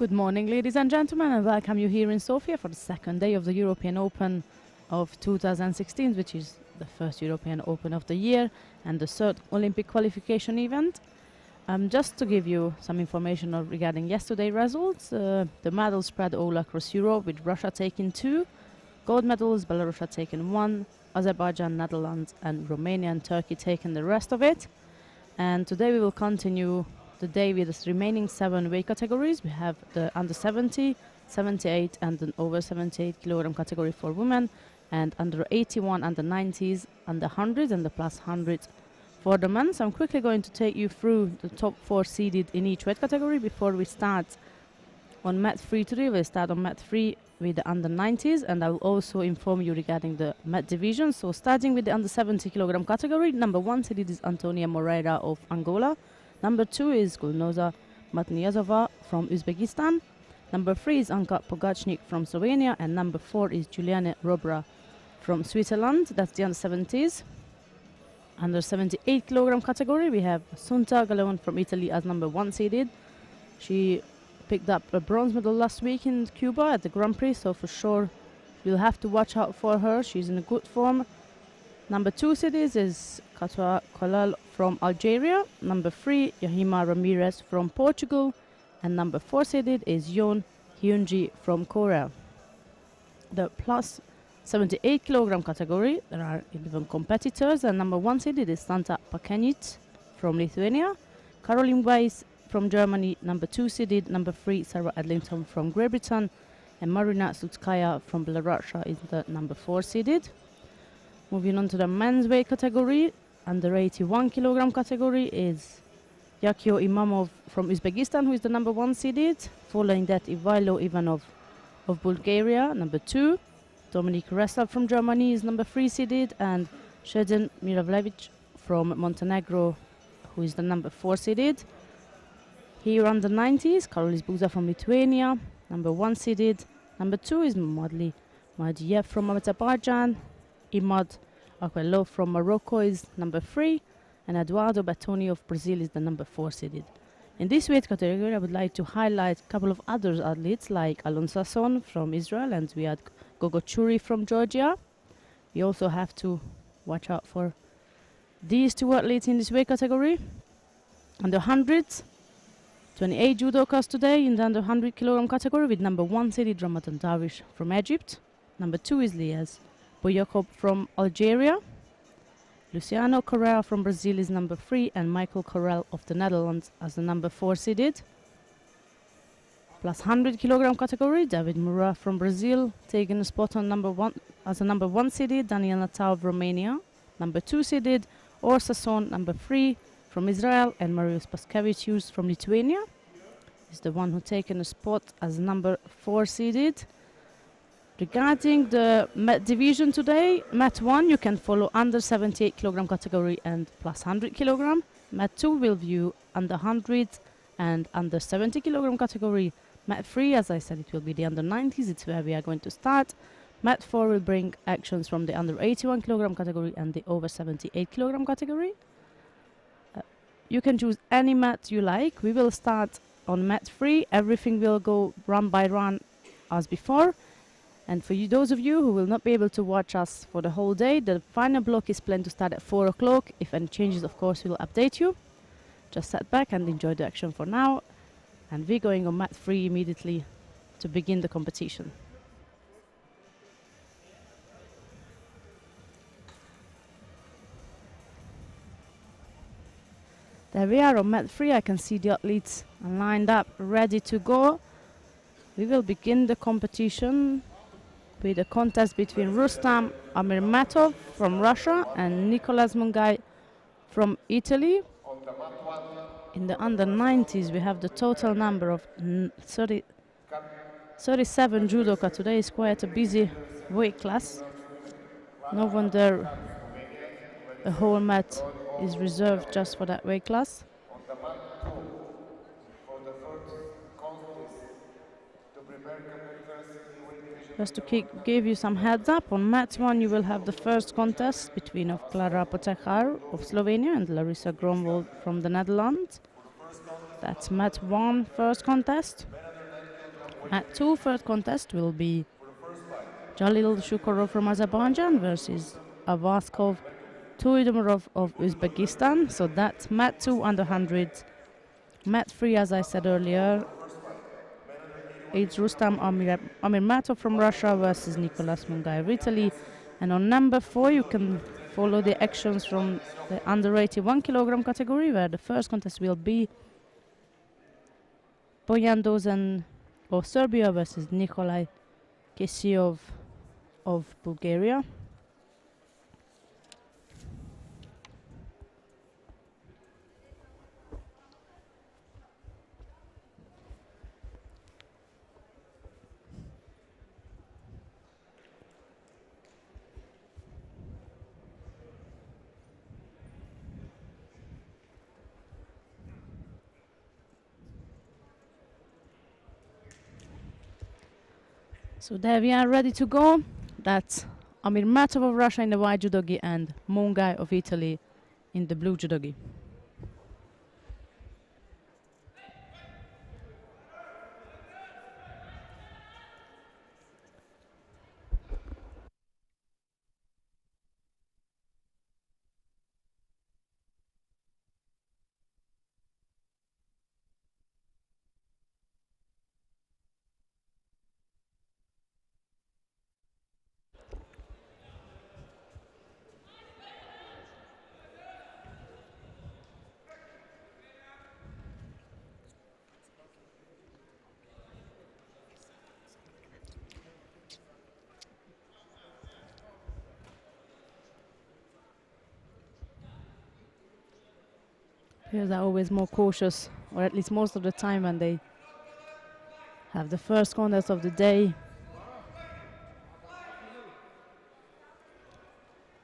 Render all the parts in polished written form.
Good morning, ladies and gentlemen, and welcome you here in Sofia for the second day of the European Open of 2016, which is the first European Open of the year and the third Olympic qualification event. Just to give you some information regarding yesterday's results, the medals spread all across Europe, with Russia taking 2, gold medals, Belarus taking 1, Azerbaijan, Netherlands, and Romania and Turkey taking the rest of it. And today we will continue the day with the remaining 7 weight categories. We have the under 70, 78, and an over 78 kilogram category for women, and under 81, under 90s, under 100, and the plus 100 for the men. So I'm quickly going to take you through the top 4 seeded in each weight category before we start on mat 3 today. We'll start on mat 3 with the under 90s, and I will also inform you regarding the mat division. So starting with the under 70 kilogram category, number 1 seeded is Antonia Moreira of Angola. Number 2 is Gulnoza Matniazova from Uzbekistan. Number 3 is Anka Pogachnik from Slovenia, and number 4 is Juliane Robra from Switzerland. That's the under 70s. Under 78 kilogram category, we have Sunta Galeon from Italy as number 1 seeded. She picked up a bronze medal last week in Cuba at the Grand Prix, so for sure you'll have to watch out for her. She's in a good form. Number 2 seeded is Katwa Kolal from Algeria. Number 3, Yahima Ramirez from Portugal. And number 4 seeded is Yeon Hyunji from Korea. The plus 78 kilogram category, there are 11 competitors, and number 1 seeded is Santa Pakanit from Lithuania, Caroline Weiss from Germany, number 2 seeded, number 3 Sarah Edlington from Great Britain, and Marina Sutskaya from Belarus is the number 4 seeded. Moving on to the men's weight category, under 81 kilogram category is Yakio Imamov from Uzbekistan, who is the number 1 seeded. Following that, Ivailo Ivanov of Bulgaria, number 2. Dominik Resla from Germany is number 3 seeded, and Shedin Miravlevich from Montenegro, who is the number 4 seeded. Here under 90s, Karolis Buza from Lithuania, number 1 seeded. Number 2 is Madli Madiev from Azerbaijan. Imad Aquelo from Morocco is number 3, and Eduardo Battoni of Brazil is the number 4 seeded. In this weight category, I would like to highlight a couple of other athletes like Alon Sasson from Israel, and we had Gogo Churi from Georgia. We also have to watch out for these 2 athletes in this weight category. Under 100s, 28 judokas today in the under 100 kilogram category, with number 1 seeded Ramadan Darwish from Egypt. Number 2 is Liaz Boyakob from Algeria. Luciano Correa from Brazil is number 3, and Michael Correll of the Netherlands as the number 4 seeded. Plus 100 kilogram category, David Mura from Brazil taking a spot on number 1 as a number 1 seeded. Daniel Natao of Romania, number 2 seeded. Or Sasson, number 3 from Israel, and Marius Paskevicius from Lithuania is the one who taken a spot as number 4 seeded. Regarding the mat division today, mat 1 you can follow under 78 kilogram category and plus 100 kilogram. Mat 2 will view under 100 and under 70 kilogram category. Mat 3, as I said, it will be the under 90s. It's where we are going to start. Mat 4 will bring actions from the under 81 kilogram category and the over 78 kilogram category. You can choose any mat you like. We will start on mat 3. Everything will go run by run as before. And for you, those of you who will not be able to watch us for the whole day, the final block is planned to start at 4 o'clock. If any changes, of course, we'll update you. Just sit back and enjoy the action for now. And we're going on mat 3 immediately to begin the competition. There we are on mat 3. I can see the athletes lined up, ready to go. We will begin the competition with a contest between Rustam Amirmatov from Russia and Nicolas Mungai from Italy. In the under 90s, we have the total number of 37 judoka. Today is quite a busy weight class. No wonder a whole mat is reserved just for that weight class. Just to give you some heads up, on mat 1 you will have the first contest between Clara Potekar of Slovenia and Larissa Gromwald from the Netherlands. That's mat 1 first contest. At 2, third contest will be Jalil Shukurov from Azerbaijan versus Avaskov Tuidumarov of Uzbekistan. So that's mat 2 under 100. Mat 3, as I said earlier, it's Rustam Amirmatov from Russia versus Nicolas Mungai of Italy. And on number 4, you can follow the actions from the under 81 kilogram category, where the first contest will be Bojan Dozen of Serbia versus Nikolai Kesiov of Bulgaria. So there we are, ready to go. That's Amir Matov of Russia in the white judogi and Mungai of Italy in the blue judogi. Players are always more cautious, or at least most of the time when they have the first contest of the day.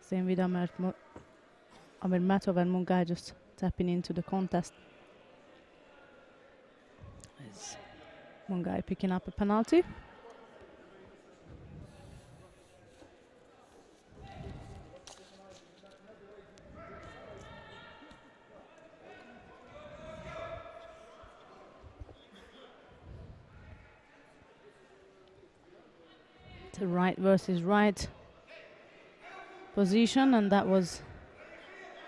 Same with Amir Matov and Mungai just tapping into the contest. Is Mungai picking up a penalty? The right versus right position, and that was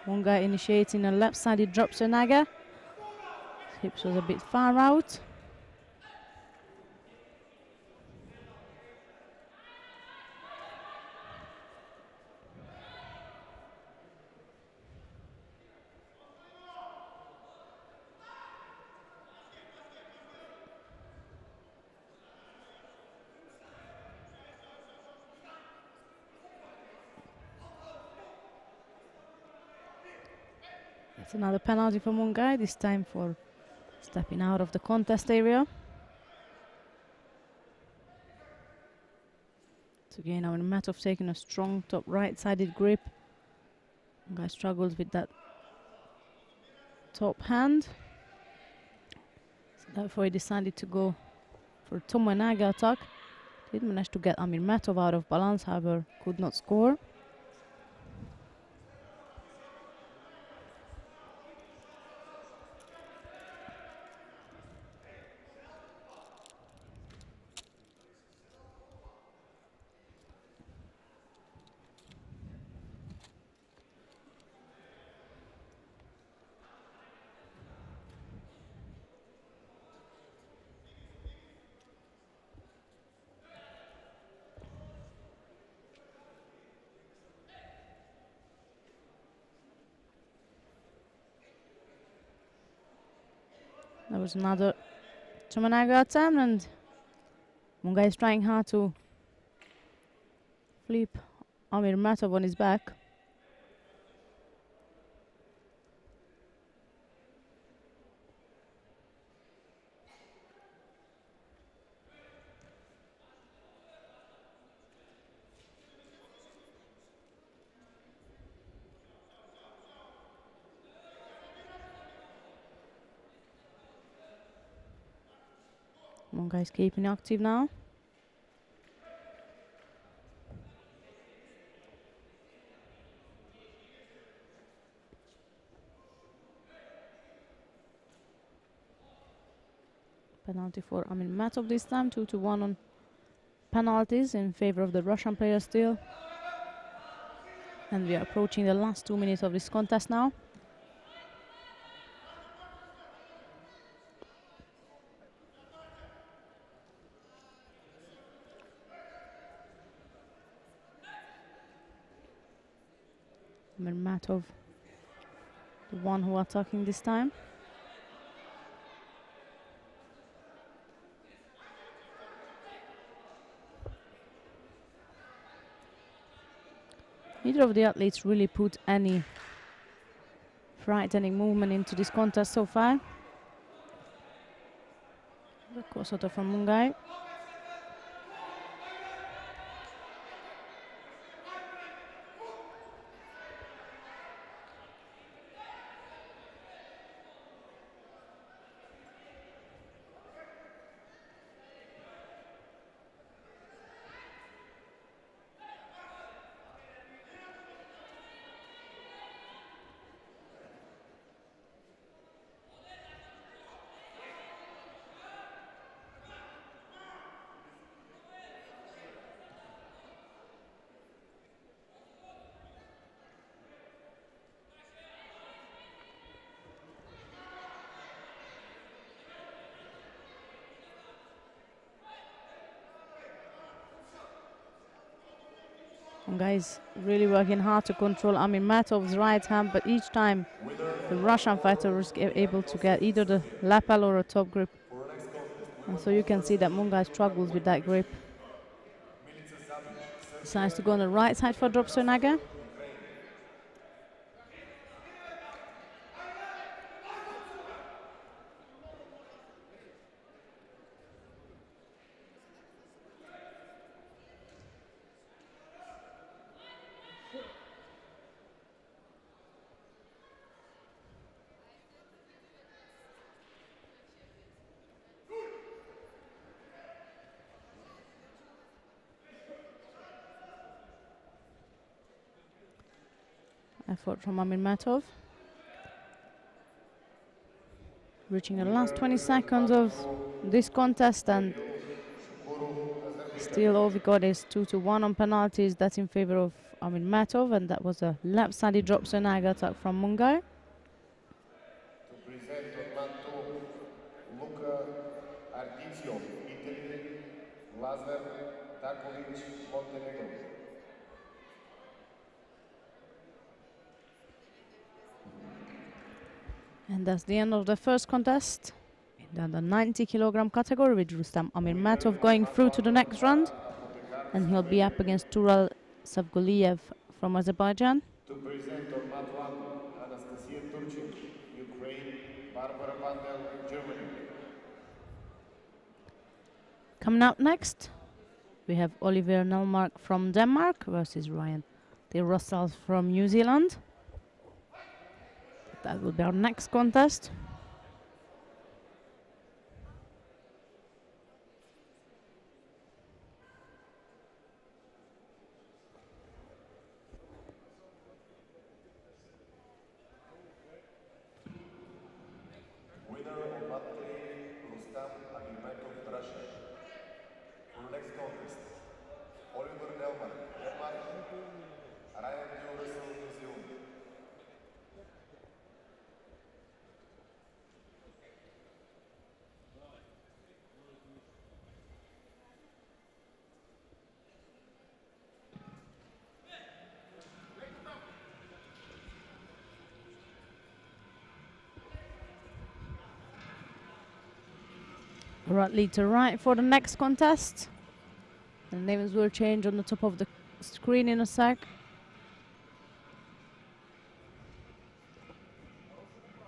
Mungai initiating a left-sided drop Senaga. Hips was a bit far out. That's another penalty for Mungai, this time for stepping out of the contest area. So again, our Matov taking a strong top right-sided grip. Mungai struggles with that top hand. So therefore he decided to go for Tomonaga attack. Did manage to get Amir Matov out of balance, however could not score. There was another Tomonaga attempt, and Mungai is trying hard to flip Amir Matov on his back. Mungai is keeping active now. Penalty for Matov this time, 2-1 on penalties in favor of the Russian player still. And we are approaching the last 2 minutes of this contest now. Matov, the one who attacking this time. Neither of the athletes really put any frightening movement into this contest so far. The Kosoto from Mungai. Guys really working hard to control Matov's right hand, but each time the Russian fighter was able to get either the lapel or a top grip. And so you can see that Mungai struggles with that grip. Decides to go on the right side for drop Sonaga. Effort from Matov. Reaching the last 20 seconds of this contest, and still all we got is 2-1 on penalties. That's in favor of Matov, and that was a left-sided drop Sonaga attack from Mungai. To present on mat 2, Luca Ardizio, Italy, Lazar Dakovic, Montenegro. And that's the end of the first contest in the 90 kilogram category, with Rustam Amirmatov going through to the next round, and he'll be up against Tural Savguliev from Azerbaijan. To present on mat 1, Anastasia Turchik, Ukraine, Barbara Bandel, Germany. Coming up next, we have Oliver Nelmark from Denmark versus Ryan De Russell from New Zealand. That will be our next contest. Winner of mat 3, Rustam Amirmatov, Russia. For next contest, Oliver Nelmark, Denmark, Ryan De Russell, New Zealand. Right lead to right for the next contest. The names will change on the top of the screen in a sec.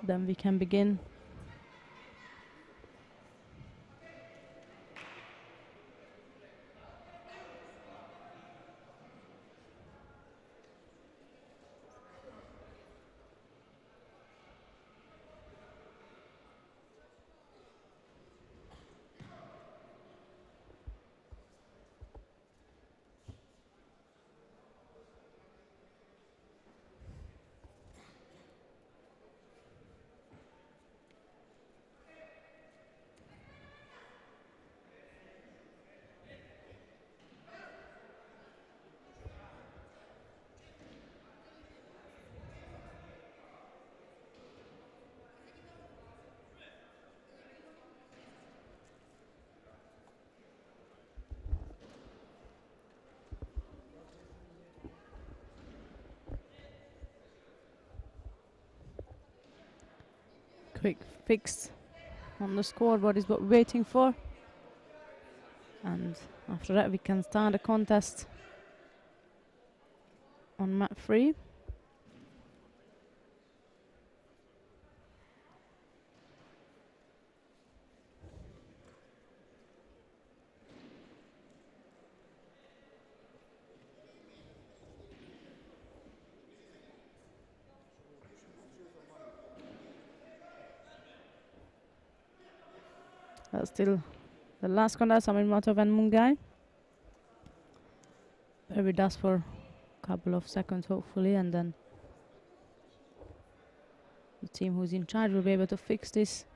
Then we can begin. quick fix on the scoreboard is what we're waiting for. And after that we can start the contest on mat 3. That's still the last contest, Amir Matov and Mungai. Maybe does for a couple of seconds hopefully, and then the team who's in charge will be able to fix this.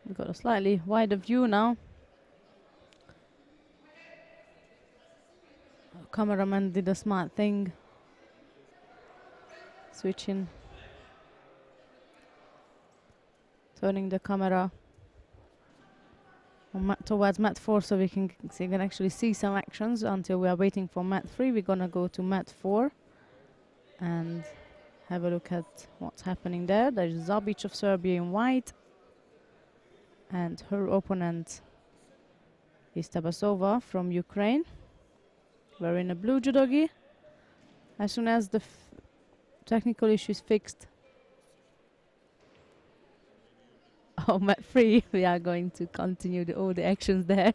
We've got a slightly wider view now. Our cameraman did a smart thing, switching, turning the camera on towards mat 4 so we can actually see some actions until we are waiting for mat 3. We're gonna go to mat 4 and have a look at what's happening there. There's Zabic of Serbia in white, and her opponent is Tabasova from Ukraine, wearing a blue judogi. As soon as the technical issue is fixed on mat 3, we are going to continue all the actions there.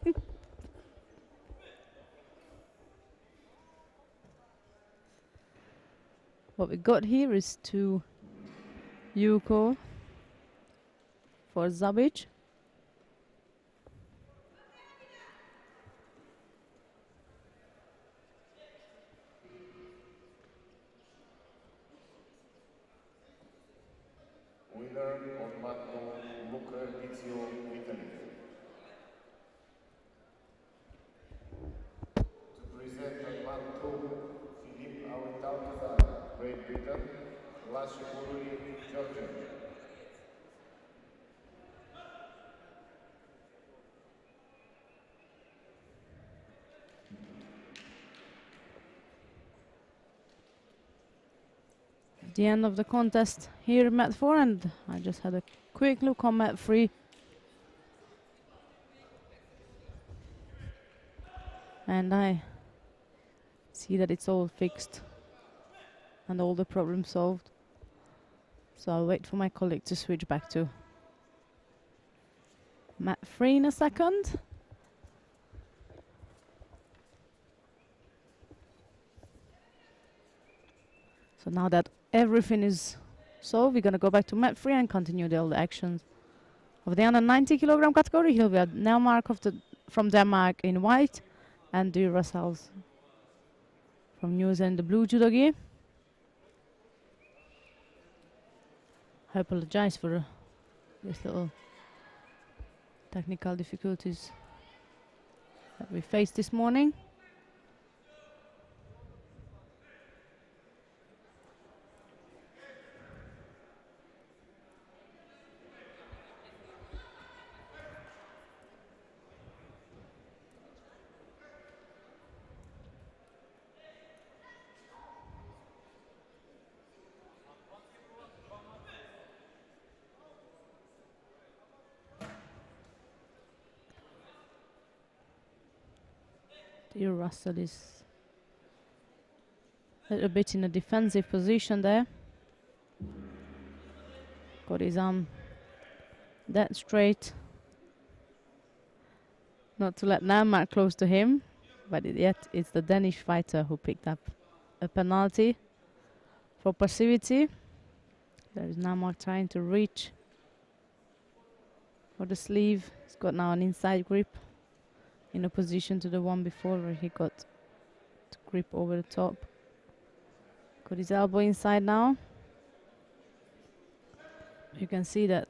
What we got here is 2 Yuko for Zabic. Winner on mat 2, Luca Rizio, Italy. To present on mat 2, Philippe Autaltazar, Great Britain, Lashe Bururi, Georgia. The end of the contest here mat 4, and I just had a quick look on mat 3. And I see that it's all fixed and all the problems solved. So I'll wait for my colleague to switch back to mat 3 in a second. So now that everything is solved, we're gonna go back to mat 3 and continue all the actions of the under 90 kilogram category. Here we have Nelmark from Denmark in white, and Duracell's from New Zealand, the blue judogi. I apologize for this little technical difficulties that we faced this morning. Dear Russell is a little bit in a defensive position there. Got his arm that straight. Not to let Namar close to him, but yet it's the Danish fighter who picked up a penalty for passivity. There is Namar trying to reach for the sleeve. He's got now an inside grip in opposition to the one before where he got to grip over the top. Got his elbow inside now. You can see that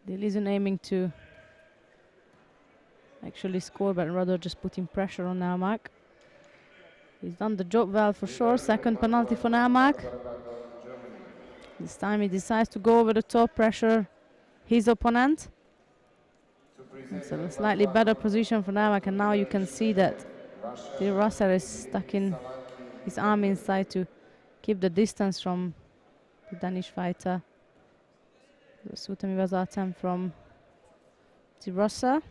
Dil isn't aiming to actually score, but rather just putting pressure on Namak. He's done the job well for sure. Second penalty for Namak. This time he decides to go over the top, pressure his opponent. It's a slightly better position for Namak, and now you can see that Dil Rasa is stuck in his arm inside to keep the distance from the Danish fighter. The Sutami Vaza attempt from Dil Rasa.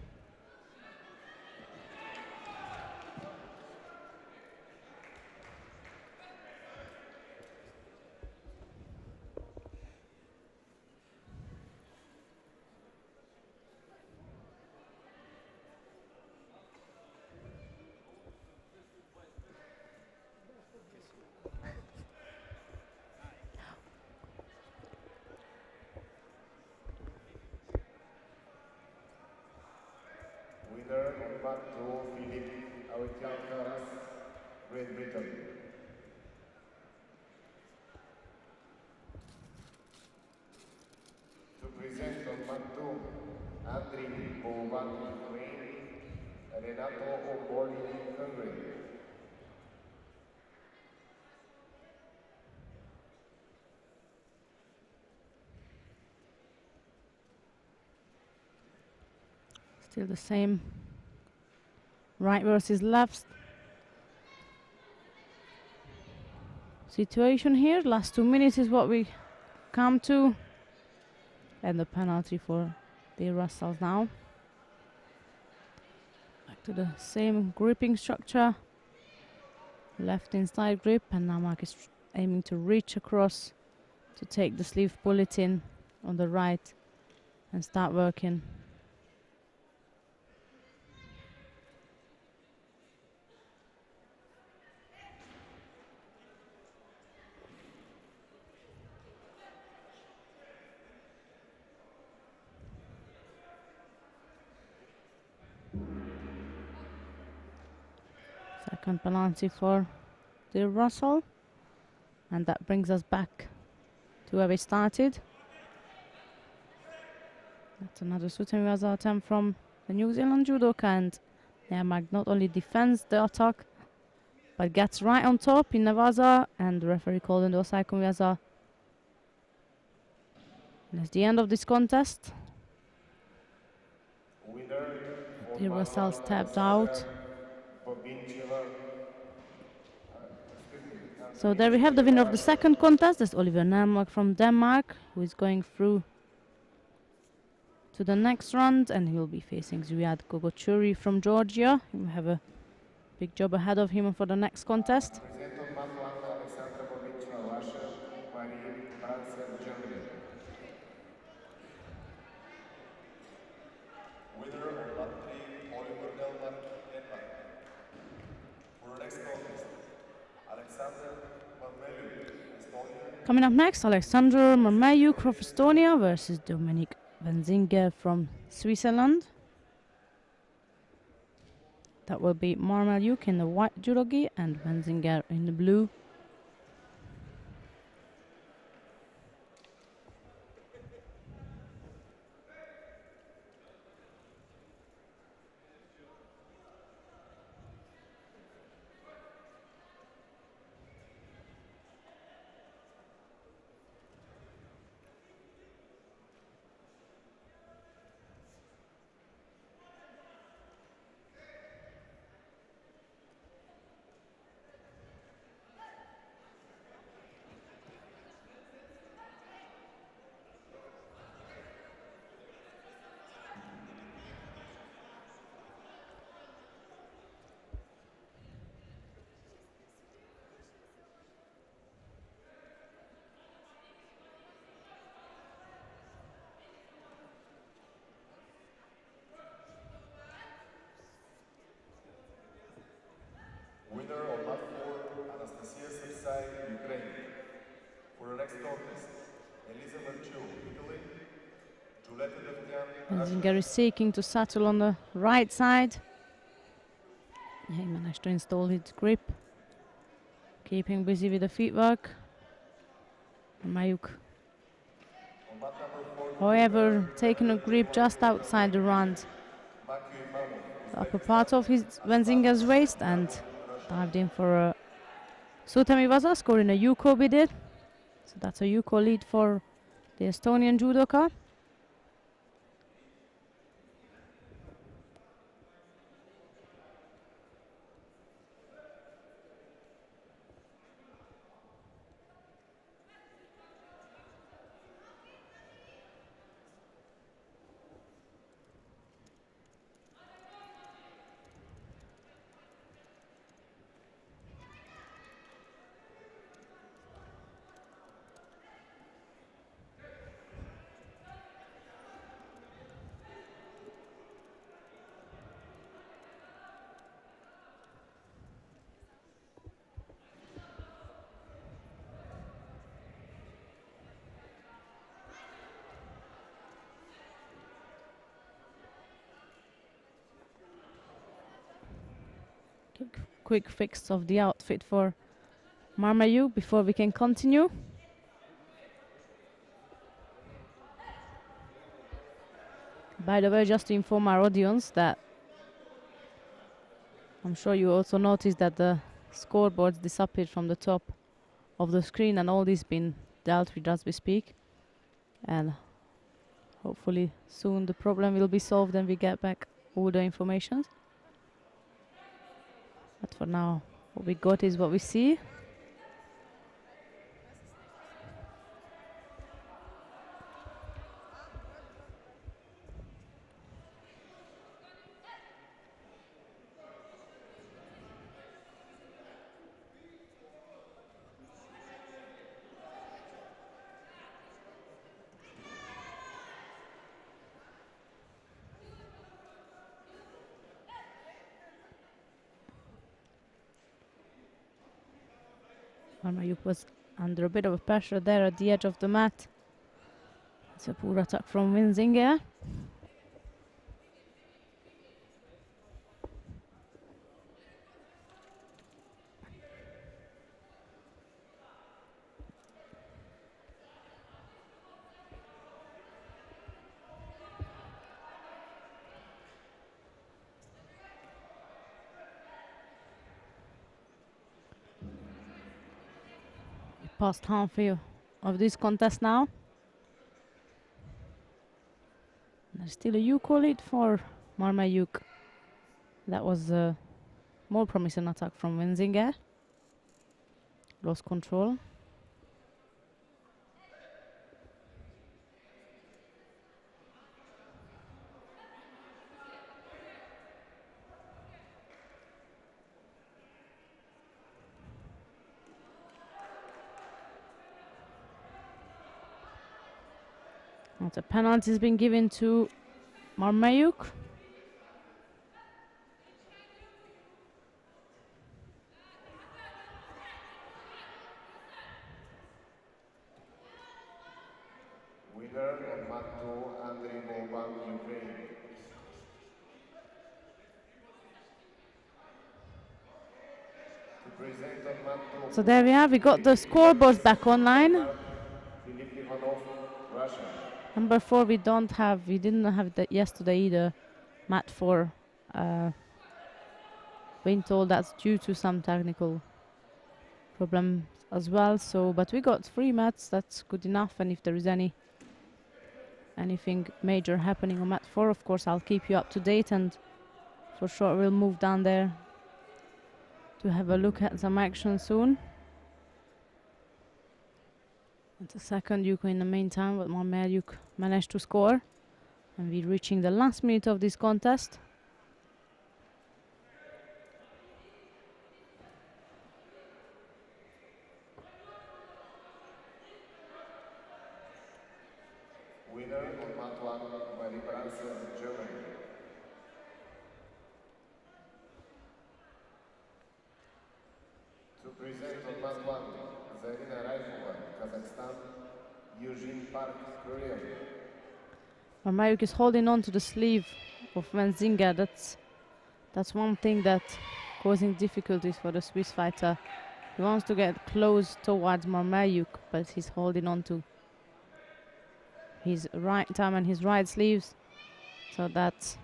Winner on mat 2, Philippe Aoutiakas, Great Britain. To present on mat 2, Andriy Bovan, Ukraine, Renato Oboli, Hungary. Still the same right versus left situation here. Last 2 minutes is what we come to. And the penalty for the Russells now. Back to the same gripping structure. Left inside grip, and Namak is aiming to reach across to take the sleeve, pull it in on the right and start working. Second penalty for the Russell, and that brings us back to where we started. That's another Sutamiwaza attempt from the New Zealand judoka, and Namak not only defends the attack but gets right on top in Navaza, and the referee called in the Osai Kumiwaza. That's the end of this contest. The Russell stepped out. So there we have the winner of the second contest. That's Oliver Namak from Denmark, who is going through to the next round, and he will be facing Ziyad Gogochuri from Georgia. He will have a big job ahead of him for the next contest. Coming up next, Alexander Marmayuk from Estonia versus Dominik Wenzinger from Switzerland. That will be Marmayuk in the white judo gi and Wenzinger in the blue. Wenzinger is seeking to settle on the right side. He managed to install his grip. Keeping busy with the feet work. Mayuk, On mat number 4, however, taking a grip just outside the round, the upper part of his Wenzinger's waist, and dived in for a Sutamiwaza, scoring a Yuko with it. So that's a Yuko lead for the Estonian judoka. Quick fix of the outfit for Marmayu before we can continue. By the way, just to inform our audience that I'm sure you also noticed that the scoreboards disappeared from the top of the screen, and all this been dealt with as we speak. And hopefully soon the problem will be solved and we get back all the information. But for now, what we got is what we see. Marmayuk was under a bit of a pressure there at the edge of the mat. It's a poor attack from Winzinger. Past half of this contest now. There's still a Yuko lead for Marmayuk. That was a more promising attack from Wenzinger. Lost control. And a penalty has been given to Marmayuk. winner on mat 2, Andrei Boban, Ukraine. To present on mat 2, So there we are, we got the scoreboards back online. Filip Ivanov, Russia. Number 4 we didn't have that yesterday either. Mat 4. Been told that's due to some technical problems as well. So, but we got 3 mats, that's good enough. And if there is anything major happening on mat 4, of course I'll keep you up to date, and for sure we'll move down there to have a look at some action soon. And the second Yuko in the meantime, but Marmayuk managed to score, and we're reaching the last minute of this contest. Winner on mat 1, Marie Branson, Germany. To present on mat 1, Zarina Raifova, Kazakhstan, Eugene Park, Korea. Marmayuk is holding on to the sleeve of Wenzinger. That's one thing that causing difficulties for the Swiss fighter. He wants to get close towards Marmayuk, but he's holding on to his right arm and his right sleeves. So that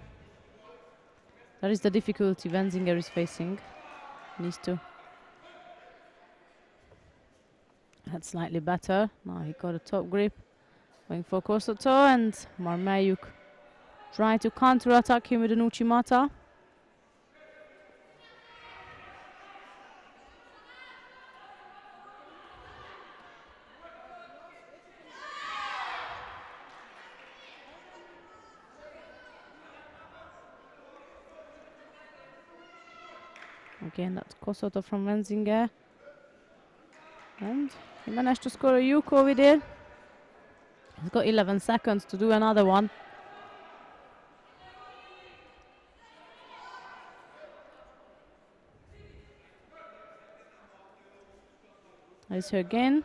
is the difficulty Wenzinger is facing. Needs to head slightly better. Now he got a top grip. Going for Kosoto, and Marmayuk try to counter-attack him with an Uchimata. Again, that's Kosoto from Wenzinger. And he managed to score a Yuko with it. He's got 11 seconds to do another one. Nice here again.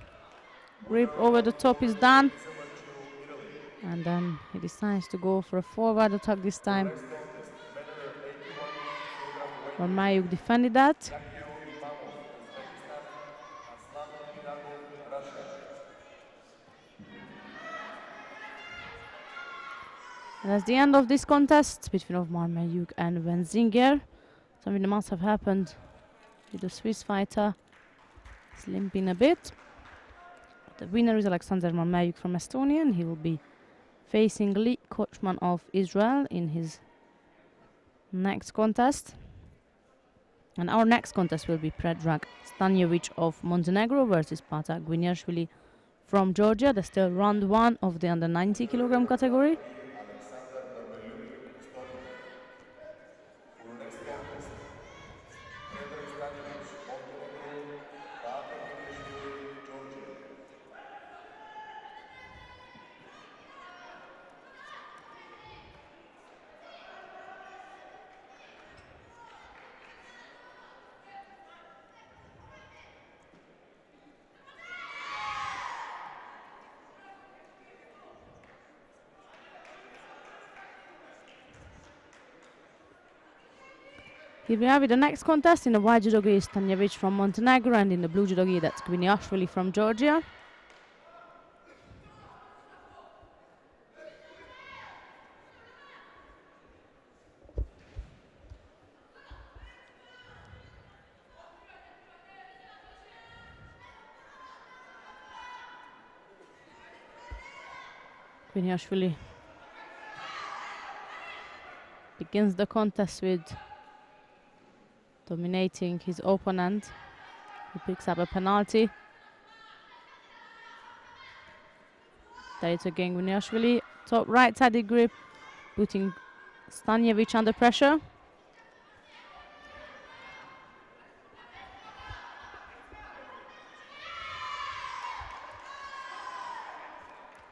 Grip over the top is done. And then he decides to go for a forward attack this time. Marmayuk defended that. And that's the end of this contest between Marmayuk and Wenzinger. Something that must have happened with the Swiss fighter. He's limping a bit. The winner is Alexander Marmayuk from Estonia, and he will be facing Lee Kochman of Israel in his next contest. And our next contest will be Predrag Stanjevic of Montenegro versus Pata Gwiniashvili from Georgia. That's still round one of the under 90 kilogram category. Here we are with the next contest. In the white judogi is Stanjevic from Montenegro, and in the blue judogi that's Gwiniashvili from Georgia. Gwiniashvili begins the contest with dominating his opponent. He picks up a penalty. There it's again Gwiniashvili. Top right-sided grip, putting Stanjevic under pressure.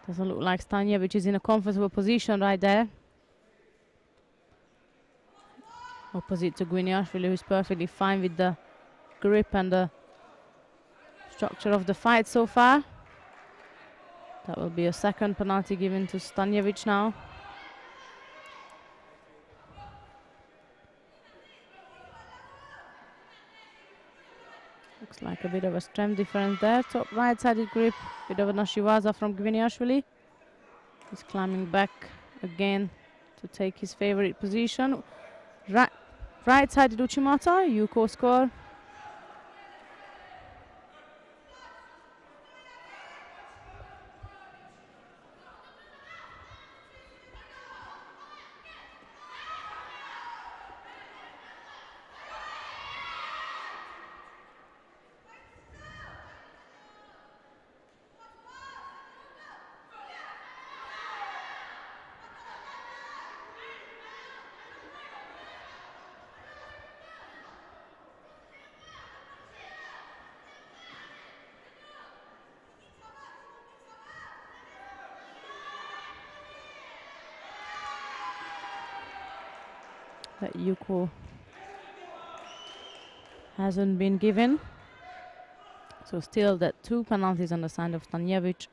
Doesn't look like Stanjevic is in a comfortable position right there. Opposite to Gwiniashvili, who's perfectly fine with the grip and the structure of the fight so far. That will be a second penalty given to Stanjevic now. Looks like a bit of a strength difference there. Top right-sided grip, bit of a Nashiwaza from Gwiniashvili. He's climbing back again to take his favorite position. Right-sided Uchimata, Yuko score. That Yuko hasn't been given. So still that two penalties on the side of Stanjevic.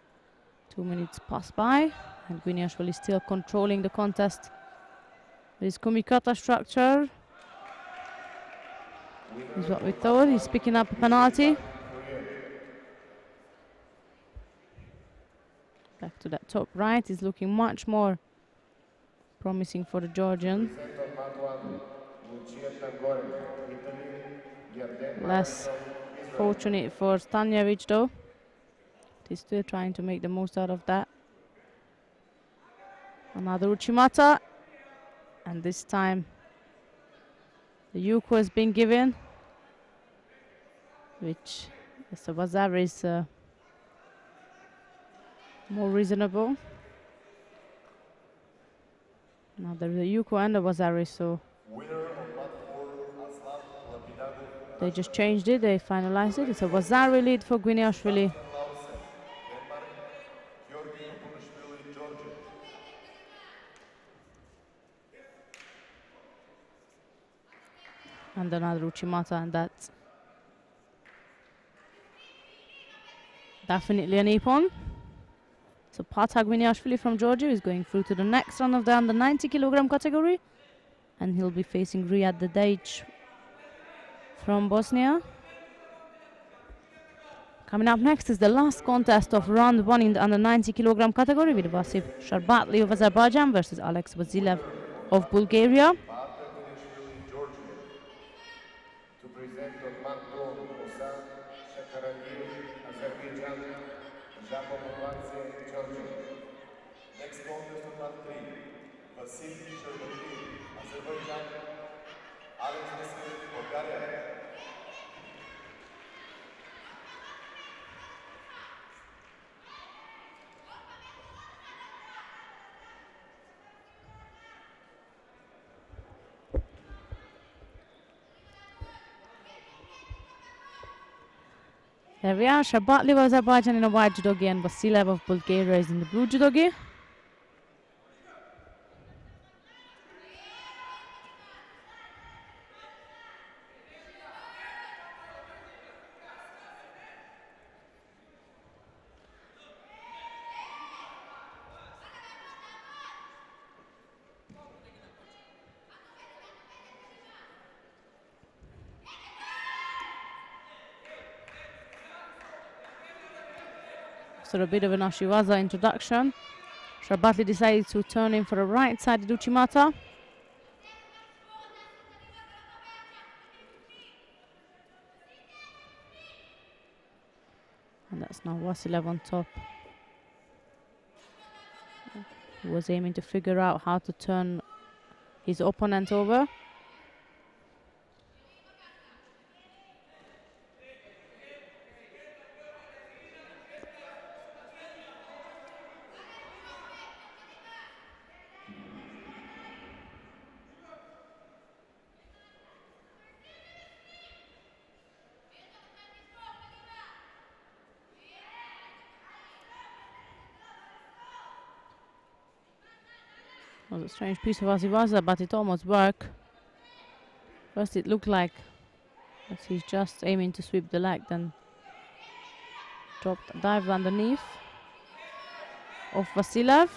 2 minutes pass by, and Gwiniashvili is still controlling the contest. This kumikata structure is what we thought. He's picking up a penalty. Back to that top right is looking much more promising for the Georgian. Present on mat 1, Lucia Tangore, Italy, Yarden Less Marathon, Israel. fortunate for Stanjevic though. He's still trying to make the most out of that. Another Uchimata. And this time the Yuko has been given, which Mr. Bazar is more reasonable. Now there's a Yuko and a Bazari, so they just changed it, they finalized it. It's a Bazari lead for Guiniashvili. And another Uchimata, and that's definitely an Ippon. So Partag Guiniashvili from Georgia is going through to the next round of the under 90 kilogram category, and he'll be facing Riyad Dedic from Bosnia. Coming up next is the last contest of round 1 in the under 90 kilogram category with Vasif Sharbatli of Azerbaijan versus Alex Vasilev of Bulgaria. To present on mat 2, Musa Shakaragil, Azerbaijan, Japonovadze, Georgia. Next contest on mat 3, Vasily Sharbatli, Azerbaijan, Alex Vasilev, Bulgaria. There we are, Sharbatli of Azerbaijan in a white judogi and Vasilev of Bulgaria is in the blue judogi. So a bit of an Ashiwaza introduction. Sharbatli decided to turn in for a right-sided Uchimata. And that's now Vasilev on top. He was aiming to figure out how to turn his opponent over. It was a strange piece of Ashiwaza, but it almost worked. First it looked like that he's just aiming to sweep the leg, then dived underneath of Vasilev.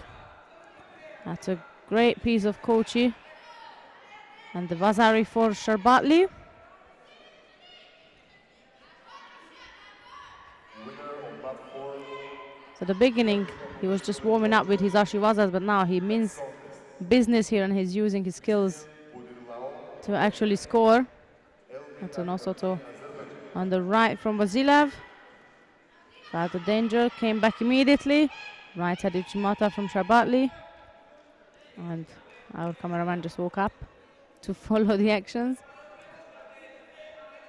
That's a great piece of Kochi. And the Vazari for Sharbatli. So the beginning, he was just warming up with his Ashiwazas, but now he means business here and he's using his skills to actually score. That's an Osoto on the right from Vasilev. Felt the danger, came back immediately. Right side Uchimata from Sharbatli. And our cameraman just woke up to follow the actions.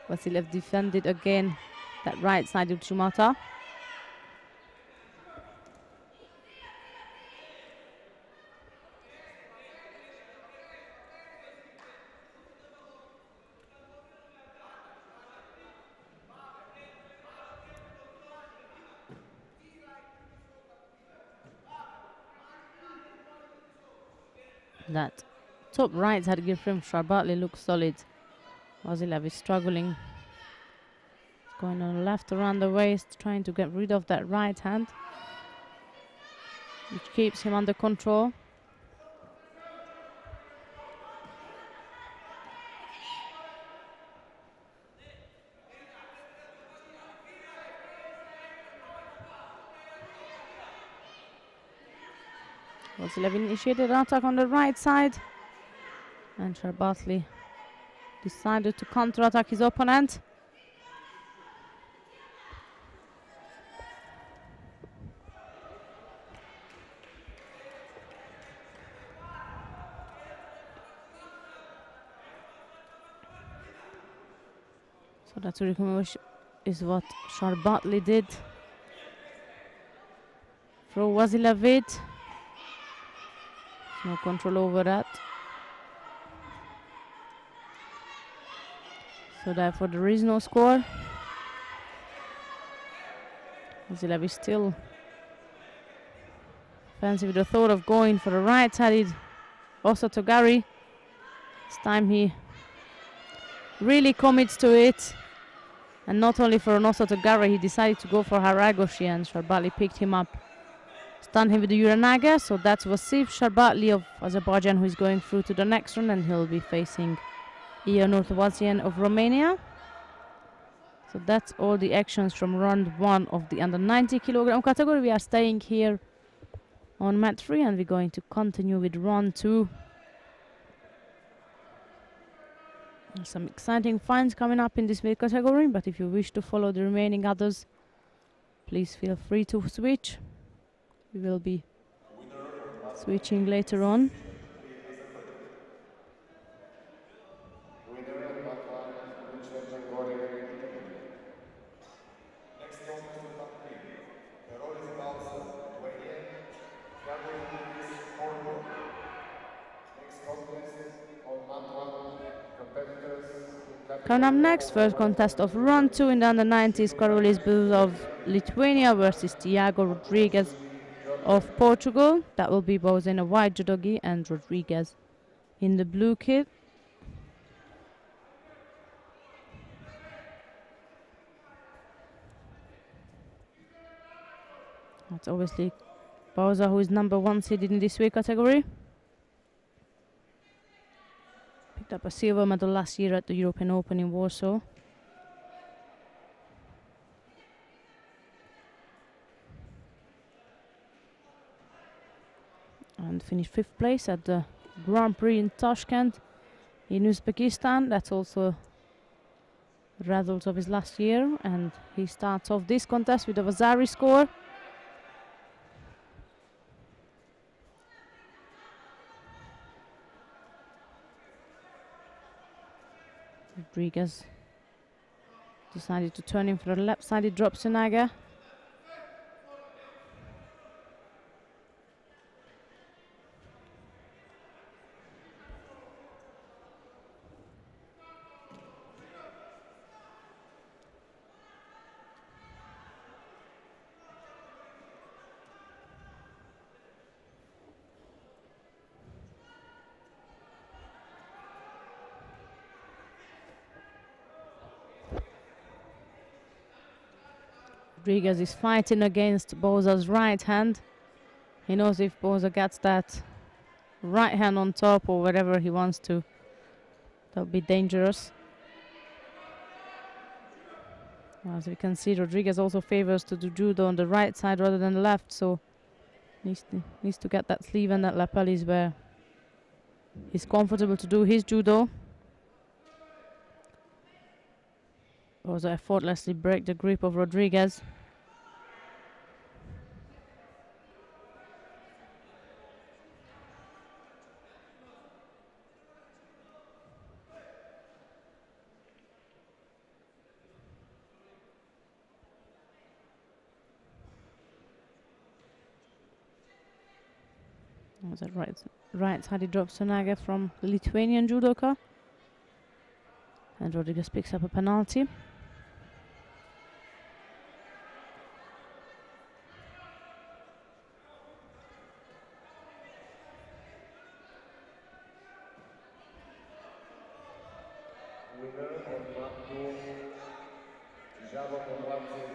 Vasilev defended again that right side Uchimata. That top right side give from Sharbatli looks solid. Vasilev is struggling. Going on the left around the waist, trying to get rid of that right hand, which keeps him under control. Vasilev initiated an attack on the right side, and Sharbatli decided to counter-attack his opponent. So that's is what Sharbatli did. Throw Vasilev it. No control over that. So therefore there is no score. Vasilev is still fancy with the thought of going for the right-sided Osotogari. This time he really commits to it. And not only for an Osotogari, he decided to go for Haragoshi, and Sharbatli picked him up. Stunned him with the Uranaga, so that's Vasif Sharbatli of Azerbaijan who is going through to the next round, and he'll be facing Ion Urtavazian of Romania. So that's all the actions from round 1 of the under 90 kilogram category. We are staying here on mat 3, and we're going to continue with round 2. Some exciting finds coming up in this weight category, but if you wish to follow the remaining others, please feel free to switch. We will be switching later on. Coming up next, first contest of round 2 in the under 90s, Karolis BUL of Lithuania versus Tiago Rodriguez of Portugal. That will be both in a white judo gi and Rodriguez in the blue kit. That's obviously Bauza, who is number 1 seeded in this weight category. Picked up a silver medal last year at the European Open in Warsaw. And finished 5th place at the Grand Prix in Tashkent in Uzbekistan. That's also the result of his last year. And he starts off this contest with a Vasari score. Rodriguez decided to turn him for a left-sided drop Sunaga. Rodriguez is fighting against Boza's right hand. He knows if Boza gets that right hand on top or wherever he wants to, that would be dangerous. As we can see, Rodriguez also favors to do judo on the right side rather than the left, so needs to get that sleeve and that lapel is where he's comfortable to do his judo. Boza effortlessly break the grip of Rodriguez. Was that right-sided drop Sunaga from the Lithuanian judoka. And Rodriguez picks up a penalty. Winner of round 2, Java from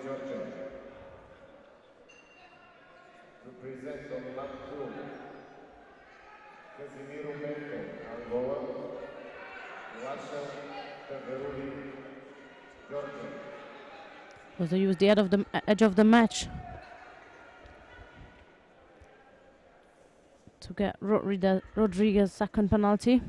Georgia. Represent on round 2, Casimiro Bento, Angola, Russia, Taveruli, Georgia. Was they use the edge of the match to get Rodriguez's second penalty.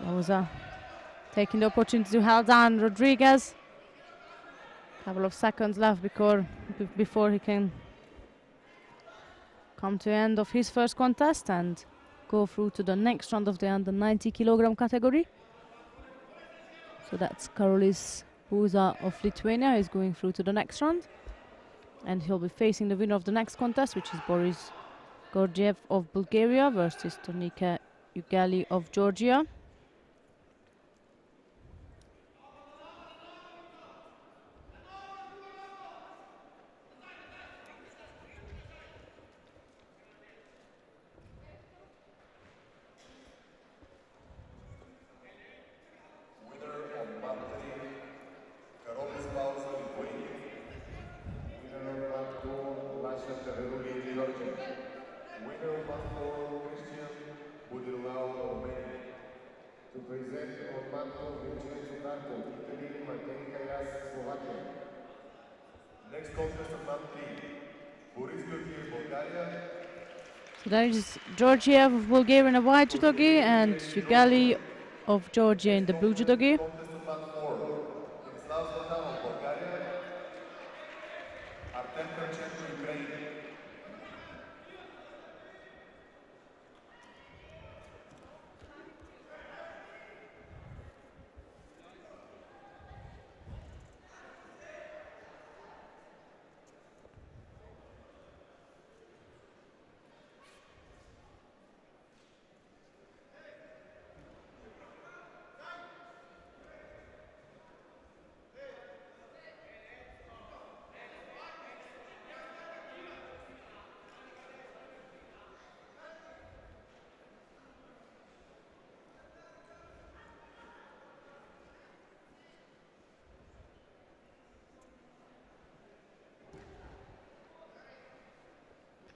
Rosa taking the opportunity to hold down Rodriguez. Couple of seconds left before he can come to the end of his first contest and go through to the next round of the under 90 kilogram category. So that's Karolis Buza of Lithuania is going through to the next round, and he'll be facing the winner of the next contest, which is Boris Gorgiev of Bulgaria versus Tornike Ugali of Georgia. Next contest on mat 3, Boris Gorgiev, Bulgaria. So there is Georgiev of Bulgaria in a white judo gi and Ugali of Georgia in the blue judo gi. Contest on mat 4, Vladislav Zlatanov, Bulgaria. Artem Kravchenko, Ukraine.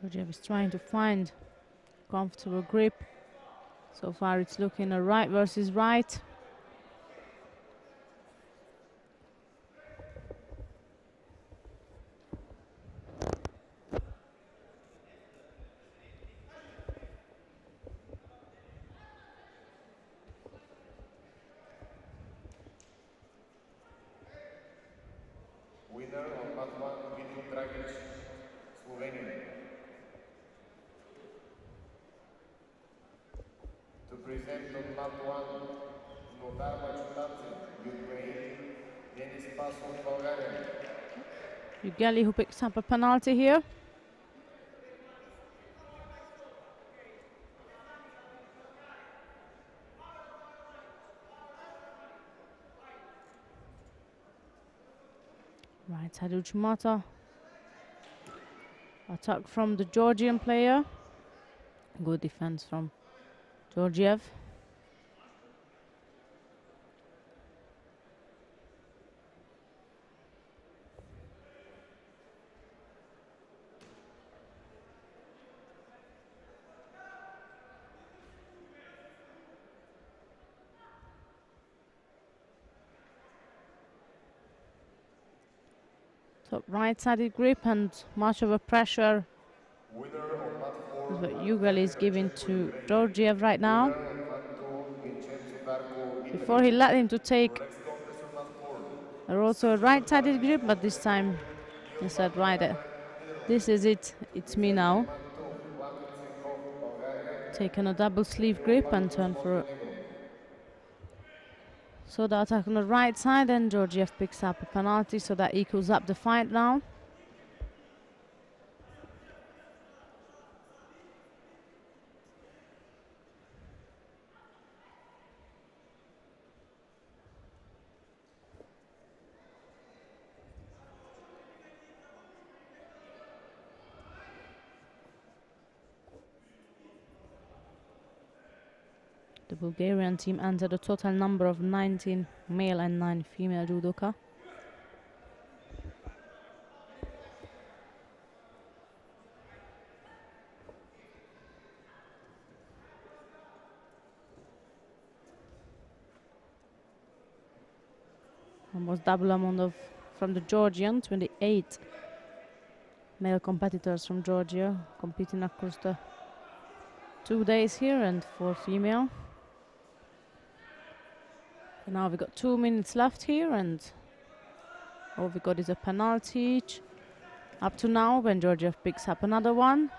Georgiev is trying to find comfortable grip. So far it's looking a right versus right. Winner of mat 1, Vidin Dragic, Slovenia. To present on mat 1, Nodar Machutanцы, Ukraine, Denis Pasov, Bulgaria. Ugali who picks up a penalty here. Right side Uchimata. Attack from the Georgian player. Good defense from Georgiev. Top right-sided grip and much of a pressure is what Ugali is giving to Georgiev right now. Before he let him to take also a right-sided grip, but this time he said, right, this is it, it's me now. Taken a double sleeve grip and turn for so the attack on the right side, and Georgiev picks up a penalty, so that equals up the fight now. The Bulgarian team entered a total number of 19 male and 9 female judoka. Almost double amount of from the Georgian, 28 male competitors from Georgia competing across the 2 days here, and 4 female. And now we got 2 minutes left here, and all we got is a penalty each up to now when Georgia picks up another one.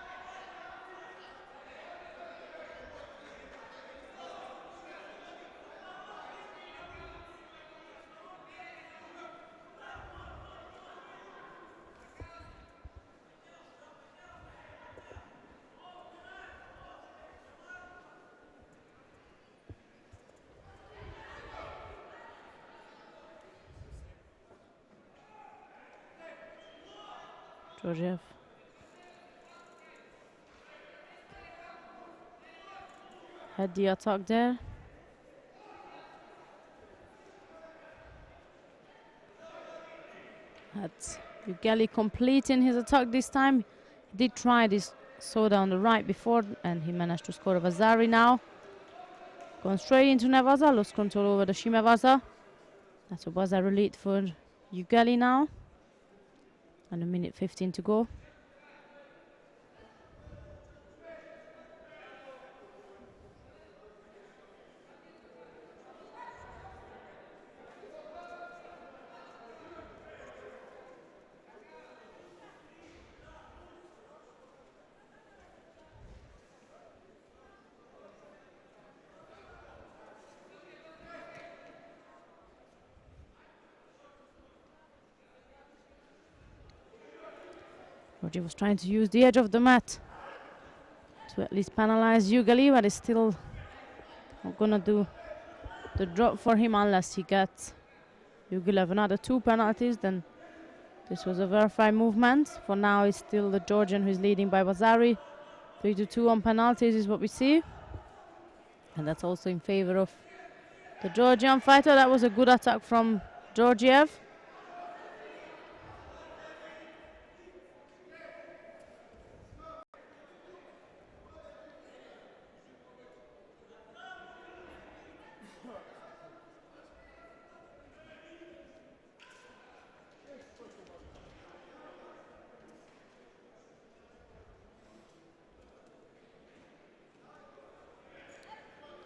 Georgiev. Had the attack there. That's Ugali completing his attack this time. He did try this soda on the right before, and he managed to score a Vazari now. Going straight into Nevaza, lost control over the Shimevaza. That's a Vazari lead for Ugali now. And 1:15 to go. Roger was trying to use the edge of the mat to at least penalize Ugali, but it's still not gonna do the drop for him unless he gets Ugali have another 2 penalties. Then this was a verified movement. For now, it's still the Georgian who is leading by Vazari. 3-2 on penalties is what we see, and that's also in favor of the Georgian fighter. That was a good attack from Georgiev.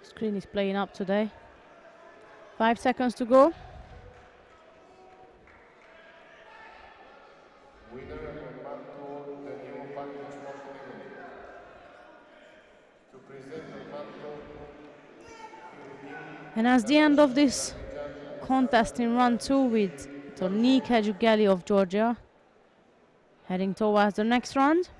Screen is playing up today. 5 seconds to go. Winner of Manto, the new Vantage Montenegro. To present the Manto, And as the end of this contest in round 2 with Tornika Jugali of Georgia heading towards the next round.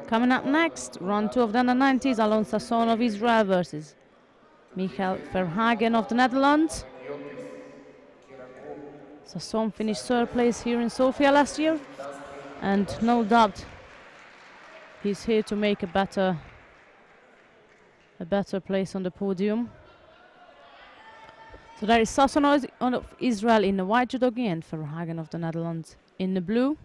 Coming up next, round 2 of the under-90s, Alon Sasson of Israel versus Michael Verhagen of the Netherlands. Sasson finished 3rd place here in Sofia last year, and no doubt he's here to make a better place on the podium. So there is Sasson of Israel in the white judogi and Verhagen of the Netherlands in the blue.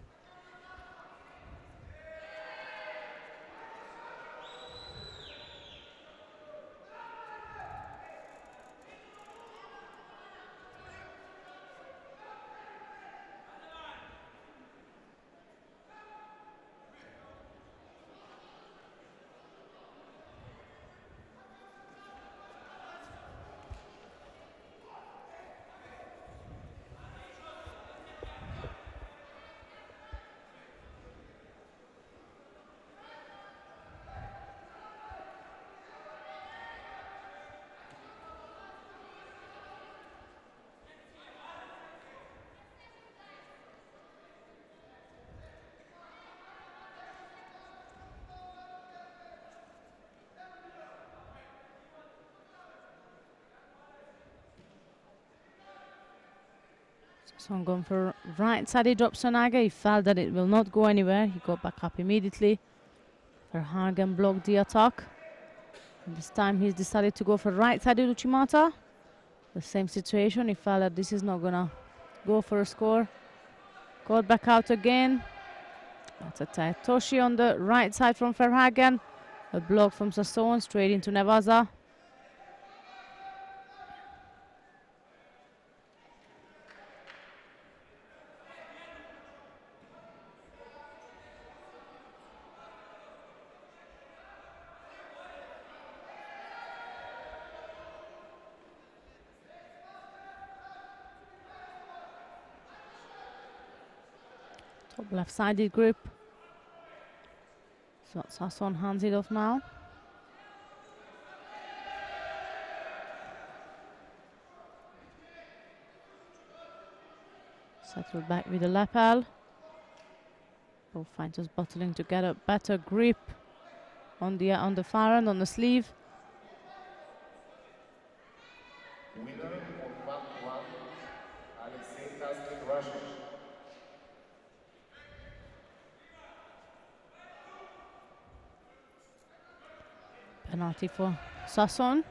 Sasson going for right side. He drops Sonaga. He felt that it will not go anywhere. He got back up immediately. Verhagen blocked the attack. And this time he's decided to go for right side Uchimata. The same situation. He felt that this is not gonna go for a score. Got back out again. That's a tight Toshi on the right side from Verhagen. A block from Sasson straight into Nevaza. Top left-sided grip. So Sasson hands it off now. Settle back with the lapel. Both fighters battling to get a better grip on the far end, on the sleeve. Winner on round 1, Alexei Kazmin, Russia. Penalty for Sasson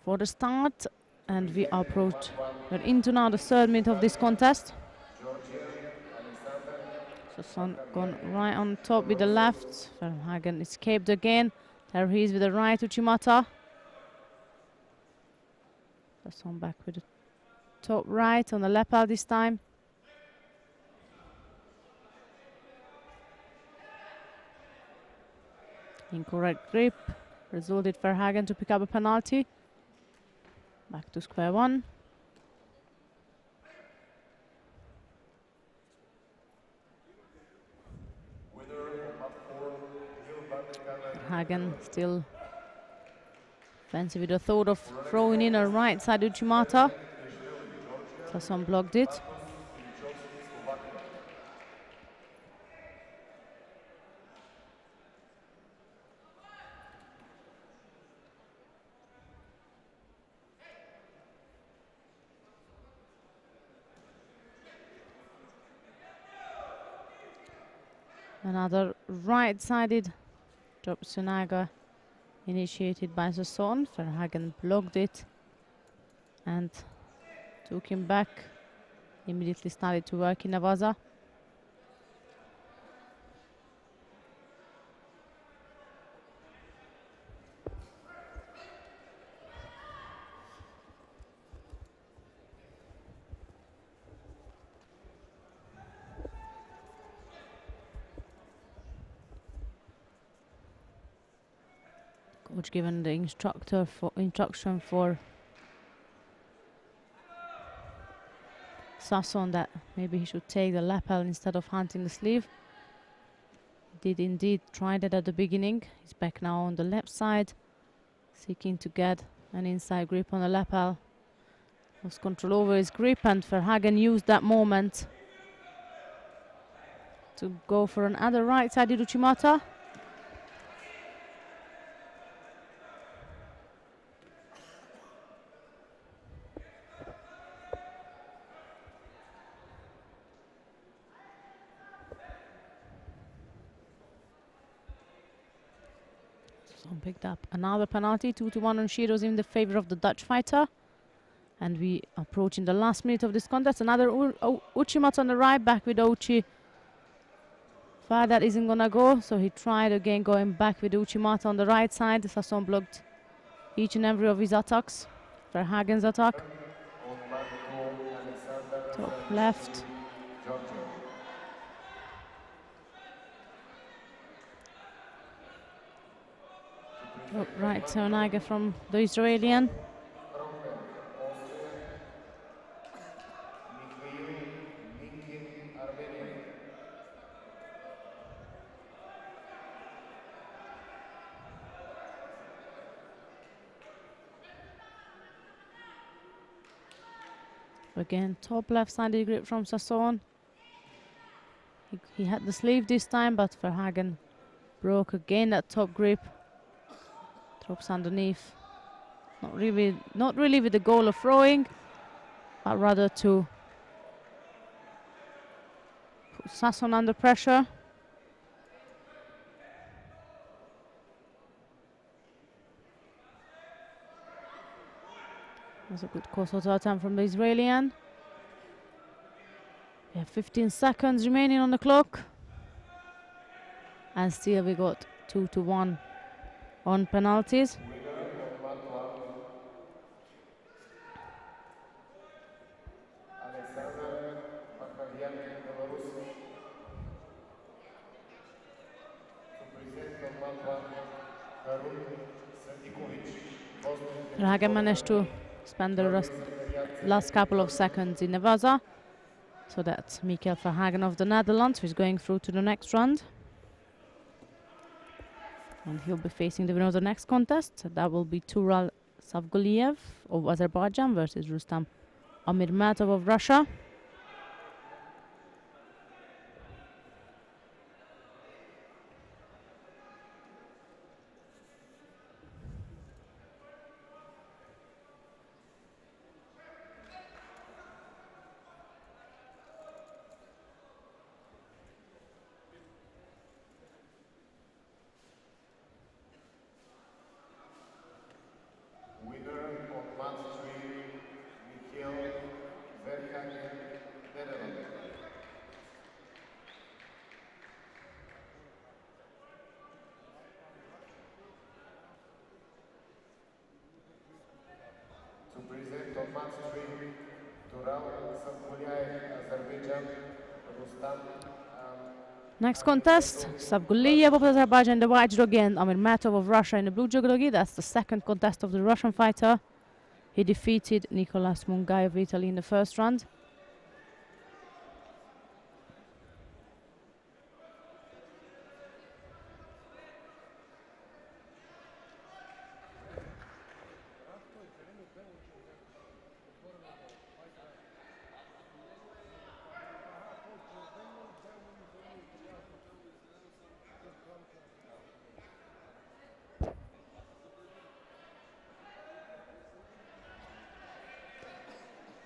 for the start, and we approach. We're into now the 3rd minute of this contest. Sasson gone right on top with the left. Verhagen escaped again. There he is with the right Uchimata. Sasson back with the top right on the lapel this time. Incorrect grip resulted Verhagen to pick up a penalty. Back to square one. Verhagen still fancy with the thought of throwing in a right side Uchimata. Sasson blocked it. Another right-sided drop Sunaga initiated by Sasson. Verhagen blocked it and took him back. Immediately started to work in Nevaza. Coach given the instruction for Sasson that maybe he should take the lapel instead of hunting the sleeve. He did indeed try that at the beginning. He's back now on the left side, seeking to get an inside grip on the lapel. Lost control over his grip, and Verhagen used that moment to go for another right-sided Uchimata. Picked up another penalty, 2-1 on Shiro's in the favor of the Dutch fighter. And we approach in the last minute of this contest. Another Uchimata on the right, back with Uchi. Far that isn't gonna go, so he tried again going back with Uchimata on the right side. Sasson blocked each and every of his attacks. Verhagen's attack. Top left. Top right Sonaga from the Israelian. Again, top left-sided grip from Sasson. He had the sleeve this time, but Verhagen broke again that top grip. Drops underneath. Not really with the goal of throwing. but rather to put Sasson under pressure. That's a good Kosoto attempt from the Israeli. We have 15 seconds remaining on the clock. And still we got 2-1 on penalties. Hagen managed to spend the last couple of seconds in Nevada. So that's Mikael Verhagen of the Netherlands, who is going through to the next round. And he'll be facing the winner of the next contest. That will be Tural Savguliev of Azerbaijan versus Rustam Amirmatov of Russia. Next contest, Savguliev of Azerbaijan in the white judogi and Amirmatov of Russia in the blue judogi. That's the second contest of the Russian fighter. He defeated Nicolas Mungai of Italy in the first round.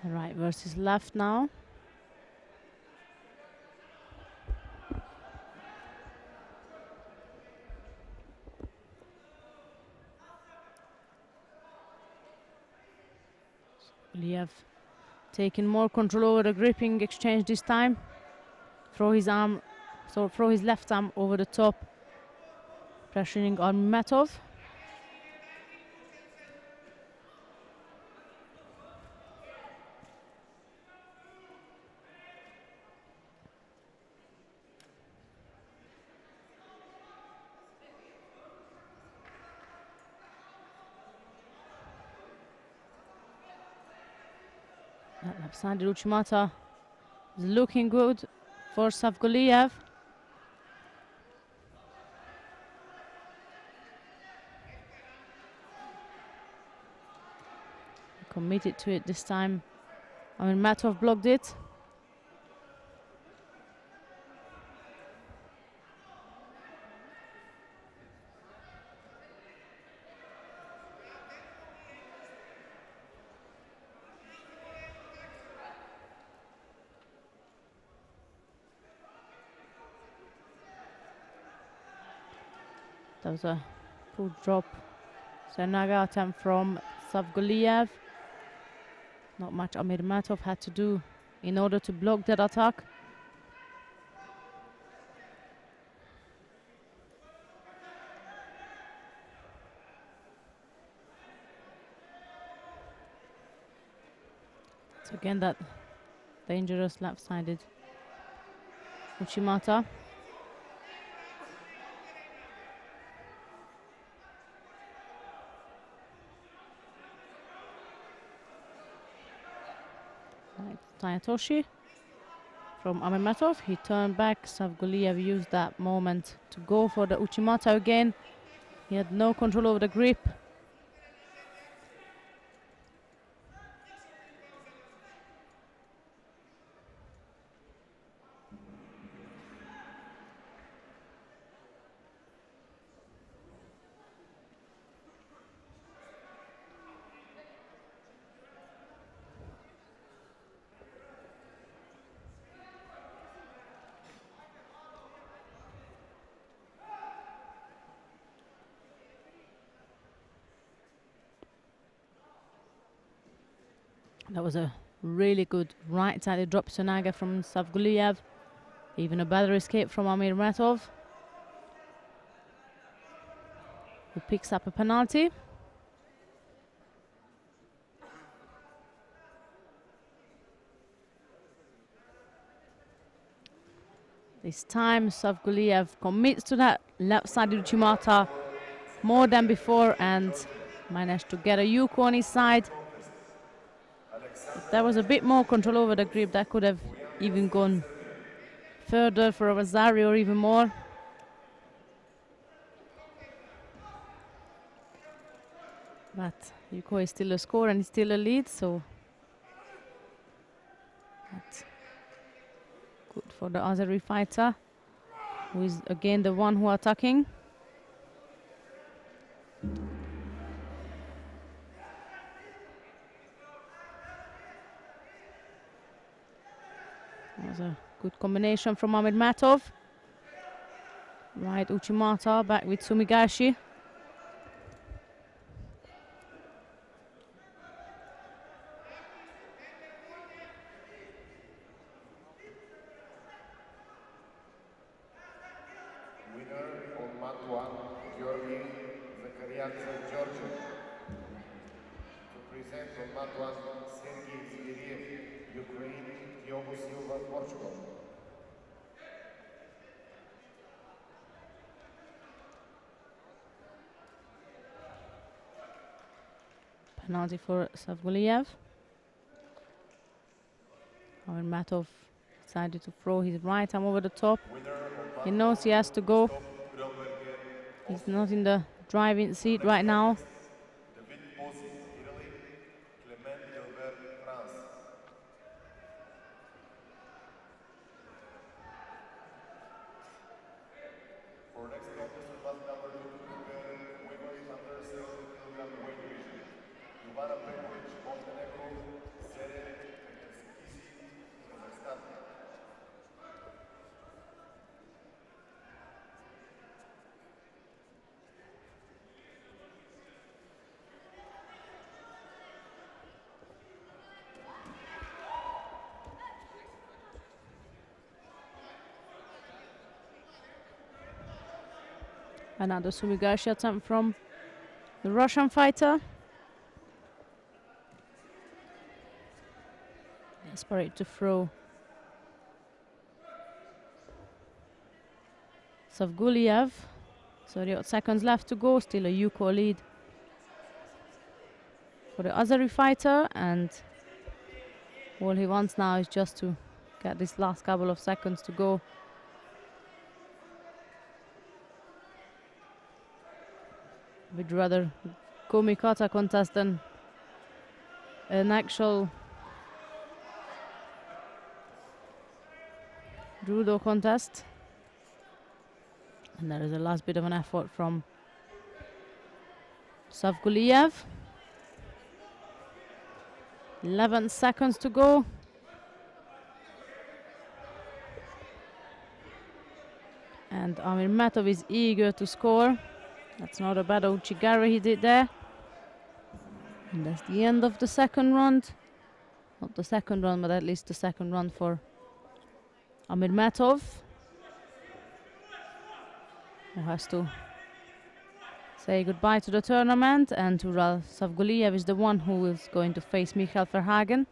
Right versus left now. Liev taking more control over the gripping exchange this time. Throw his left arm over the top, pressuring Amirmatov. That left-sided Uchimata is looking good for Savguliev. Committed to it this time. Amirmatov blocked it. That was a full drop Sernaga attempt from Savguliev. Not much Amirmatov had to do in order to block that attack. So again that dangerous left-sided Uchimata. Tayatoshi from Amirmatov. He turned back. Savguliev used that moment to go for the Uchimata again. He had no control over the grip. That was a really good right-sided drop to Naga from Savguliev. Even a better escape from Amir Matov, who picks up a penalty. This time Savguliev commits to that left-sided Uchimata more than before and managed to get a Yuko on his side. If there was a bit more control over the grip, that could have even gone further for Avazari or even more. But Yuko is still a score and it's still a lead, so that's good for the Azeri fighter, who is again the one who attacking. That was a good combination from Ahmed Matov. Right, Uchimata back with Sumigashi. Penalty for Savguliev. Ahmed Matov decided to throw his right arm over the top. He knows he has to go. He's not in the driving seat right now. Another Sumigashi attempt from the Russian fighter. Desperate to throw. Savguliev. 38 seconds left to go. Still a Yuko lead for the Azeri fighter, and all he wants now is just to get this last couple of seconds to go. We'd rather Komikata contest than an actual Judo contest. And there is a last bit of an effort from Savguliev. 11 seconds to go. And Amir Matov is eager to score. That's not a bad Uchigara he did there. And that's the end of the second round. Not the second round, but at least the second round for Amir Matov, who has to say goodbye to the tournament, and Ural Savguliev is the one who is going to face Michael Verhagen.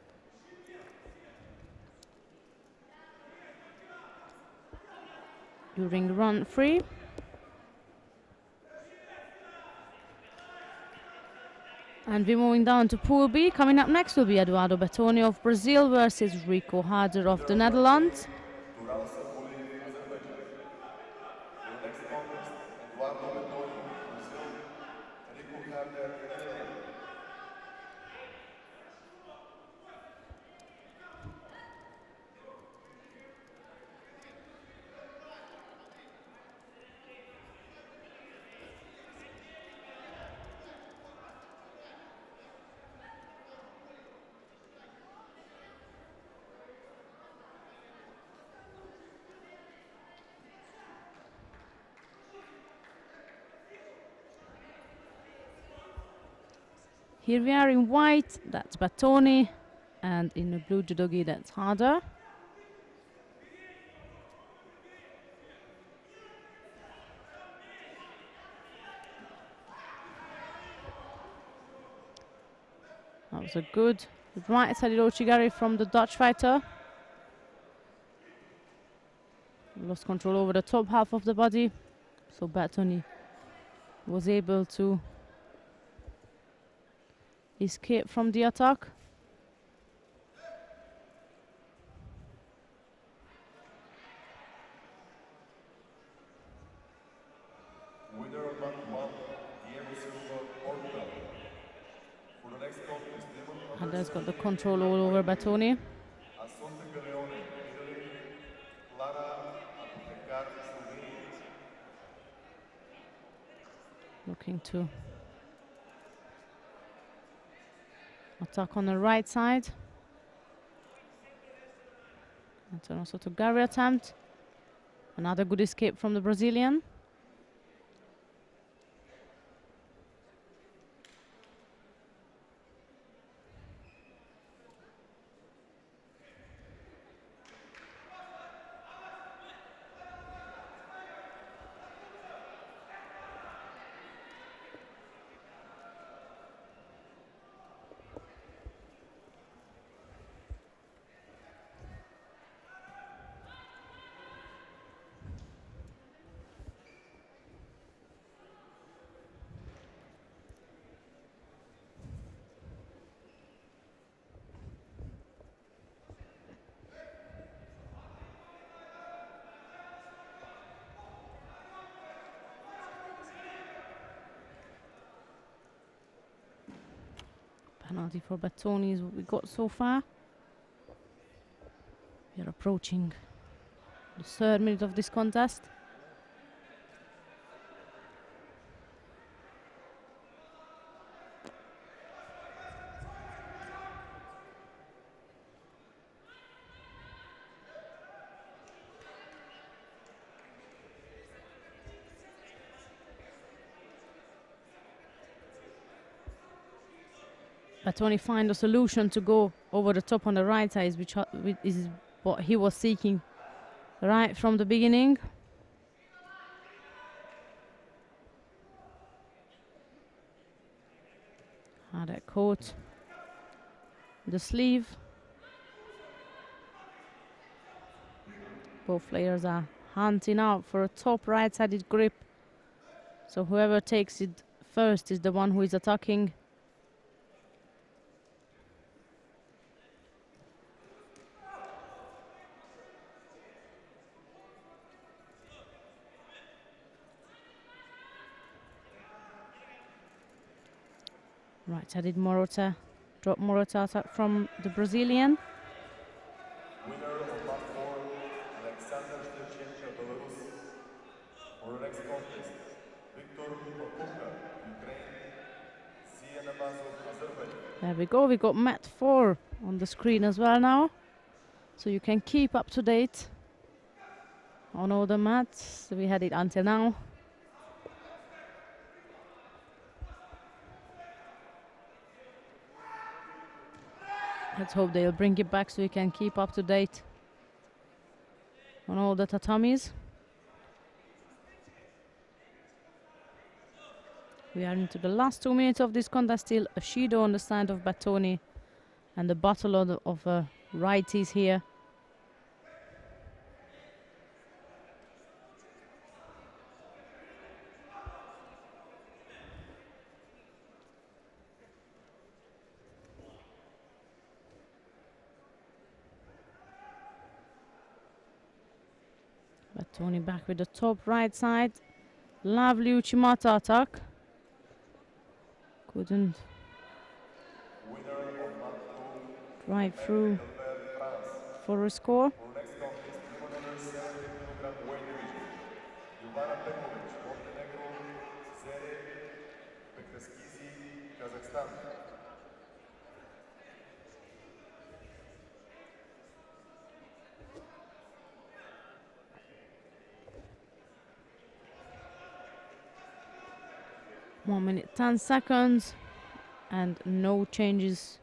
During round 3. And we're moving down to Pool B. Coming up next will be Eduardo Bertoni of Brazil versus Rico Harder of the Netherlands. Here we are in white, that's Bertoni, and in a blue judogi that's harder. That was a good right-sided Ochigari from the Dutch fighter. Lost control over the top half of the body, so Battoni was able to escape from the attack. Winner of round 1, Diego Silva, Portugal. For the next contest, Adler's got the control all over Battoni. Assunta Galeone, Italy, Clara Apotecar, Slovenia. Looking to attack on the right side. That's also to Gary attempt. Another good escape from the Brazilian. Penalty for Battoni is what we got so far. We are approaching the 3rd minute of this contest. Battoni find a solution to go over the top on the right side, which is what he was seeking right from the beginning. That caught the sleeve. Both players are hunting out for a top right-sided grip. So whoever takes it first is the one who is attacking. Right-sided Morota, drop Morota attack from the Brazilian. Winner of round 4, Alexander Stevchenko, Belarus. For the next contest, Victor Propuka, Ukraine, Siena Mazov, Azerbaijan. There we go, we got mat 4 on the screen as well now. So you can keep up to date on all the mats. So we had it until now. Let's hope they'll bring it back so you can keep up to date on all the tatamis. We are into the last 2 minutes of this contest. Still a Judo on the side of Battoni and the battle of righties here. Battoni back with the top right side. Lovely Uchimata attack. Couldn't drive through for a score. For next contest, 270 kg weight division, Ivana Pekovic, Montenegro, Zere Bektaskizi, Kazakhstan. One minute, 10 seconds, and no changes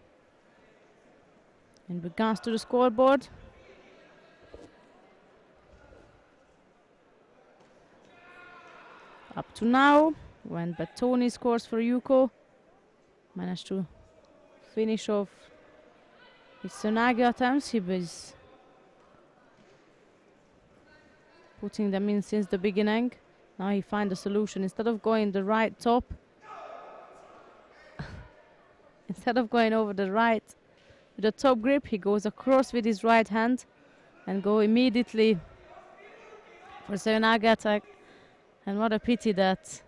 in regards to the scoreboard. Up to now, when Bertoni scores for Yuko, managed to finish off his Sonaga attempts. He was putting them in since the beginning. Now he finds a solution. Instead of going the right top, instead of going over the right with the top grip, he goes across with his right hand and go immediately for Sonaga attack. And what a pity that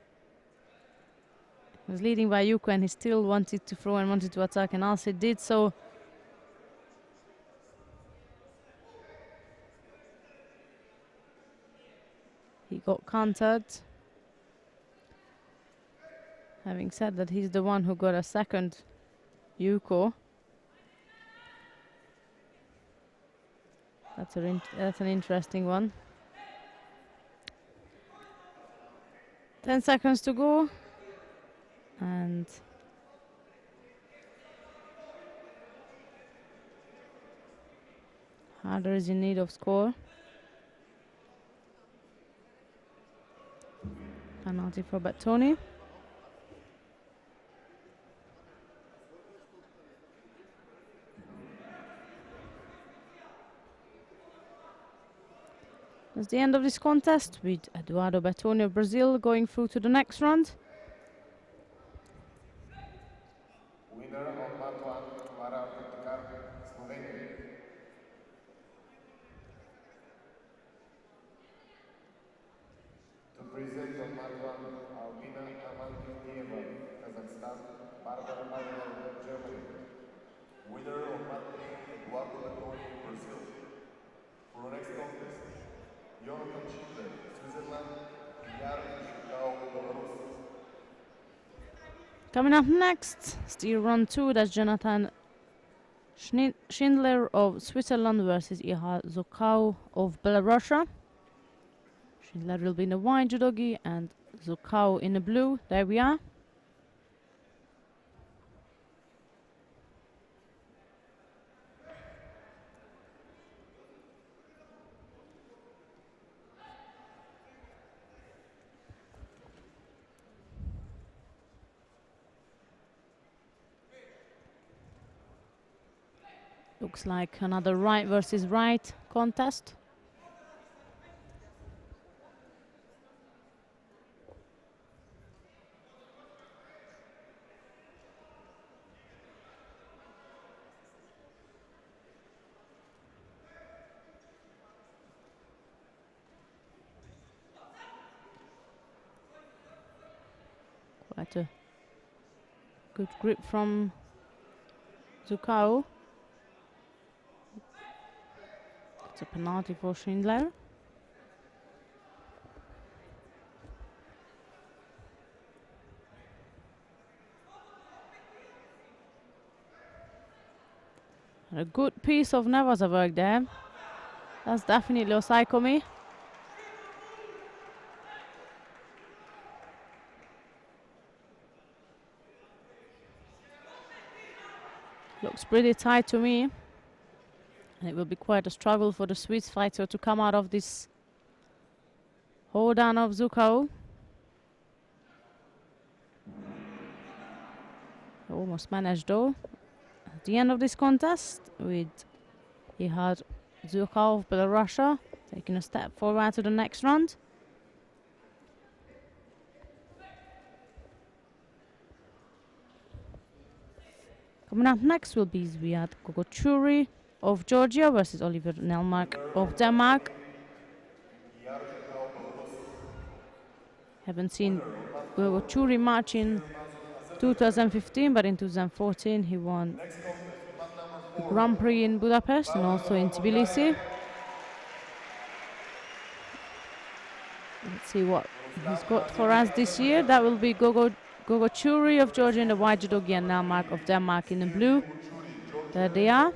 he was leading by Yuko and he still wanted to throw and wanted to attack, and also did so. He got countered. Having said that, he's the one who got a second Yuko. That's an interesting one. 10 seconds to go. And Harder is in need of score. Penalty for Bertoni. That's the end of this contest, with Eduardo Bertoni of Brazil going through to the next round. Winner of Mat 1, Clara Petkar, Slovenia. To present on Mat 1, Albina Amandieva, Kazakhstan, Barbara Barbara, Germany. Winner of Mat 3, Eduardo Bertoni, Brazil. For the next contest, europeanjudo, Switzerland, Judo, Belarus. Coming up next, still round 2, that's Jonathan Schindler of Switzerland versus Ihar Zukau of Belarus. Schindler will be in the white judogi and Zukau in the blue. There we are. Looks like another right versus right contest. Quite a good grip from Zukau. It's a penalty for Schindler. A good piece of Nevaza work there. That's definitely Osaikomi. Looks pretty tight to me. And it will be quite a struggle for the Swiss fighter to come out of this hold on of Zukau. Almost managed though. At the end of this contest, with Ihar Zukau of Belarus taking a step forward to the next round. Coming up next will be Zviad Gogochuri of Georgia versus Oliver Nelmark of Denmark. Haven't seen Gogochuri match in 2015, but in 2014 he won the Grand Prix in Budapest and also in Tbilisi. Let's see what he's got for us this year. That will be Gogochuri of Georgia in the white judogi and Nelmark of Denmark in the blue. There they are.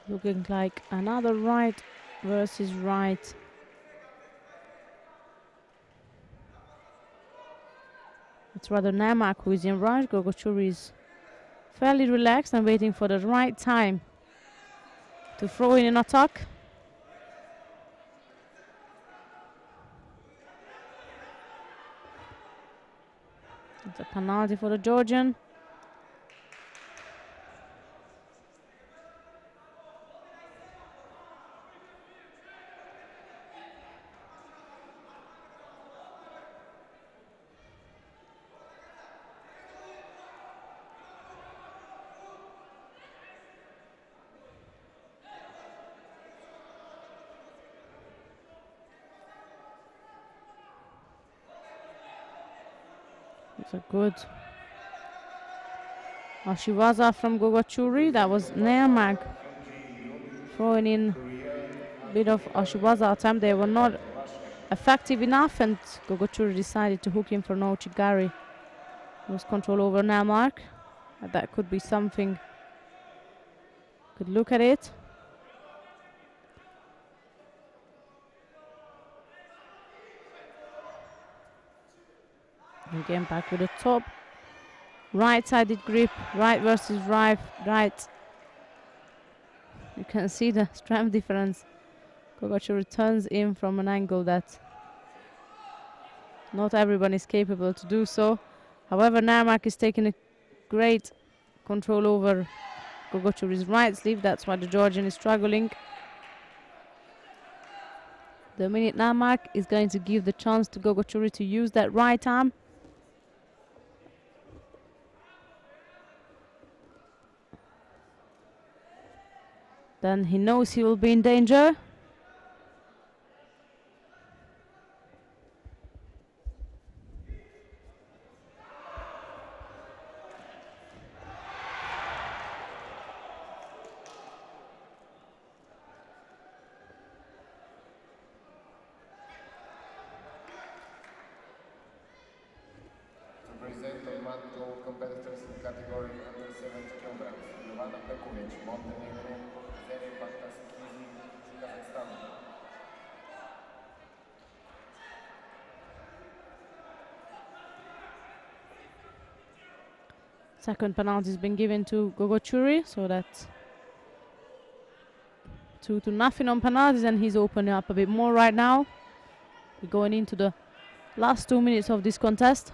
Looking like another right versus right. It's rather Namak who is in rush. Gogochuri is fairly relaxed and waiting for the right time to throw in an attack. It's a penalty for the Georgian. It's a good Ashiwaza from Gogochuri. That was Namak throwing in a bit of Ashiwaza attempt. They were not effective enough, and Gogochuri decided to hook in for no Chigari. Lost control over Namak. That could be something. Could look at it. Again, back with the top. Right-sided grip, right versus right. You can see the strength difference. Gogochuri turns in from an angle that not everyone is capable to do so. However, Namak is taking a great control over Gogochuri's right sleeve. That's why the Georgian is struggling. The minute Namak is going to give the chance to Gogochuri to use that right arm. Then he knows he will be in danger. Competitors in category under 70 kilograms. Ivana Pekulic, Montenegro, Zeni Baktaskizi, Kazakhstan. Second penalty has been given to Gogochuri, so that's 2-0 on penalties, and he's opening up a bit more right now. We're going into the last 2 minutes of this contest.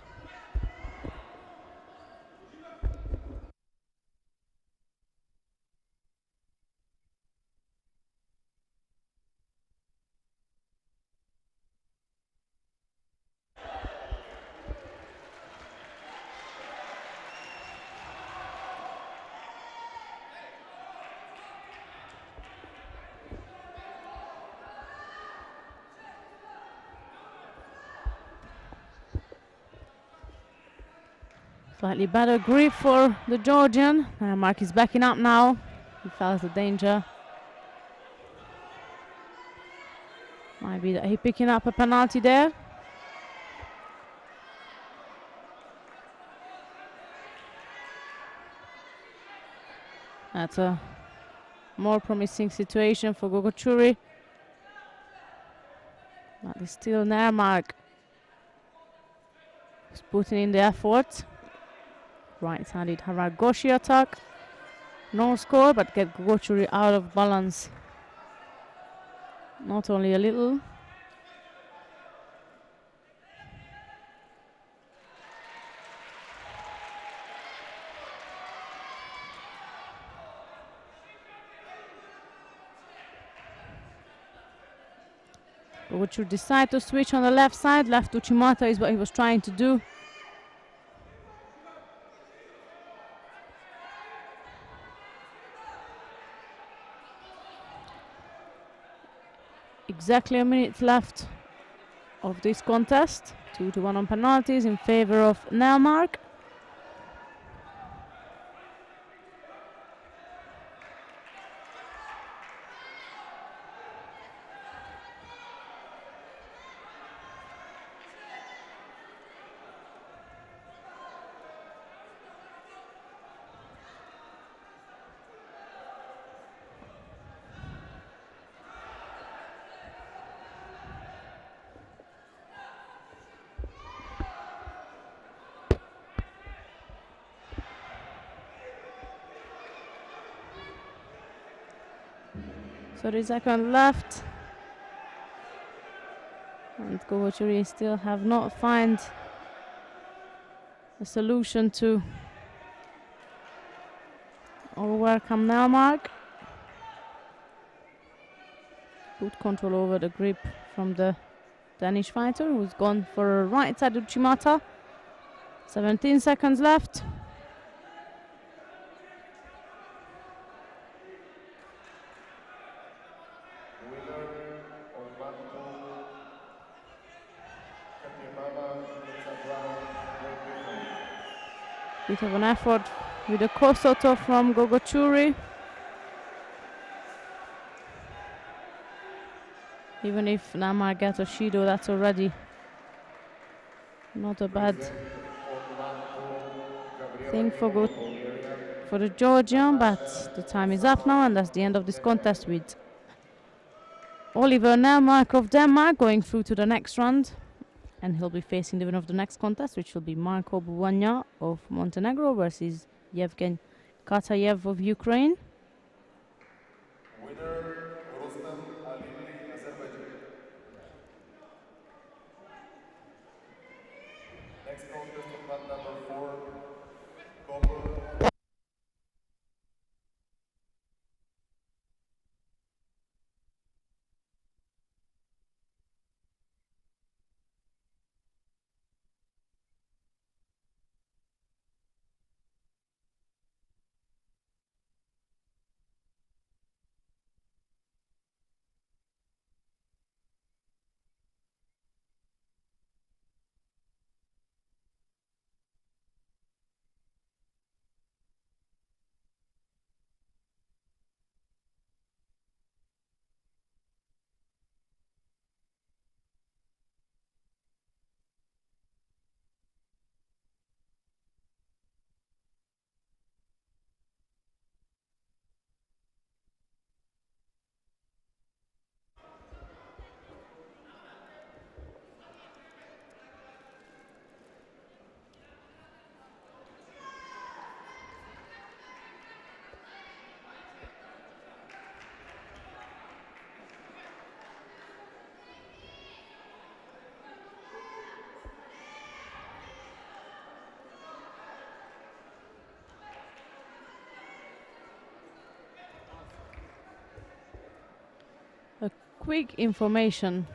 Slightly better grip for the Georgian. Mark is backing up now. He felt the danger. Might be that he picking up a penalty there. That's a more promising situation for Gogochuri. But it's still Nermark who's putting in the effort. Right-handed Haragoshi attack. No score, but get Gogochuri out of balance. Not only a little. Gogochuri decide to switch on the left side. Left Uchimata is what he was trying to do. Exactly a minute left of this contest. 2-1 on penalties in favor of Nelmark. 30 seconds left. And Gogoturi still have not found a solution to overcome Nelmark. Good control over the grip from the Danish fighter, who's gone for a right side Uchimata. 17 seconds left. Bit of an effort with a Kosoto from Gogoturi. Even if Namar gets a Shido, that's already not a bad thing for the Georgian, but the time is up now, and that's the end of this contest with Oliver Nelmark of Denmark going through to the next round, and he'll be facing the winner of the next contest, which will be Marko Buvanja of Montenegro versus Yevgen Katayev of Ukraine. Next contest on mat number 4, copper. Quick information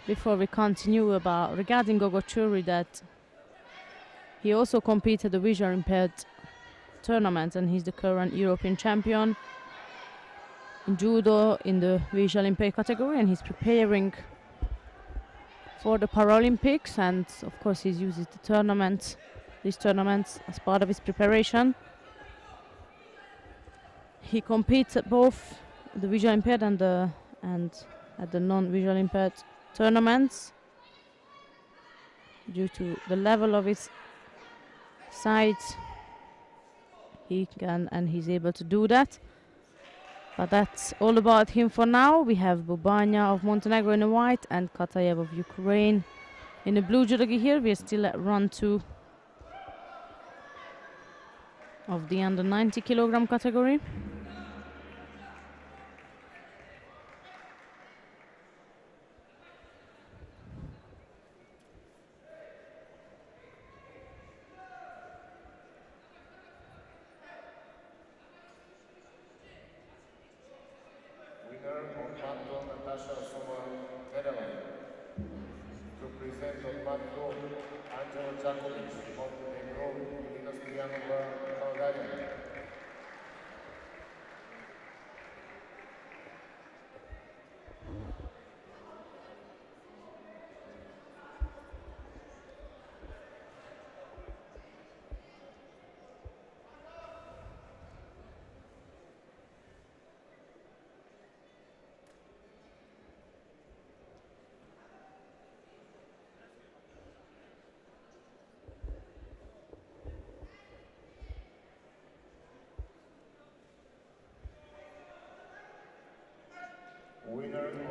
before we continue regarding Gogoturi, that he also competed the visual impaired tournament, and he's the current European champion in Judo in the visual impaired category, and he's preparing for the Paralympics, and of course he uses these tournaments as part of his preparation. He competes at both the visual impaired and at the non-visual impaired tournaments. Due to the level of his sight, he's able to do that. But that's all about him for now. We have Bubanya of Montenegro in the white and Katayev of Ukraine in the blue judo gi here. We are still at round 2 of the under 90 kilogram category.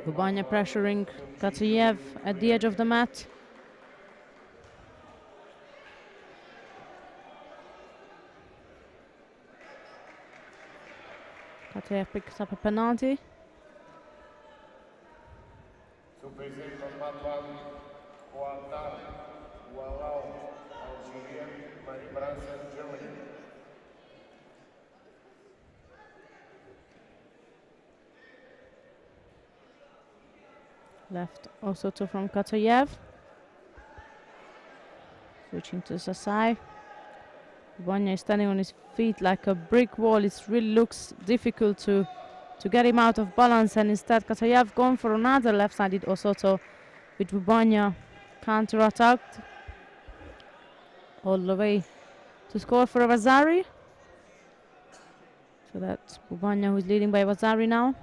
Bubanya pressuring Katayev at the edge of the mat. Katayev picks up a penalty. To present on mat 1, Ouattar Oualau, Algeria, Marie Branson, Germany. Left Osoto from Katayev. Switching to Sasai. Bubanya is standing on his feet like a brick wall. It really looks difficult to get him out of balance, and instead Katayev going for another left-sided Osoto with Bubanya counter-attacked all the way to score for Vazari. So that's Bubanya who is leading by Vazari now.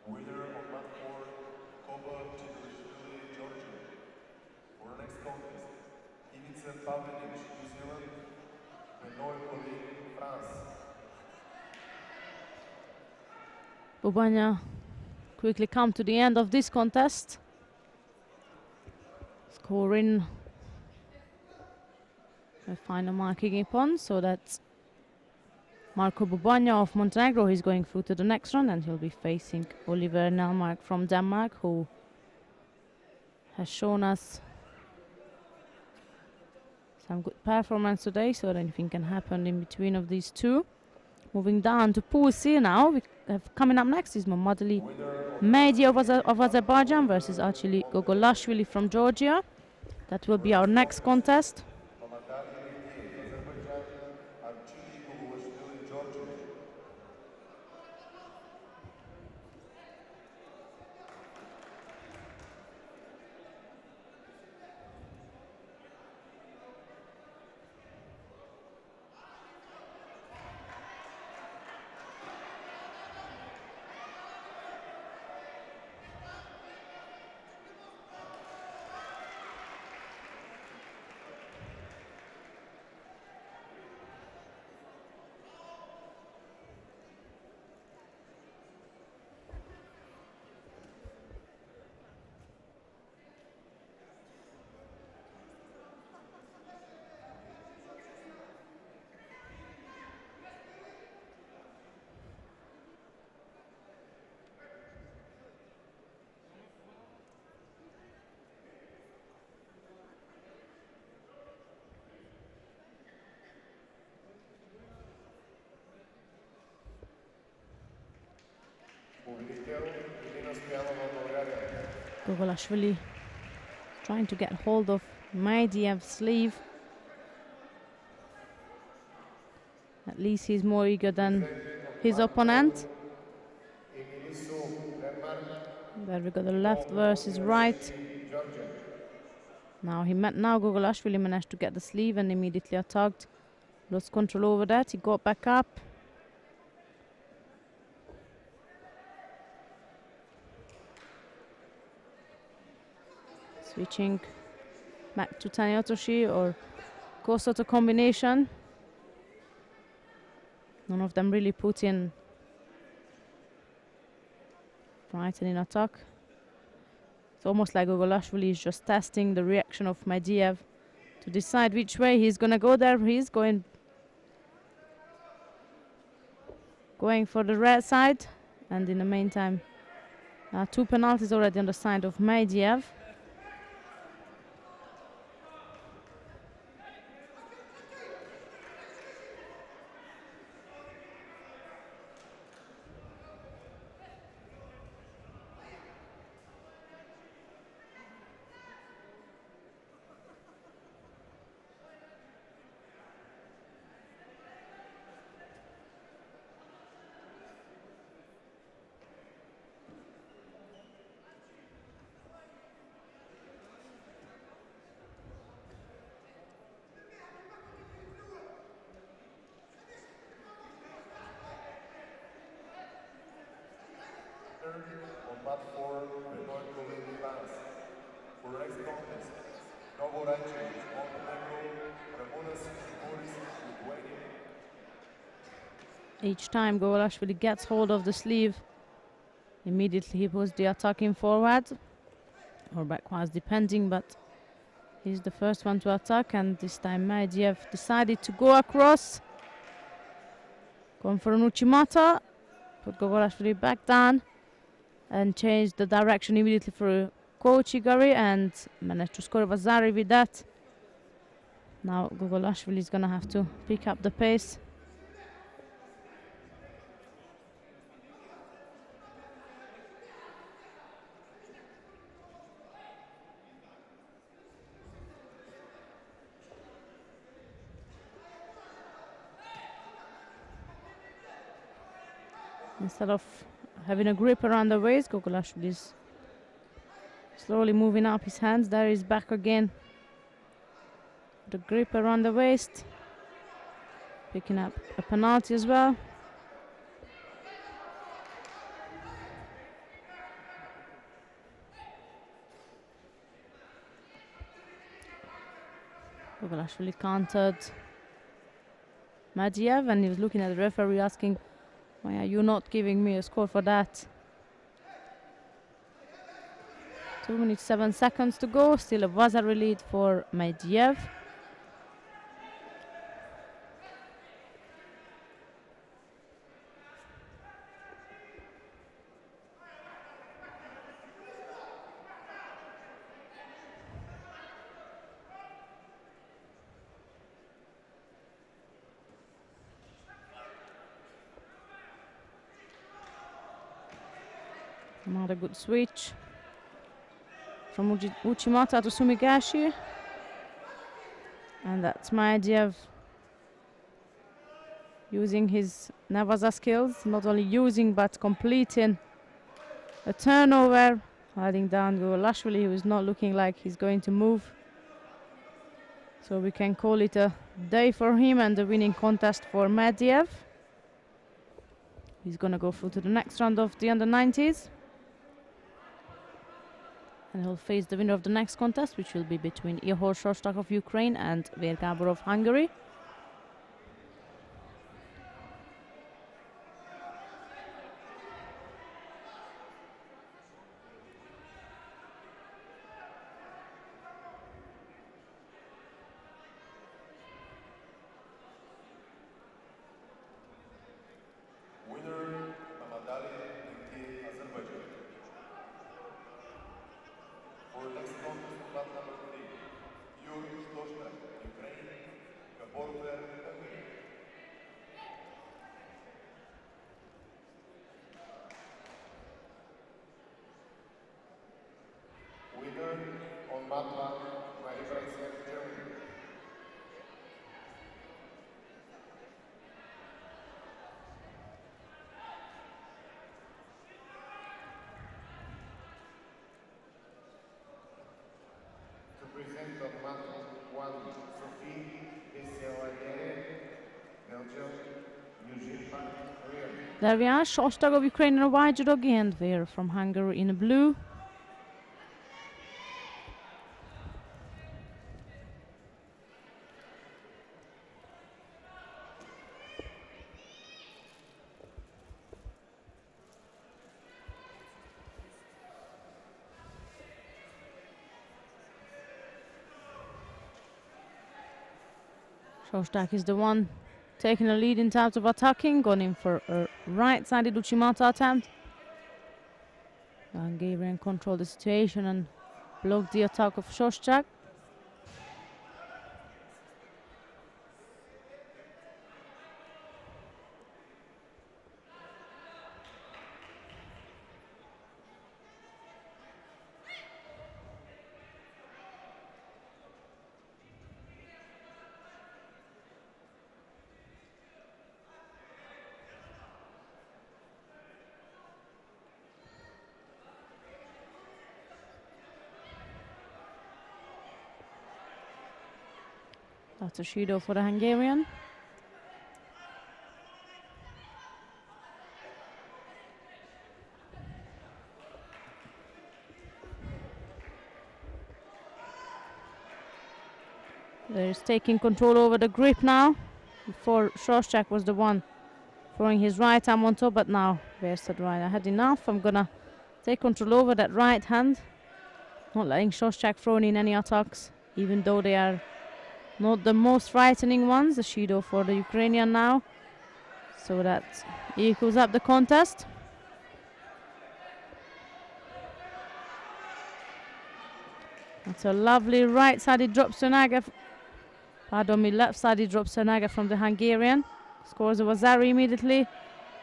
Winner of mat 4, Koba Georgia. For the next contest, Ivica Pavlinic, New Zealand, Benoit Collet, France. Bubanya quickly come to the end of this contest, scoring a final marking upon, so that's Marco Bubanya of Montenegro. He's going through to the next round, and he'll be facing Oliver Nelmark from Denmark, who has shown us some good performance today, so anything can happen in between of these two. Moving down to Pool C now. We have coming up next is Mamadali Mehdi of Azerbaijan versus Achili Gogolashvili from Georgia. That will be our next contest. Gogolashvili trying to get hold of Mehdiev's sleeve. At least he's more eager than his opponent. There we go, the left versus right. Now Gogolashvili managed to get the sleeve and immediately attacked. Lost control over that. He got back up. Switching back to Taniotoshi or Kosoto combination. None of them really put in frightening attack. It's almost like Gogolashvili is just testing the reaction of Mehdiev to decide which way he's gonna go there. He's going for the red side, and in the meantime, 2 penalties already on the side of Mehdiev. mat 4, Benoit Colin France. For next contest, Novorachi, Montenegro, Ramonas Boris, Lithuania. Each time Gogolashvili gets hold of the sleeve, immediately he puts the attack in forward or backwards depending, but he's the first one to attack, and this time Medvedev decided to go across. Going for an Uchimata, put Gogolashvili back down and change the direction immediately for Kochigari and managed to score Vazari with that. Now Gogolashvili is gonna have to pick up the pace. Instead of having a grip around the waist, Gogolashvili is slowly moving up his hands. There he's back again. The grip around the waist. Picking up a penalty as well. Gogolashvili countered Medvedev, and he was looking at the referee asking, why are you not giving me a score for that? 2 minutes 7 seconds to go. Still a Vazari lead for Medvedev. Another good switch from Uchimata to Sumigashi. And that's Medvedev using his Nevaza skills, not only using but completing a turnover, hiding down Gogolashvili, who is not looking like he's going to move. So we can call it a day for him and the winning contest for Medvedev. He's going to go through to the next round of the under-90s. And he'll face the winner of the next contest, which will be between Ihor Shostak of Ukraine and Ver Gabor of Hungary. Winner, Mamadali Nikki, Azerbaijan. For next contest, mat number 3, Yuri Shtoshnak, Ukraine, Gaborver, Hungary. Winner on mat 1, Marie Francine, Germany. To present on mat 1, Sofia, Belgium, New Zealand, Korea. There we are, Shostak of Ukraine in a white judo and Ver from Hungary in blue. Shostak is the one taking the lead in terms of attacking, going in for a right-sided Uchimata attempt. The Hungarian controlled the situation and blocked the attack of Shostak. That's a Judo for the Hungarian. There's taking control over the grip now. Before, Shostak was the one throwing his right arm on top, but now Versad right. I had enough. I'm gonna take control over that right hand. Not letting Shostak throw in any attacks, even though they are not the most frightening ones. The Judo for the Ukrainian now. So that equals up the contest. It's a lovely right-sided drop Sonaga. Pardon me, left-sided drop Sonaga from the Hungarian. Scores a Wazari immediately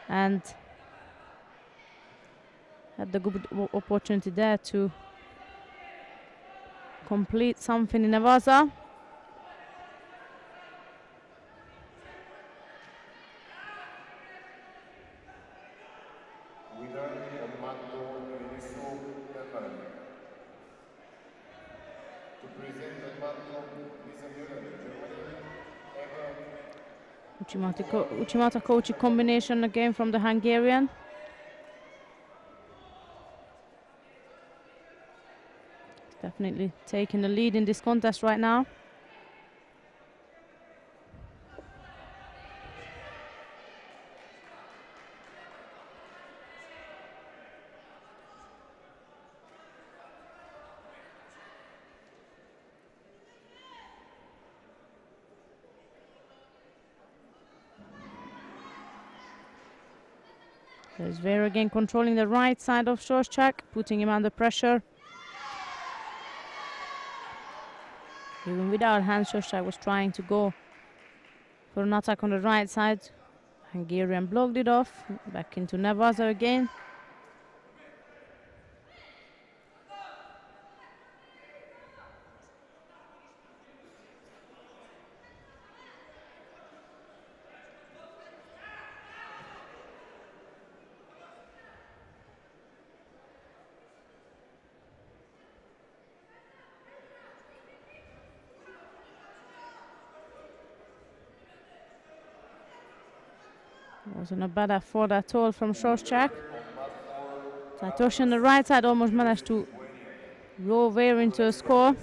and had the good opportunity there to complete something in Navaza. Uchimata Kochi combination again from the Hungarian. Definitely taking the lead in this contest right now. There's Ver again controlling the right side of Shostak, putting him under pressure. Even without hands, Shostak was trying to go for an attack on the right side. Hungarian blocked it off. Back into Navaza again. Wasn't a bad effort at all from Shostak. Satoshi on the right side almost managed to roll Ver into a score.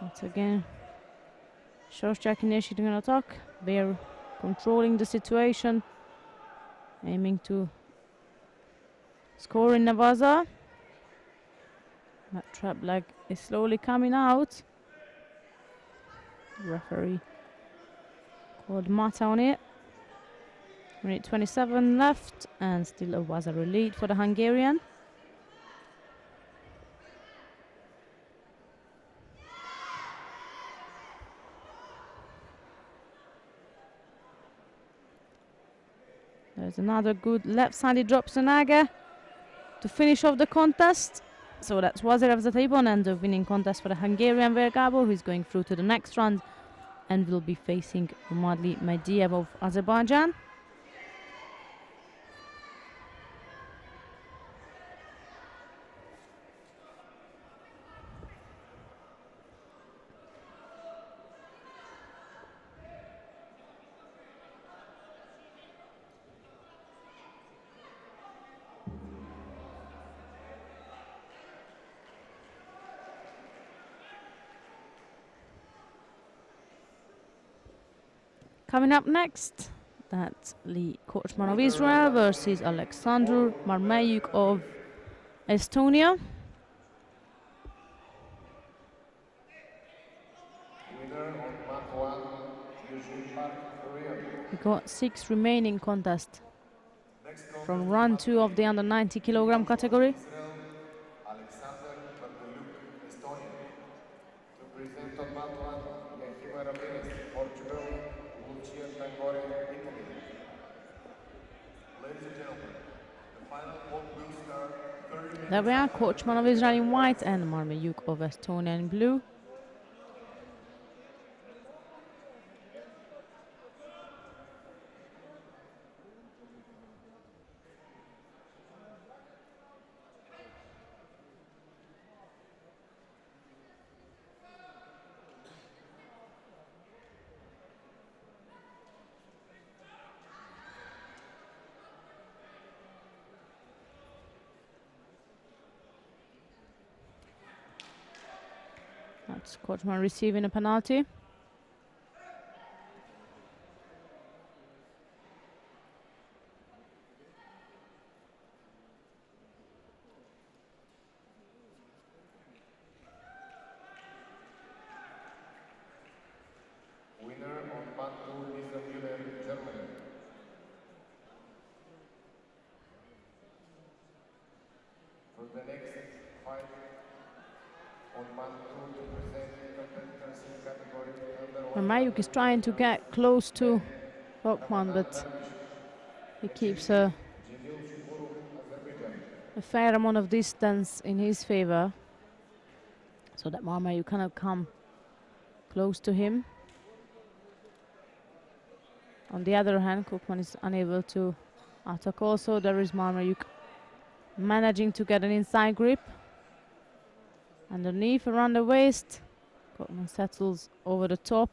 Once again, Shostak initiating an attack. Ver controlling the situation, aiming to score in Navaza. That trap leg is slowly coming out. Referee called Mata on it. Minute 27 left and still a Wazari lead for the Hungarian. There's another good left-sided drop Sonaga to finish off the contest. So that's Wazarev Zatibon and the winning contest for the Hungarian Ver Gabor, who is going through to the next round and will be facing Madli Mediev of Azerbaijan. Coming up next, that's Lee Korchman of Israel versus Alexandru Marmeyuk of Estonia. We got 6 remaining contests from round 2 of the under 90 kilogram category. Ladies and gentlemen, the final one will start 30 minutes. There we are, Coachman of Israel in white and Marmayuk of Estonia in blue. That's Coachman receiving a penalty. Winner on mat 2 is Germany. For the next fight on mat 2 to present competitors in category under Marmayuk is trying to get close to Coachman, but he keeps a fair amount of distance in his favor, so that Marmayuk cannot come close to him. On the other hand, Coachman is unable to attack also. There is Marmayuk managing to get an inside grip. Underneath, around the waist. Coachman settles over the top.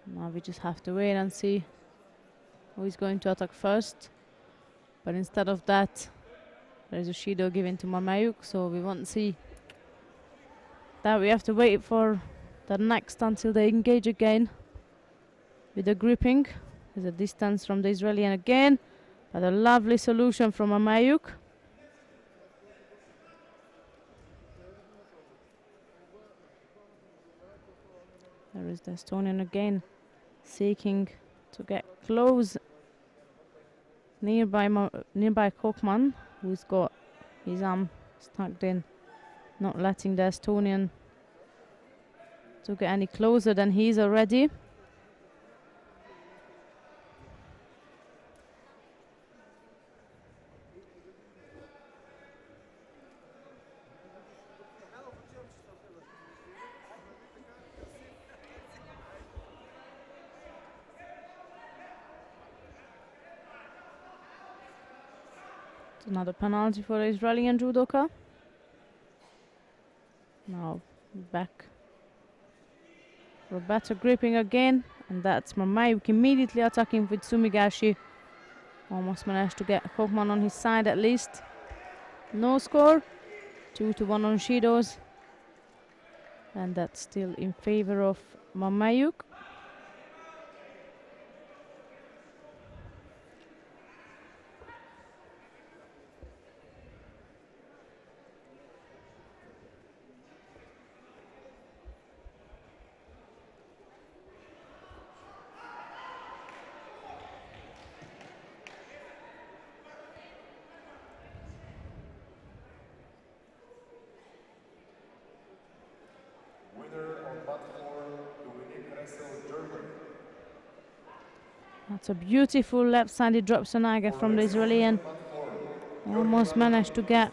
Now we just have to wait and see who is going to attack first. But instead of that, there is a Judo given to Marmayuk, so we won't see that. We have to wait for the next until they engage again with the gripping. There's a distance from the Israeli again, but a lovely solution from Marmayuk. There is the Estonian again, seeking to get close nearby Coachman, who's got his arm stuck in, not letting the Estonian to get any closer than he is already. Another penalty for the Israeli judoka. Now back for better gripping again, and that's Marmayuk immediately attacking with Sumigashi. Almost managed to get Coachman on his side at least. No score, 2-1 on Shidos, and that's still in favor of Marmayuk. That's a beautiful left-sided drop Sonaga from the Israeli. Almost managed to get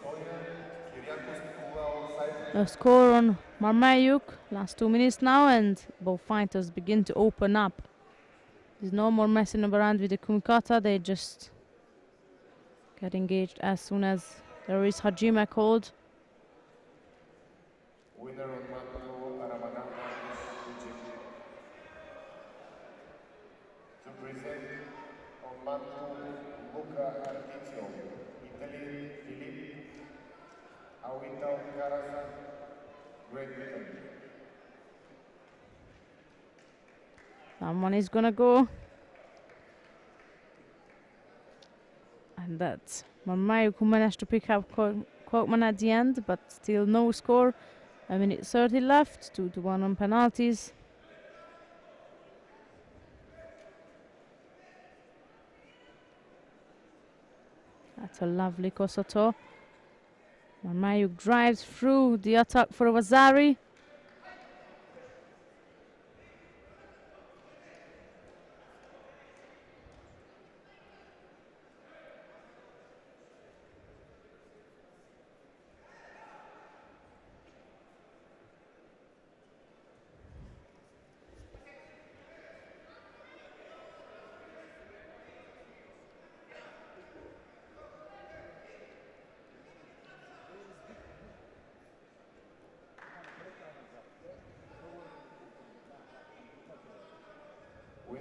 a score on Marmayuk. Last 2 minutes now, and both fighters begin to open up. There's no more messing around with the kumikata. They just get engaged as soon as there is Hajime called. Winner on mat 2, Arabanana is to present on mat 2, Luca Artizio, Italy, Philippe, Awita Carasa, Great Britain. Someone is gonna go. And that's Marmayuk who managed to pick up Coachman at the end, but still no score. A minute 30 left, 2-1 on penalties. That's a lovely Kosoto. Marmayuk drives through the attack for Wazari.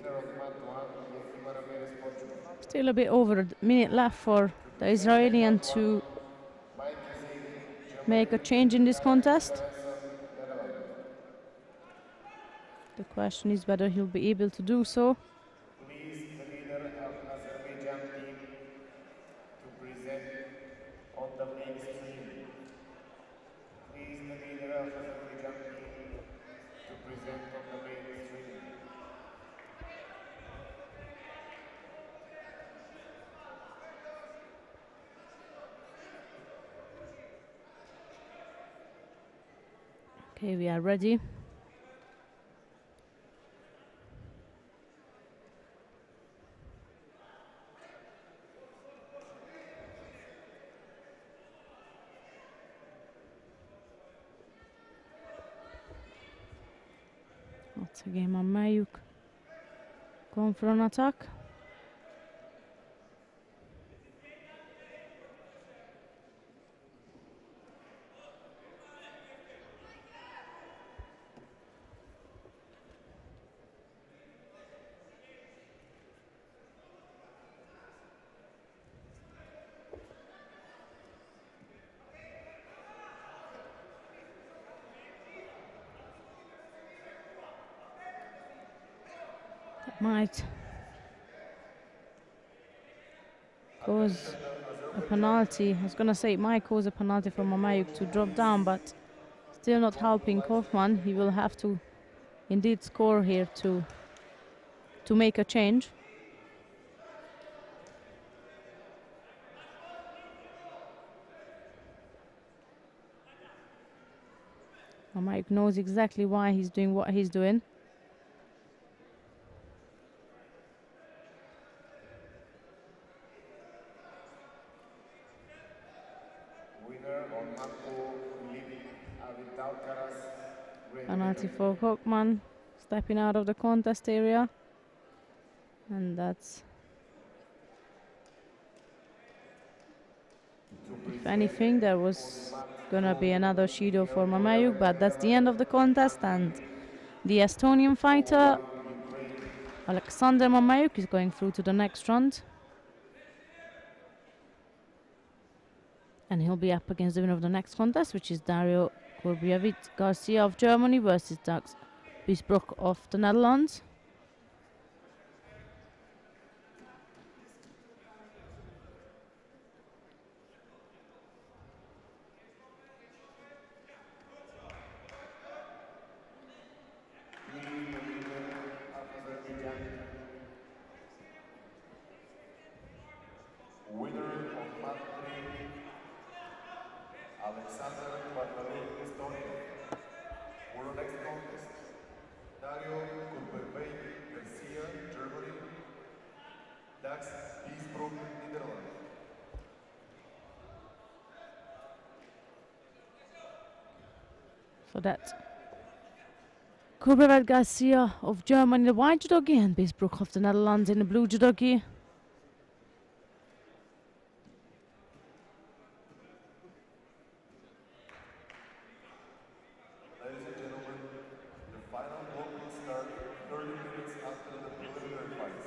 Winner of mat 1, Efima Ramirez, Portugal. Still a bit over a minute left for the Israeli to Mike Kazini, Germany. make a change in this contest. Svensson, Netherlands. The question is whether he'll be able to do so. Please, the leader of Azerbaijan team to present on the main stream. Please, the leader of Azerbaijan team to present on the main stream. Okay, we are ready. Once again, Mamayuk going for an attack. Might cause a penalty. I was gonna say it might cause a penalty for Mamayuk to drop down, but still not helping Kaufman. He will have to indeed score here to make a change. Mamayuk knows exactly why he's doing what he's doing. Penalty for Kaufman, stepping out of the contest area. And that's, if anything, there was gonna be another Judo for Mamayuk, but that's the end of the contest, and the Estonian fighter Alexander Mamayuk is going through to the next round. And he'll be up against the winner of the next contest, which is Dario Kurbievich Garcia of Germany versus Dax Biesbroek of the Netherlands. Winner of mat 3, Alexander Barbarin, Estonia. For the next contest, Dario Kurberbey Garcia, Germany. Dax Biesbroek, Netherlands. So that's Kurberbeit Garcia of Germany, the white judogi, and Biesbroek of the Netherlands in the blue judogi. Ladies and gentlemen, the final block will start 30 minutes after the preliminary fights.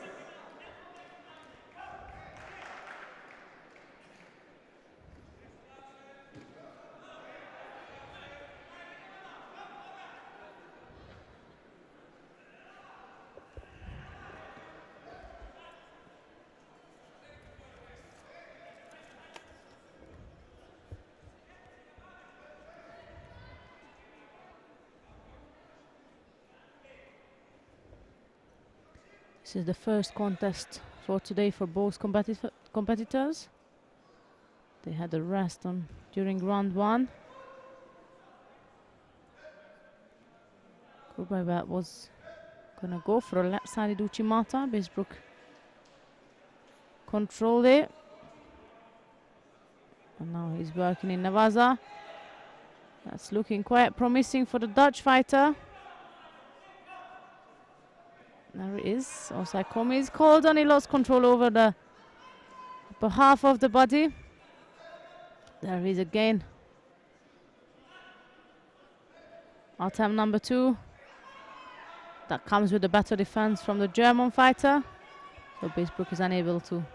This is the first contest for today for both competitors. They had a rest on during round one. Kurberbeit was gonna go for a left-sided Uchimata. Biesbroek controlled it. And now he's working in Navaza. That's looking quite promising for the Dutch fighter. There it is. Osaikomi is called on. He lost control over the upper half of the body. There he is again. Attempt number 2. that comes with a better defense from the German fighter. So Beesbrook is unable to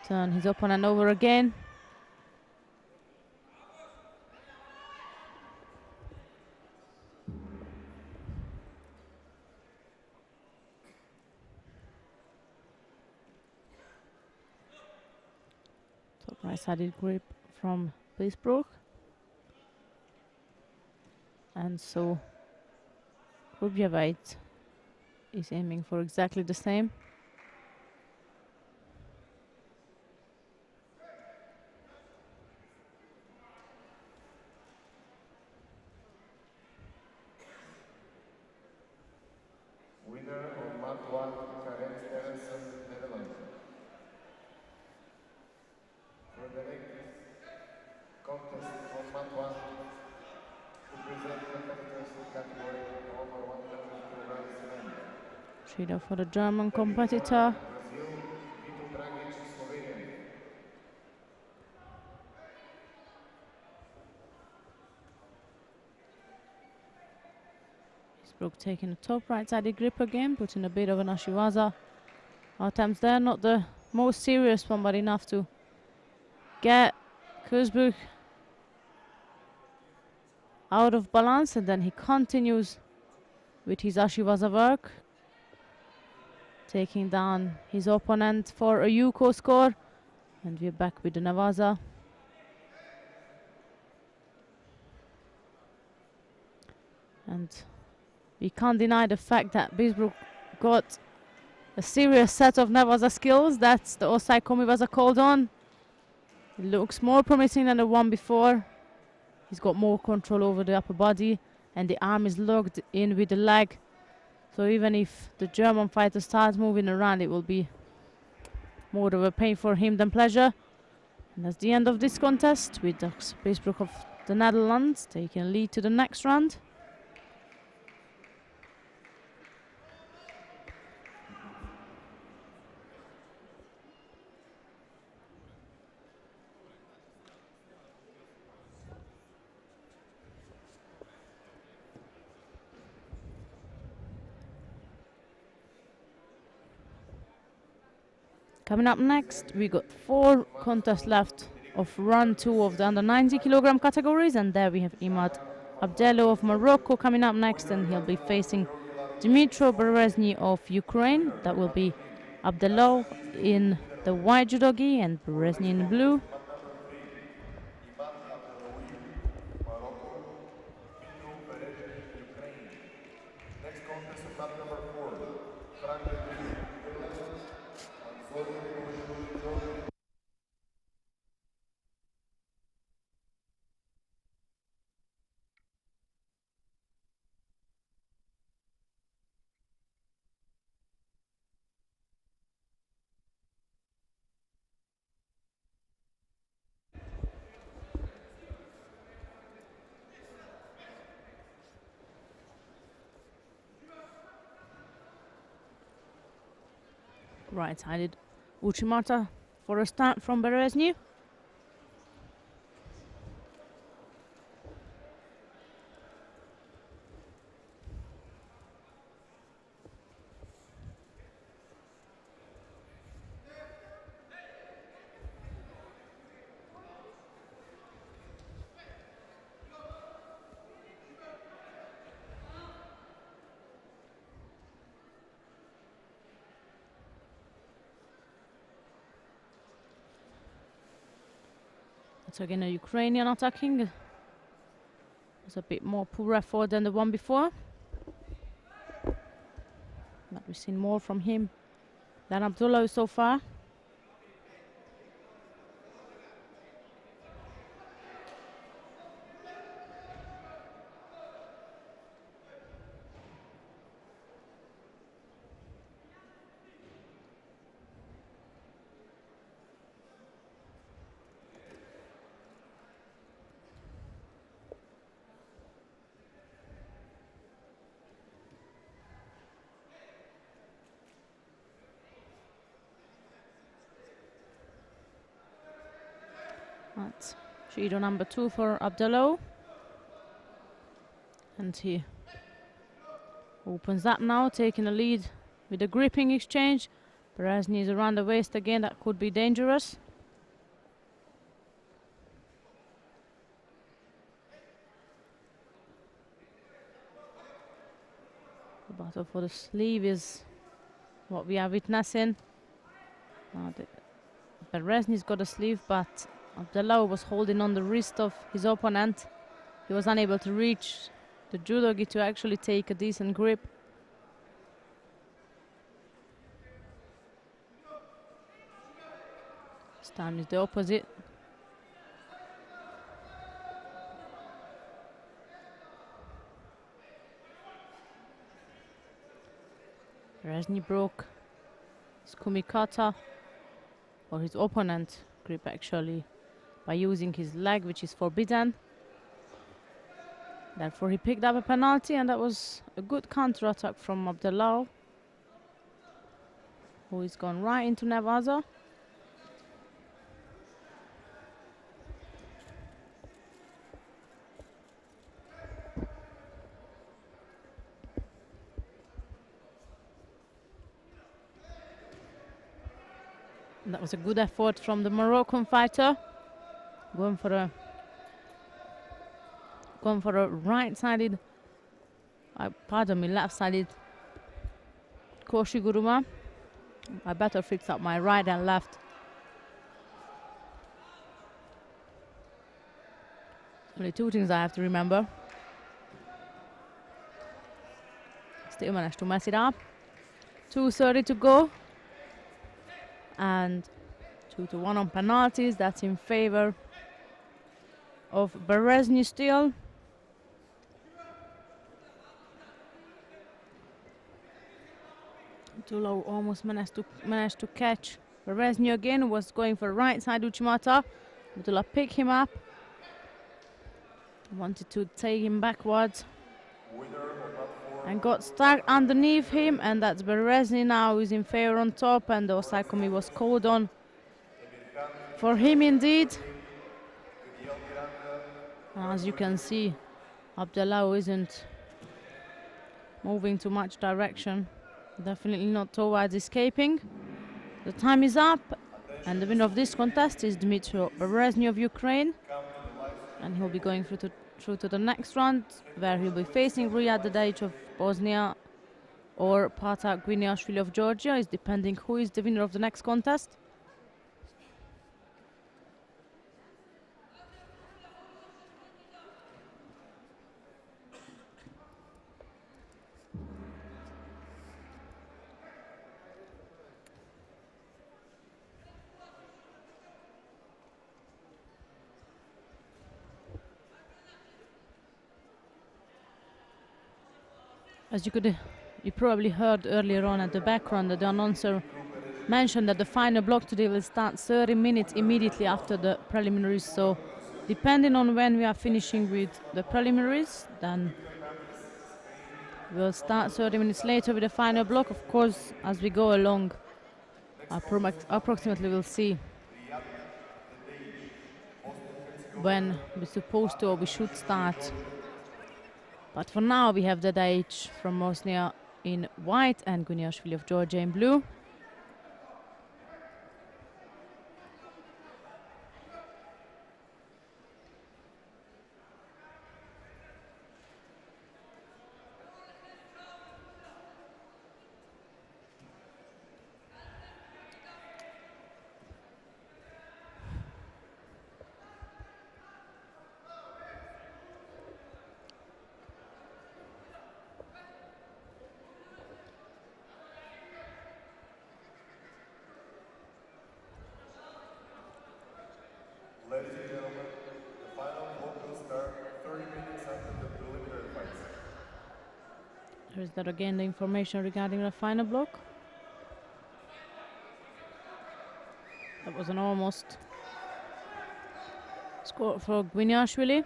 turn his opponent over again. Top right-sided grip from Beesbrook. And so Grubjevic is aiming for exactly the same. Winner of Mat 1, Karen Stevenson, Netherlands. For the next contest on Mat 1, to present competitors in category over 100 kilograms men. Judo for the German competitor. Brazil, Vito Dragic, Slovenia. Beesbrook taking a top right-sided grip again, putting a bit of an Ashiwaza. Attempts there, not the most serious one, but enough to get Kurzbuch out of balance, and then he continues with his Ashiwaza work, taking down his opponent for a Yuko score, and we're back with the Navaza. And we can't deny the fact that Beesbrook got a serious set of Navaza skills. That's the Osai Komiwaza called on. It looks more promising than the one before. He's got more control over the upper body, and the arm is locked in with the leg. So even if the German fighter starts moving around, it will be more of a pain for him than pleasure. And that's the end of this contest, with the Beesbrook of the Netherlands taking lead to the next round. Coming up next, we got 4 contests left of round 2 of the under 90 kilogram categories, and there we have Imad Abdello of Morocco coming up next, and he'll be facing Dmitro Berezny of Ukraine. That will be Abdello in the white judogi and Berezny in blue. Next contest of mat number 4, Frank Netherlands, and Sofia. Right-sided Uchimata for a start from Berezny. It's again a Ukrainian attacking. It's a bit more poor effort than the one before. But we've seen more from him than Abdullah so far. That's Judo number 2 for Abdello. And he Opens up now, taking the lead with the gripping exchange. Berezny is around the waist again, that could be dangerous. The battle for the sleeve is what we are witnessing. Berezny's got a sleeve, but Abdallah was holding on the wrist of his opponent. He was unable to reach the judogi to actually take a decent grip. This time is the opposite. Berezny broke his kumikata, or his opponent grip actually, by using his leg, which is forbidden. Therefore he picked up a penalty, and that was a good counter-attack from Abdallah, who is gone right into Nevaza. That was a good effort from the Moroccan fighter, going for a right-sided, left-sided Koshiguruma. I better fix up my right and left. Only two things I have to remember. Still managed to mess it up. 2:30 to go. And 2-1 on penalties. That's in favor of Berezny still. Tulo almost managed to catch Berezny again. Was going for right side Uchimata. Abdullah picked him up. Wanted to take him backwards. And got stuck underneath him, and that's Berezny now who's in favor on top, and the Osaikomi was called on for him indeed. As you can see, Abdallah isn't moving too much direction. Definitely not towards escaping. The time is up, and the winner of this contest is Dmitry Berezny of Ukraine, and he'll be going through to the next round, where he'll be facing Riyad Dadaic of Bosnia or Pata Gwiniashvili of Georgia, is depending who is the winner of the next contest. As you probably heard earlier on at the background, that the announcer mentioned that the final block today will start 30 minutes immediately after the preliminaries. So depending on when we are finishing with the preliminaries, then we'll start 30 minutes later with the final block. Of course, as we go along, approximately we'll see when we're supposed to or we should start. But for now, we have Dadaic from Bosnia in white and Gwiniashvili of Georgia in blue. Ladies and gentlemen, the final block will start 30 minutes after the preliminary fights. There is that again, the information regarding the final block. That was an almost score for Gwiniashvili.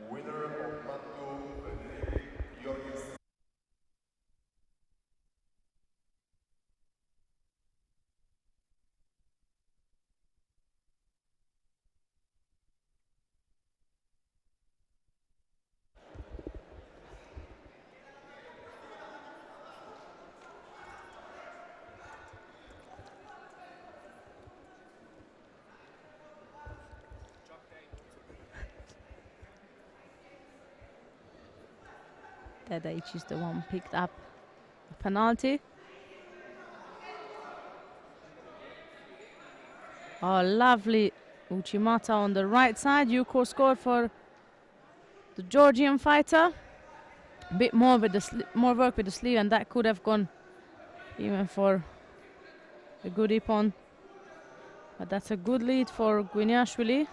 Winner of Mantu, Georgis. Tadaichi is the one picked up a penalty. Oh, lovely Uchimata on the right side. Yuko scored for the Georgian fighter. A bit more with the more work with the sleeve, and that could have gone even for a good ippon. But that's a good lead for Guiniashvili.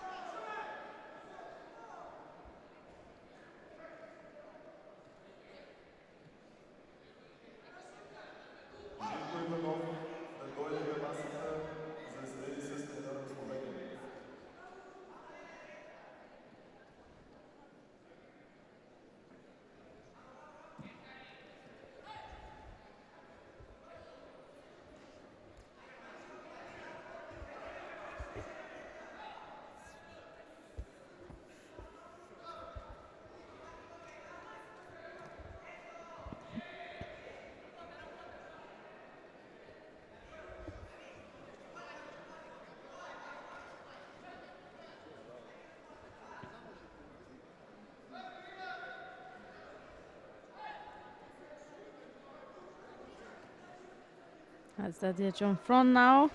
That's Tadaichi on front now.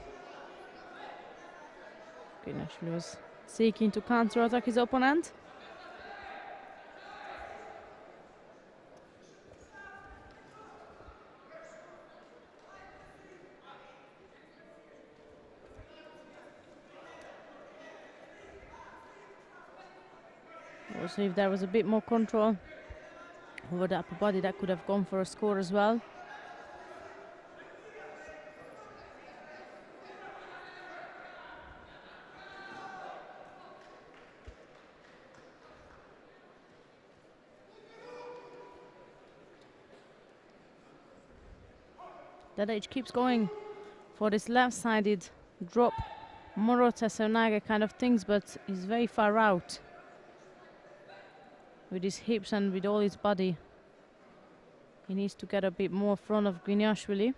Guiniashvili was seeking to counter-attack his opponent. Also, if there was a bit more control over the upper body, that could have gone for a score as well. Tadaichi keeps going for this left-sided drop, Morota Seonaga kind of things, but he's very far out with his hips and with all his body. He needs to get a bit more front of Guiniashvili.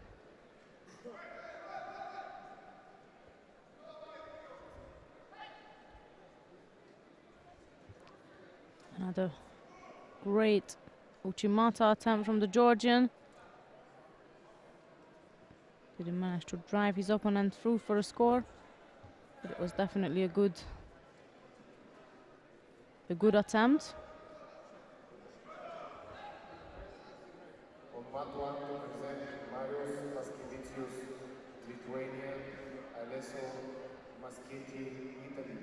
Another great Uchimata attempt from the Georgian. Didn't manage to drive his opponent through for a score, but it was definitely a good attempt. On mat 1 to present Marius Maskevicius, Lithuania, Alesso Maschetti, Italy.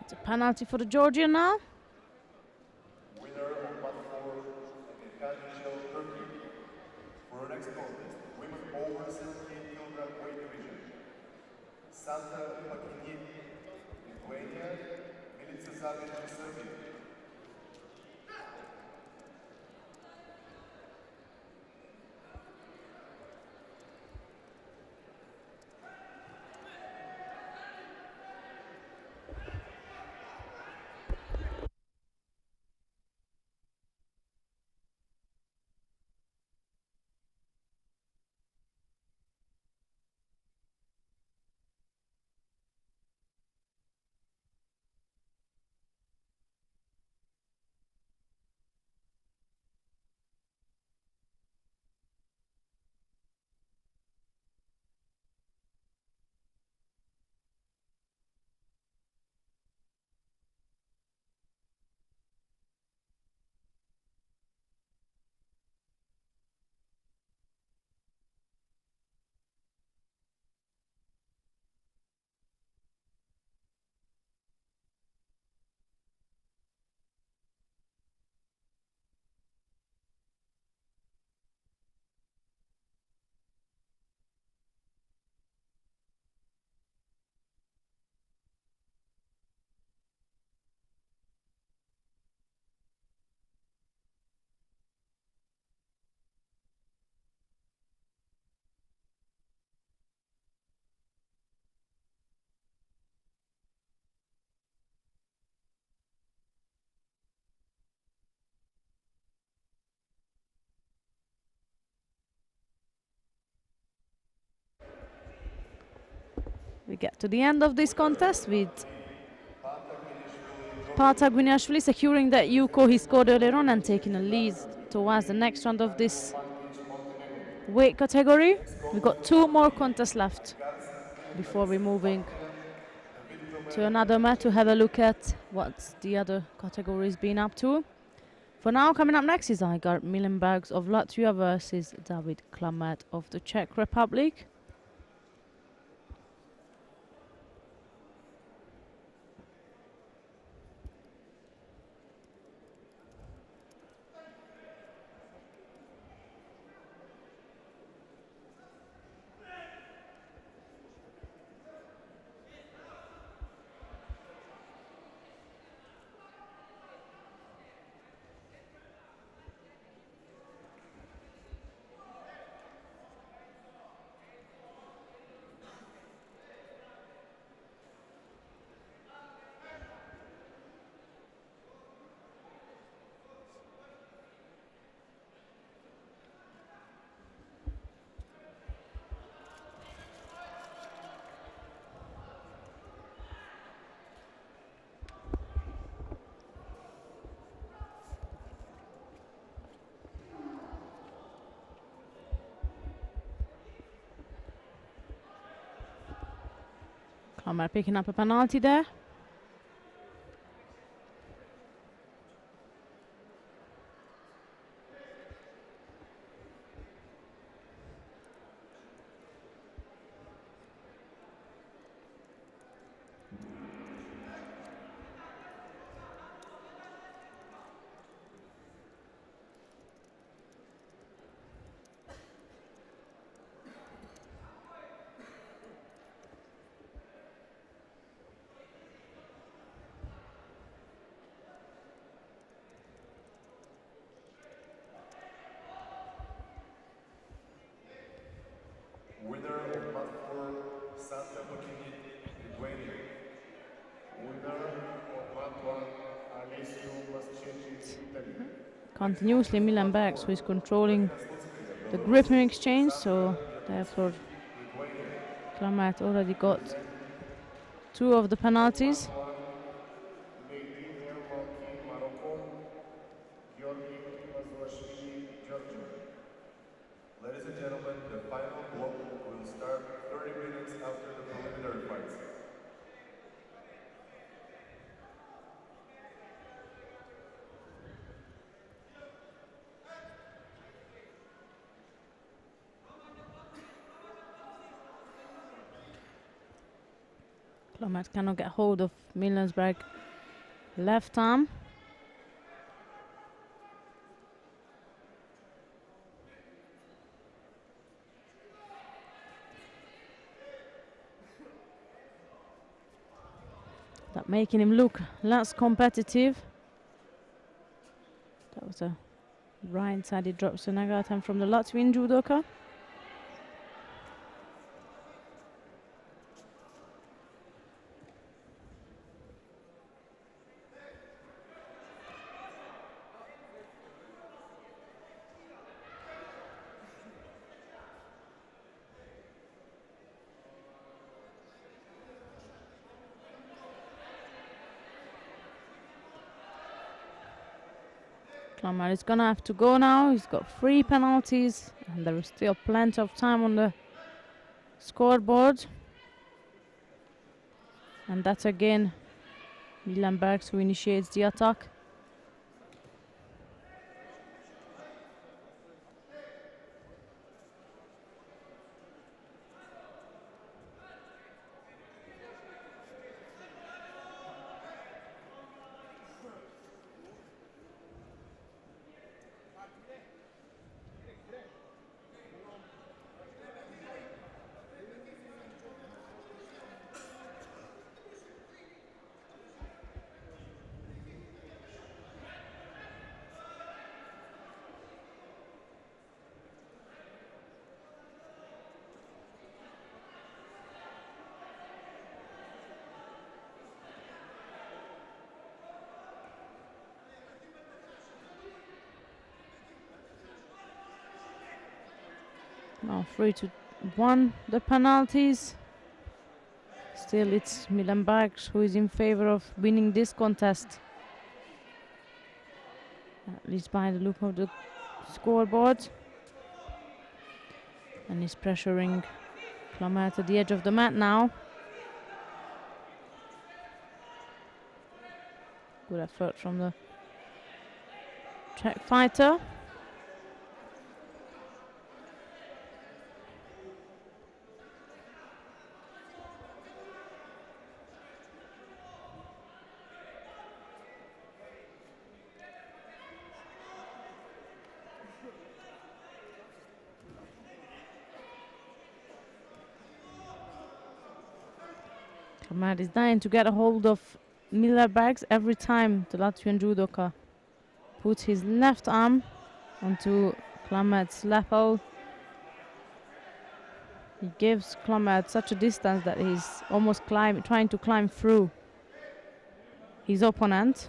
It's a penalty for the Georgian now. Winner of mat 4, Michel Turkey. For our next contest, women over 78 kilogram weight division. Santa Pakinit, Lithuania, Milica Zavic, Serbia. We get to the end of this contest with Pata Gwiniashvili securing that Yuko he scored earlier on and taking a lead towards the next round of this weight category. We've got 2 more contests left before we're moving to another match to have a look at what the other categories been up to. For now, coming up next is Igor Milenbergs of Latvia versus David Klamet of the Czech Republic. Klamet picking up a penalty there. Winner of Mat 4, Santa Bacchini, Lithuania. Winner of Mat 1, Alessio Pascetti, Italy. Continuously Milenbergs who is controlling the gripping exchange, so therefore Klamet already got 2 of the penalties. Mehdi Elmalki, Morocco. Georgi Mazuashvili, Georgia. Ladies and gentlemen, the final block will start 30 minutes after the preliminary fights. Klamet cannot get hold of Milenbergs' left arm. That making him look less competitive. That was a right-sided drop to Nagatan from the Latvian judoka. Klamet is gonna have to go now. He's got 3 penalties and there is still plenty of time on the scoreboard. And that's again Milenbergs who initiates the attack. Now 3-1 the penalties. Still, it's Milenbergs who is in favor of winning this contest. At least by the look of the scoreboard. And he's pressuring Clamart at the edge of the mat now. Good effort from the Czech fighter. Clamart is dying to get a hold of Milenbergs every time the Latvian judoka puts his left arm onto Clamart's lapel. He gives Clamart such a distance that he's almost trying to climb through his opponent.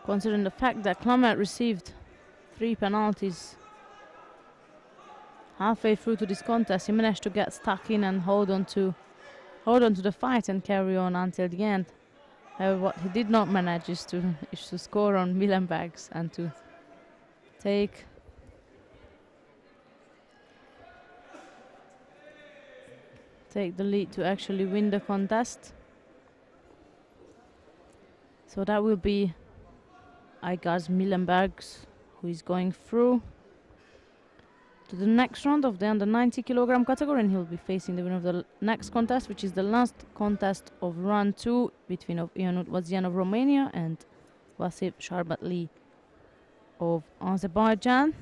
Considering the fact that Clamart received 3 penalties halfway through to this contest, he managed to get stuck in and hold on to the fight and carry on until the end. However, what he did not manage is to score on Milenbergs and to take the lead to actually win the contest. So that will be Aigas Milenbergs who is going through to the next round of the under 90 kilogram category, and he'll be facing the winner of the next contest, which is the last contest of round 2 between Ionut Vazian of Romania and Vasip Sharbatli of Azerbaijan.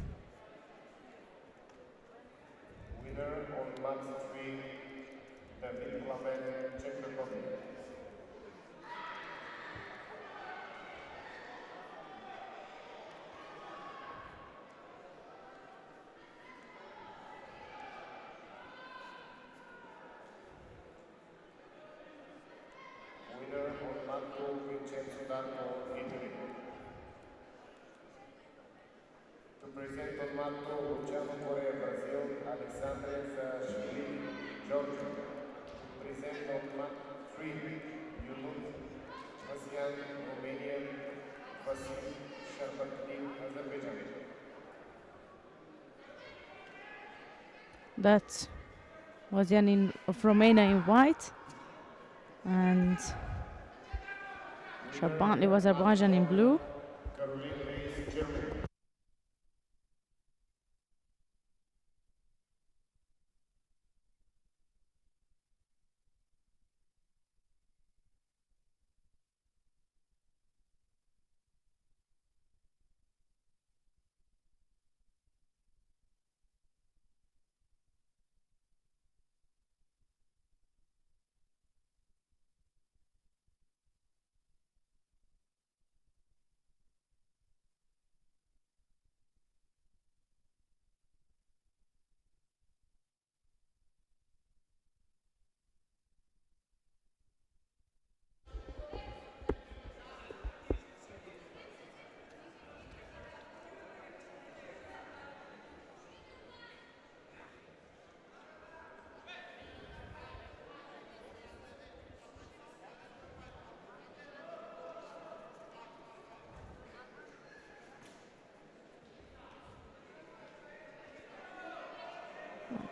That was Jan of Romania in white, and Sharbatli was Azerbaijan in blue.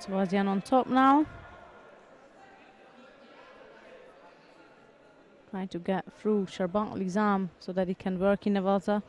Vazian on top now. Trying to get through Sharbatli's arm so that he can work in Nevaza.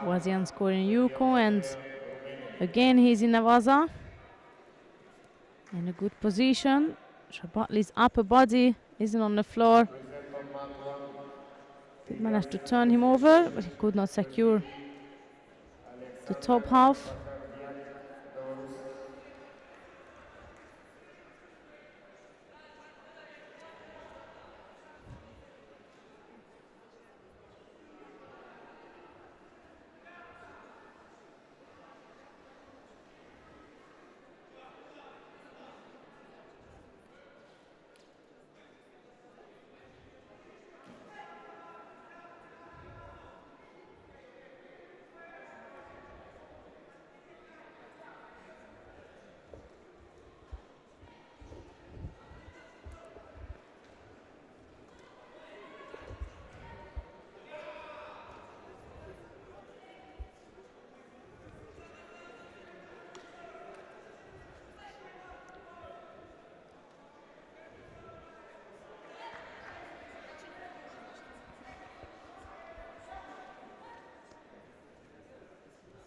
Wazian scoring Yuko, and again he's in Nevaza. In a good position. Sharbatli's upper body isn't on the floor. Did manage to turn him over, but he could not secure the top half.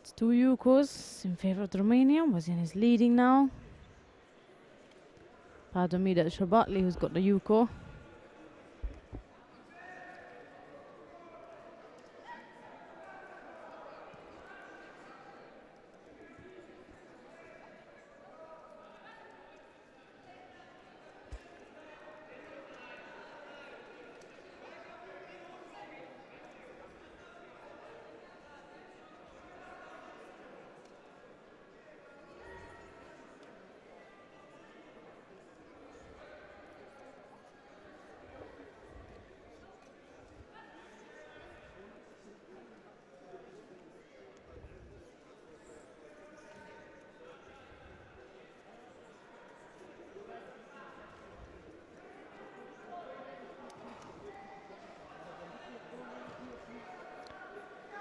It's two Yukos in favor of the Romania. Wazian is leading now. Pardon me, that's Sharbatli who's got the Yuko.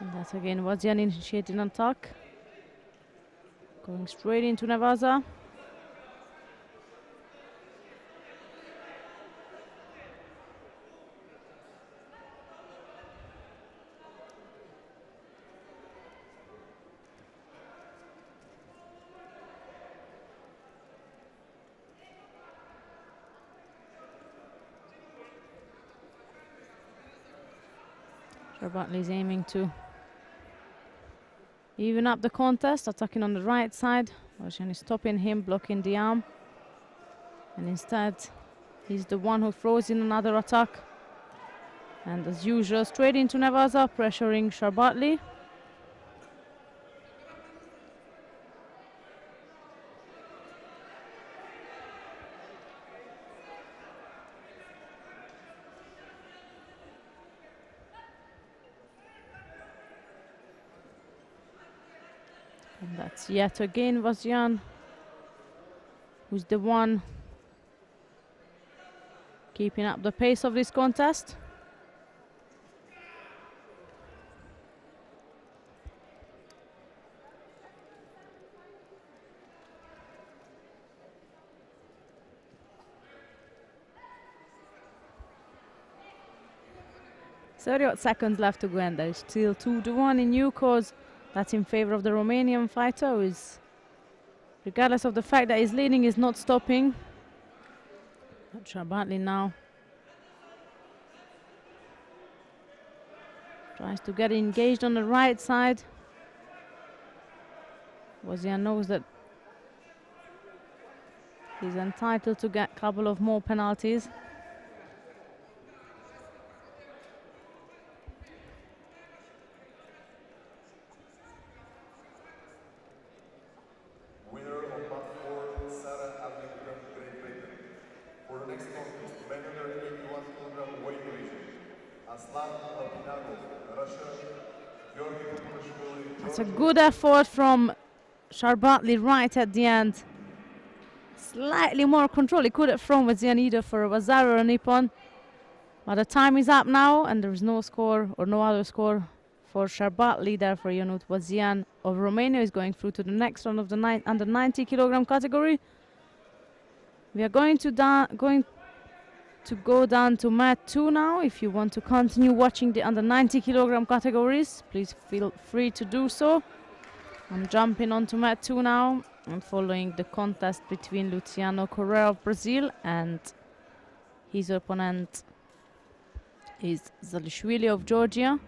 And that's again Wazian initiating an attack. Going straight into Nevaza. Sharbatli is aiming to even up the contest, attacking on the right side. Wazian is stopping him, blocking the arm. And instead, he's the one who throws in another attack. And as usual, straight into Nevaza, pressuring Sharbatli. And that's yet again Wazian, who's the one keeping up the pace of this contest. Thirty-odd seconds left to go, and there is still 2-1 in Yukos. That's in favor of the Romanian fighter, who is, regardless of the fact that he's leading, is not stopping. But Sharbatli now tries to get engaged on the right side. Wazian knows that he's entitled to get a couple of more penalties. That's a good effort from Sharbatli right at the end. Slightly more control. He could have thrown Vazian either for Vazar or Nippon. But the time is up now, and there is no score or no other score for Sharbatli. Therefore, Ionut Vazian of Romania is going through to the next round of the under 90 kilogram category. We are going to go down to mat 2 now. If you want to continue watching the under 90 kilogram categories, please feel free to do so. I'm jumping onto mat 2 now and following the contest between Luciano Correa of Brazil and his opponent is Zalishvili of Georgia.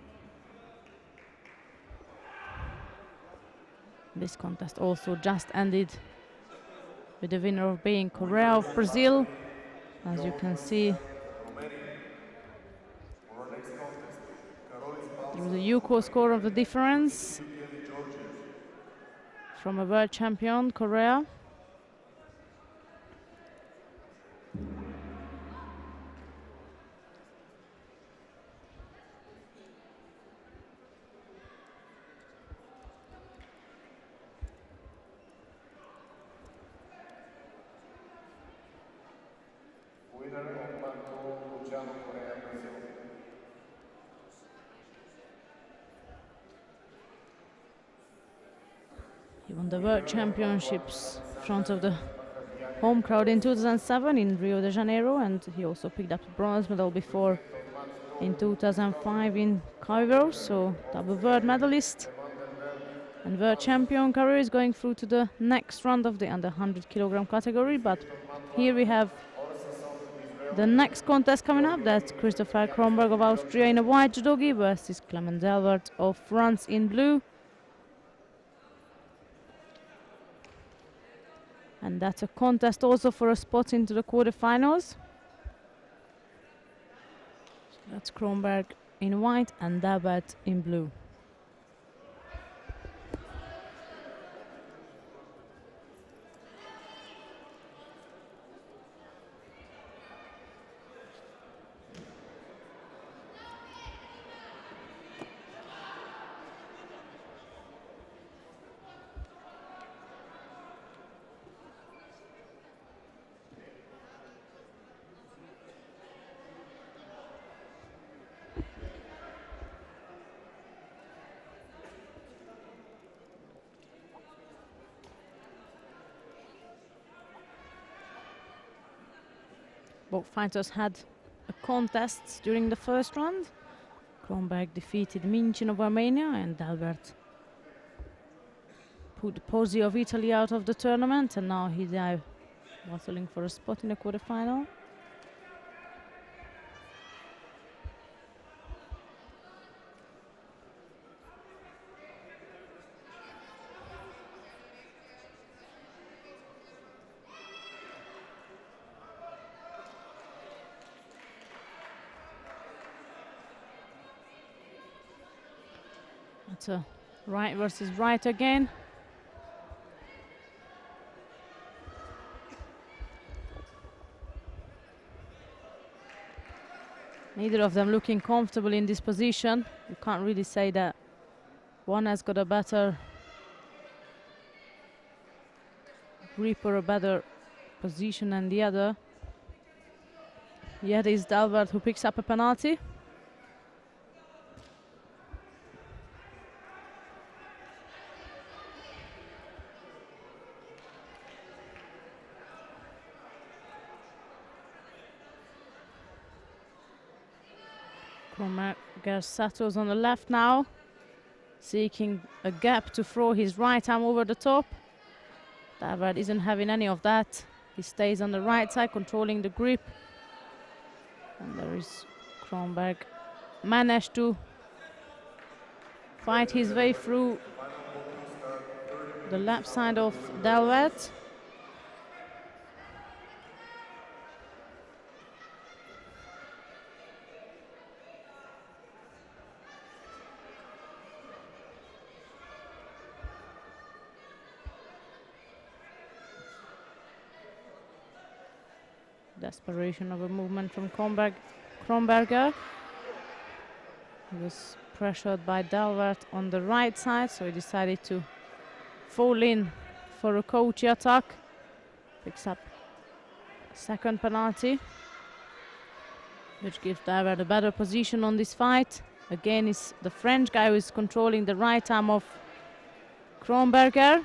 This contest also just ended with the winner of being Correa of Brazil. As you can see, there was a Yuko score of the difference from a world champion, Correa. He won the World Championships in front of the home crowd in 2007 in Rio de Janeiro, and he also picked up the bronze medal before in 2005 in Cairo, so double world medalist and world champion. Career is going through to the next round of the under 100 kilogram category, but here we have the next contest coming up. That's Christopher Kronberg of Austria in a white judogi versus Clement Delvert of France in blue. And that's a contest also for a spot into the quarterfinals. That's Kronberg in white and Delvert in blue. Both fighters had a contest during the first round. Kronberg defeated Minchin of Armenia, and Delvert put Pozzi of Italy out of the tournament, and now he's battling for a spot in the quarterfinal. It's a right versus right again. Neither of them looking comfortable in this position. You can't really say that one has got a better grip or a better position than the other. Yet it's Delvert who picks up a penalty. Sato's on the left now, seeking a gap to throw his right arm over the top. Delvert isn't having any of that. He stays on the right side, controlling the grip. And there is Kronberg. Managed to fight his way through the left side of Delvert. Desperation of a movement from Kronberger. He was pressured by Dalvert on the right side, so he decided to fall in for a Kochi attack. Picks up second penalty, which gives Dalvert a better position on this fight. Again, it's the French guy who is controlling the right arm of Kronberger.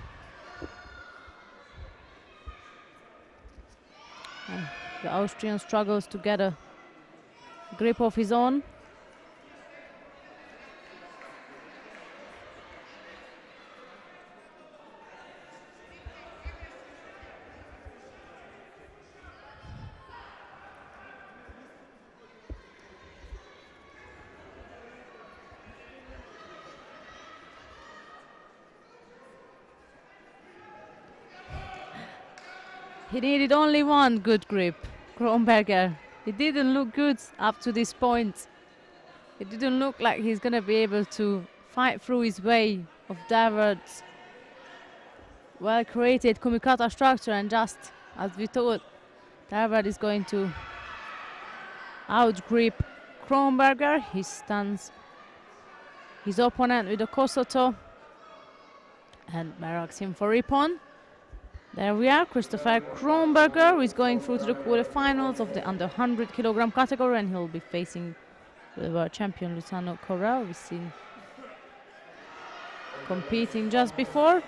And the Austrian struggles to get a grip of his own. He needed only one good grip, Kronberger. He didn't look good up to this point. It didn't look like he's going to be able to fight through his way of Davert's well-created kumikata structure, and just as we thought, Davert is going to outgrip Kronberger. He stuns his opponent with a Kosoto and barracks him for Ippon. There we are, Christopher Kronberger, who is going through to the quarterfinals of the under 100 kilogram category, and he'll be facing the world champion Luciano Corral. We've seen competing just before.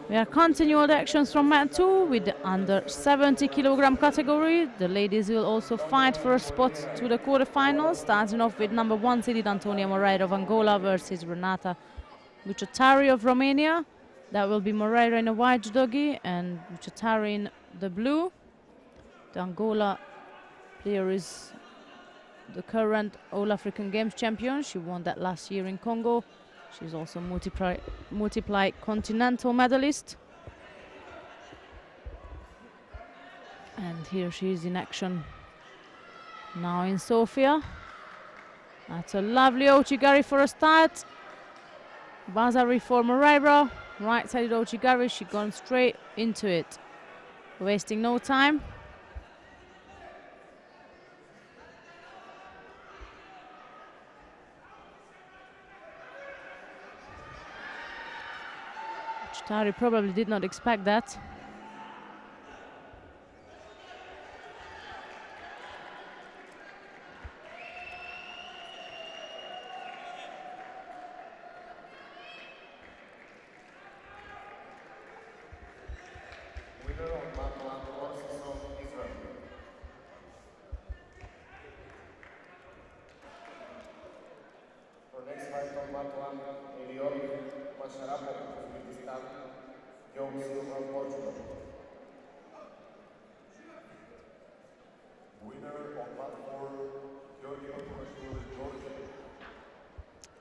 We are continuing the actions from mat 2 with the under 70 kilogram category. The ladies will also fight for a spot to the quarterfinals, starting off with number 1 seeded Antonia Moreira of Angola versus Renata Vucetari of Romania. That will be Moreira in a white judogi and Vucetari in the blue. The Angola player is the current All-African Games champion. She won that last year in Congo. She's also multiply continental medalist. And here she is in action now in Sofia. That's a lovely Ouchigari for a start. Bazari for Moreira. Right-sided Ouchigari, she gone straight into it, wasting no time. Chitari probably did not expect that.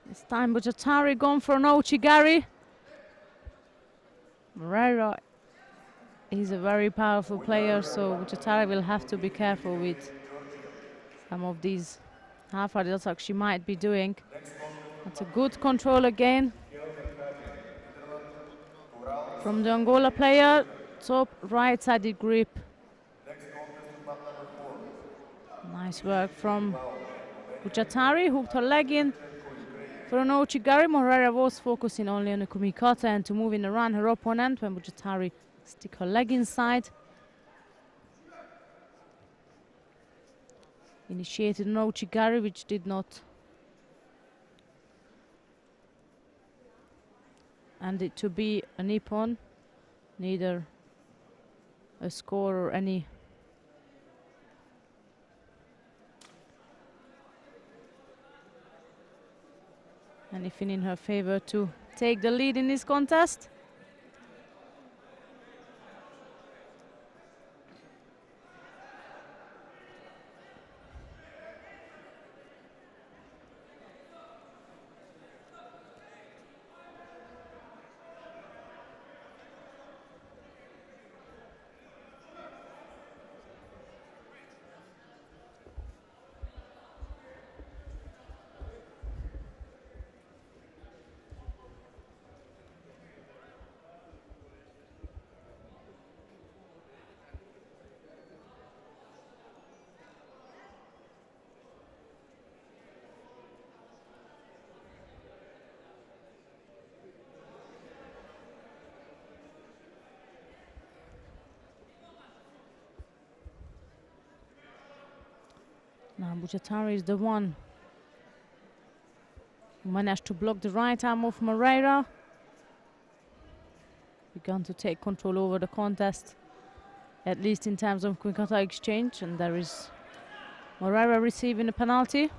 This time Vucetari gone for an Ouchigari. Moreira is a very powerful player, so Vucetari will have to be careful with some of these half-hard attacks she might be doing. That's a good control again from the Angola player. Top right-sided grip. Nice work from Vucetari, hooked her leg in. For an Ouchigari, Moreira was focusing only on the kumikata and to move in around her opponent when Vucetari stick her leg inside. Initiated an Ouchigari, which did not end it to be a Nippon, neither a score or anything in her favor to take the lead in this contest. Now Buchatari is the one who managed to block the right arm of Moreira. Begun to take control over the contest, at least in terms of quick kata exchange, and there is Moreira receiving a penalty.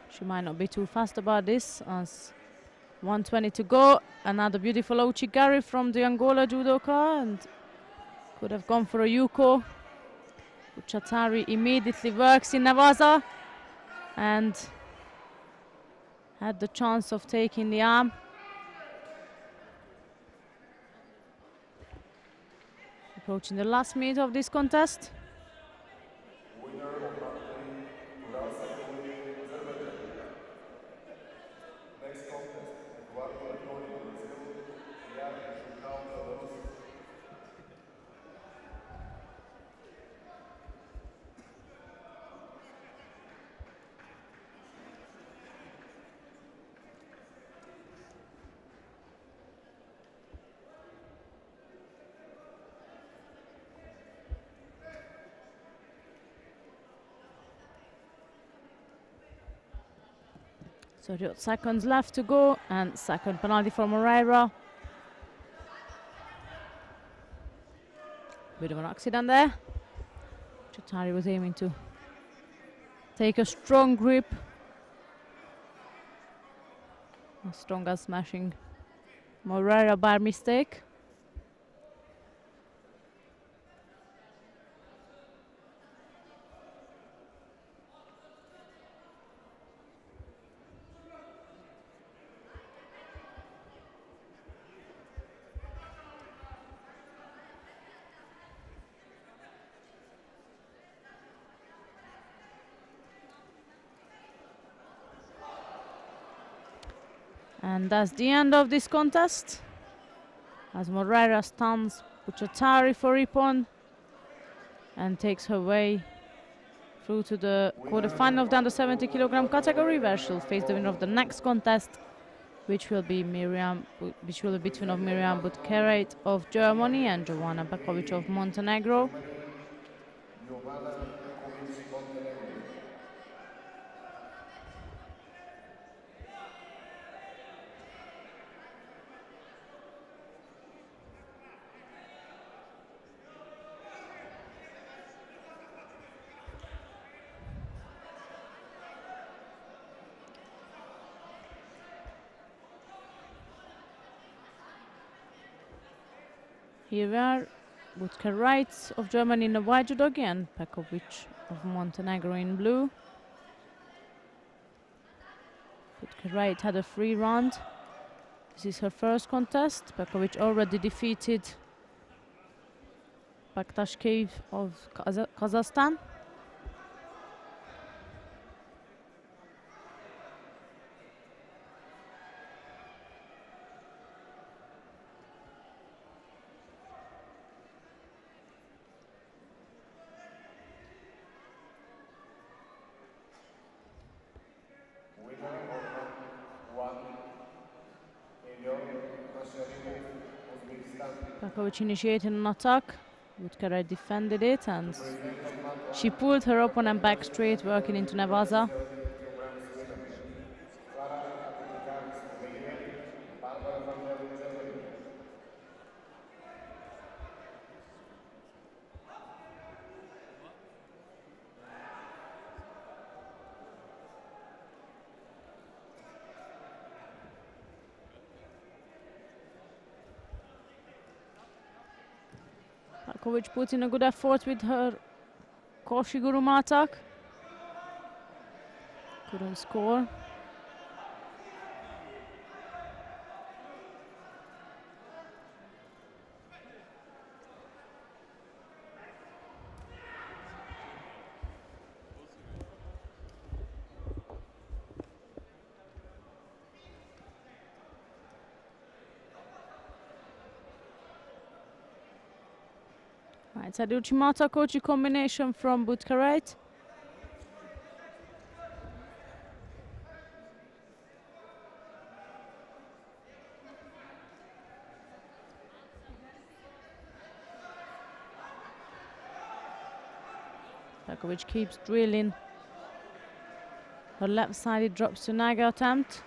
She might not be too fast about this, as 1:20 to go. Another beautiful Ouchigari from the Angola judoka, and could have gone for a Yuko. Buchatari immediately works in Navaza and had the chance of taking the arm. Approaching the last minute of this contest. Winner of round 3, Azerbaijan. Next contest, Eduardo Antoni, Brazil, Ian Jucão, Belarus. So 30 seconds left to go, and second penalty for Moreira. Bit of an accident there. Buchatari was aiming to take a strong grip. As strong as smashing Moreira by mistake. And that's the end of this contest, as Moreira stuns Buchatari for Ippon and takes her way through to the quarterfinal of the under 70 kilogram category, where she'll face the winner of the next contest, which will be between of Miriam Butkereit of Germany and Joanna Bekovic of Montenegro. Here we are, Butkereit of Germany in the white judogi and Pekovic of Montenegro in blue. Butkereit had a free round. This is her first contest. Pekovic already defeated Baktashkev of Kazakhstan. Pekovic initiated an attack. Butkereit defended it, and she pulled her opponent back straight, working into Navaza. Pekovic put in a good effort with her Koshiguruma attack. Couldn't score. Right, it's a Uchimata Kochi combination from Butkereit. Pekovic keeps drilling her left-sided drops to Naga attempt.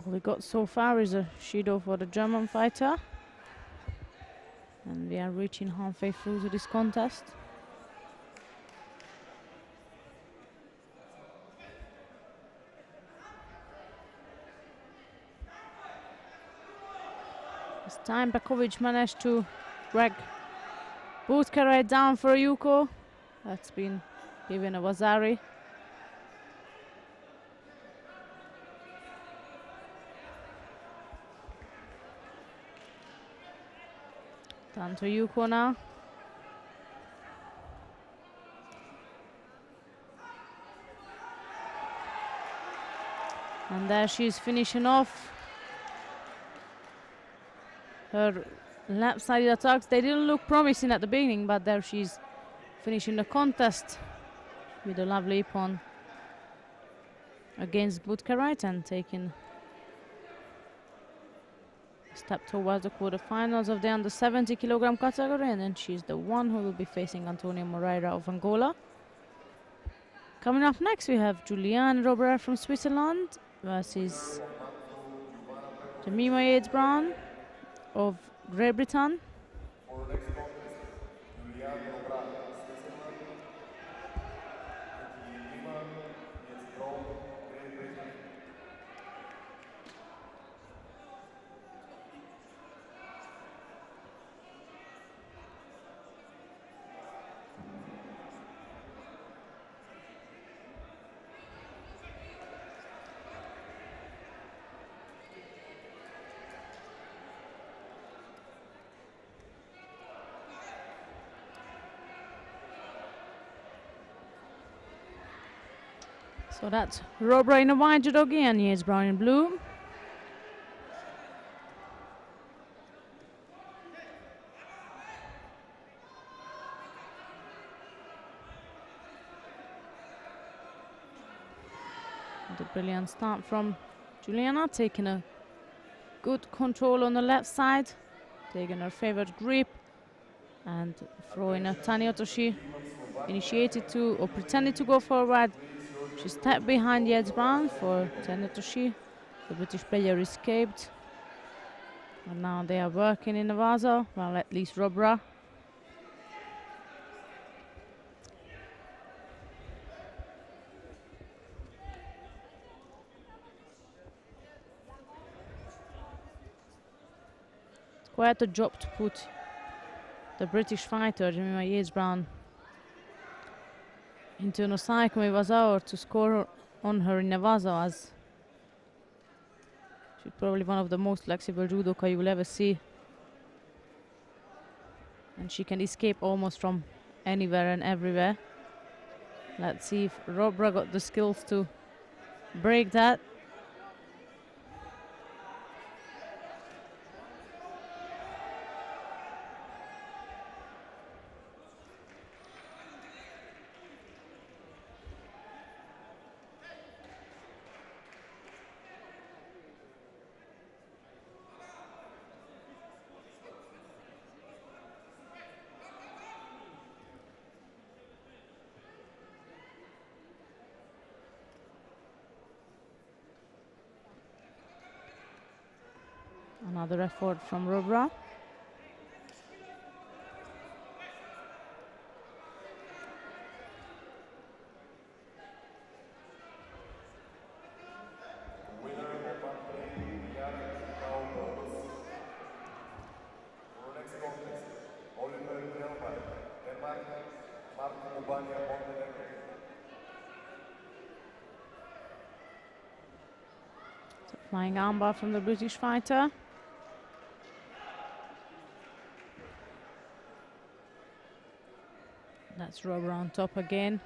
All we got so far is a Judo for the German fighter. And we are reaching halfway through to this contest. This time Pekovic managed to drag Butkarai down for a Yuko. That's been given a Wazari. Down to Yuko now. And there she's finishing off her left-sided attacks. They didn't look promising at the beginning, but there she's finishing the contest with a lovely ippon against Butkarai and taking a step towards the quarterfinals of the under 70 kilogram category. And then she's the one who will be facing Antonio Moreira of Angola. Coming up next, we have Julianne Robert from Switzerland versus Jemima Yates-Brown of Great Britain. For next contest, Julian Robrat, Switzerland, Jemima Yates-Brown, Great Britain. So that's Robra in a white judogi and Yates-Brown in blue. The brilliant start from Juliana, taking a good control on the left side, taking her favorite grip and throwing a Tani Otoshi. Initiated to or pretended to go forward. She stepped behind Yates-Brown for Tani Otoshi. The British player escaped. And now they are working in the Vaza, well, at least Robra. Quite a job to put the British fighter, Jemima Yates-Brown, into an Osaikumi Waza or to score on her in Nevaza, as she's probably one of the most flexible judoka you will ever see. And she can escape almost from anywhere and everywhere. Let's see if Robra got the skills to break that. Another effort from Robra. Winner of Andre Yarek Cowboys. For Albania, Montenegro. Flying armbar from the British fighter. That's Robber on top again.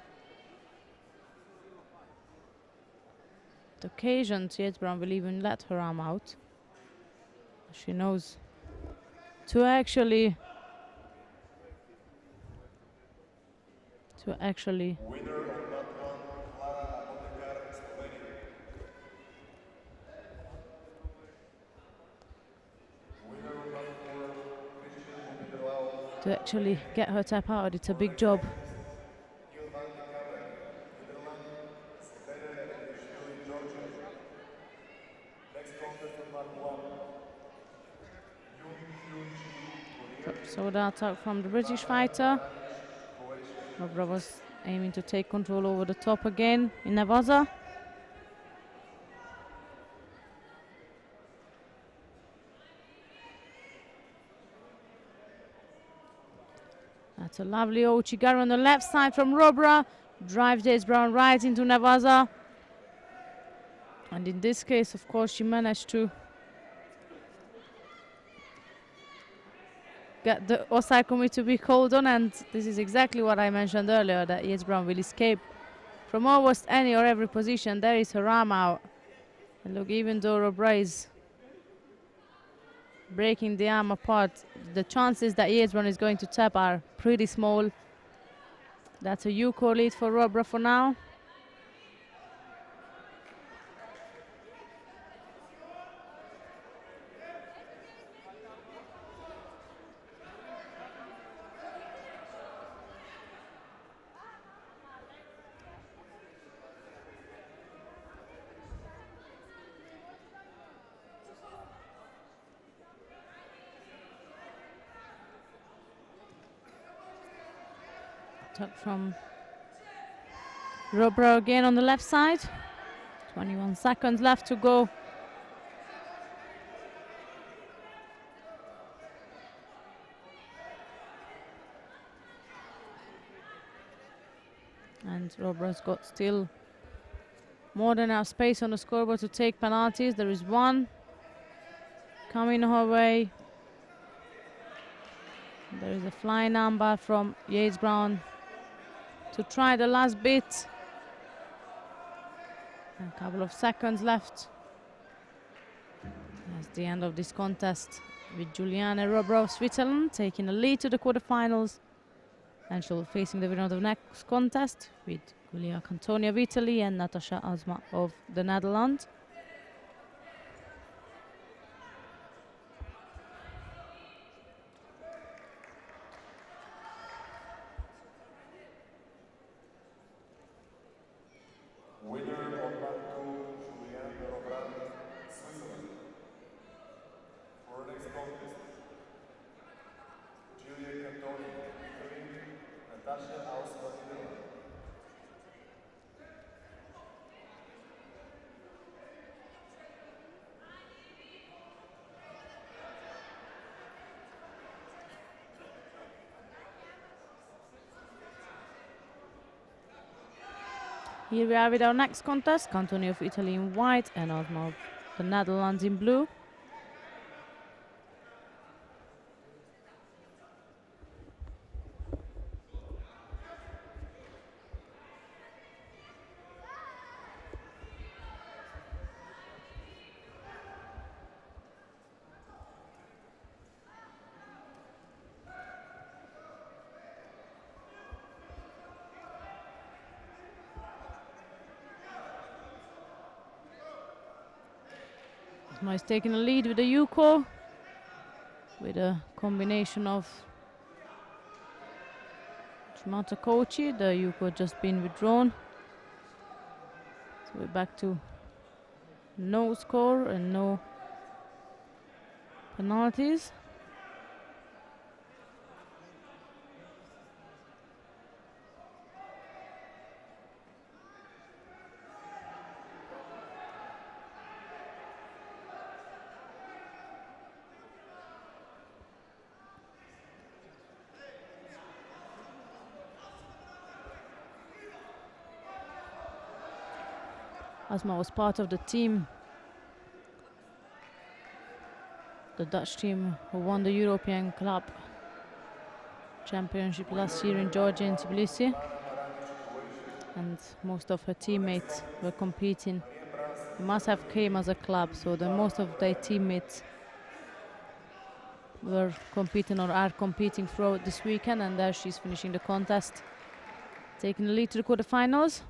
The occasions, Yates Brown will even let her arm out. She knows to actually Winner on that one, Clara Apotekar, Slovenia. Winner on that four, Christian Mubidelao. to actually get her tap out. It's a big job. Ilvan Kamen, Netherlands, Judo, Georgia. Next contest on that one, Yoon Hyun Ji, Korea. So that out from the British fighter. Croatia. Robra was aiming to take control over the top again in Navaza. That's a lovely Ouchigaru on the left side from Robra. Drives Yates Brown right into Navaza. And in this case, of course, she managed to get the Osakumi to be called on, and this is exactly what I mentioned earlier, that Yates Brown will escape from almost any or every position. There is her arm out. And look, even though Robra is breaking the arm apart, the chances that Yates Brown is going to tap are pretty small. That's a Yuko lead for Robra for now. Tuck from Robra again on the left side. 21 seconds left to go. And Robra's got still more than enough space on the scoreboard to take penalties. There is one coming her way. There is a flying armbar from Yates Brown to try the last bit. A couple of seconds left. That's the end of this contest, with Juliana Robra of Switzerland taking the lead to the quarterfinals. And she'll be facing the winner of the next contest, with Giulia Cantoni of Italy and Natasha Asma of the Netherlands. Winner on that two, Juliana Robra, Switzerland. For our next contest, Giulia Cantoni, Italy, Natasha Ausma, Netherlands. Here we are with our next contest, Cantoni of Italy in white and Asma of the Netherlands in blue. Asma is taking the lead with the Yuko, with a combination of Shimata Kochi. The Yuko just been withdrawn. So we're back to no score and no penalties. Asma was part of the team, the Dutch team who won the European Club Championship last year in Georgia and Tbilisi, and most of her teammates were competing. They must have came as a club, so the most of their teammates were competing or are competing throughout this weekend, and there she's finishing the contest, taking the lead to the quarterfinals.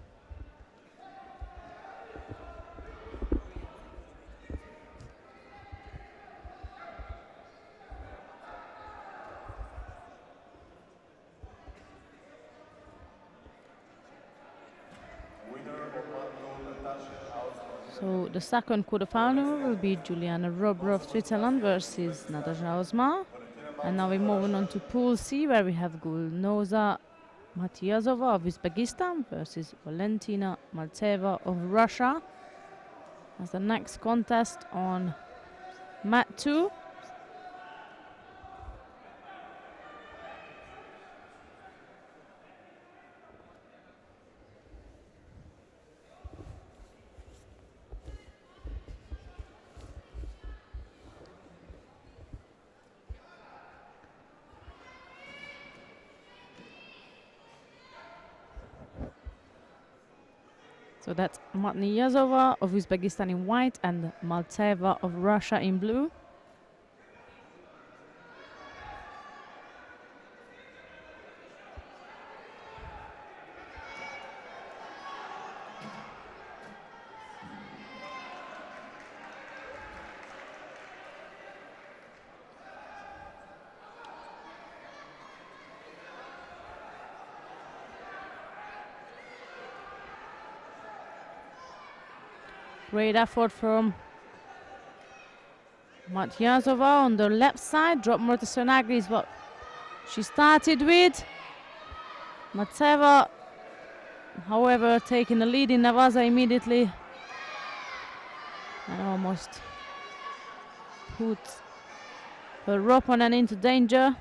So the second quarterfinal will be Juliana Robber of Switzerland versus Natasha Osma. And now we're moving on to Pool C, where we have Gulnoza Matiazova of Uzbekistan versus Valentina Maltseva of Russia. As the next contest on mat 2. So that's Matniyazova of Uzbekistan in white and Maltseva of Russia in blue. Great effort from Matniyazova on the left side. Drop more to Sonagri is what she started with. Maltseva, however, taking the lead in Navaza immediately and almost put her opponent into danger.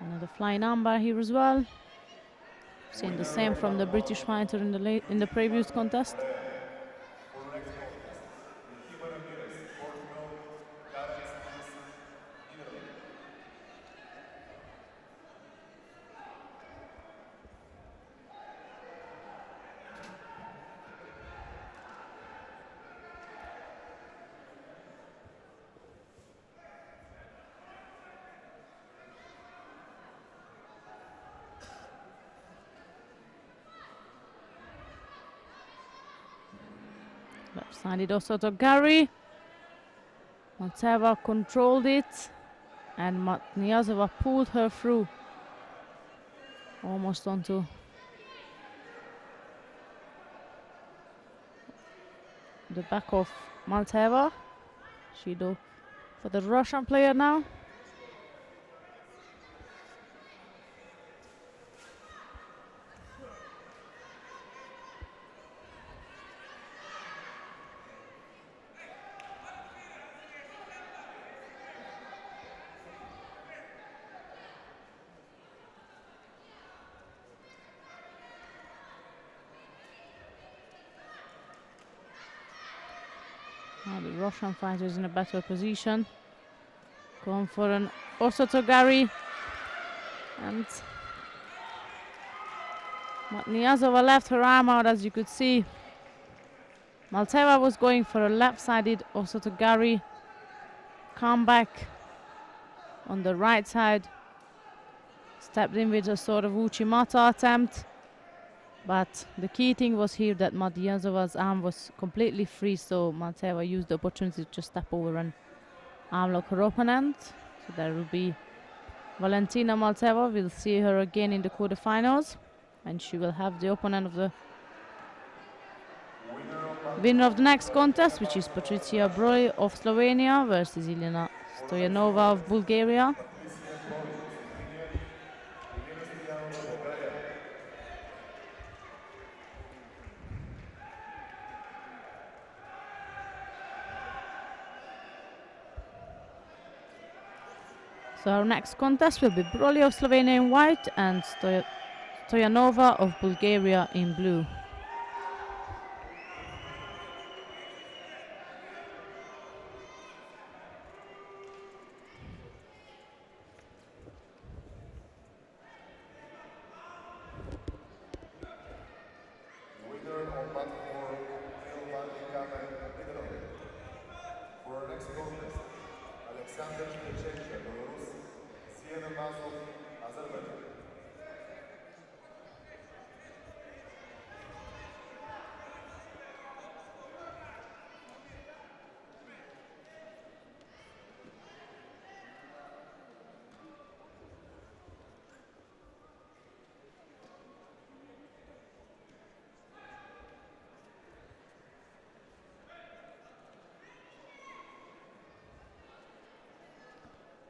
Another flying armbar here as well. Seen the same from the British fighter in the previous contest. Left-sided also to Gary. Maltseva controlled it, and Matniyazova pulled her through, almost onto the back of Maltseva. Judo for the Russian player now. Now the Russian fighter is in a better position. Going for an Osotogari. And Matniyazova left her arm out, as you could see. Maltseva was going for a left-sided Osotogari. Comeback on the right side. Stepped in with a sort of Uchimata attempt. But the key thing was here that Matniyazova's arm was completely free, so Maltseva used the opportunity to just step over and armlock her opponent. So there will be Valentina Maltseva. We'll see her again in the quarterfinals, and she will have the opponent of the winner of the next contest, which is Patricia Broj of Slovenia versus Iljana Stoyanova of Bulgaria. So our next contest will be Broly of Slovenia in white and Stoyanova of Bulgaria in blue. Winner of mat 4, Netherlands. For our next contest, Alexander Shevchenko, Belarus, Siena Mazov, Azerbaijan.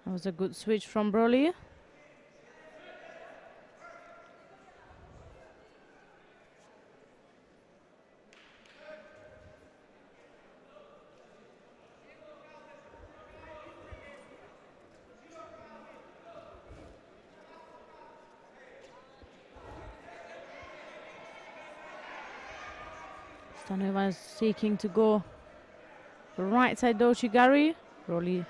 That was a good switch from Broly. Stoyanova is seeking to go right side Dochigari. Broly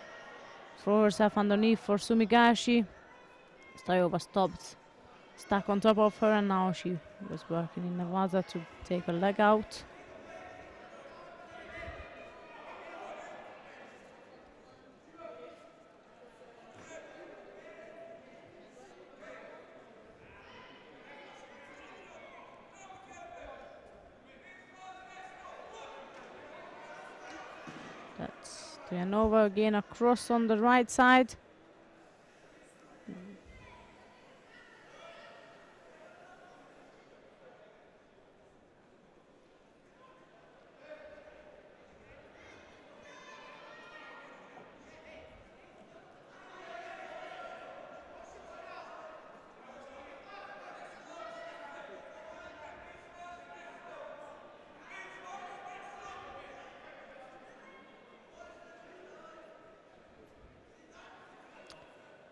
throw herself underneath for Sumigashi. Stoyanova stopped, stuck on top of her, and now she was working in Nevada to take her leg out. That's Stoyanova again across on the right side.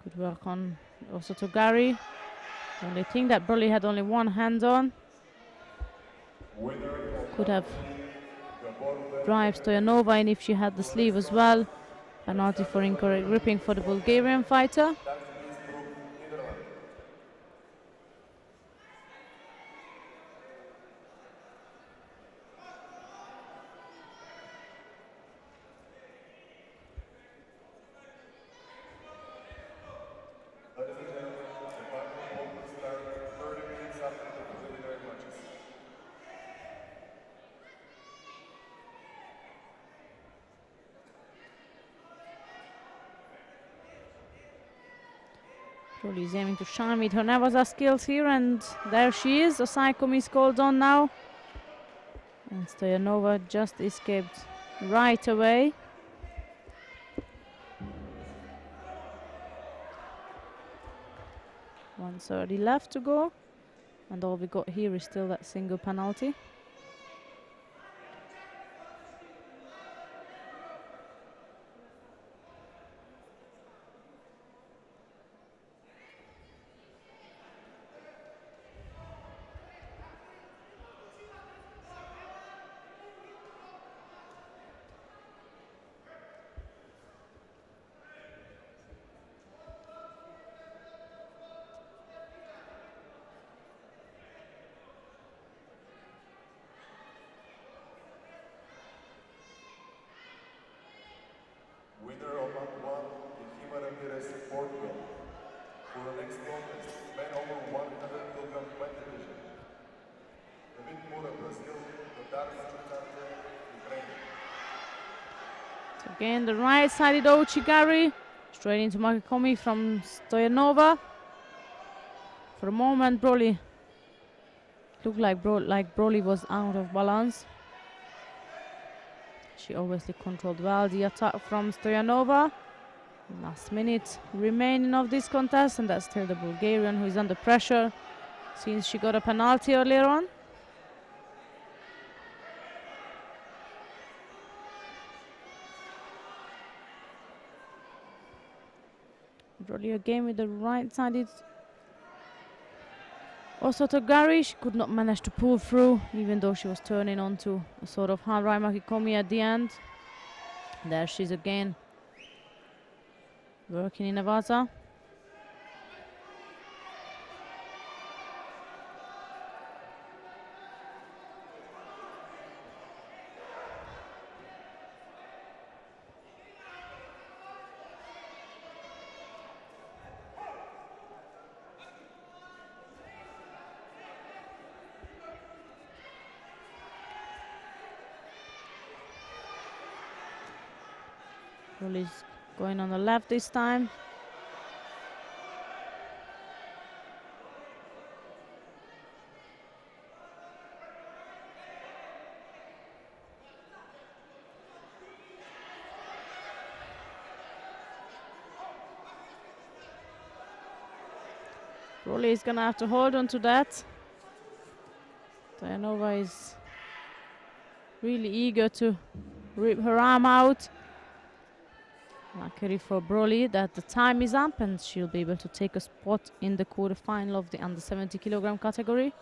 Good work on also to Gary. The only thing that Broly had only one hand on. Could have drive Stoyanova in if she had the sleeve as well. Penalty for incorrect gripping for the Bulgarian fighter. Ladies and gentlemen, the final will start 30 minutes after the preliminary matches. Broly is aiming to shine with her Nevaza skills here, and there she is. Osaikomi is called on now. And Stoyanova just escaped right away. .130 left to go. And all we got here is still that single penalty. Winner of mat 1, Hima Ramirez, Portugal. For the next contest, men over 100 kg weight division. David Moura, Brazil, Tadar Machutante, Ukraine. So again, the right sided Ochigari. Straight into Makikomi from Stoyanova. For a moment, Broly looked like Broly was out of balance. She obviously controlled well the attack from Stoyanova. Last minute remaining of this contest, and that's still the Bulgarian who is under pressure since she got a penalty earlier on. Broly again with the right-sided. Also to Gary, she could not manage to pull through, even though she was turning onto a sort of hard right makikomi at the end. There she's again working in a waza. Broly's going on the left this time. Broly is gonna have to hold on to that. Dayanova is really eager to rip her arm out. Luckily for Broly that the time is up and she'll be able to take a spot in the quarterfinal of the under 70 kilogram category.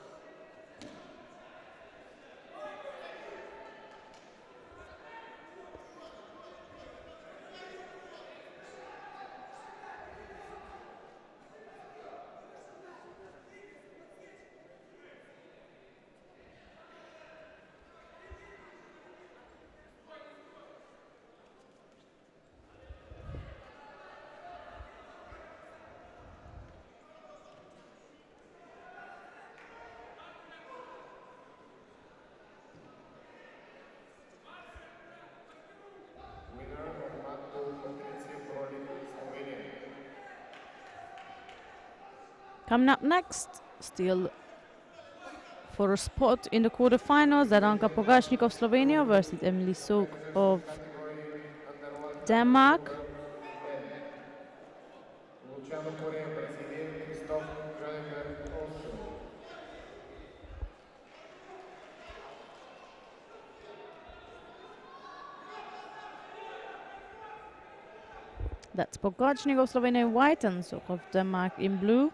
Coming up next, still for a spot in the quarterfinals, Daranka Pogacnik of Slovenia versus Emily Sok of Denmark. That's Pogacnik of Slovenia in white and Sok of Denmark in blue.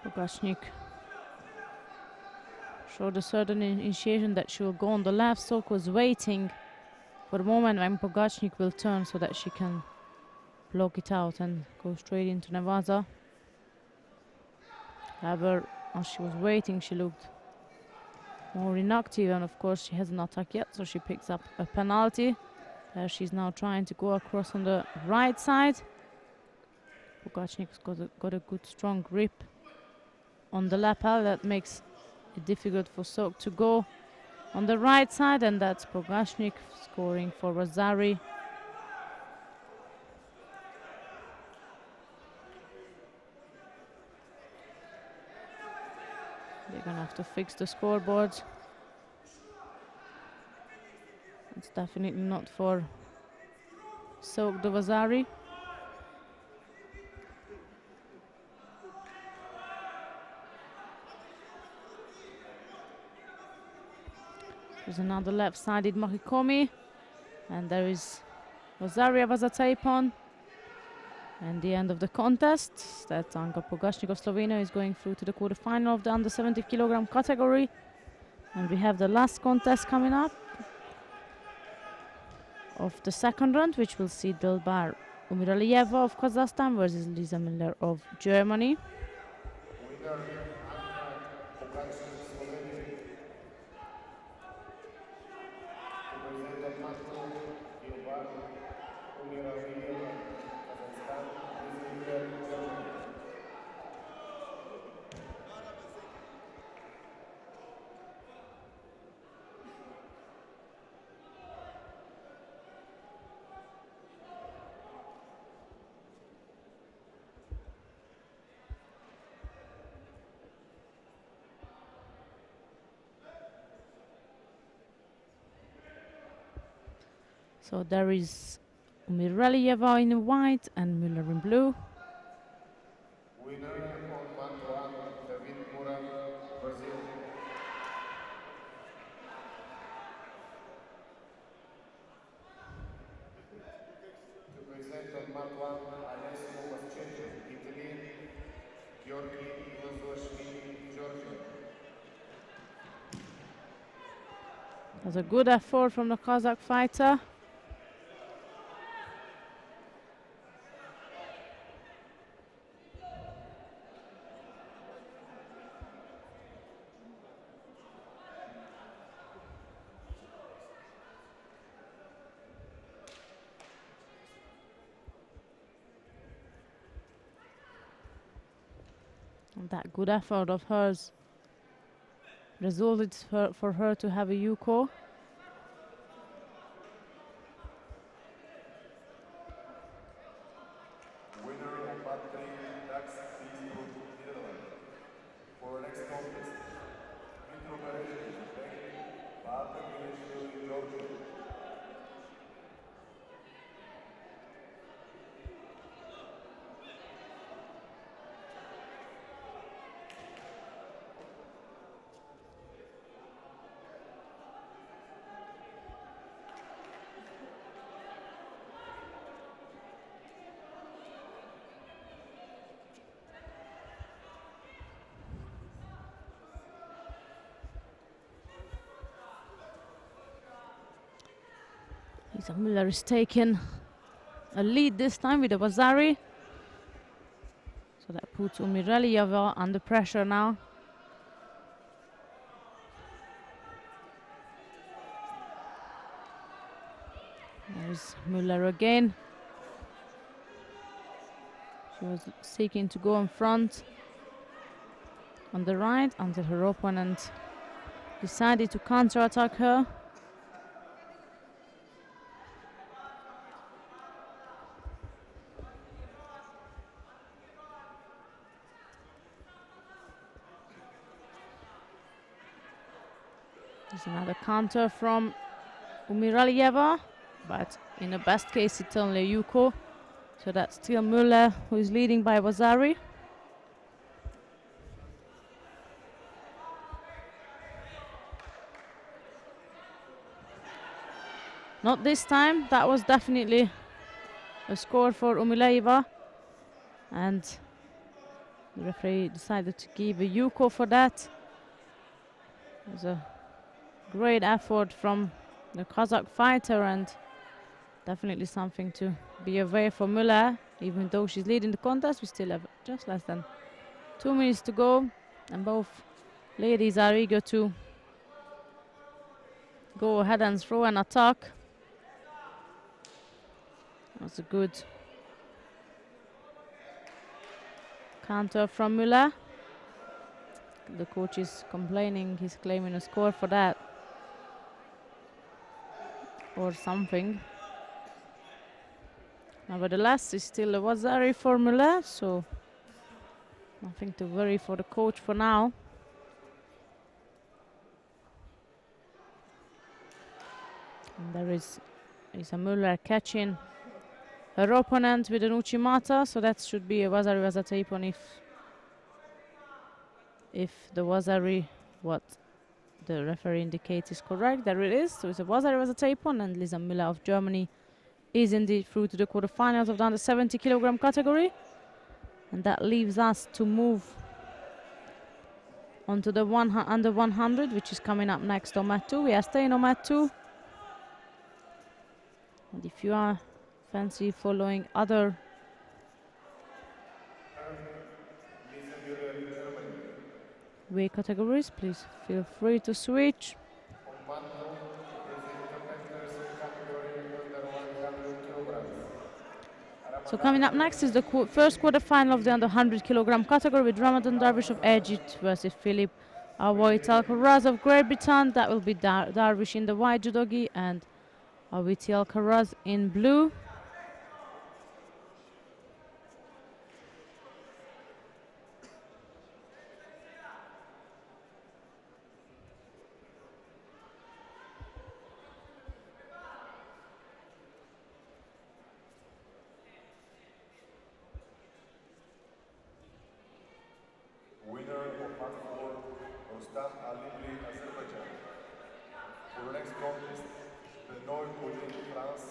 Pogacnik showed a certain initiation that she will go on the left. Sok was waiting for the moment when Pogacnik will turn so that she can block it out and go straight into Nevaza. However, as she was waiting, she looked more inactive, and of course she hasn't attacked yet, so she picks up a penalty. She's now trying to go across on the right side. Pogacnik's got a good strong grip on the lapel that makes it difficult for Sok to go on the right side, and that's Pogacnik scoring for Razari. They're gonna have to fix the scoreboard. It's definitely not for Sok de Vazari. There's another left-sided makikomi, and there is Rosaria Vazataipon. And the end of the contest, that Daranka Pogacnik of Slovenia is going through to the quarterfinal of the under 70 kilogram category. And we have the last contest coming up of the second round, which will see Dilbar Umiralieva of Kazakhstan versus Lisa Miller of Germany. Winner Anna Bukacic, Slovenia. To present the title, BUL, Umiralieva, Kazakhstan, Lisa Miller, Germany. So there is Umiralieva in white and Miller in blue. Winner on mat 1, David Moura, Brazil. To present on mat 1, Alessio Pascetto, Italy, Georgi Yozoshvili, Georgia. That's a good effort from the Kazakh fighter. And that good effort of hers resulted for her to have a Yuko. Winner of mat 3, Dax Beesbrook, Netherlands. For next contest, Mitro Berezhny, Spain, Bata Milishvili, Georgia. Lisa Miller is taking a lead this time with the Vazari. So that puts Umiralieva under pressure now. There's Müller again. She was seeking to go in front on the right until her opponent decided to counter-attack her. There's another counter from Umiralieva, but in the best case it's only Yuko. So that's still Müller who is leading by Vazari. Not this time. That was definitely a score for Umiralieva, and the referee decided to give a Yuko for that. It was a great effort from the Kazakh fighter and definitely something to be aware for Müller. Even though she's leading the contest, we still have just less than 2 minutes to go, and both ladies are eager to go ahead and throw an attack. That's a good counter from Müller. The coach is complaining, he's claiming a score for that or something. Nevertheless, it's still a Vazari for Müller, so nothing to worry for the coach for now. And there is Lisa Müller catching her opponent with an Uchimata, so that should be a Vazari Vazatapon if the Vazari, what the referee indicates is correct. There it is. So it's a Vazari Vazatapon, and Lisa Müller of Germany is indeed through to the quarterfinals of the under 70 kilogram category. And that leaves us to move onto the under 100, which is coming up next on mat 2. We are staying on mat 2. And if you are fancy following other Lisa Müller, Germany. weight categories. Please feel free to switch. On mat 2, to present competitors in category under 100 kilograms. So coming up next is the first quarter-final of the under 100 kilogram category with Ramadan Darwish of Egypt versus Philip Await Alcaraz of Great Britain. That will be Darwish in the white judogi and Awiti Alcaraz in blue. Winner of Mat 4, Rostam Alibli, Azerbaijan. For the next contest, Benoit Odin, France,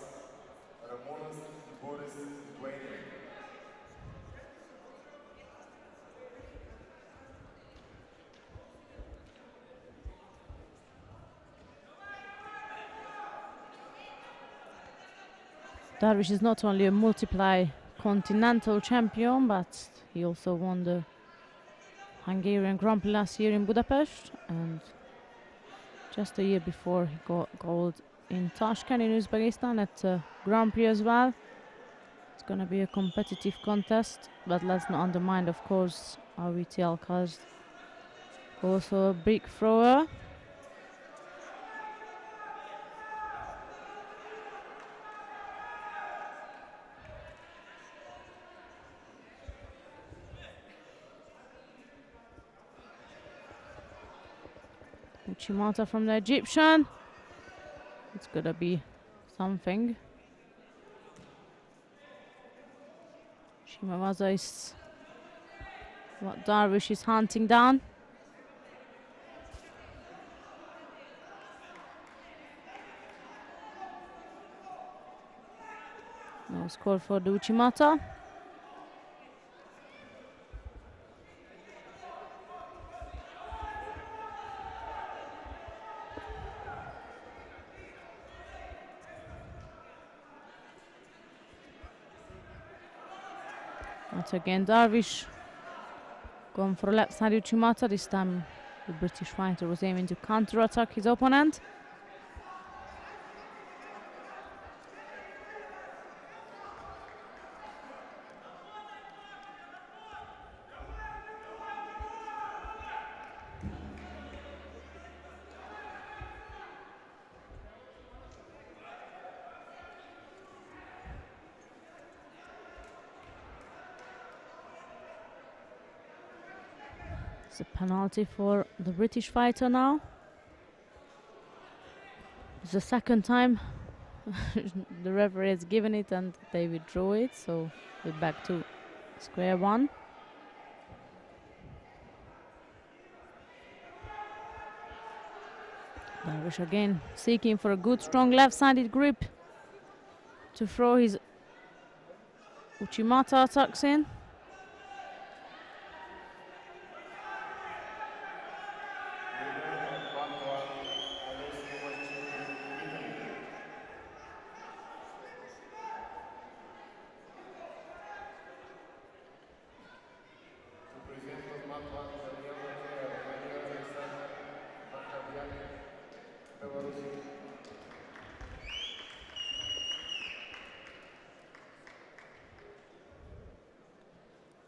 Ramonas Boris, Lithuania. Darwish is not only a multiply continental champion, but he also won the Hungarian Grand Prix last year in Budapest, and just a year before he got gold in Tashkent in Uzbekistan at Grand Prix as well. It's going to be a competitive contest, but let's not undermine, of course, Awiti Alcaraz, also a big thrower. Uchimata from the Egyptian. It's gonna be something. Shimamaza is what Darwish is hunting down. No score for the Uchimata. Once again, Darwish going for a left side Uchimata. This time the British fighter was aiming to counter-attack his opponent. It's a penalty for the British fighter now. It's the second time the referee has given it and they withdraw it, so we're back to square one. Darwish again seeking for a good strong left-sided grip to throw his Uchimata attacks in.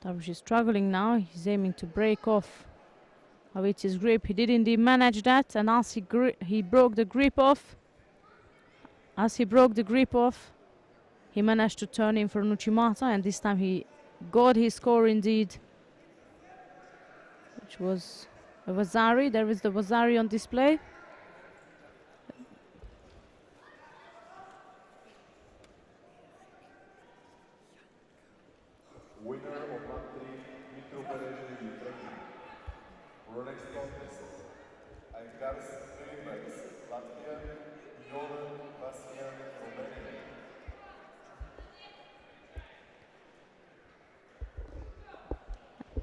Darwish is struggling now. He's aiming to break off Awiti's grip. He did indeed manage that, and as he broke the grip off, he managed to turn in for Uchimata, and this time he got his score indeed, which was a Wazari. There is the Wazari on display. Winner of Mat 3, Mitro Perez, Ukraine. For the next contest, Aikars Philippines, Latvia, Joran Vasian, Romania.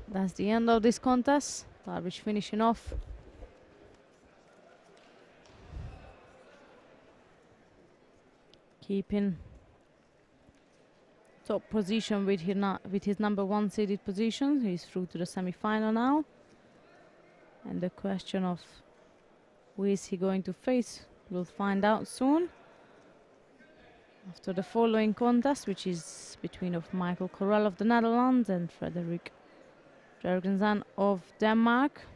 That's the end of this contest. Darwish finishing off. Keeping top position with his number 1 seeded position. He's through to the semi-final now. And the question of who is he going to face, we'll find out soon. After the following contest, which is between of Michael Corral of the Netherlands and Frederik Jørgensen of Denmark.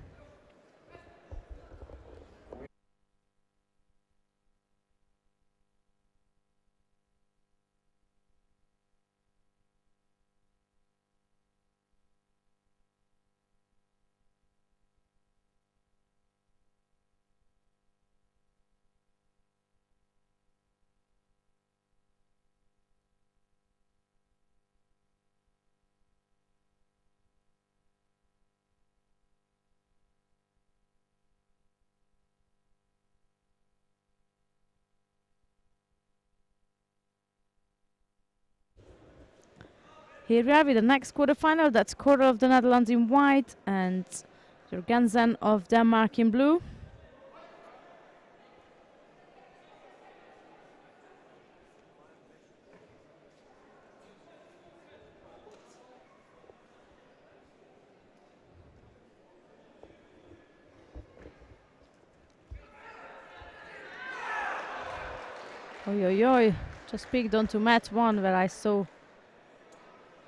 Here we are with the next quarterfinal. That's Corral of the Netherlands in white and Jørgensen of Denmark in blue. Oi, oi, oi. Just peeked onto mat 1 where I saw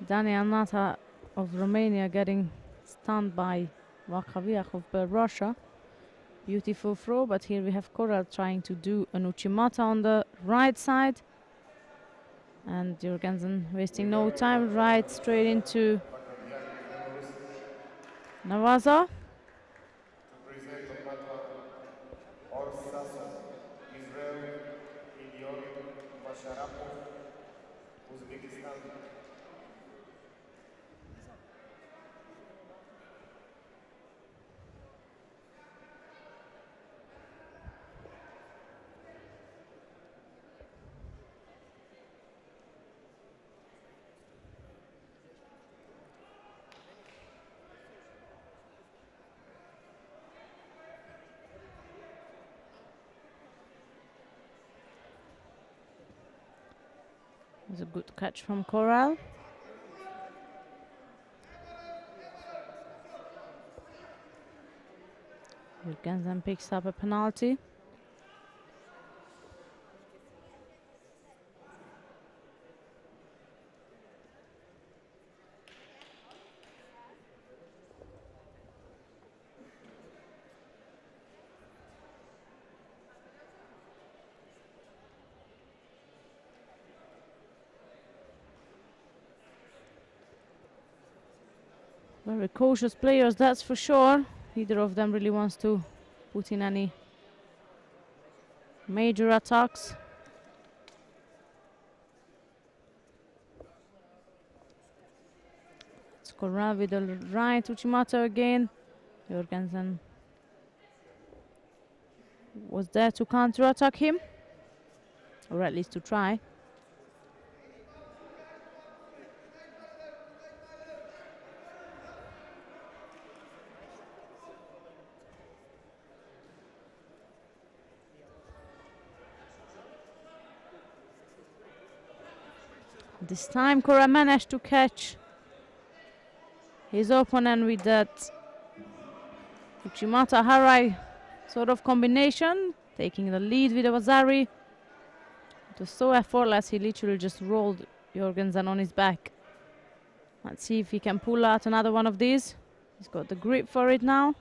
Daniel Nata of Romania getting stunned by Vakaviak of Russia. Beautiful throw, but here we have Corral trying to do an Uchimata on the right side. And Jørgensen wasting no time, right straight into Navaza. It's a good catch from Corral. Jørgensen picks up a penalty. Very cautious players, that's for sure. Neither of them really wants to put in any major attacks. It's Corral with the right Uchimata again. Jørgensen was there to counter-attack him, or at least to try. This time Corral managed to catch his opponent with that Uchimata Harai sort of combination, taking the lead with the Wazari. It was so effortless, he literally just rolled Jørgensen on his back. Let's see if he can pull out another one of these. He's got the grip for it now.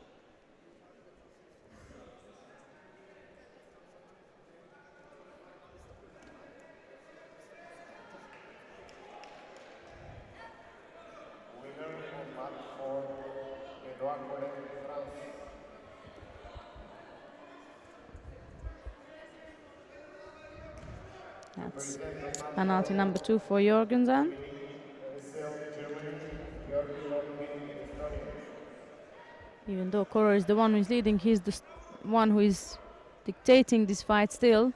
That's penalty number 2 for Jørgensen. Even though Corral is the one who is leading, he's the one who is dictating this fight still.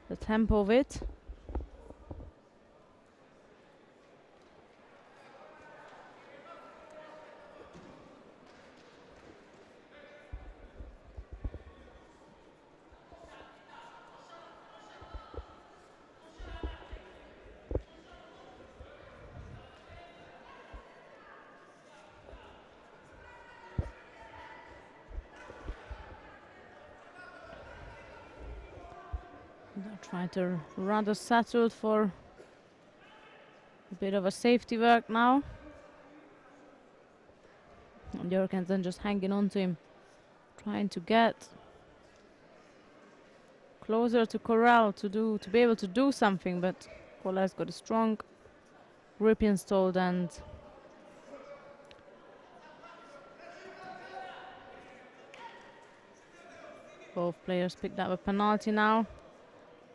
The tempo of it. Try to rather settle for a bit of a safety work now. And Jorgensen just hanging on to him, trying to get closer to Corral to be able to do something, but Corral's got a strong grip installed, and both players picked up a penalty now.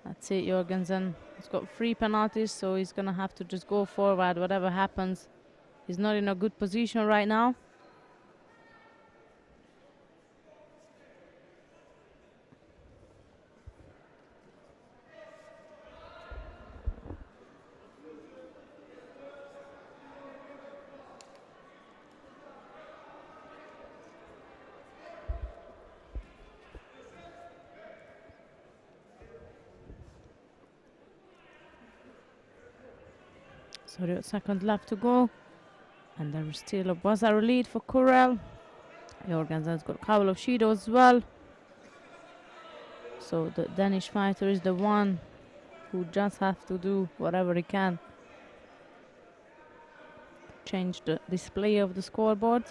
That's it, Jorgensen. He's got 3 penalties, so he's gonna have to just go forward whatever happens. He's not in a good position right now. So the second left to go, and there was still a buzzer lead for Corral. Jorgensen's got a couple of Judo as well. So the Danish fighter is the one who just has to do whatever he can. Change the display of the scoreboard.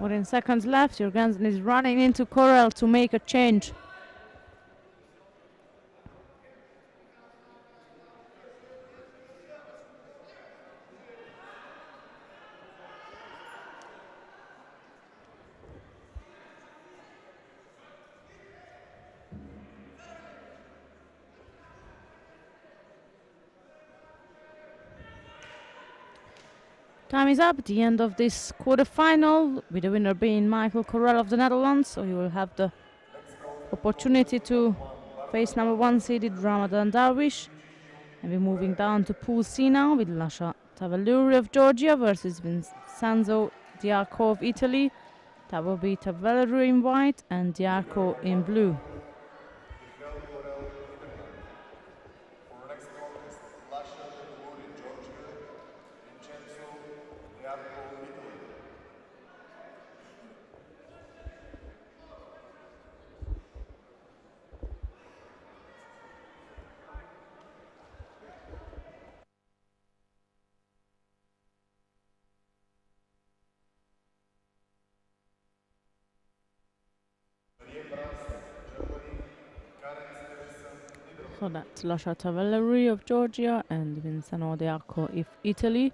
But in seconds left, Jorgensen is running into Corral to make a change. Time is up at the end of this quarter-final, with the winner being Michael Corral of the Netherlands. So he will have the opportunity to face number 1 seeded Ramadan Darwish. And we're moving down to Pool C now with Lasha Tavaluri of Georgia versus Vincenzo Diaco of Italy. That will be Tavaluri in white and Diaco in blue. So that's Lasha Tavaluri of Georgia and Vincenzo Diaco of Italy.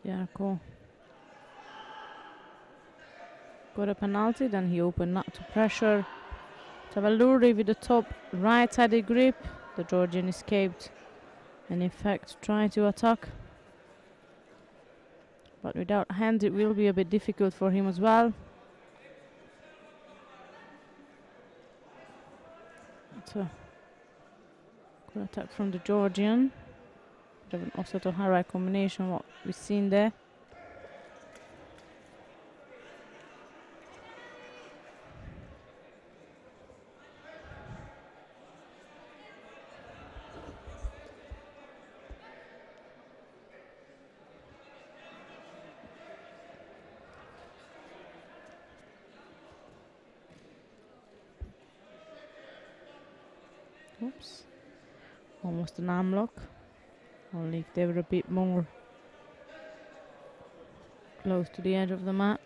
Diaco got a penalty, then he opened up to pressure Tavaluri with the top right-sided grip. The Georgian escaped and in fact tried to attack, but without hand it will be a bit difficult for him as well. It's a good attack from the Georgian. Bit of an Osato Harai combination, what we've seen there. Oops, almost an arm lock. Only if they were a bit more close to the edge of the mat.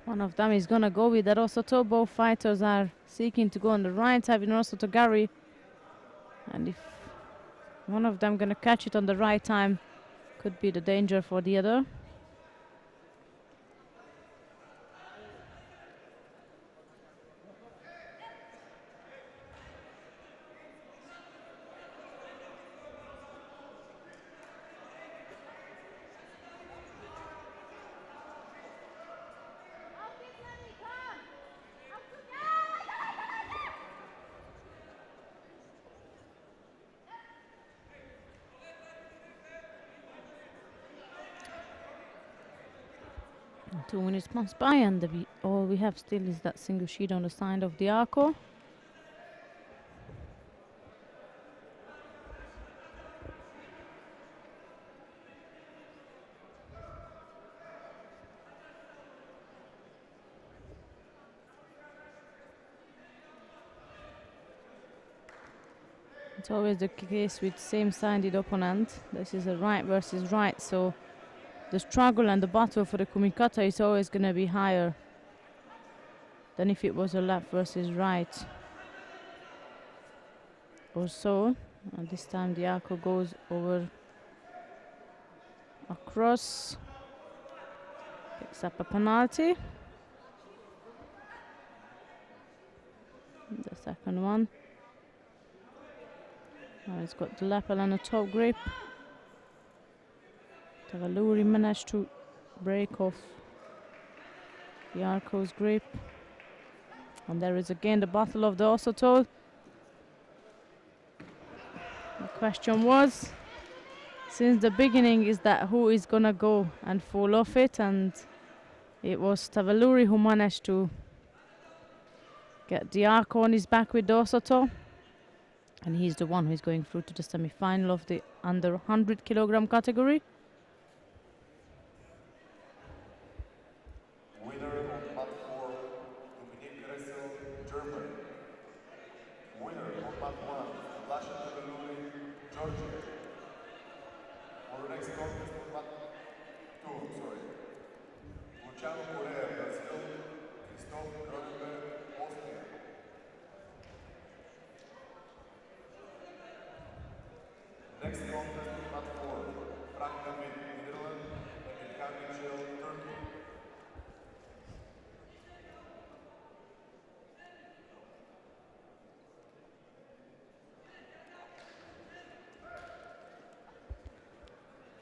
One of them is gonna go with the Rosoto. Both fighters are seeking to go on the right side with Rosoto Gary. And if one of them gonna catch it on the right time, could be the danger for the other. And 2 minutes pass by, and all we have still is that single sheet on the side of the arco. It's always the case with same-sided opponent. This is a right versus right, so the struggle and the battle for the kumikata is always going to be higher than if it was a left versus right. Or so. And this time the arco goes over across, picks up a penalty. The second one. Now it's got the lapel and a top grip. Tavaluri managed to break off the arco's grip. And there is again the battle of the Osoto. The question was, since the beginning, is that who is gonna go and fall off it, and it was Tavaluri who managed to get the arco on his back with the Osoto. And he's the one who's going through to the semi-final of the under 100 kilogram category. Winner of mat 4, Dominique Gressel, Germany. Winner of mat 1, Lasha Teveluri, Georgia. For the next contest of mat 2, Luciano Correa, Brazil, Christoph Kronenberg, Austria. Next contest of mat 4, Frank David, Netherlands, and Ilkan Michel, Turkey.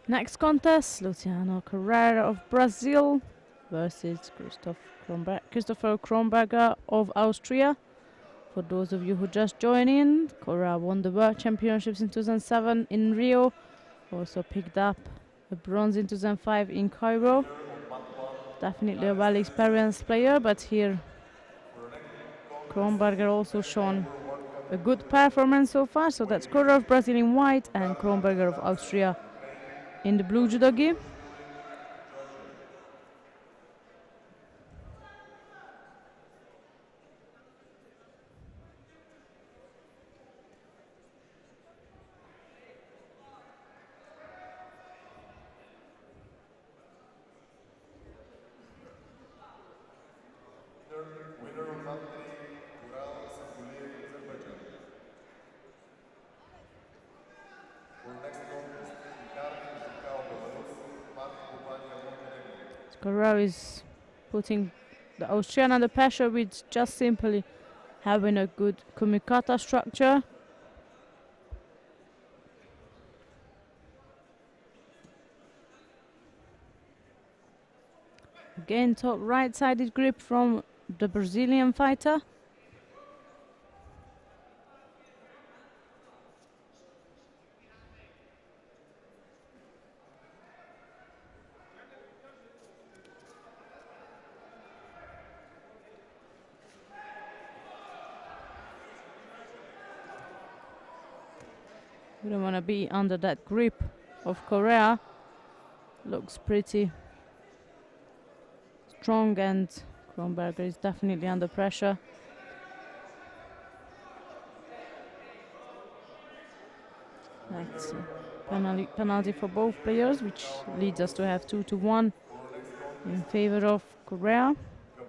Next contest, Luciano Carrera of Brazil versus Christopher Kronberger of Austria. For those of you who just joined in, Correa won the World Championships in 2007 in Rio. Also picked up a bronze in 2005 in Cairo. Definitely a well-experienced player, but here Kronberger also shown a good performance so far. So that's Correa of Brazil in white and Kronberger of Austria in the blue judo gi. Winner of mat 3, Ural Sakulev, Azerbaijan. For next contest, Ricardo Zukao, Belarus, Mark Kubania, Montenegro. Correa is putting the Austrian under pressure with just simply having a good kumikata structure. Again, top right-sided grip from the Brazilian fighter. We don't want to be under that grip of Correa. Looks pretty strong, and Kronberger is definitely under pressure. That's a penalty for both players, which leads us to have 2-1 in favor of Correa. Coming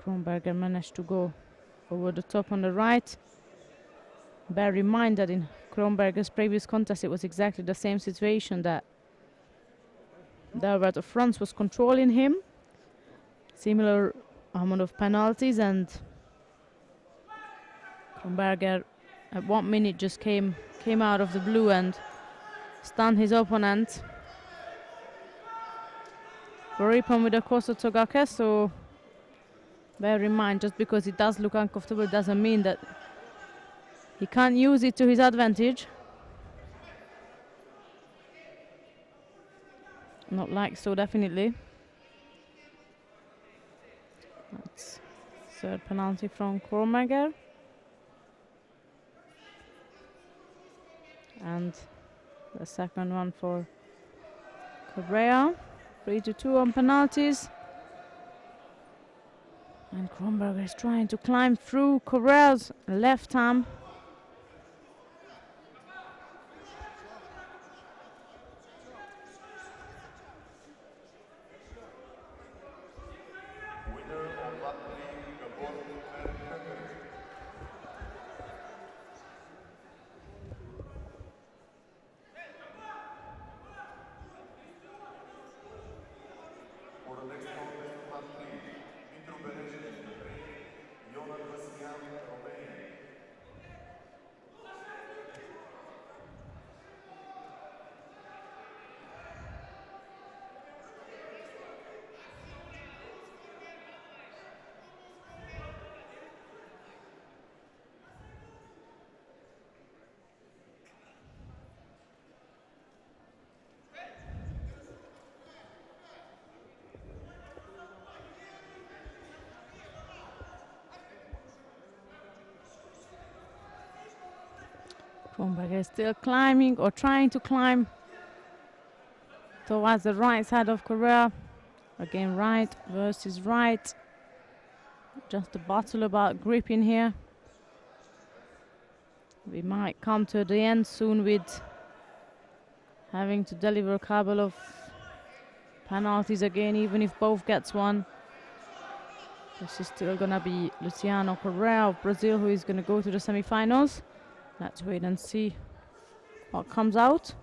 Kronberger managed to go over the top on the right. Bear in mind that in Kronberger's previous contest it was exactly the same situation, that Alberto Franz was controlling him. Similar amount of penalties, and Kronberger at 1 minute just came out of the blue and stunned his opponent. Ripon with a Koso Togake, so bear in mind, just because it does look uncomfortable doesn't mean that he can't use it to his advantage. Not like so, definitely. That's third penalty from Kronberger. And the second one for Correa. 3-2 on penalties. And Kronberger is trying to climb through Correa's left arm. Kronberger is still climbing, or trying to climb towards the right side of Correa. Again, right versus right. Just a battle about gripping here. We might come to the end soon with having to deliver a couple of penalties again, even if both gets one. This is still gonna be Luciano Correa of Brazil who is gonna go to the semi-finals. Let's wait and see what comes out.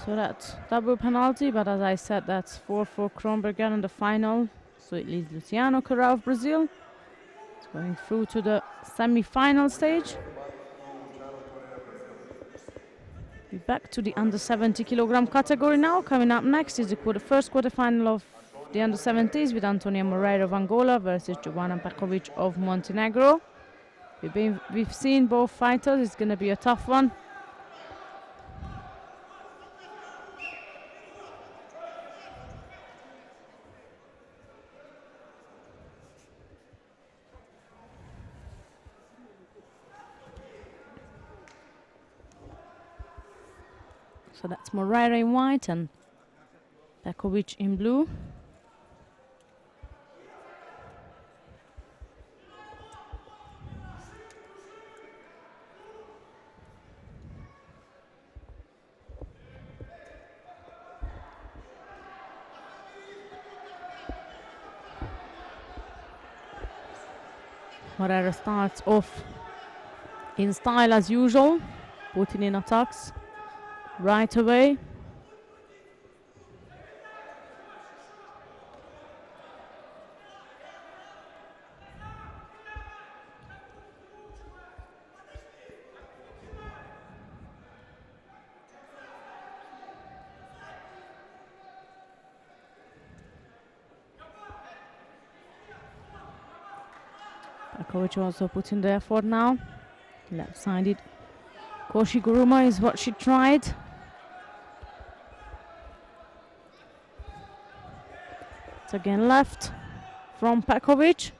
So that's double penalty, but as I said, that's 4 for Kronberger in the final. So it leaves Luciano Correa of Brazil. It's going through to the semi-final stage. We're back to the under 70 kilogram category now. Coming up next is the first quarterfinal of the under 70s with Antonia Moreira of Angola versus Jovana Pekovic of Montenegro. We've seen both fighters. It's going to be a tough one. So that's Moreira in white and Pekovic in blue. Moreira starts off in style as usual, putting in attacks right away. Pekovic also puts in the effort now. Left-sided Koshiguruma is what she tried. It's again left from Pekovic.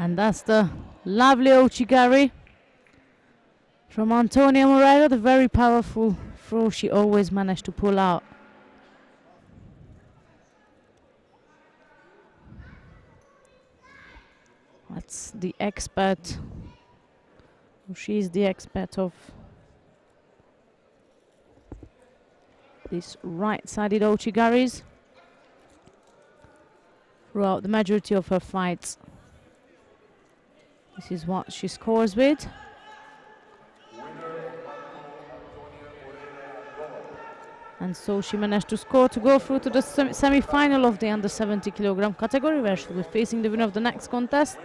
And that's the lovely Ochigari from Antonia Moreira, the very powerful throw she always managed to pull out. That's the expert. She's the expert of these right-sided Ochigaris throughout the majority of her fights. This is what she scores with. And so she managed to score to go through to the semi-final of the under 70 kilogram category, where she'll be facing the winner of the next contest,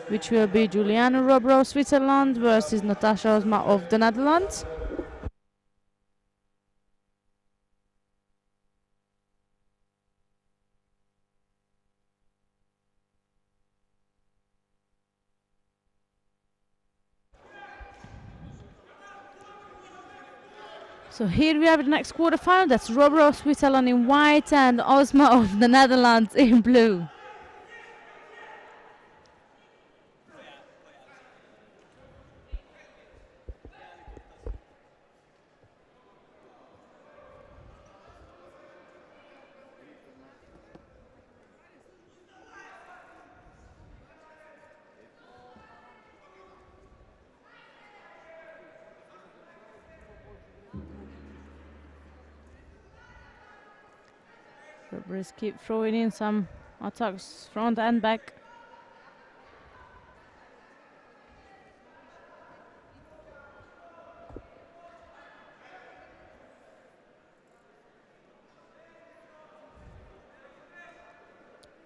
which will be Juliana Robro of Switzerland versus Natasha Osma of the Netherlands. So here we have the next quarterfinal. That's Robro of Switzerland in white and Osma of the Netherlands in blue. Robros keep throwing in some attacks front and back.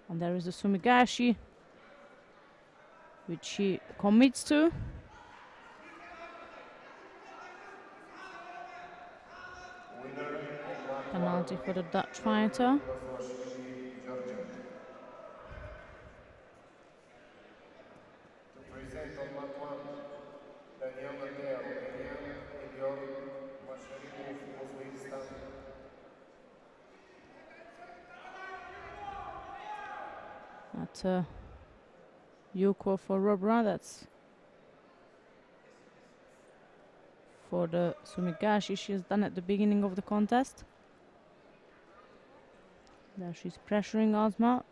And there is the Sumigashi, which she commits to. Penalty for the Dutch fighter. That's Yuko for Robra. That's for the Sumigashi she's done at the beginning of the contest. There she's pressuring Osma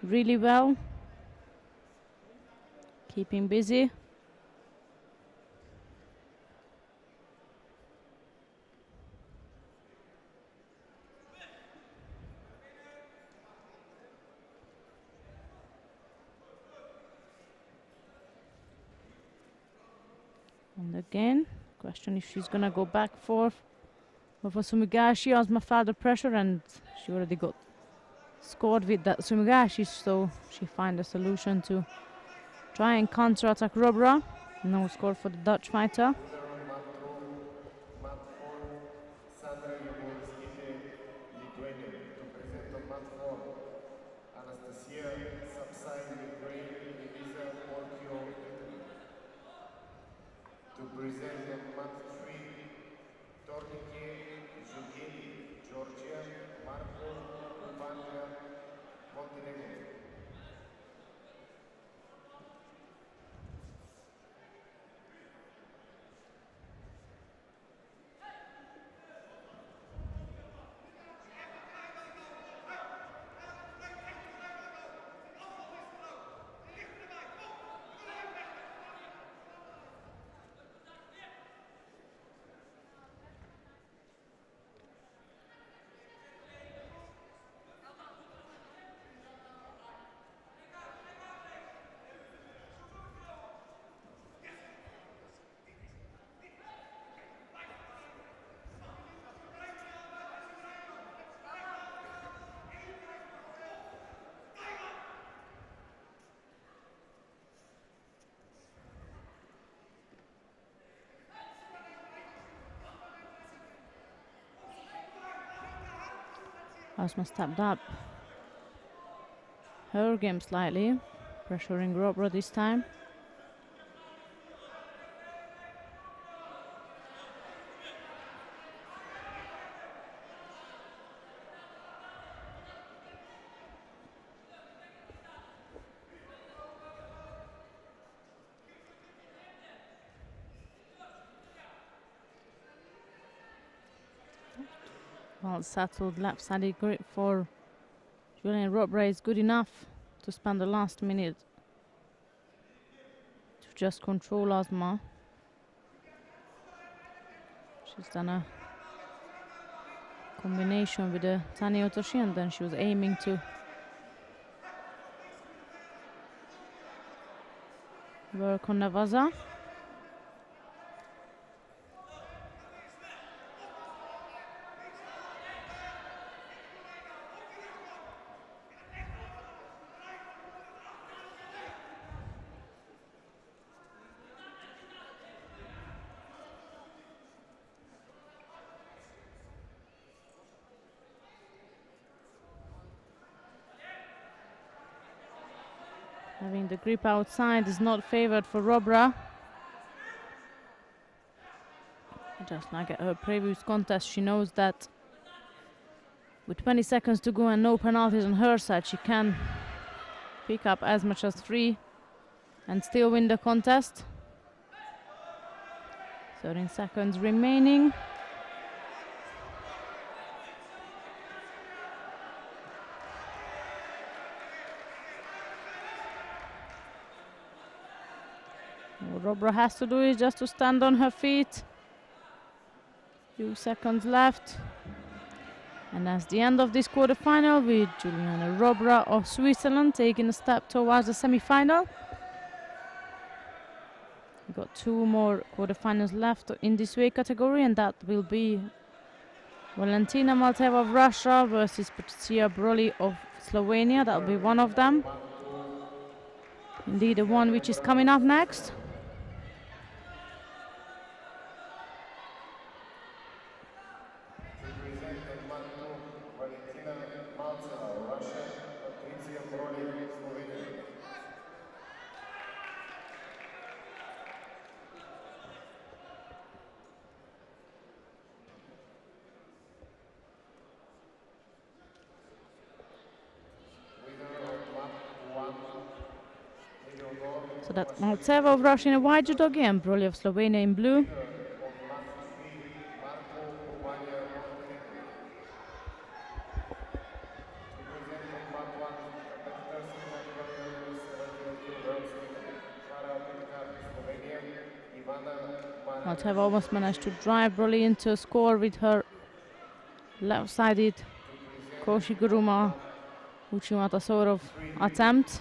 really well, keeping busy. And again, question if she's gonna go back for Sumigashi. Osma felt the pressure and she already got scored with that Sumigashi, so she find a solution to try and counter-attack Robra. No score for the Dutch fighter. Osma stepped up her game slightly, pressuring Robra this time. Well settled left-sided grip for Julian Robra is good enough to spend the last minute to just control Asma. She's done a combination with the Tani Otoshi, and then she was aiming to work on Navaza. Having the grip outside is not favored for Robra. Just like at her previous contest, she knows that with 20 seconds to go and no penalties on her side, she can pick up as much as 3 and still win the contest. 13 seconds remaining. What Robra has to do is just to stand on her feet. Few seconds left. And that's the end of this quarterfinal, with Juliana Robra of Switzerland taking a step towards the semi-final. We've got 2 more quarterfinals left in this weight category, and that will be Valentina Malteva of Russia versus Patricia Broli of Slovenia. That'll be one of them. Indeed, the one which is coming up next. So that's Malteva of Russia in a white judo and Broli of Slovenia in blue. Malteva almost managed to drive Broli into a score with her left-sided Koshiguruma Uchimata sort of attempt.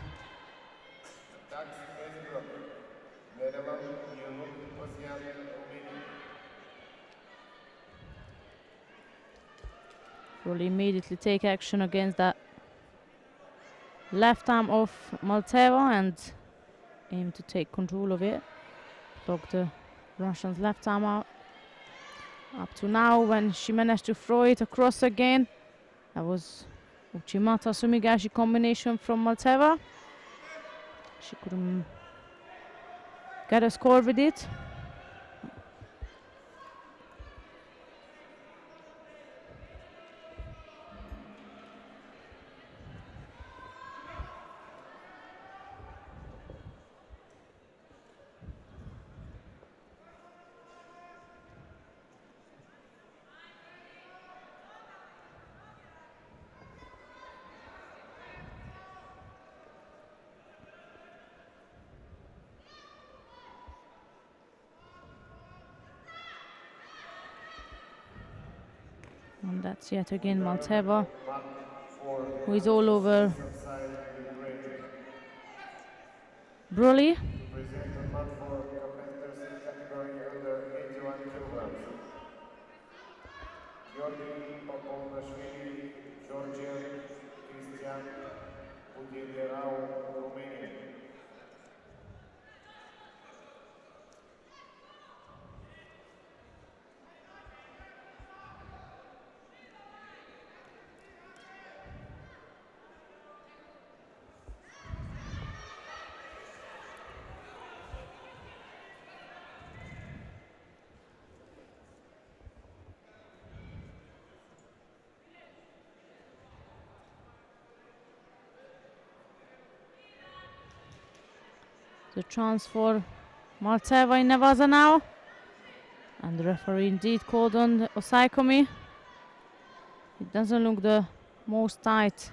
Broli immediately take action against that left arm of Malteva and aim to take control of it. Block the Russian's left arm out. Up to now, when she managed to throw it across again, that was Uchimata Sumigashi combination from Malteva. She couldn't get a score with it. And that's yet again Malteva, who is all over Broli. The chance for Malteva in Navaza now. And the referee indeed called on Osaikomi. It doesn't look the most tight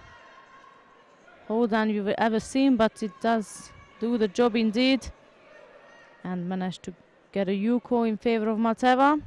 hold down you've ever seen, but it does do the job indeed. And managed to get a Yuko in favor of Malteva.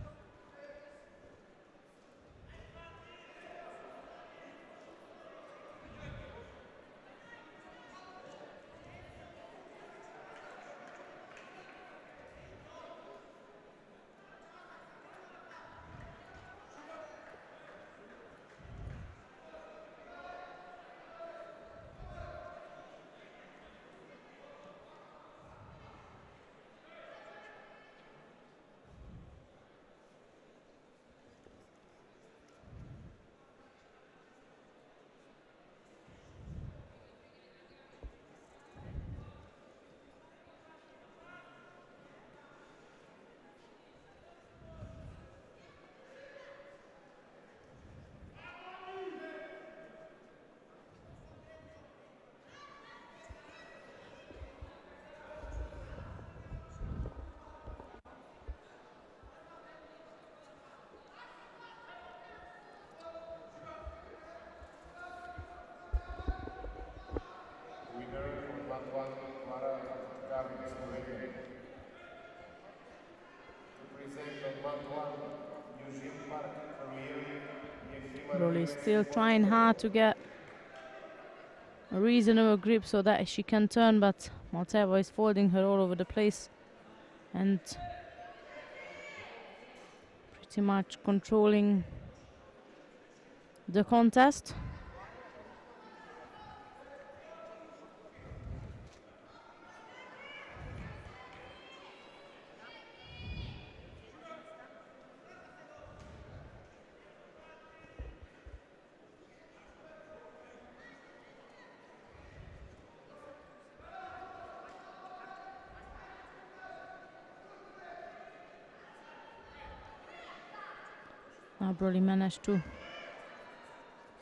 Broly still trying hard to get a reasonable grip so that she can turn, but Malteva is folding her all over the place and pretty much controlling the contest. Now Broly managed to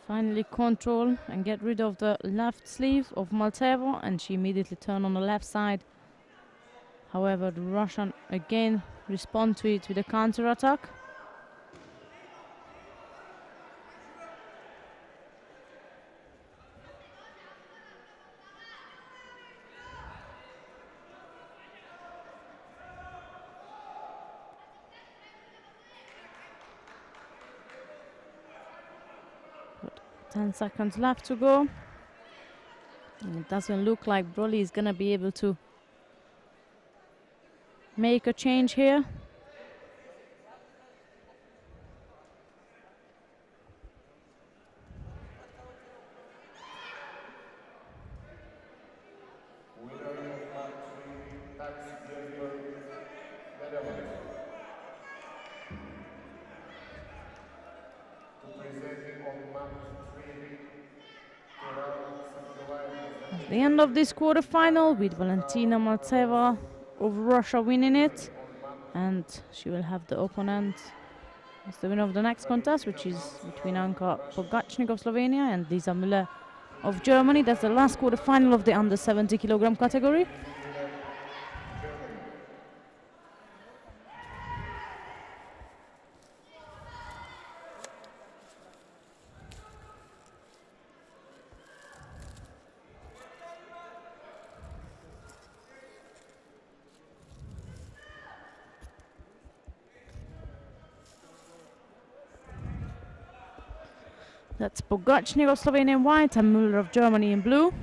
finally control and get rid of the left sleeve of Malteva, and she immediately turned on the left side. However, the Russian again respond to it with a counter attack. But 10 seconds left to go. And it doesn't look like Broly is gonna be able to make a change here. At the end of this quarterfinal, with Valentina Maltseva of Russia winning it, and she will have the opponent as the winner of the next contest, which is between Anka Pogacnik of Slovenia and Lisa Müller of Germany. That's the last quarterfinal of the under 70 kilogram category. That's Pogacnik of Slovenia in white and Müller of Germany in blue.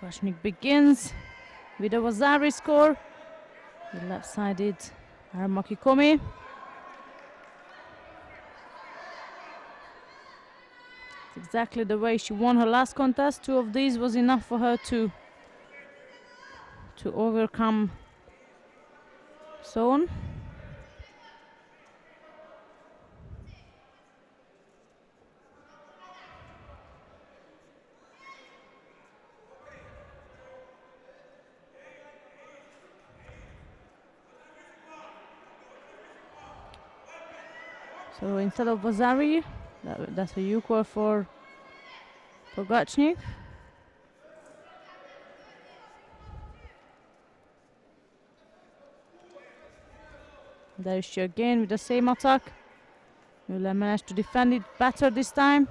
Pogacnik begins with a Wazari score. The left-sided Aramaki Komi. It's exactly the way she won her last contest. 2 of these was enough for her to overcome Son. So instead of Wazari, that's a Yuko for Pogacnik. There is she again with the same attack. Müller managed to defend it better this time.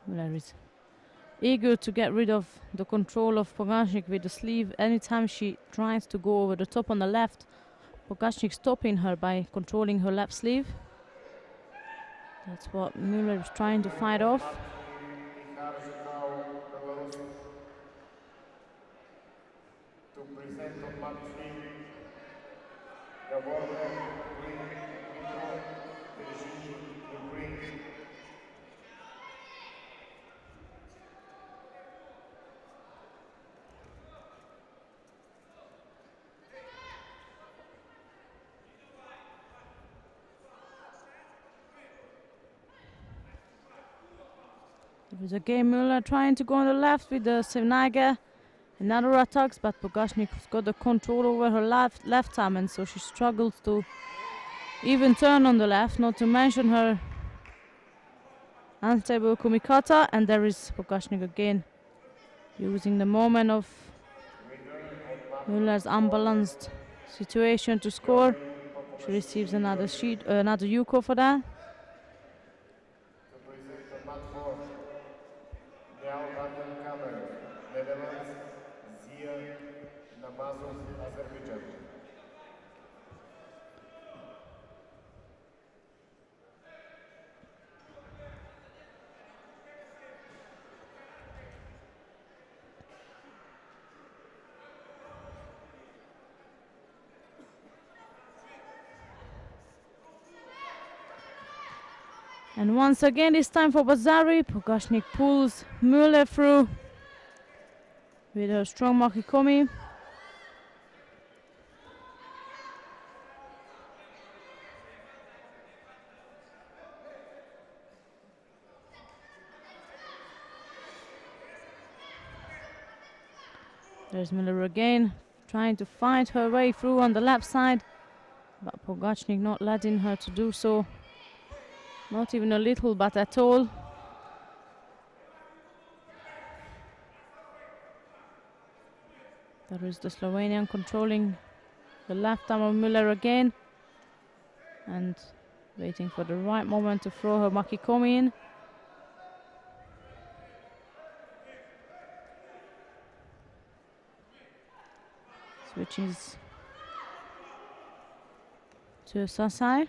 Müller is eager to get rid of the control of Pogacnik with the sleeve. Anytime she tries to go over the top on the left, Pogacnik stopping her by controlling her left sleeve. That's what Müller is trying to fight off. To present on mat 3, the warrior Queen Mitro Virginie Ukraine. It was again Müller trying to go on the left with the Sevnaga. Another attacks, but Pogacnik's got the control over her left arm, and so she struggles to even turn on the left, not to mention her unstable kumikata. And there is Pogacnik again, using the moment of Müller's unbalanced situation to score. She receives another Yuko for that. To present on mat 4, the Albanian Kamer, Netherlands, Zia Namazov, Azerbaijan. And once again, it's time for Bazari. Pogacnik pulls Müller through with her strong makikomi. There's Müller again, trying to fight her way through on the left side, but Pogacnik not letting her to do so. Not even a little, but at all. There is the Slovenian controlling the left arm of Müller again and waiting for the right moment to throw her makikomi in. Switches to Sasai.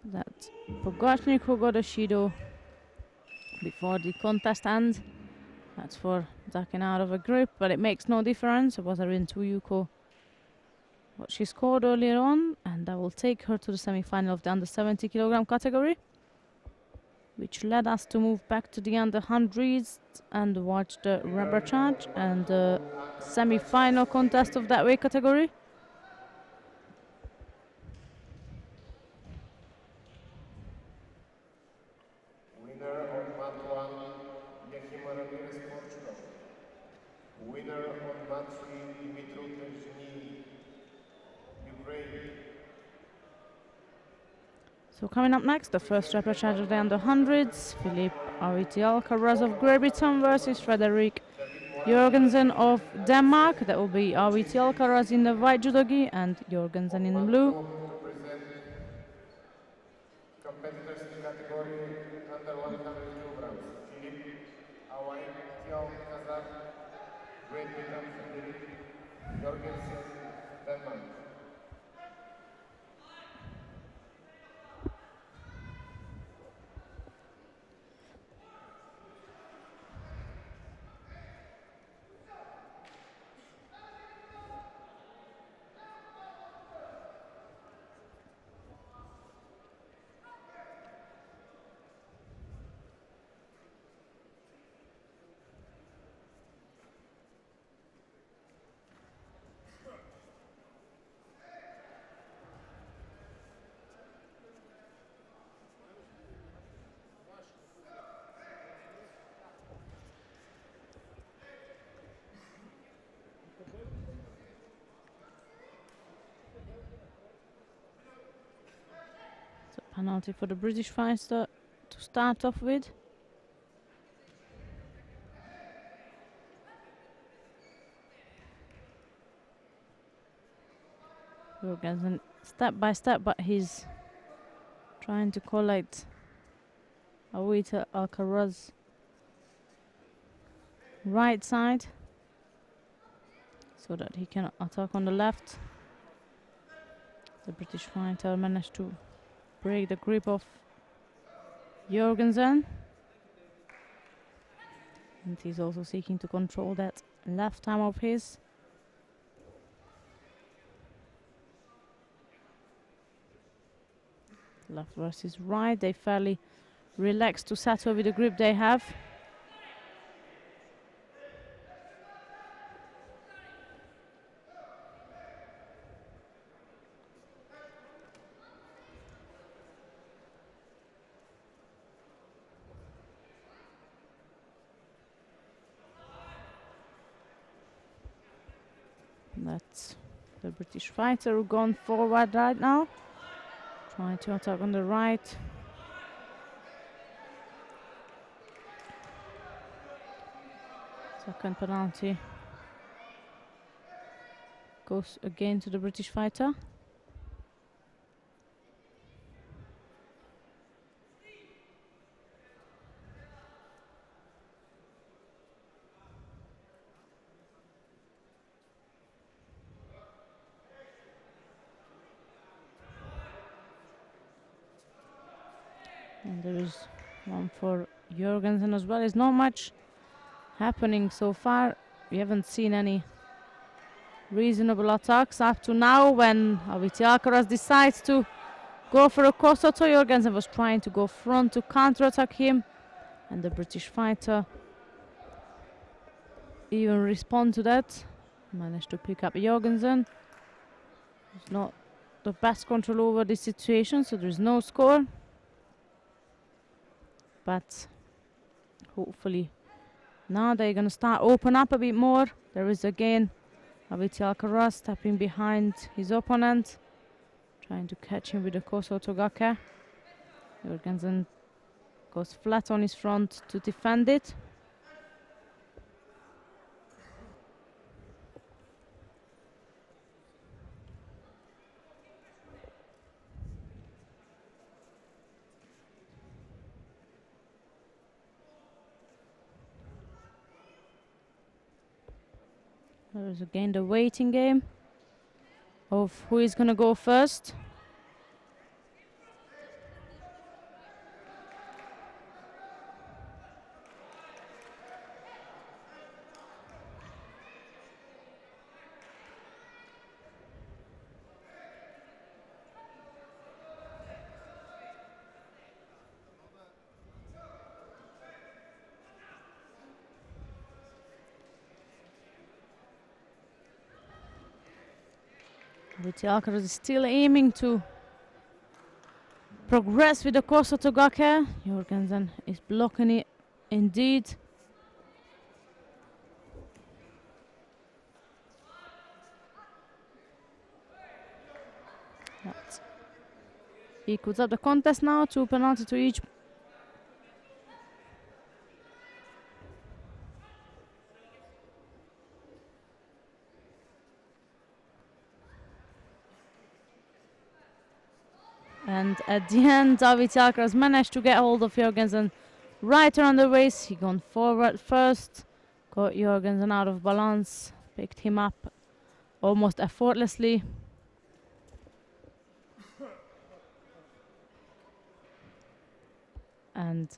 That's Pogacnik who got a Judo before the contest ends. That's for ducking out of a grip, but it makes no difference. It was a Rin 2 Yuko what she scored earlier on, and that will take her to the semi-final of the under 70 kilogram category, which led us to move back to the under 100s and watch the rubber charge and the semi-final contest of that weight category. Winner on mat 3, Ukraine. So coming up next, the first repechage of the under 100s, Filip Avitial Karazov Grebiton versus Frederic Jorgensen of Denmark. That will be Arviti Alcaraz in the white judo gi and Jorgensen in blue. To present competitors in category under 100 kilograms. Philip, Hawaii, Tiao, Kazakh, Great Britain, Frederick, Jorgensen, Denmark. So penalty for the British fighter to start off with. Jorgensen step by step, but he's trying to collect Arviti Alcaraz right side so that he can attack on the left. The British fighter managed to break the grip of Jorgensen, and he's also seeking to control that left arm of his. Left versus right, they fairly relaxed to settle with the grip they have. That's the British fighter who gone forward right now, trying to attack on the right. Second penalty goes again to the British fighter. And there is one for Jorgensen as well. There's not much happening so far. We haven't seen any reasonable attacks up to now. When Arviti Alcaraz decides to go for a Kosoto, Jorgensen was trying to go front to counter-attack him, and the British fighter even respond to that. Managed to pick up Jorgensen. He's not the best control over this situation, so there's no score. But hopefully now they're going to start open up a bit more. There is again Arviti Alcaraz stepping behind his opponent, trying to catch him with the Kosoto Gake. Jorgensen goes flat on his front to defend it. There is again the waiting game of who is going to go first. Arviti Alcaraz is still aiming to progress with the Kosoto Gake. Jorgensen is blocking it indeed. That equals up the contest now, 2 penalties to each. And at the end, David Alcaraz managed to get hold of Jorgensen right around the waist. He gone forward first, got Jorgensen out of balance, picked him up almost effortlessly. And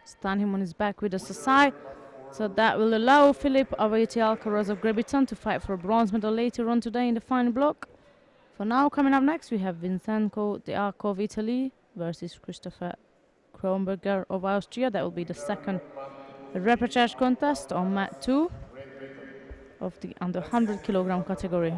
stand him on his back with a Sasai. So that will allow Filip Aveti Alcaraz of Great Britain to fight for a bronze medal later on today in the final block. For now, coming up next, we have Vincenzo De Arco of Italy versus Christopher Kronberger of Austria. That will be the second repechage contest on mat 2 of the under 100 kilogram category.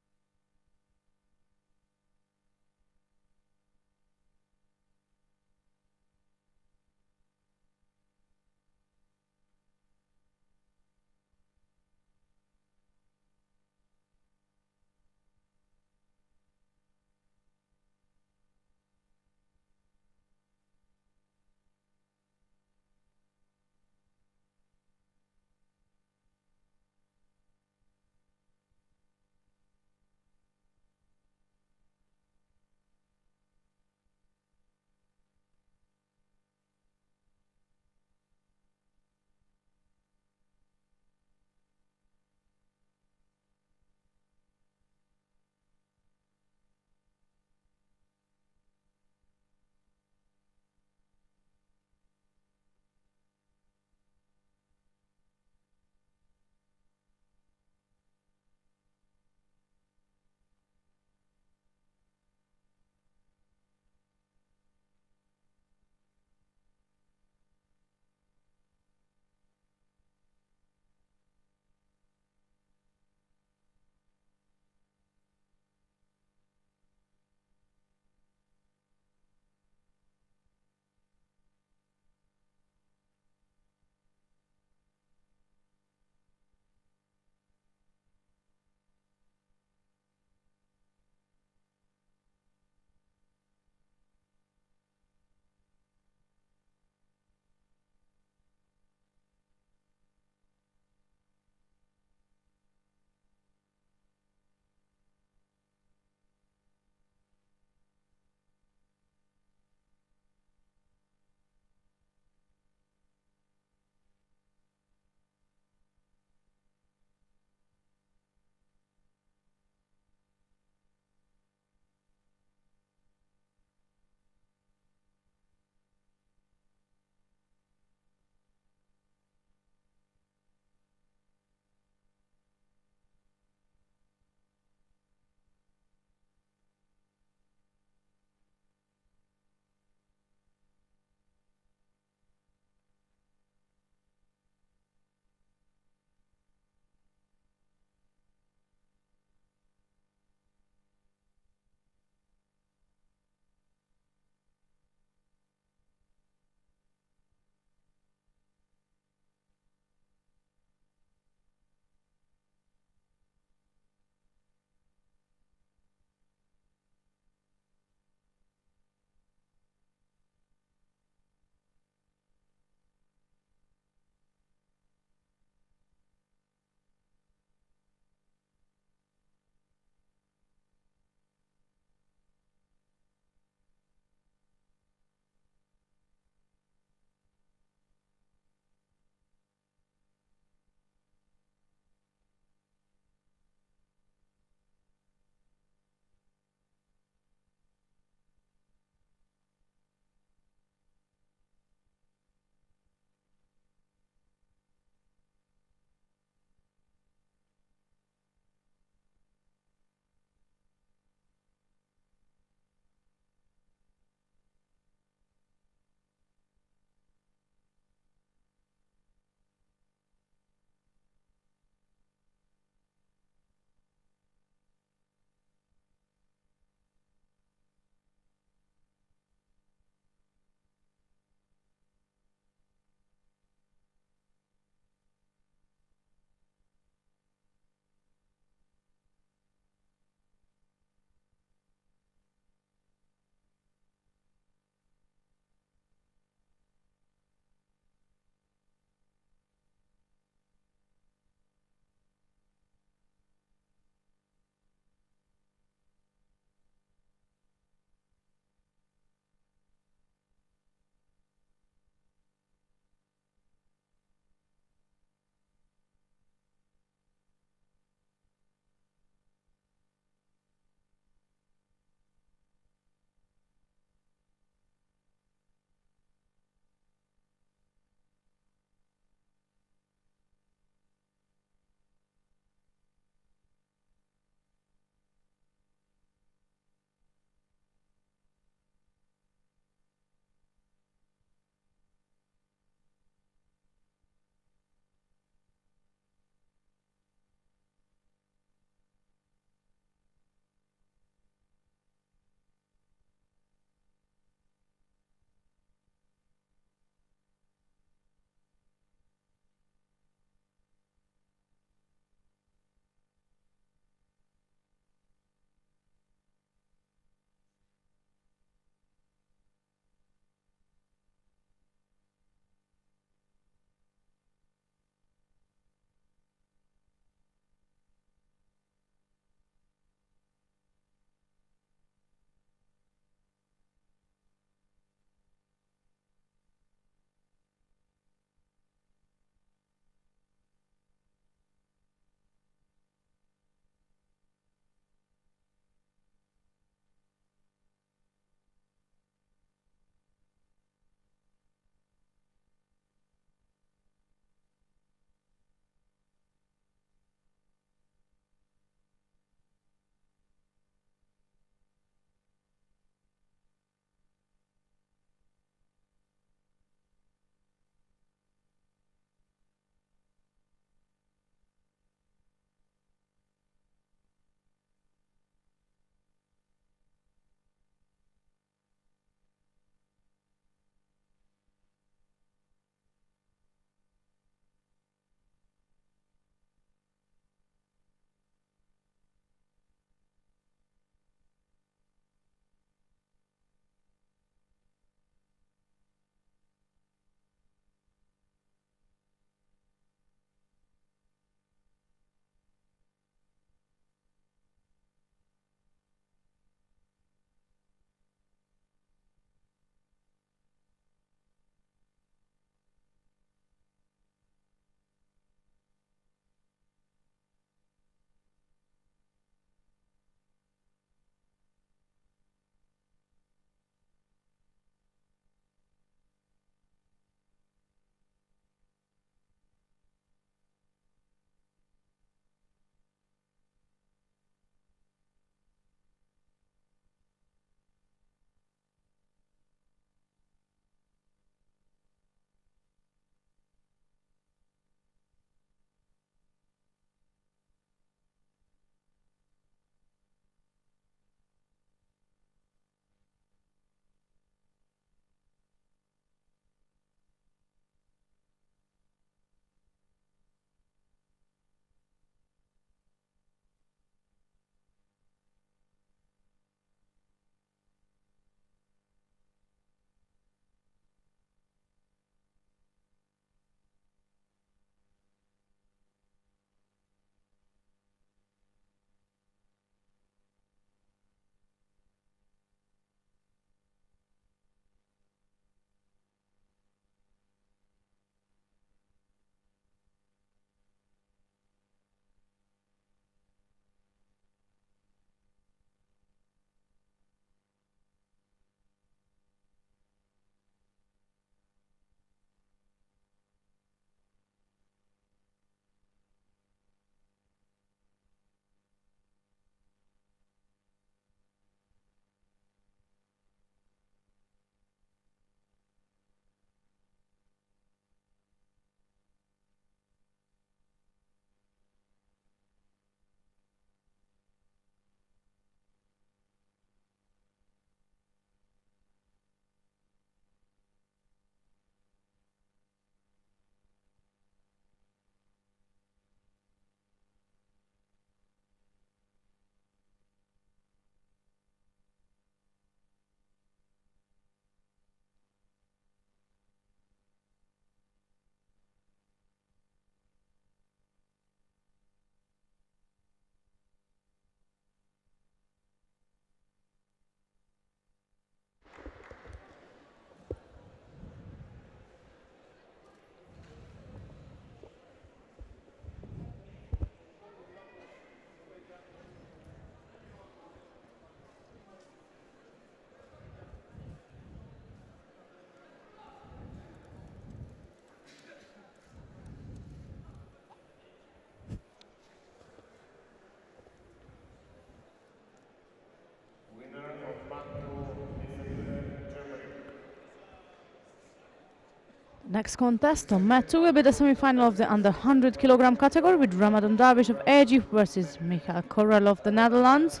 Next contest on mat 2 will be the semi-final of the under 100 kilogram category with Ramadan Darwish of Egypt versus Michael Corral of the Netherlands.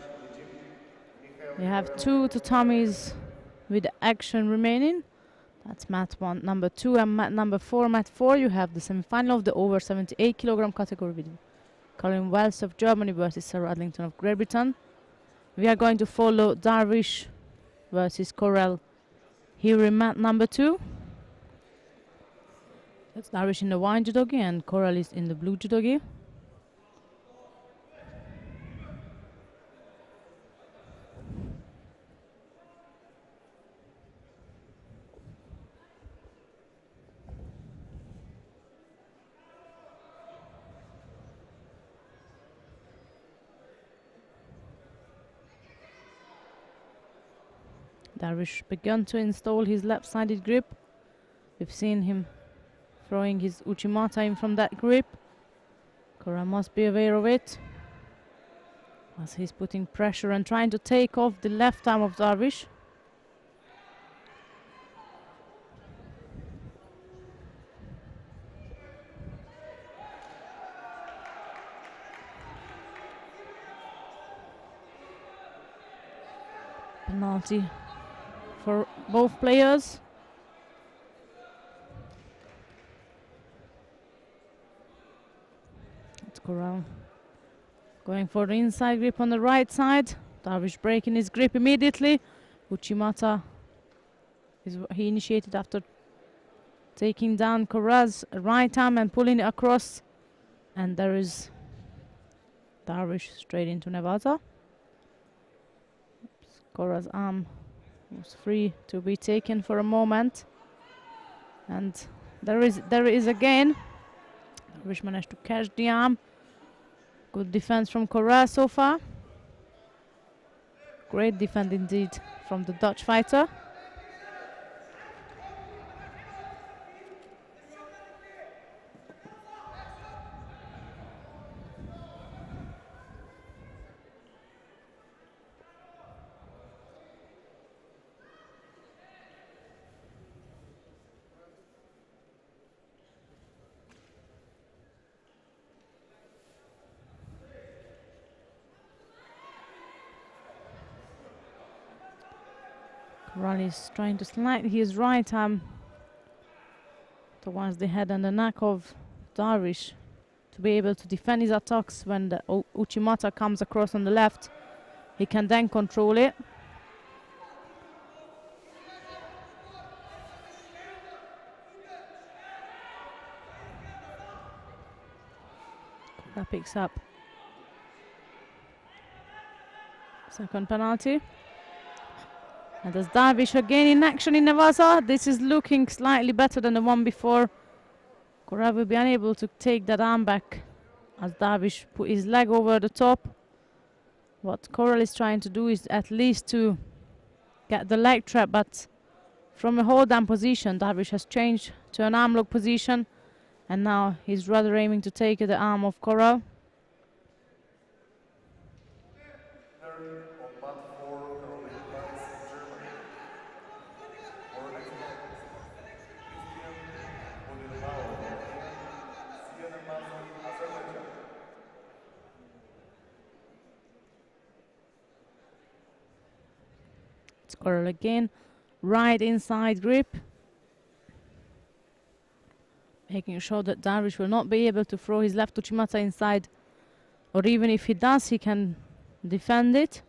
We have 2 tatamis with action remaining. That's mat 1, number 2, and mat number 4. Mat 4, you have the semi-final of the over 78 kilogram category with Colin Wells of Germany versus Sarah Adlington of Great Britain. We are going to follow Darwish versus Corral here in mat number 2. That's Darwish in the white judogi and Corral is in the blue judogi. Darwish begun to install his left-sided grip. We've seen him throwing his Uchimata in from that grip. Corral must be aware of it, as he's putting pressure and trying to take off the left arm of Darwish. Penalty for both players. It's Corral going for the inside grip on the right side. Darwish breaking his grip immediately. Uchimata is what he initiated after taking down Corral's right arm and pulling it across. And there is Darwish straight into Nevada. Corral's arm was free to be taken for a moment. And there is again. Darwish managed to catch the arm. Good defense from Corral so far. Great defense indeed from the Dutch fighter. Corral is trying to slide his right arm towards the head and the neck of Darwish to be able to defend his attacks when the Uchimata comes across on the left. He can then control it. Corral picks up second penalty. And there's Darwish again in action in Nevada. This is looking slightly better than the one before. Corral will be unable to take that arm back as Darwish put his leg over the top. What Corral is trying to do is at least to get the leg trap, but from a hold down position, Darwish has changed to an arm lock position, and now he's rather aiming to take the arm of Corral. Corral again, right inside grip, making sure that Darwish will not be able to throw his left Uchimata inside, or even if he does, he can defend it.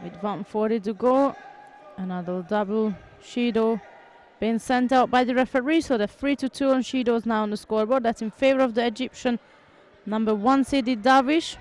With 1:40 to go, another double Shido being sent out by the referee, so the 3-2 on Shido is now on the scoreboard. That's in favor of the Egyptian number 1 seeded Darwish.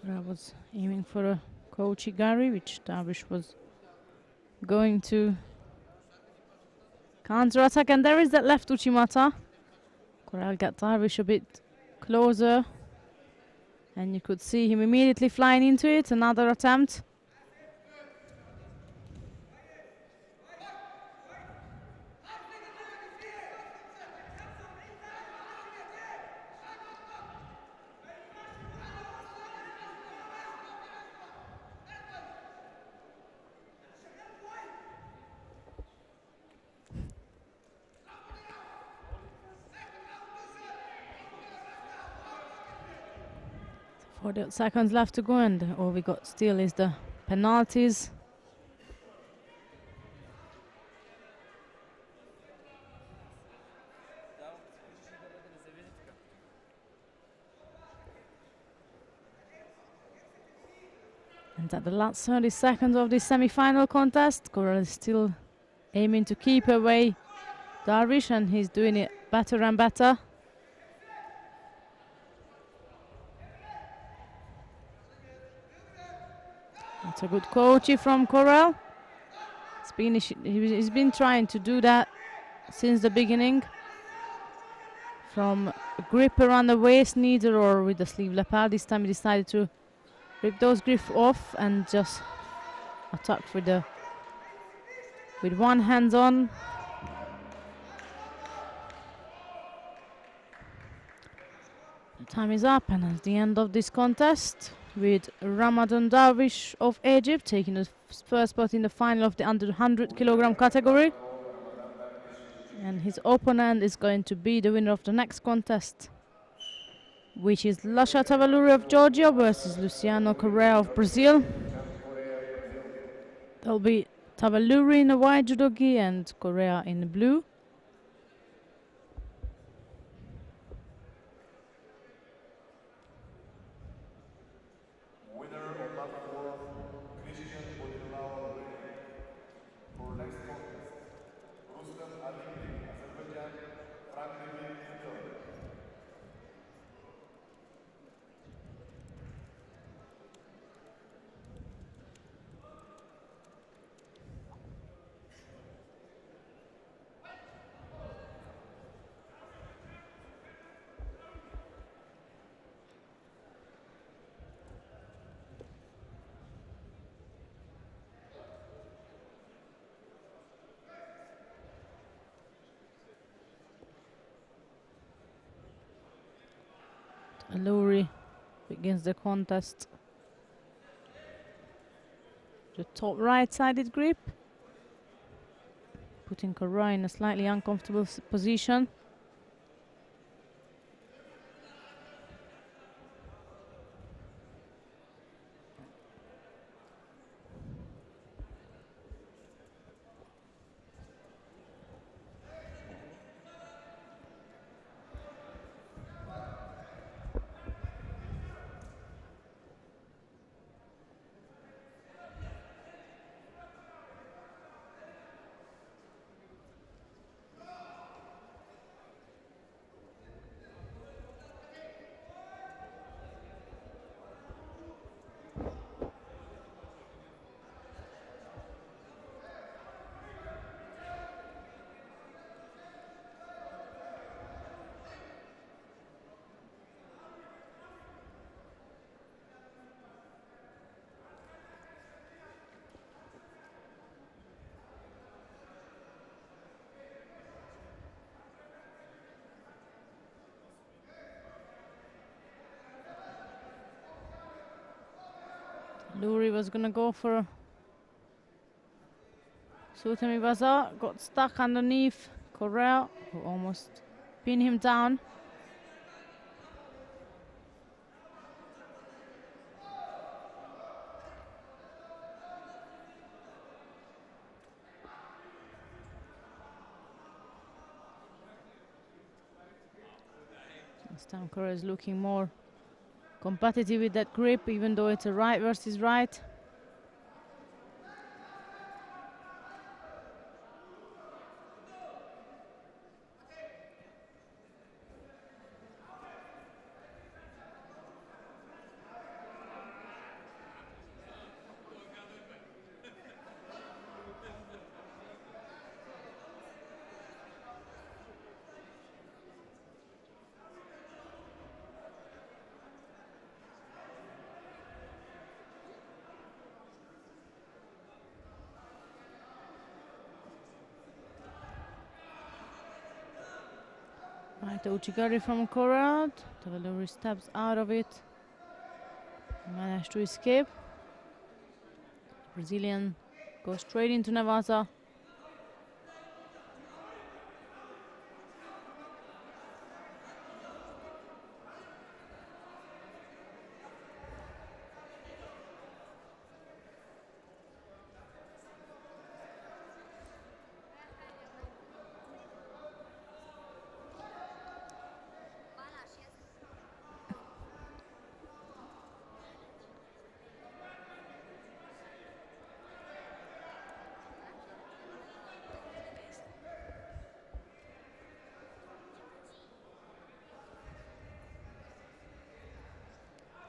Korea was aiming for a Kochigari, which Darvish was going to counter attack, and there is that left Uchimata. Korea got Darvish a bit closer, and you could see him immediately flying into it. Another attempt. For the seconds left to go, and all we got still is the penalties. And at the last 30 seconds of this semi-final contest, Korea is still aiming to keep away Darvish, and he's doing it better and better. That's a good coaching from Corral. He's been trying to do that since the beginning. From grip around the waist, neither or with the sleeve lapel. This time he decided to rip those grips off and just attack with one hand on. The time is up, and at the end of this contest, with Ramadan Darwish of Egypt taking the first spot in the final of the under 100 kilogram category. And his opponent is going to be the winner of the next contest, which is Lasha Tavaluri of Georgia versus Luciano Correa of Brazil. There'll be Tavaluri in a white judo gi and Correa in blue. Aluri begins the contest. The top right-sided grip, putting Correa in a slightly uncomfortable position. Luri was gonna go for Sutami Baza, got stuck underneath Correa, who almost pinned him down. This time Correa is looking more competitive with that grip, even though it's a right versus right. Fighter Uchigari from Korea. Tavaluri steps out of it. Managed to escape. Brazilian goes straight into Nevada.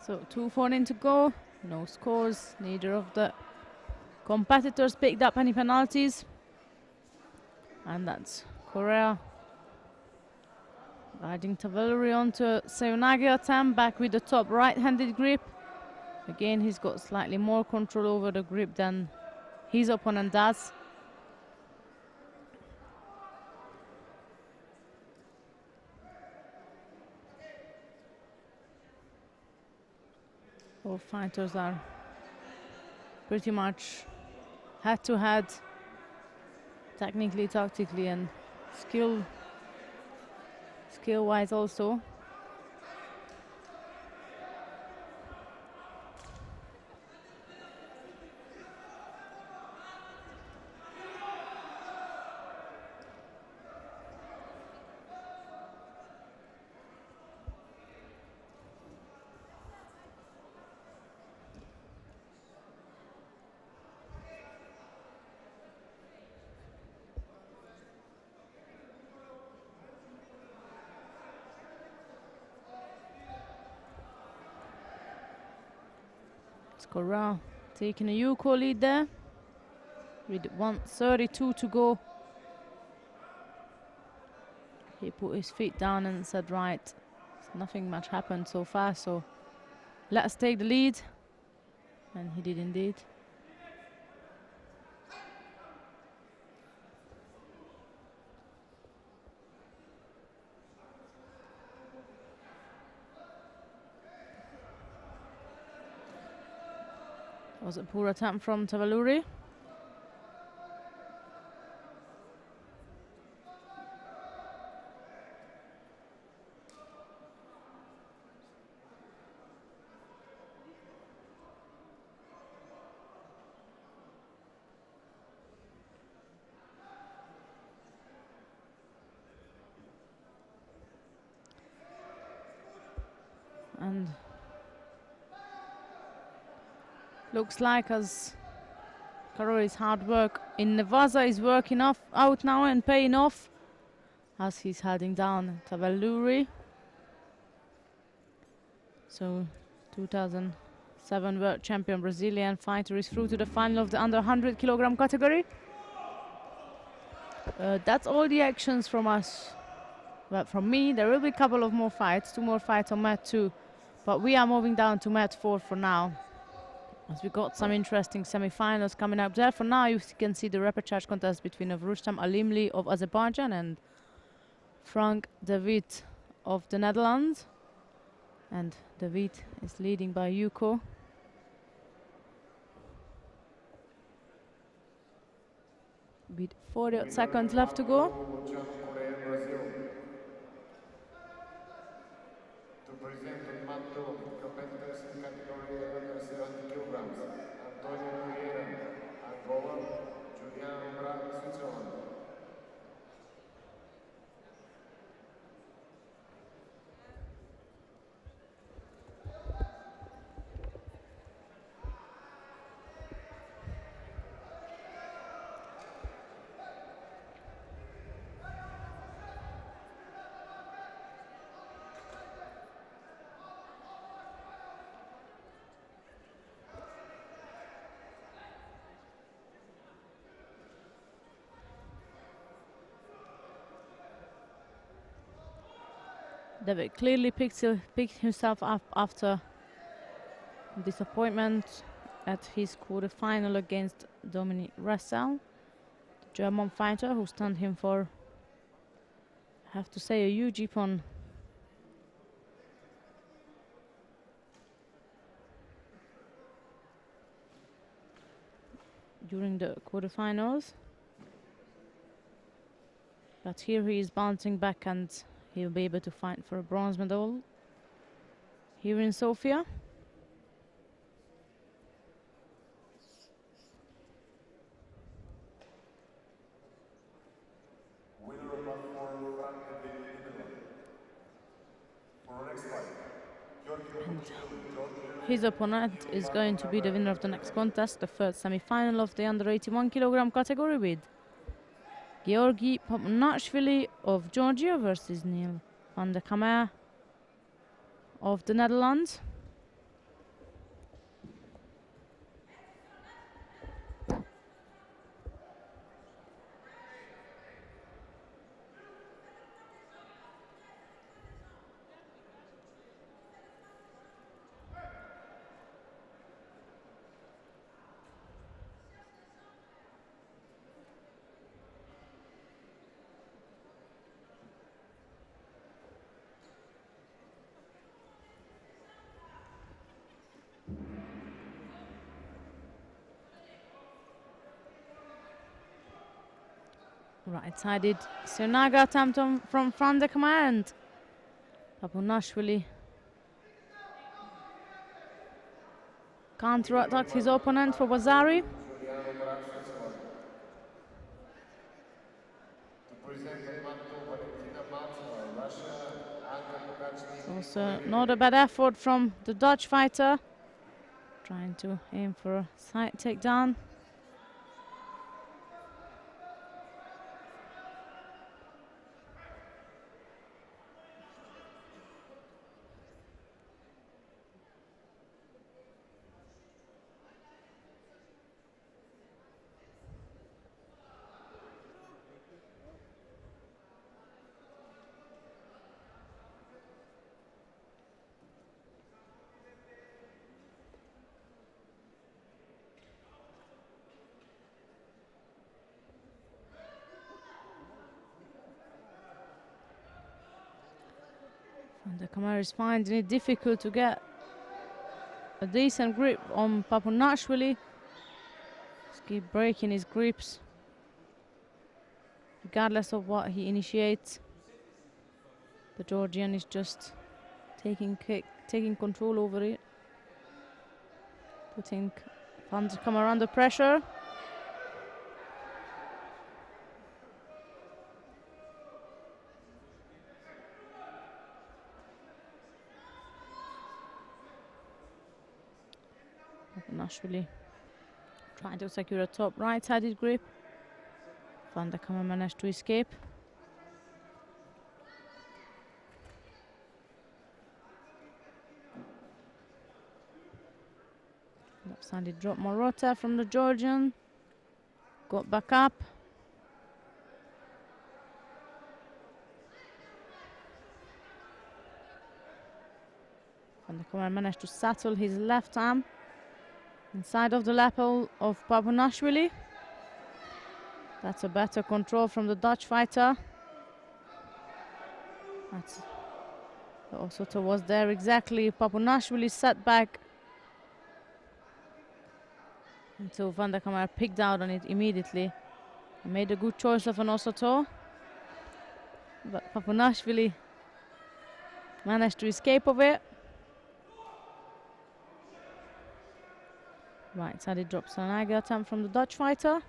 So 2-4 to go, no scores, neither of the competitors picked up any penalties. And that's Korea guiding Tavaluri onto a Seoinage attempt, back with the top right-handed grip. Again, he's got slightly more control over the grip than his opponent does. Both fighters are pretty much head-to-head, technically, tactically, and skill-wise also. Korea taking a Yuko lead there with 1:32 to go. He put his feet down and said, right, nothing much happened so far, so let's take the lead. And he did indeed. Was a poor attempt from Tavaluri. And looks like as Karori's hard work in Nevada is working out now and paying off, as he's heading down Tavaluri. So 2007 world champion Brazilian fighter is through to the final of the under 100 kilogram category. That's all the actions from us. But from me, there will be a couple of more fights, 2 more fights on mat 2. But we are moving down to mat 4 for now, as we got some interesting semi-finals coming up there. For now, you can see the repechage contest between Rustam Alimli of Azerbaijan and Frank de Witt of the Netherlands. And de Witt is leading by Yuko. With 40 seconds left to go. To present on mat 2 competitors in category under 70 kilograms, Antonio Nogueira, Angola, Julian Brand, Switzerland. David clearly picked himself up after disappointment at his quarterfinal against Dominic Ressel, the German fighter who stunned him for have to say, a huge ippon. During the quarterfinals. But here he is bouncing back and he'll be able to fight for a bronze medal here in Sofia. His opponent is going to be the winner of the next contest, the third semi-final of the under 81 kilogram category, with Georgi Popnashvili of Georgia versus Neil van der Kammer of the Netherlands. Right-sided Sionaga attempt from Van der Kammer, and Popnashvili counter-attacked his opponent for Bazari. Also not a bad effort from the Dutch fighter, trying to aim for a side takedown. Van der Kammer is finding it difficult to get a decent grip on Popnashvili. Just keep breaking his grips, regardless of what he initiates. The Georgian is just taking control over it, putting Van der Kammer under pressure. Popnashvili trying to secure a top right-sided grip. Van der Kammer managed to escape. Left-sided drop Morota from the Georgian. Got back up. Van der Kammer managed to settle his left arm inside of the lapel of Popnashvili. That's a better control from the Dutch fighter. That's also was there exactly. Popnashvili sat back until Van der Kammer picked out on it immediately. He made a good choice of an Osoto, but Popnashvili managed to escape of it. Right-sided drop Sionaga attempt from the Dutch fighter.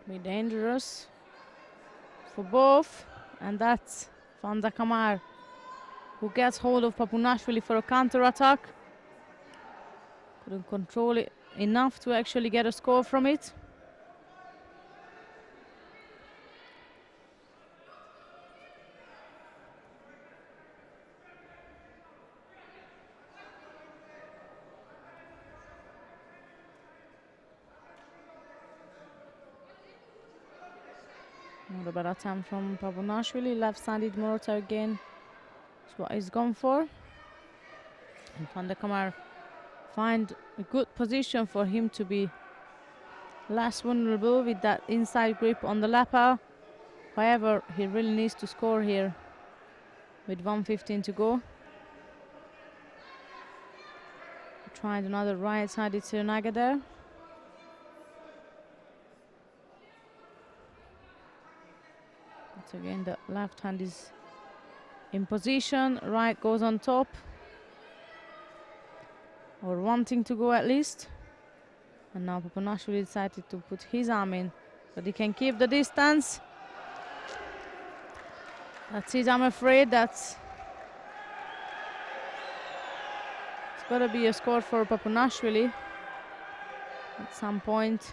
Be dangerous for both, and that's Van der Kammer who gets hold of Popnashvili for a counter attack. Couldn't control it enough to actually get a score from it. Not a bad attempt from Pavonashvili. Left-sided mortar again. That's what he's gone for. And Van der Kamar find a good position for him to be less vulnerable with that inside grip on the lapper. However, he really needs to score here with 1:15 to go. Tried another right-sided Sirinaga there. But again, the left hand is in position. Right goes on top, or wanting to go at least. And now Papanashvili decided to put his arm in, but he can keep the distance. That's it, I'm afraid. It's got to be a score for Papanashvili at some point.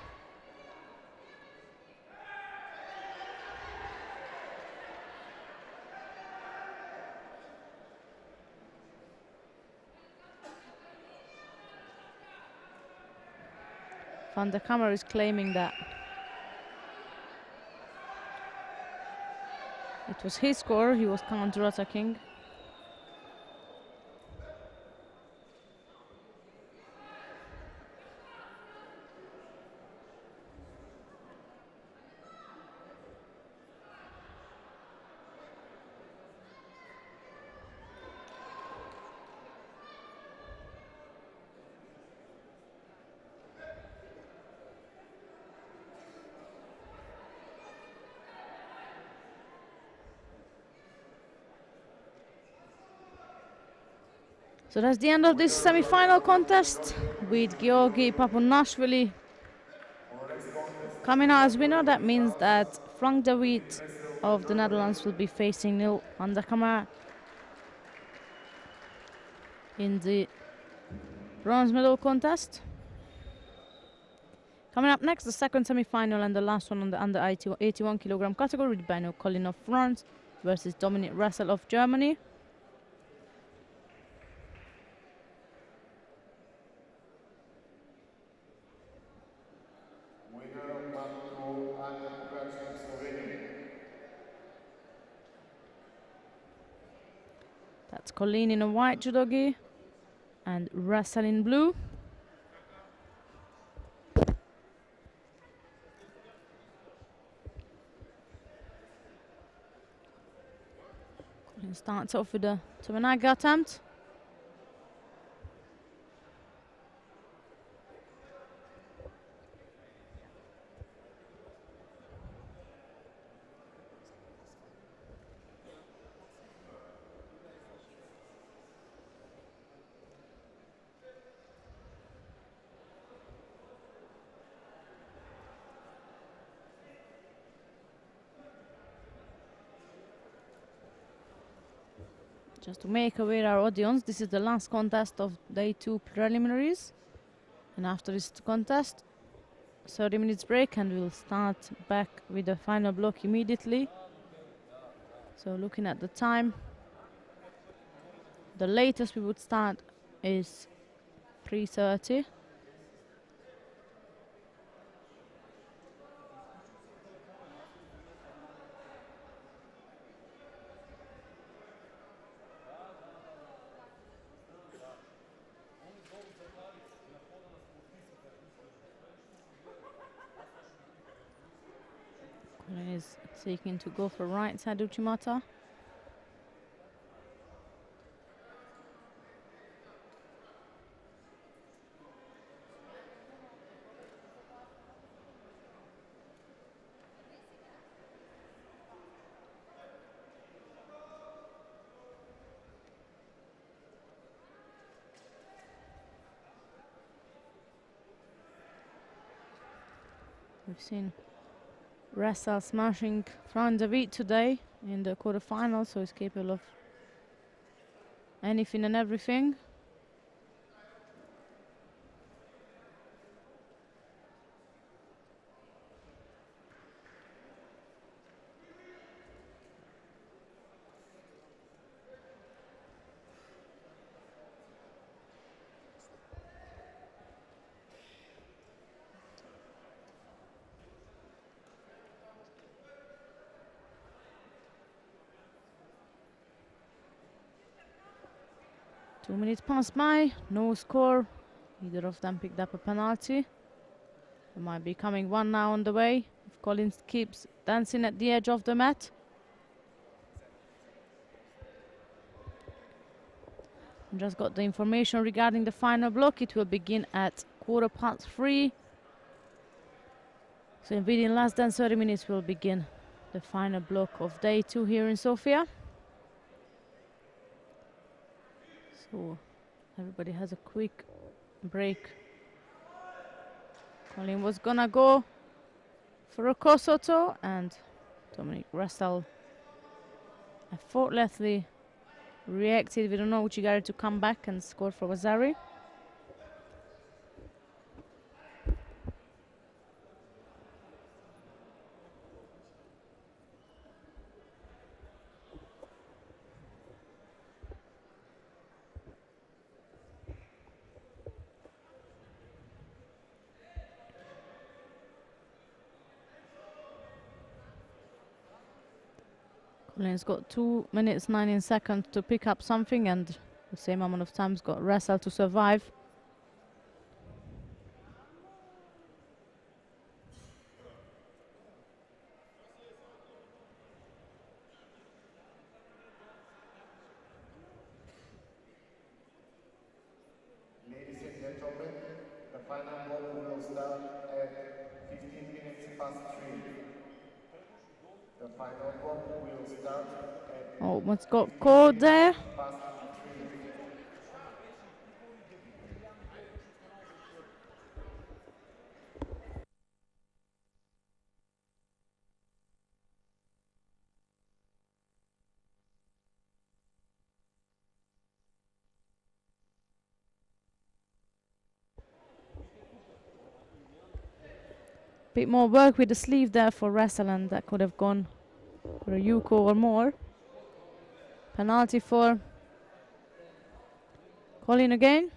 Van der Kamar is claiming that it was his score, he was counter-attacking. So that's the end of this semi-final contest with Georgi Papanashvili coming out as winner. That means that Frank de Wiet of the Netherlands will be facing Neil van der Kamar in the bronze medal contest. Coming up next, the second semi-final and the last one on the under 81 kilogram category with Benno Collin of France versus Dominic Russell of Germany. That's Collin in a white judogi and Russell in blue. Collin starts off with a Sirinaga attempt. Just to make aware our audience, this is the last contest of day 2 preliminaries. And after this contest, 30 minutes break and we'll start back with the final block immediately. So looking at the time, the latest we would start is 3:30. Collin is seeking to go for right side Uchimata. We've seen Russell smashing Frank de Wiet today in the quarterfinals, so he's capable of anything and everything. 2 minutes passed by, no score. Neither of them picked up a penalty. There might be coming one now on the way if Collins keeps dancing at the edge of the mat. Just got the information regarding the final block. It will begin at 3:15. So within less than 30 minutes we'll begin the final block of day 2 here in Sofia. So everybody has a quick break. Colin was gonna go for a Kosoto, and Dominic Russell effortlessly reacted with an Uchigari to come back and score for Wazari. Colin's got 2 minutes 19 seconds to pick up something, and the same amount of time's got Russell to survive. Ladies and gentlemen, the final ball will start at 15 minutes past 3. The final ball will start at Almost got caught there. past 3. Bit more work with the sleeve there for Russell, and that could have gone for a Yuko or more. Penalty for Colin again.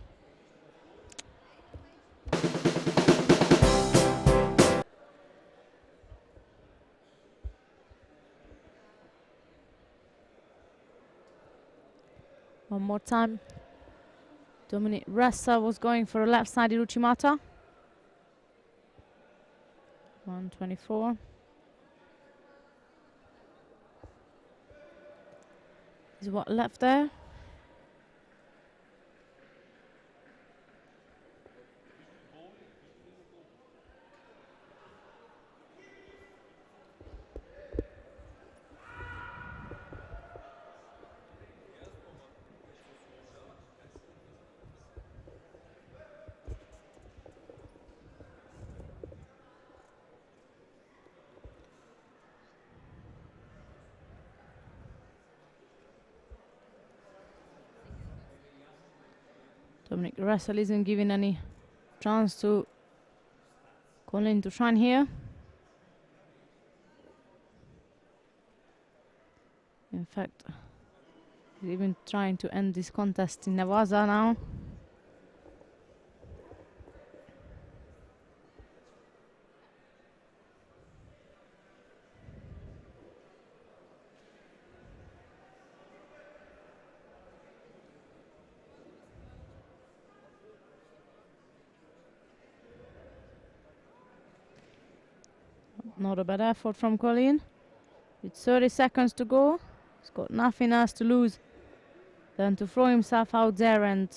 One more time. Dominic Russell was going for a left-sided Uchimata. 124. Is what left there? Dominic Russell isn't giving any chance to Colin to shine here. In fact, he's even trying to end this contest in Navaza now. Not a bad effort from Colin. With 30 seconds to go, he's got nothing else to lose than to throw himself out there and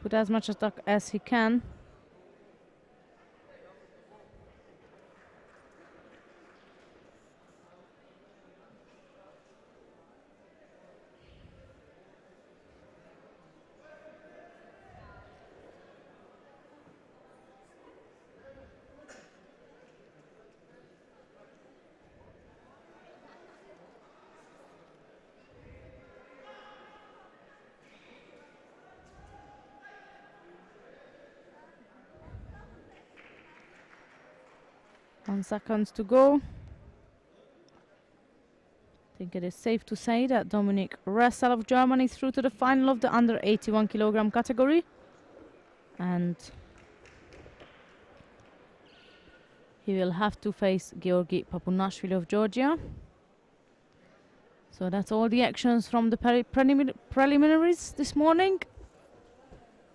put as much attack as he can. One second to go. I think it is safe to say that Dominic Russell of Germany is through to the final of the under 81 kilogram category. And he will have to face Georgi Papunashvili of Georgia. So that's all the actions from the preliminaries this morning.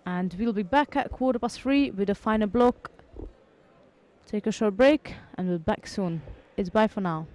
And we'll be back at 3:15 with the final block. Take a short break and we'll be back soon. It's bye for now.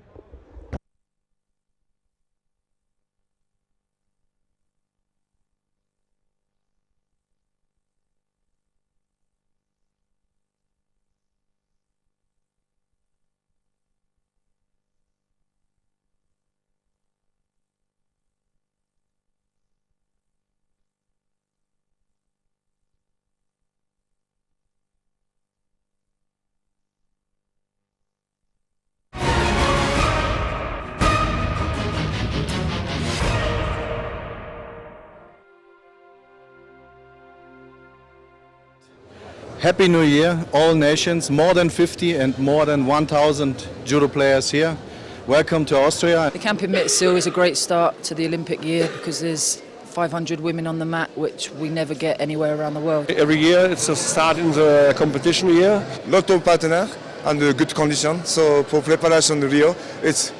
Happy New Year, all nations, more than 50 and more than 1,000 judo players here. Welcome to Austria. The camp in Mittersill is a great start to the Olympic year because there's 500 women on the mat, which we never get anywhere around the world. Every year it's a start in the competition year. Lot of partner and good condition. So for preparation Rio, it's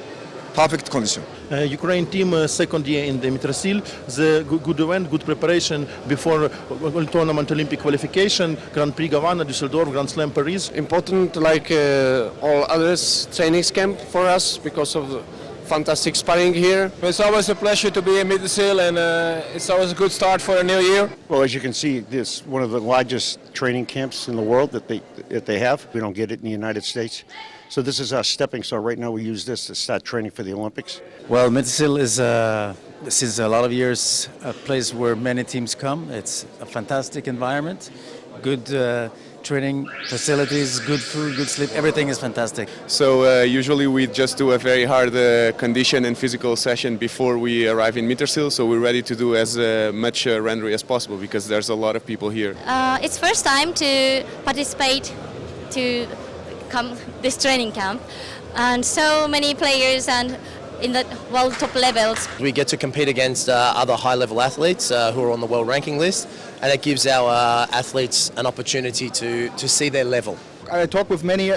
perfect condition. Ukraine team second year in the Mittersill. The good event, good preparation before tournament Olympic qualification, Grand Prix Havana, Düsseldorf, Grand Slam Paris. Important like all others training camp for us because of the fantastic sparring here. It's always a pleasure to be in Mittersill and it's always a good start for a new year. Well, as you can see, this is one of the largest training camps in the world that they have. We don't get it in the United States. So this is our stepping stone. Right now we use this to start training for the Olympics. Well, Mittersill is, since a lot of years, a place where many teams come. It's a fantastic environment, good training facilities, good food, good sleep, everything is fantastic. So usually we just do a very hard condition and physical session before we arrive in Mittersill, so we're ready to do as much rendering as possible because there's a lot of people here. It's first time to participate to come this training camp, and so many players and in the world top levels. We get to compete against other high-level athletes who are on the world ranking list, and it gives our athletes an opportunity to see their level. I talked with many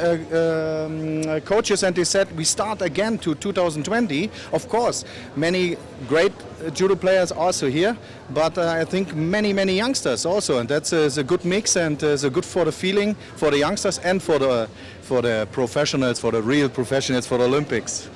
coaches and they said we start again to 2020. Of course, many great judo players also here, but I think many youngsters also, and that's a good mix and is good for the feeling for the youngsters and for the professionals, for the real professionals, for the Olympics.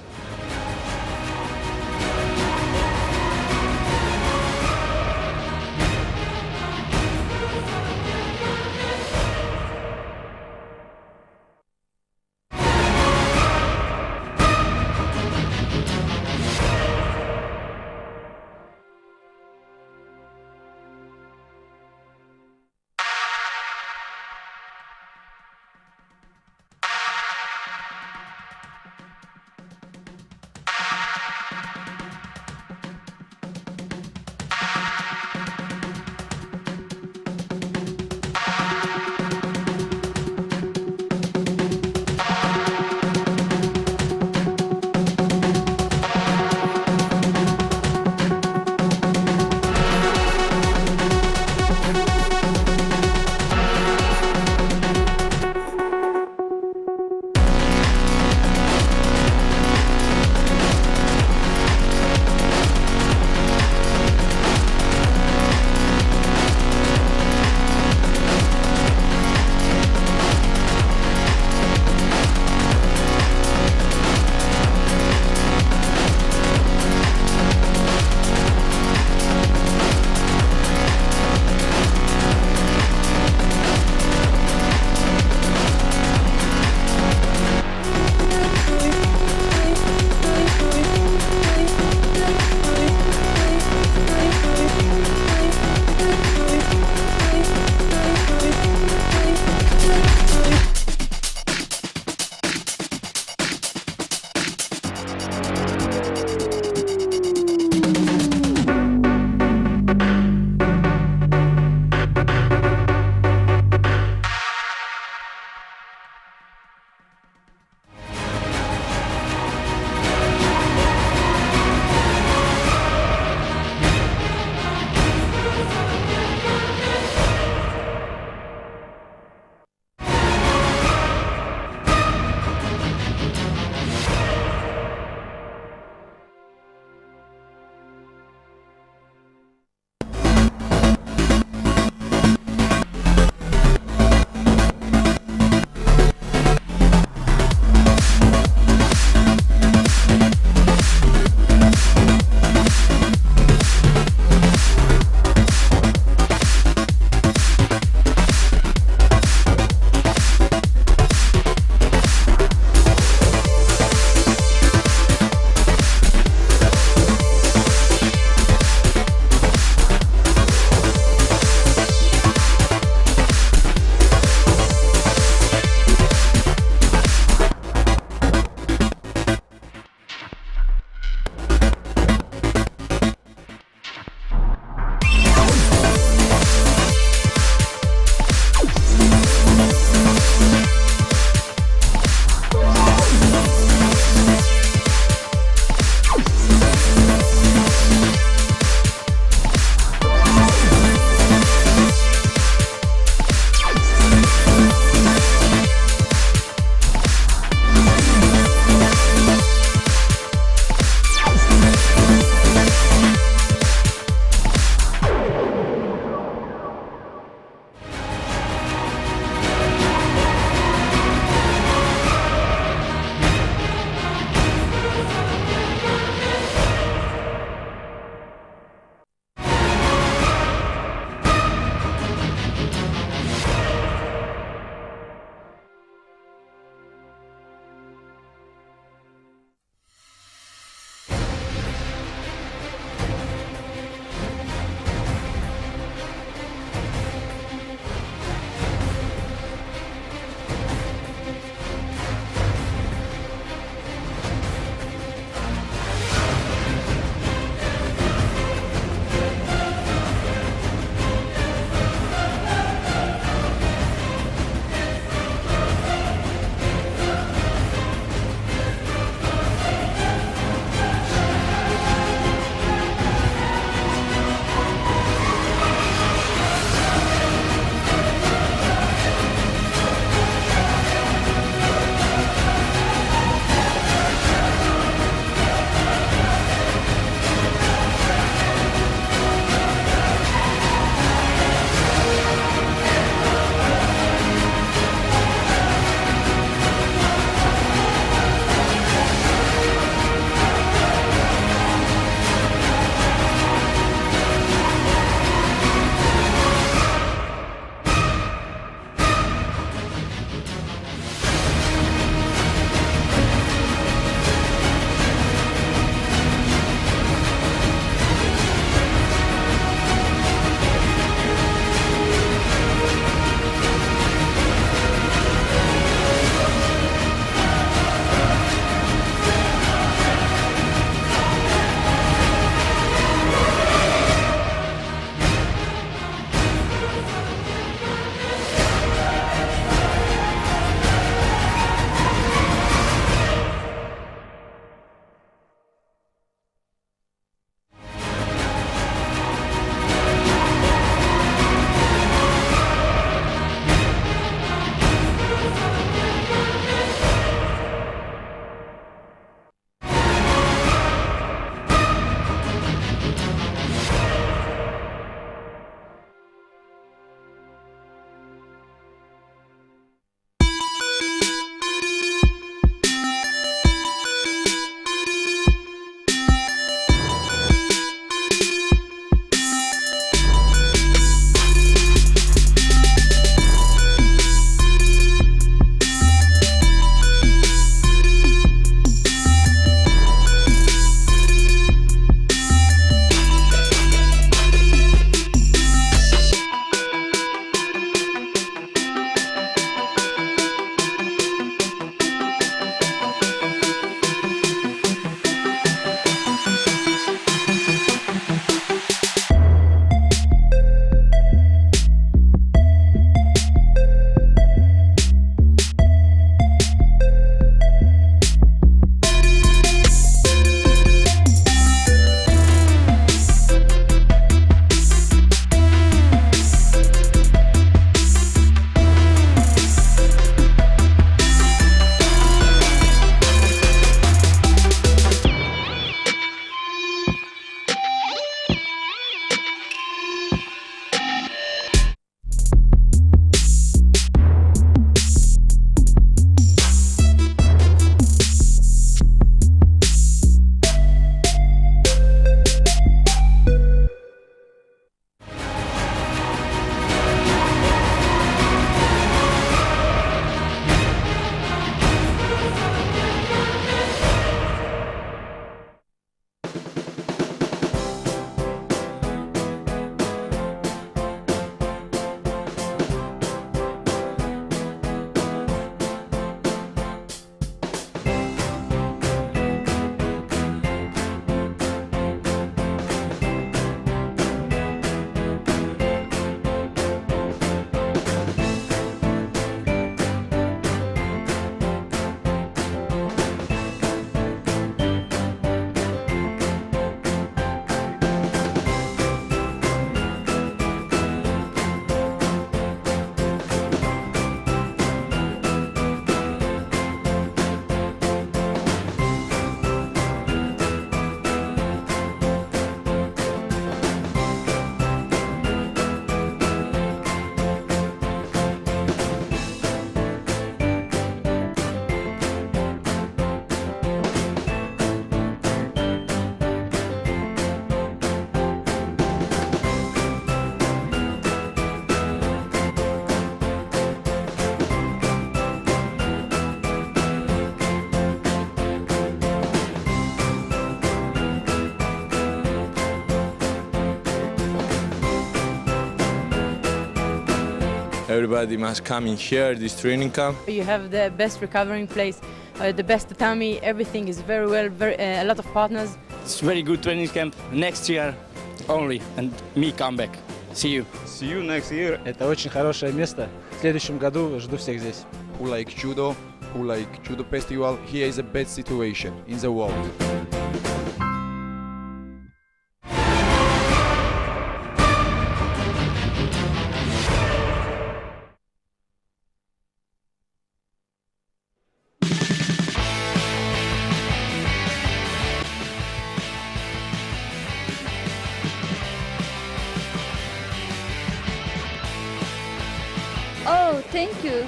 Everybody must come in here, this training camp. You have the best recovering place, the best tatami, everything is very well, a lot of partners. It's very good training camp. Next year only, and me come back. See you. See you next year. Это очень хорошее место. В следующем году жду всех здесь. Who like judo, who like judo festival, here is the best situation in the world. Oh, thank you.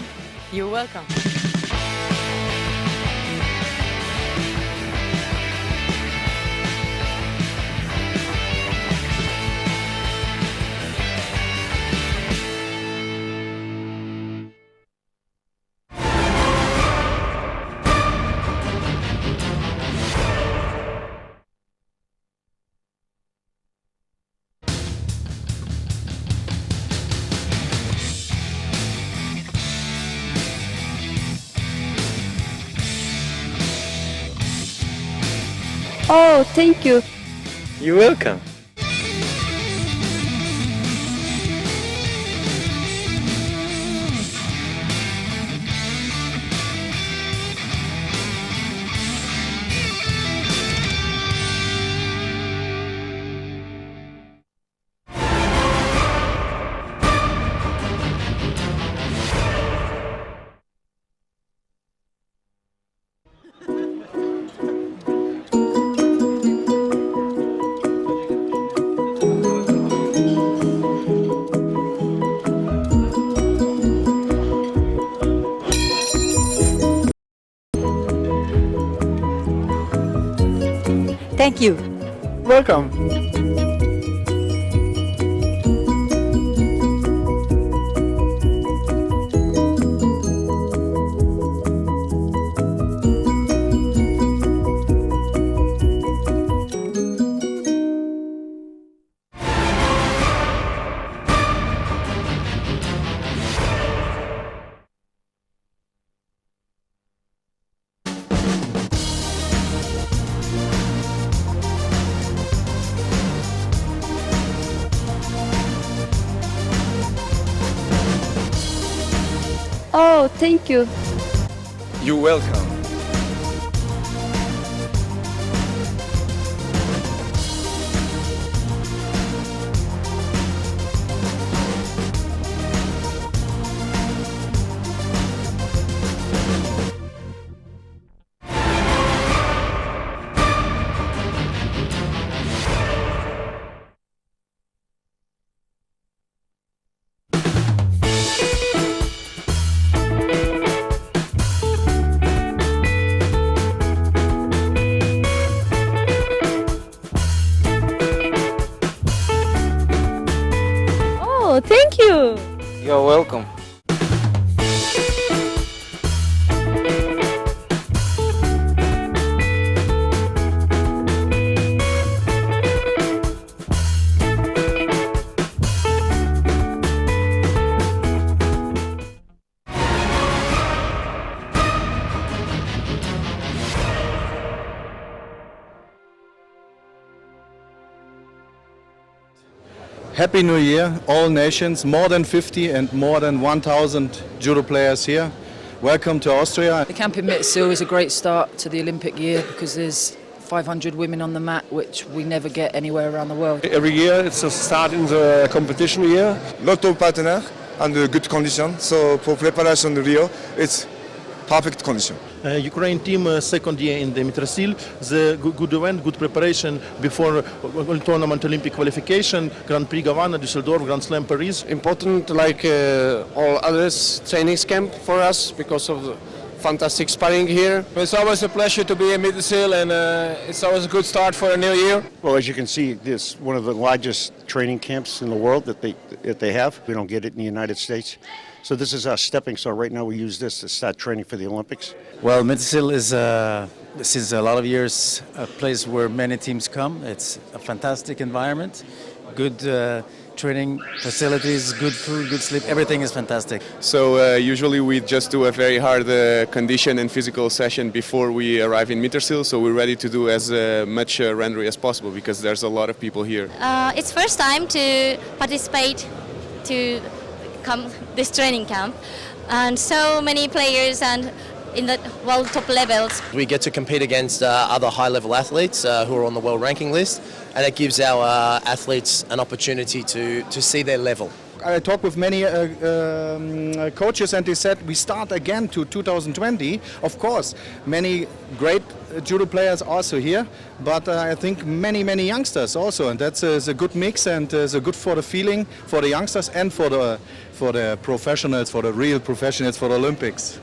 You're welcome. Oh, thank you. You're welcome. Thank you. Welcome. Oh, thank you. You're welcome. Oh, thank you. You're welcome. Happy New Year, all nations, more than 50 and more than 1,000 judo players here. Welcome to Austria. The camp in Mittersil is a great start to the Olympic year because there's 500 women on the mat, which we never get anywhere around the world. Every year it's a start in the competition year. Lot of partner and good condition. So for preparation Rio, it's perfect condition. Ukraine team second year in the Mittersil. The good event, good preparation before tournament Olympic qualification, Grand Prix Gavanna, Düsseldorf, Grand Slam Paris. Important like all others training camp for us because of the fantastic sparring here. It's always a pleasure to be in Mittersil, and it's always a good start for a new year. Well, as you can see, this is one of the largest training camps in the world that they have. We don't get it in the United States. So this is our stepping stone. Right now we use this to start training for the Olympics. Well, Mittersil is since a lot of years a place where many teams come. It's a fantastic environment, good training facilities, good food, good sleep, everything is fantastic. So usually we just do a very hard condition and physical session before we arrive in Mittersil, so we're ready to do as much rendering as possible because there's a lot of people here. It's first time to participate to come this training camp, and so many players and in the world top levels. We get to compete against other high-level athletes who are on the world ranking list, and it gives our athletes an opportunity to see their level. I talked with many coaches and they said we start again to 2020. Of course, many great judo players also here, but I think many youngsters also, and that's a good mix and is good for the feeling for the youngsters and for the professionals, for the real professionals, for the Olympics.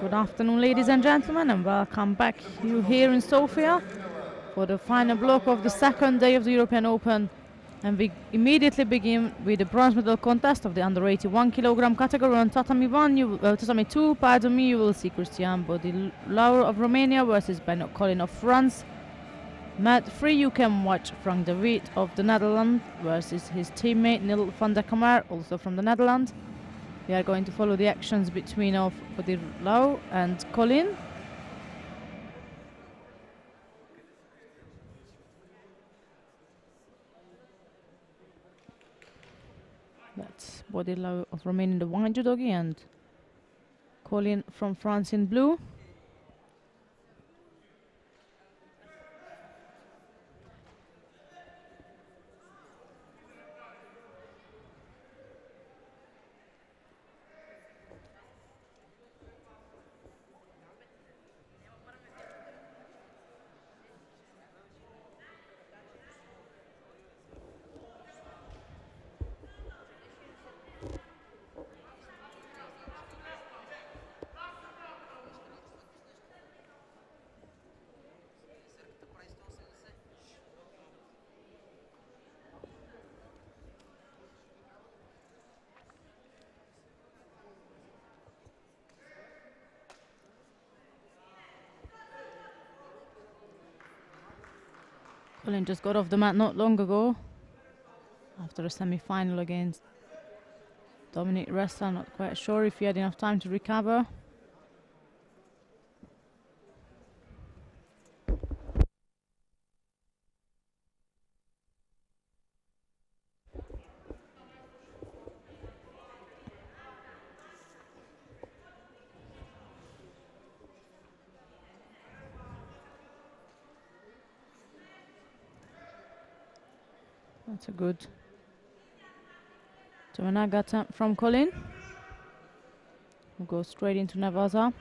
Good afternoon, ladies and gentlemen, and welcome back you here in Sofia for the final block of the second day of the European Open. And we immediately begin with the bronze medal contest of the under 81 kilogram category. On tatami 2, you will see Cristian Bodilau of Romania versus Ben Collin of France. Mat 3, you can watch Frank de Witt of the Netherlands versus his teammate Nil van der Kamar, also from the Netherlands. We are going to follow the actions between of Bodilau and Collin. That's Bodilau of Romania in the white judogi and Collin from France in blue. Collin just got off the mat not long ago after after a semi-final against Dominic Ressa. Not quite sure if he had enough time to recover. That's a good Tominaga from Colin, who goes straight into Navaza.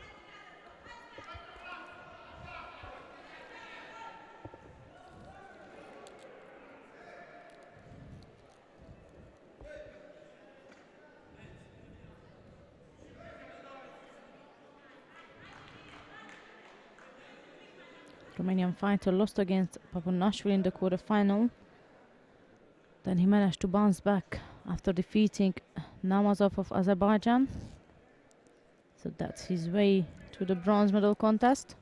Romanian fighter lost against Papunashvili in the quarterfinal. Then he managed to bounce back after defeating Namazov of Azerbaijan. So that's his way to the bronze medal contest.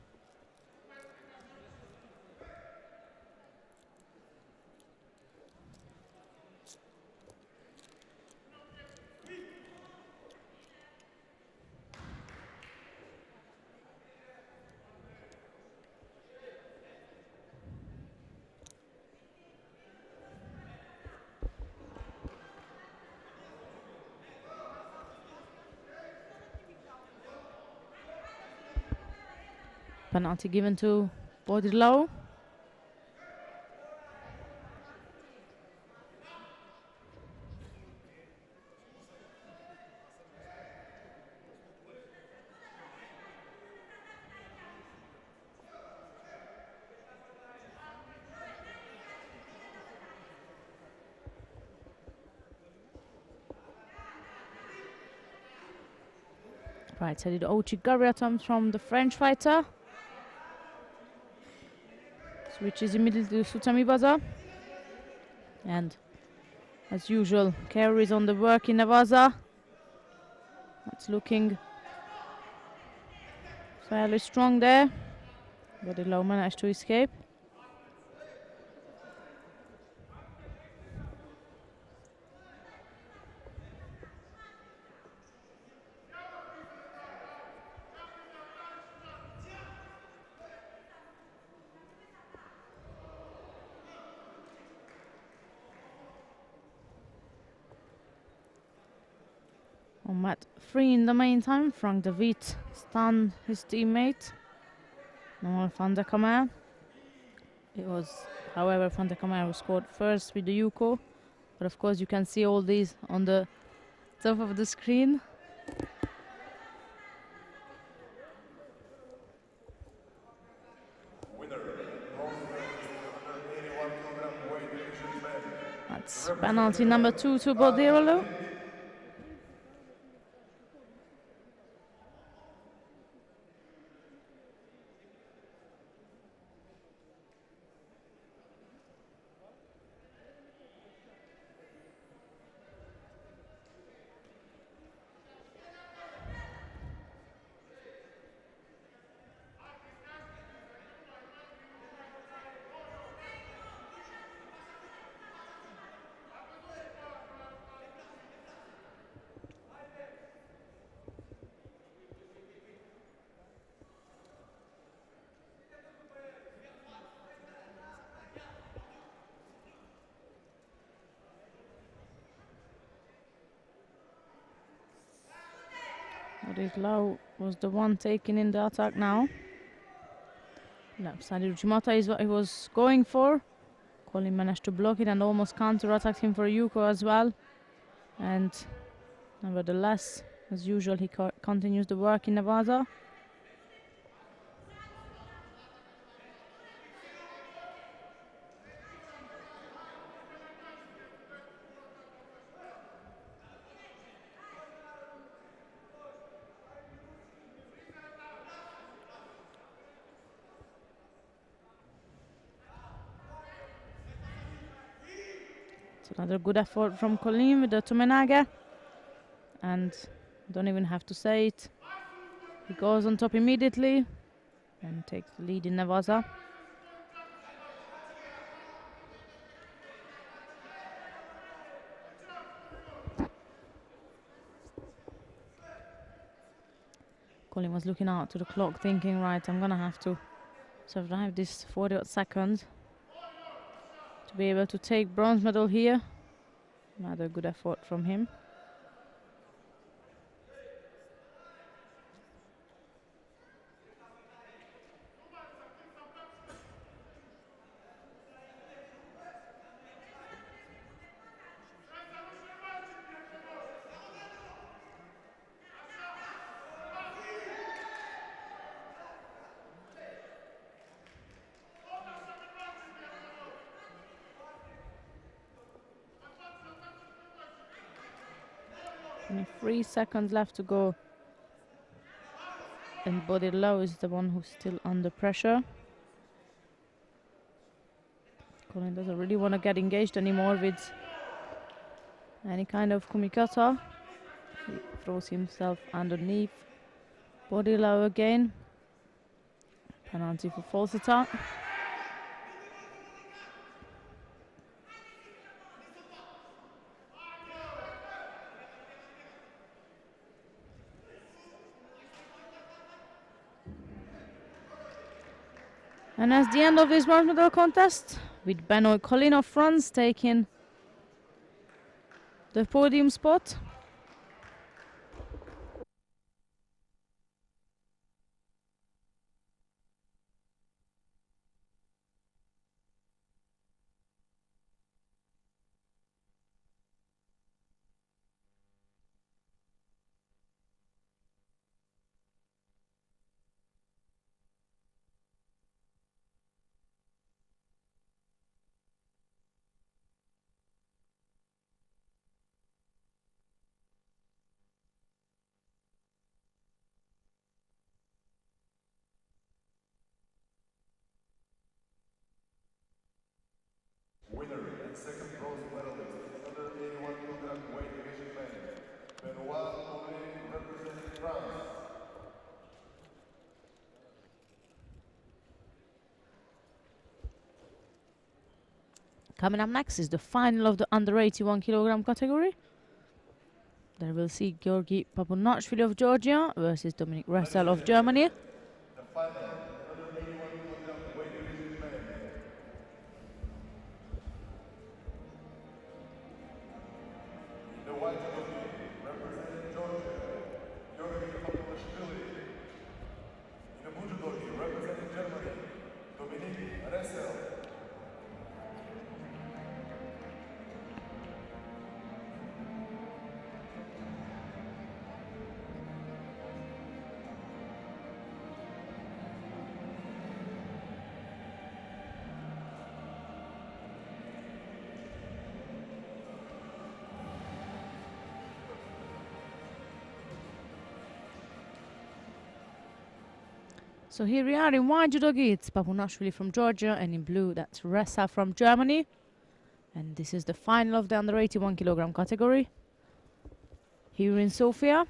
Penalty given to Bodilao. Right, so the Ouchi attempts from the French fighter. Switches immediately to Sutamibaza. And as usual, carries on the work in Navaza. That's looking fairly strong there. Bodilao managed to escape. On mat 3 in the meantime, Frank de Witt stunned his teammate, Noel van der Kamer. It was, however, van der Kamer who scored first with the Yuko. But of course you can see all these on the top of the screen. That's penalty number 2 to Bodilao. Bodilao was the one taking in the attack now. Left side Uchimata is what he was going for. Colin managed to block it and almost counter-attacked him for Yuko as well. And nevertheless, as usual, he continues the work in Navaza. It's another good effort from Colin with the Tominaga. And don't even have to say it. He goes on top immediately and takes the lead in Navaza. Colin was looking out to the clock thinking, right, I'm gonna have to survive this 40 odd seconds to be able to take bronze medal here. Another good effort from him. Only 3 seconds left to go. And Body Low is the one who's still under pressure. Colin doesn't really want to get engaged anymore with any kind of kumikata. He throws himself underneath. Body Low again. Penalty for false attack. And that's the end of this bronze medal contest, with Benoit Collin of France taking the podium spot. Winner and second bronze medalist in under 81 kilogram weight division man, Benoit Collin representing France. Coming up next is the final of the under 81 kilogram category. There we'll see Georgi Papunashvili of Georgia versus Dominik Ressel of Germany. The final under 81 kilogram weight division man. In the white division, representing Georgia, Georgi Papunashvili. In the blue division, representing Germany, Dominik Ressel. So here we are in white judogi, it's Papunashvili from Georgia, and in blue that's Ressa from Germany. And this is the final of the under 81 kilogram category here in Sofia.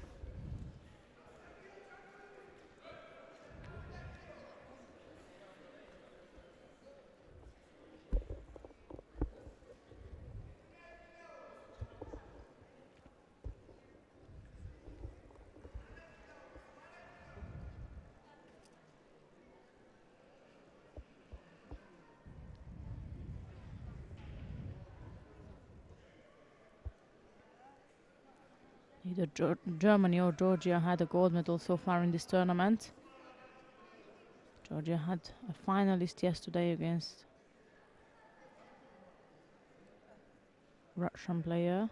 Either Germany or Georgia had a gold medal so far in this tournament. Georgia had a finalist yesterday against Russian player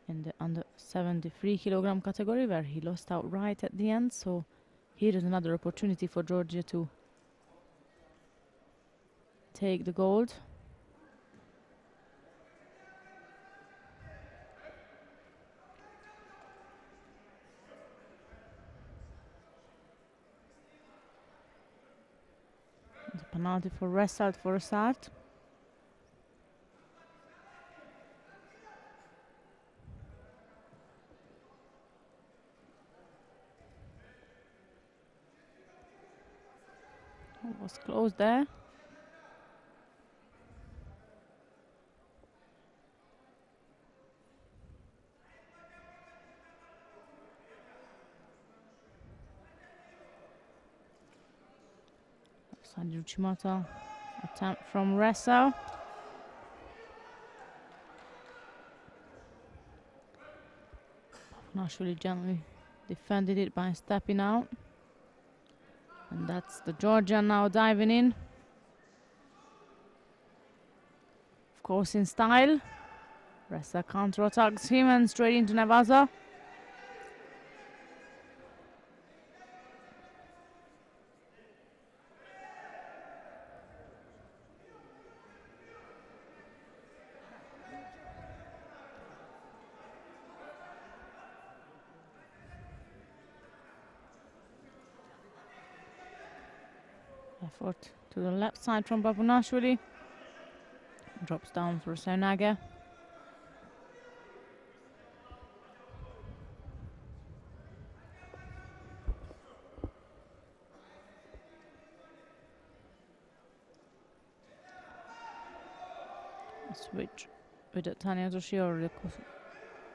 in the under 73 kilogram category, where he lost outright at the end. So here is another opportunity for Georgia to take the gold. The penalty for Ressel for a start. It was close there. Left-sided Uchimata attempt from Ressa. Papanashvili gently defended it by stepping out. And that's the Georgian now diving in. Of course in style. Ressa counter-attacks him and straight into Nevaza. Effort to the left side from Papanashvili. Drops down for Saunaga. Switch with Tanya Toshi or the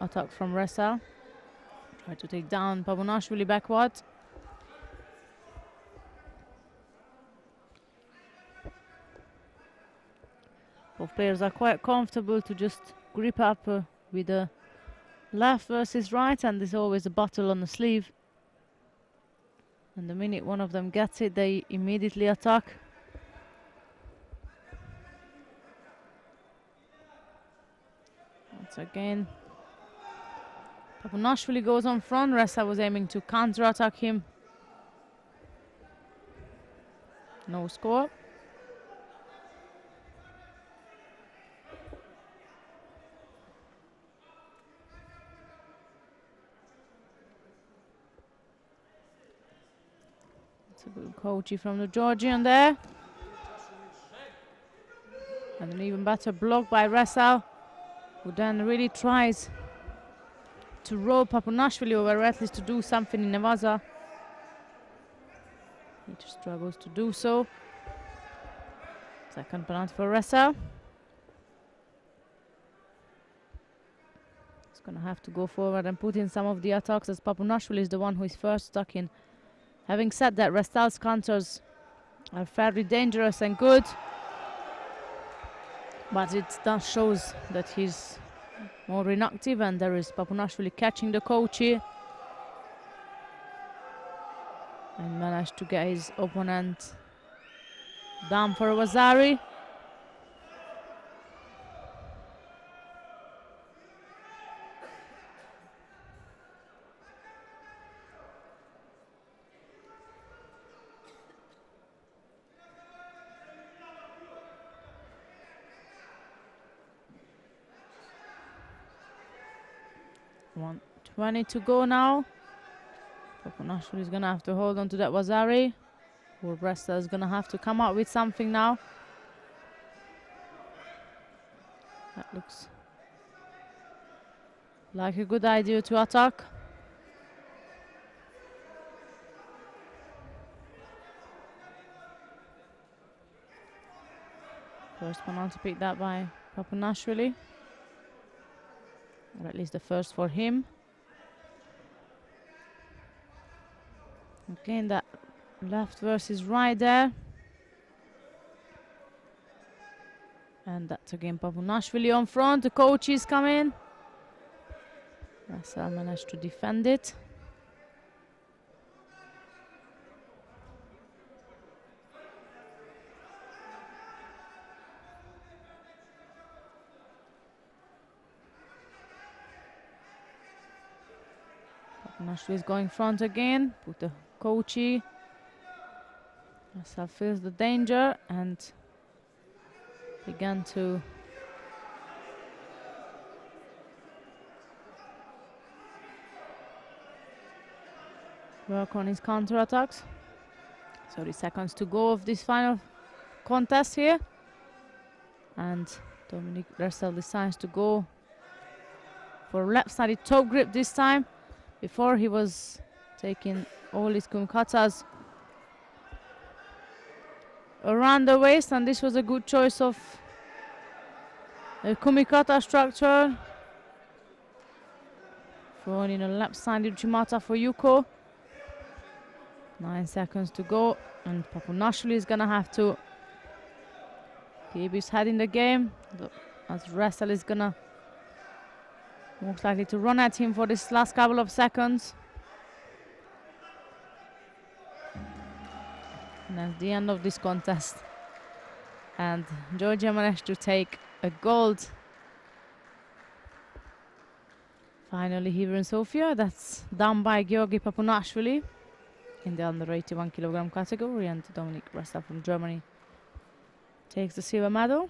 attack from Ressa. Try to take down Papanashvili backward. Both players are quite comfortable to just grip up with the left versus right, and there's always a battle on the sleeve. And the minute one of them gets it, they immediately attack. Once again, Papanashvili goes on front. Ressa was aiming to counter-attack him. No score. It's a good coachy from the Georgian there. And an even better block by Ressa, who then really tries to roll Papanashvili over, or at least to do something in Nevaza. He just struggles to do so. Second penalty for Ressa. He's going to have to go forward and put in some of the attacks, as Papanashvili is the one who is first stuck in. Having said that, Restal's counters are fairly dangerous and good, but it does shows that he's more inactive, and there is Papanashvili catching the coachy and managed to get his opponent down for Wazari. One 20 to go now. Papanashvili is going to have to hold on to that Wazari. Or Ressa is going to have to come out with something now. That looks like a good idea to attack. First penalty picked up by Papanashvili. Or at least the first for him. Again, that left versus right there. And that's again Papanashvili on front. The coach is coming. Ressa managed to defend it. Papanashvili is going front again. Put the coachy. Ressa feels the danger and began to work on his counter-attacks. 30 seconds to go of this final contest here. And Dominic Ressa decides to go for left-sided top grip this time. Before he was taking all his kumikatas around the waist, and this was a good choice of a kumikata structure. Throwing in a left-sided Uchimata for Yuko. 9 seconds to go, and Papunashvili is gonna have to keep his head in the game, as Russell is gonna most likely to run at him for this last couple of seconds. And that's the end of this contest. And Georgia managed to take a gold finally here in Sofia. That's done by Georgi Papunashvili in the under 81 kilogram category, and Dominic Russell from Germany takes the silver medal.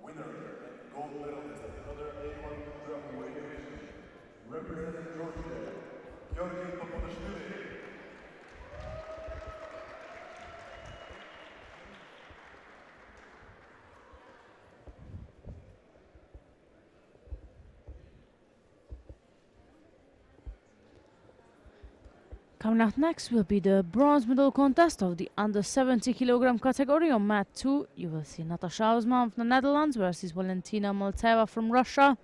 Winner and gold medalist at another 81 kilogram weight division, representing Georgia, Georgi Papunashvili. Coming up next will be the bronze medal contest of the under 70 kilogram category. On mat 2, you will see Natasha Hausmann from the Netherlands versus Valentina Molteva from Russia.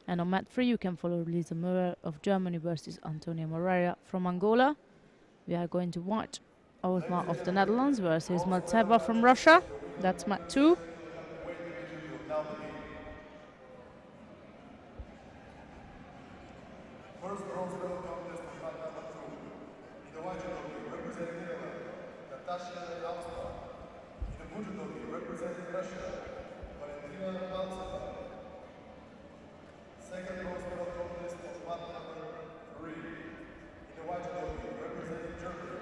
And on mat 3, you can follow Lisa Müller of Germany versus Antonia Moreira from Angola. We are going to watch Hausmann of the Netherlands versus Molteva from Russia. That's mat 2. First bronze medal contest of mat number 2. In the white judo, representing Netherlands, Natasha Hausmann. In the blue judo, representing Russia, Valentina Molteva. Second bronze medal contest of mat number 3. In the white judo, representing Germany,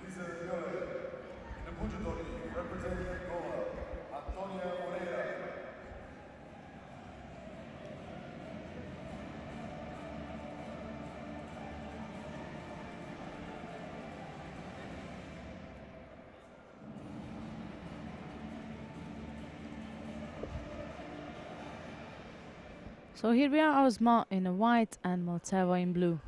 Lisa Müller. In the blue judo, representing Angola, Antonia Moreira. So here we are, Hausmann in white and Molteva in blue.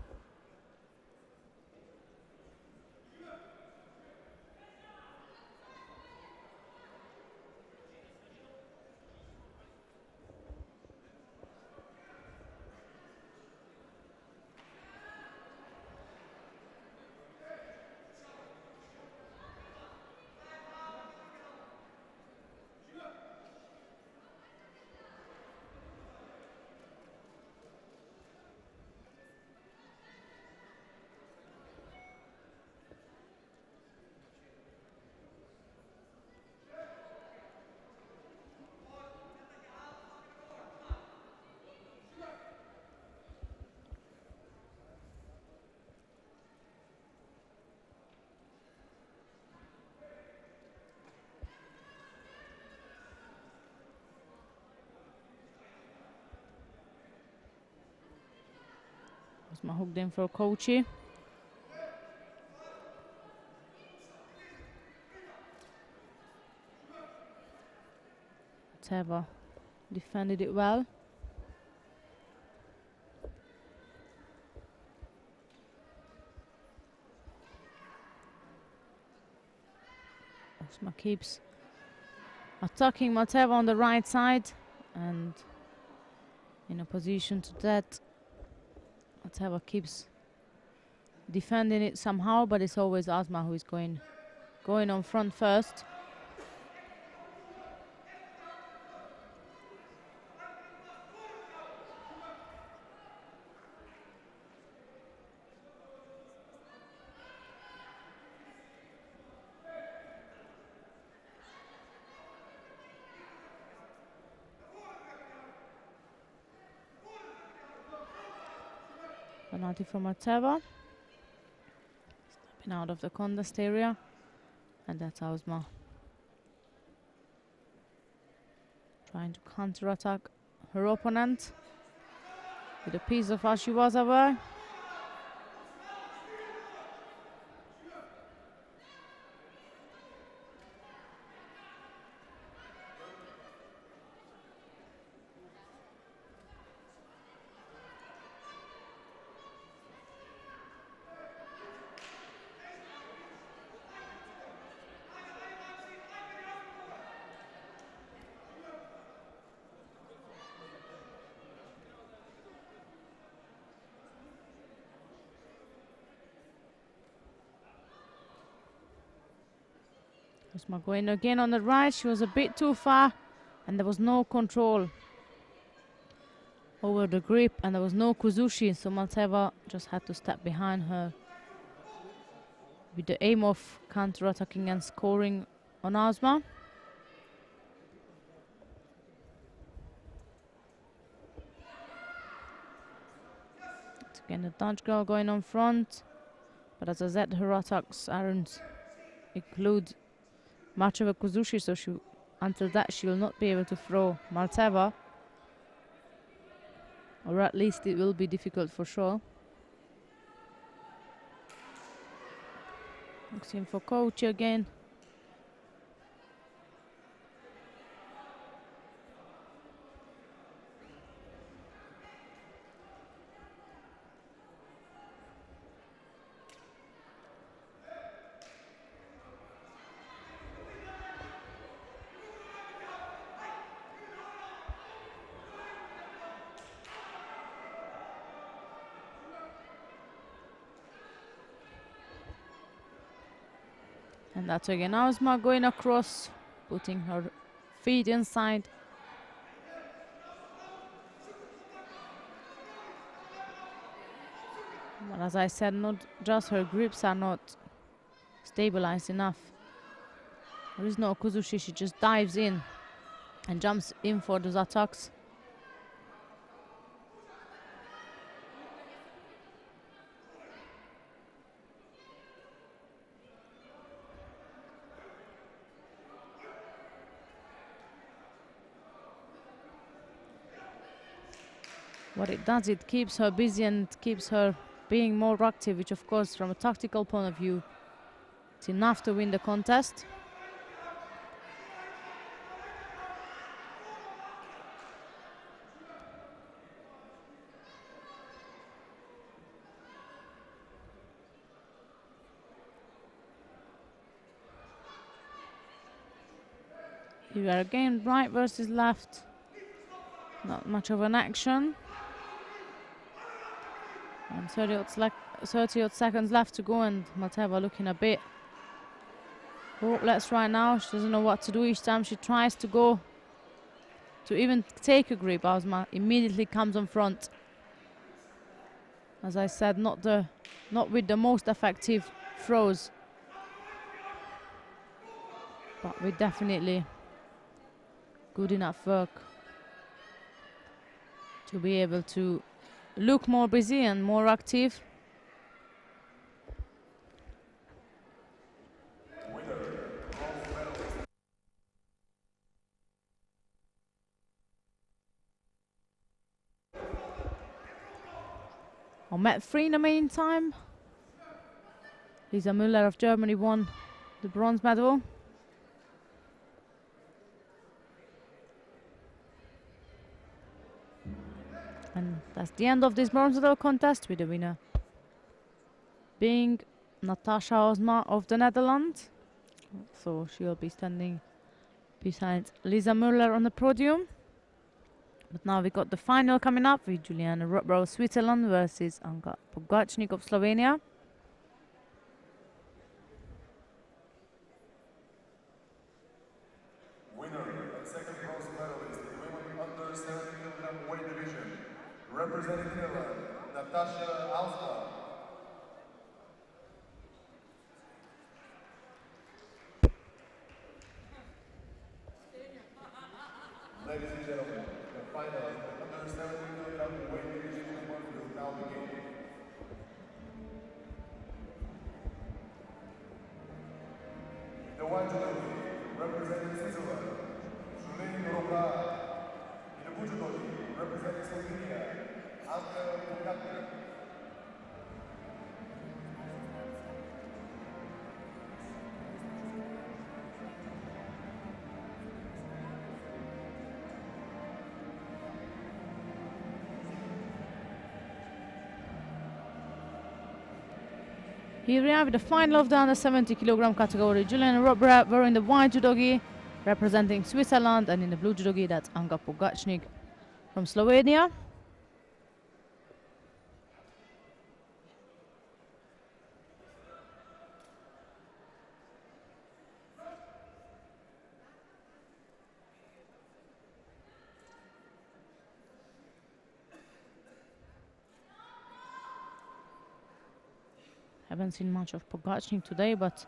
Hausmann hooked in for Kochi. Molteva defended it well. Hausmann keeps attacking Molteva on the right side, and in opposition to that, Molteva keeps defending it somehow, but it's always Hausmann who is going on front first. Penalty from Molteva. Stepping out of the contest area. And that's Hausmann trying to counter-attack her opponent with a piece of Ashiwaza. Ozma going again on the right. She was a bit too far and there was no control over the grip and there was no kuzushi, so Maltseva just had to step behind her with the aim of counter-attacking and scoring on Ozma. It's again the Dutch girl going on front, but as I said, her attacks aren't include much of a kuzushi, so until that she will not be able to throw Maltseva, or at least it will be difficult for sure. Looking for coach again. And that's again Ozma going across, putting her feet inside. But as I said, not just her grips are not stabilized enough. There is no kuzushi, she just dives in and jumps in for those attacks. What it does, it keeps her busy and keeps her being more active, which of course from a tactical point of view, it's enough to win the contest. Here we are again, right versus left. Not much of an action. And 30 odd seconds left to go, and Maltseva looking a bit hopeless right now. She doesn't know what to do each time she tries to go to even take a grip. Ozma immediately comes on front. As I said, not with the most effective throws, but with definitely good enough work to be able to look more busy and more active. On mat 3 in the meantime, Lisa Müller of Germany won the bronze medal. And that's the end of this bronze medal contest, with the winner being Natasha Ozma of the Netherlands. So she'll be standing beside Lisa Müller on the podium. But now we got the final coming up with Juliana Rotbrow of Switzerland versus Anka Pogacnik of Slovenia. Winner and second bronze medalist in women under 70 kg weight division, representing Finland, Natasha Ozma. Ladies and gentlemen, the final under 70 kg weight division will now begin. The white judoka representing Switzerland, in the blue judoka representing Slovenia, Anka Pogacnik. Here we have the final of the under 70 kg category. Juliana Rotbrow wearing the white judogi, representing Switzerland, and in the blue judogi, that's Anka Pogacnik from Slovenia. haven't seen much of Pogačnik today, but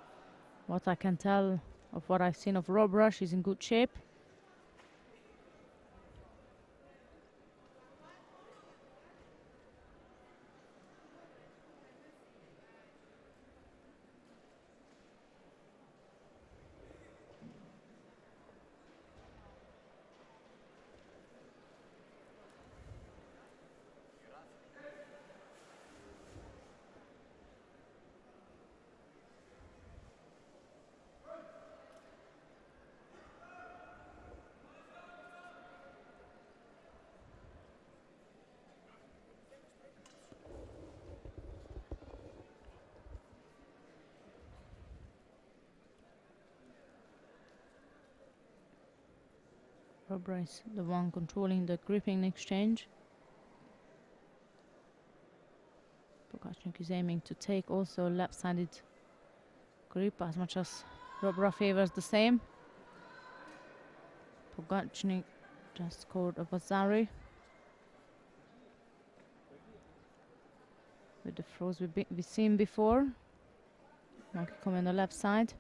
what I can tell of what I've seen of Robra, she's in good shape. Robra is the one controlling the gripping exchange. Pogačnik is aiming to take also left-sided grip as much as Robra favors the same. Pogačnik just scored a Vasari with the throws we've seen before. Monkey coming on the left side.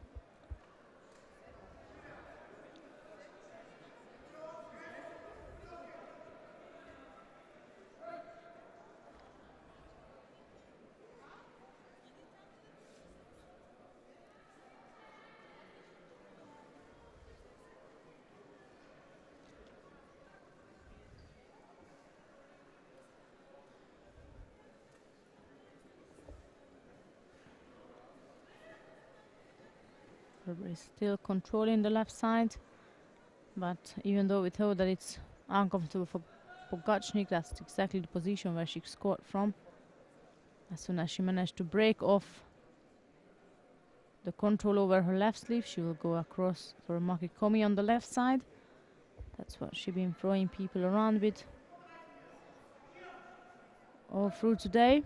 Robra is still controlling the left side, but even though we thought that it's uncomfortable for Pogačnik, that's exactly the position where she scored from. As soon as she managed to break off the control over her left sleeve, she will go across for a Makikomi on the left side. That's what she's been throwing people around with all through today.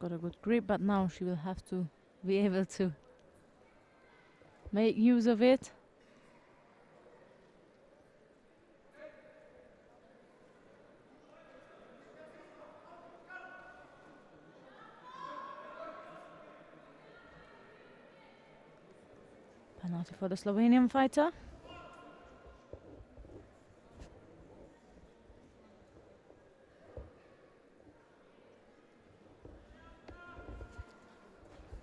Got a good grip, but now she will have to be able to make use of it. Penalty for the Slovenian fighter.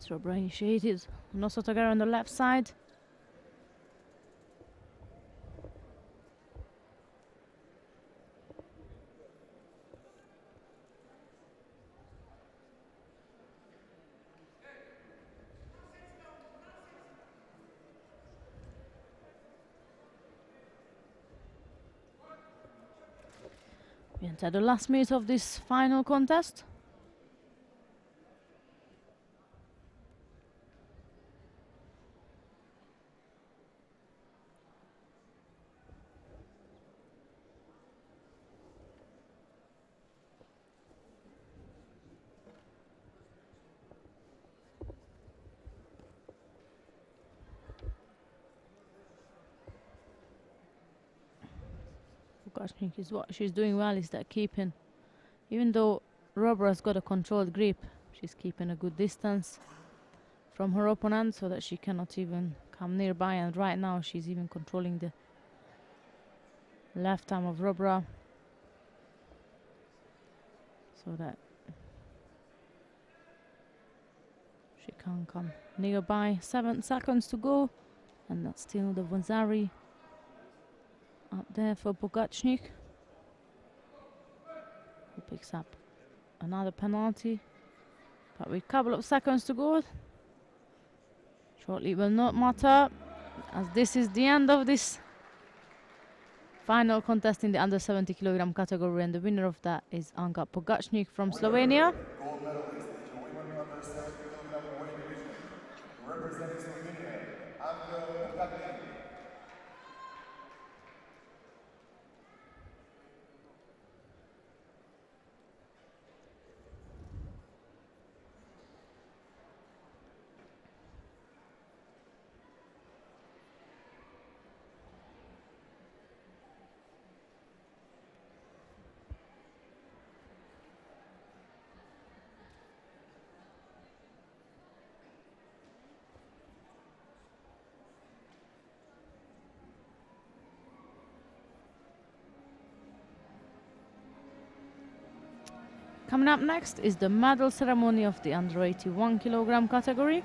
Robra initiated. Nosotagara on the left side. We enter the last minute of this final contest. Pogačnik is what she's doing well is that keeping, even though Robra's got a controlled grip, she's keeping a good distance from her opponent so that she cannot even come nearby, and right now she's even controlling the left arm of Robra so that she can't come nearby. 7 seconds to go, and that's still the Vasari up there for Pogačnik, who picks up another penalty, but with a couple of seconds to go. Shortly will not matter, as this is the end of this final contest in the under 70 kilogram category, and the winner of that is Anka Pogačnik from Slovenia. Gold medalist in the women under 70 kilogram weight division, representing Slovenia, Anka Pogačnik. Coming up next is the medal ceremony of the under 81 kilogram category.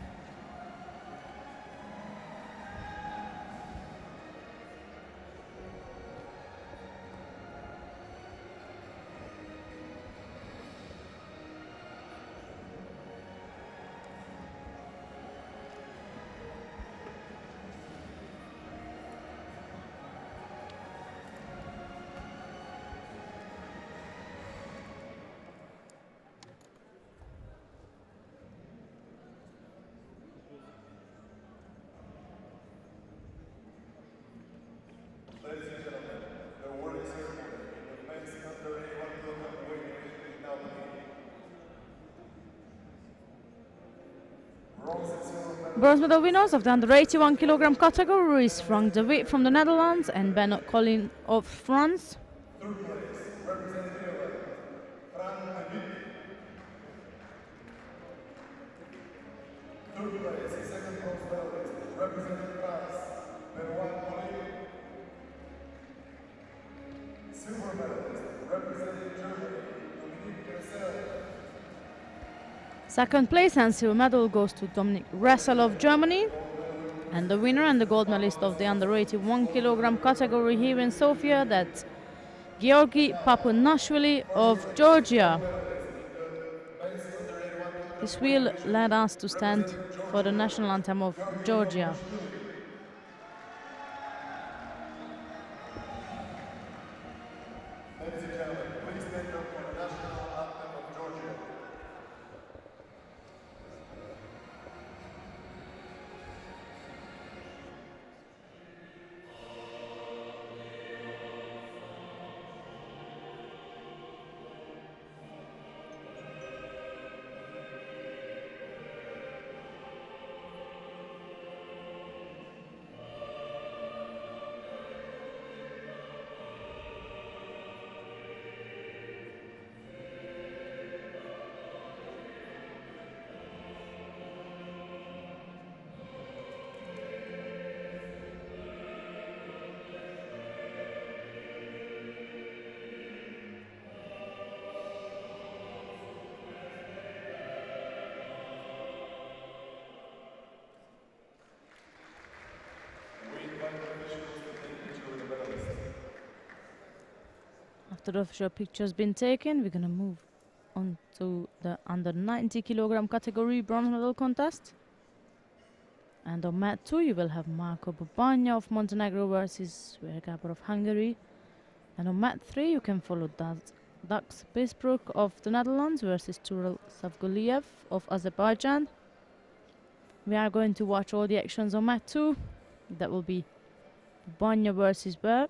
Ladies and gentlemen, the awarding ceremony in the men's under 81 kilogram weight division is now beginning. Bronze and silver medal. Bronze medal winners of the under 81 kilogram category is Frank de Witt from the Netherlands and Benoit Collin of France. Third place, representing Netherlands, Frank de Witt. Third place, second bronze medalist, representing France, Benoit Collin. Silver medalist, representing Germany, Dominique Gressel. Second place and silver medal goes to Dominic Ressel of Germany. And the winner and the gold medalist of the under 81 kilogram category here in Sofia, that's Georgi Papanashvili of Georgia. This will let us to stand for the national anthem of Georgia. Ladies and gentlemen, please stand up for the national anthem of Georgia. After the official picture has been taken, we're going to move on to the under 90 kilogram category bronze medal contest. And on mat 2, you will have Marco Bubanya of Montenegro versus Vergabor of Hungary. And on mat 3, you can follow Dax Bisbrook of the Netherlands versus Turel Savguliev of Azerbaijan. We are going to watch all the actions on mat 2. That will be Bubanya versus Ver.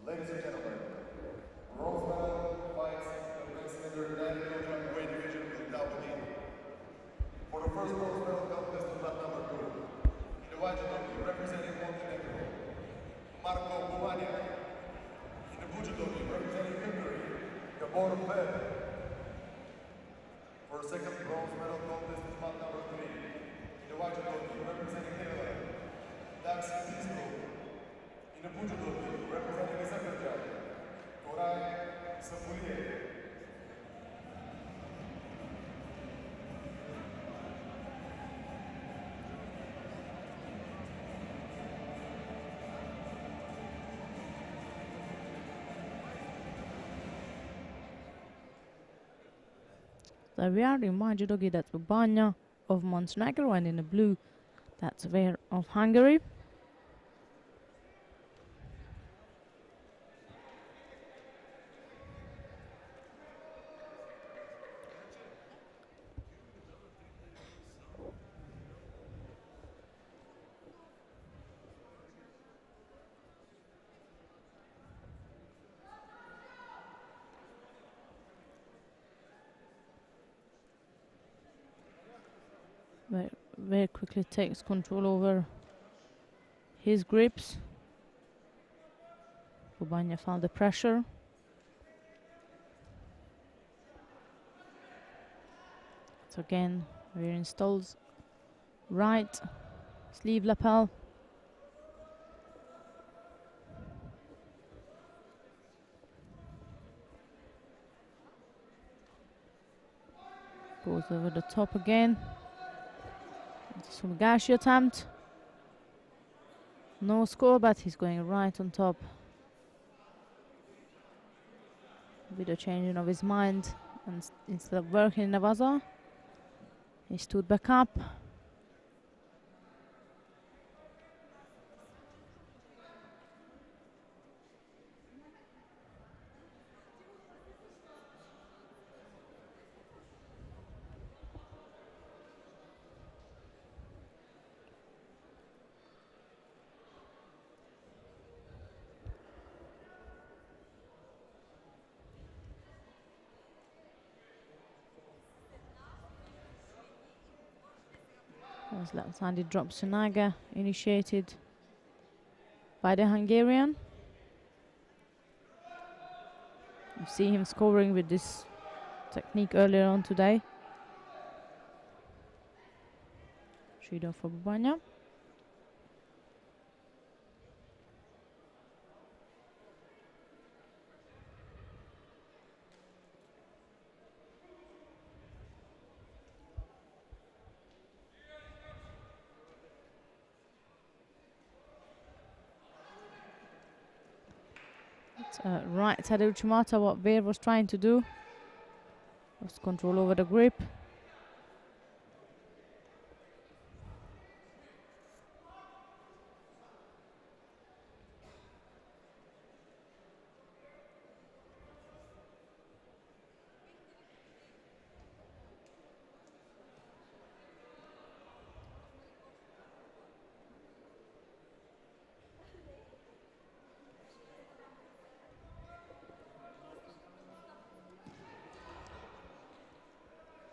Ladies and gentlemen, bronze medal fights in the men's under 90 kilogram weight division is now beginning. For the first bronze medal contest of that number 2, in the white judo representing Montenegro, Marco Bubanya. In the blue judo representing Hungary, Gabor Fer. For the second bronze medal contest of that number 3, in the white judo representing Netherlands, Dax Bisbrook. In the blue judo representing Azerbaijan, Sofia. There we are in white judogi, that's Bubanya of Montenegro, and in the blue, that's Ver of Hungary. Very quickly takes control over his grips. Bubanya found the pressure. So again, we're installs right sleeve lapel. Goes over the top again. Sumigashi attempt. No score, but he's going right on top. With a changing of his mind, and instead of working in Navaza, he stood back up. As left-handed drop Sunaga, initiated by the Hungarian. You see him scoring with this technique earlier on today. Judo for Bubanya. Right side Uchimata, what Ver was trying to do was control over the grip.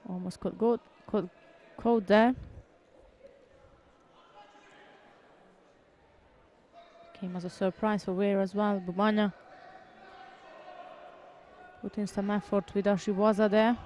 Almost caught there. Came as a surprise for Weir as well. Bubanya put in some effort with Ashiwaza there.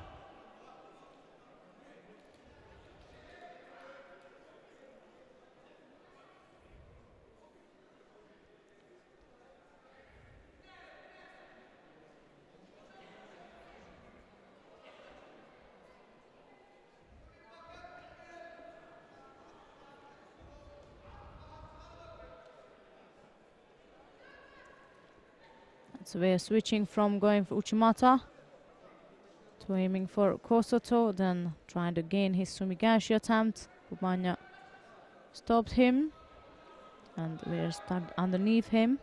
So we are switching from going for Uchimata to aiming for Kosoto, then trying to gain his Sumigashi attempt. Bubanya stopped him, and we are stuck underneath him.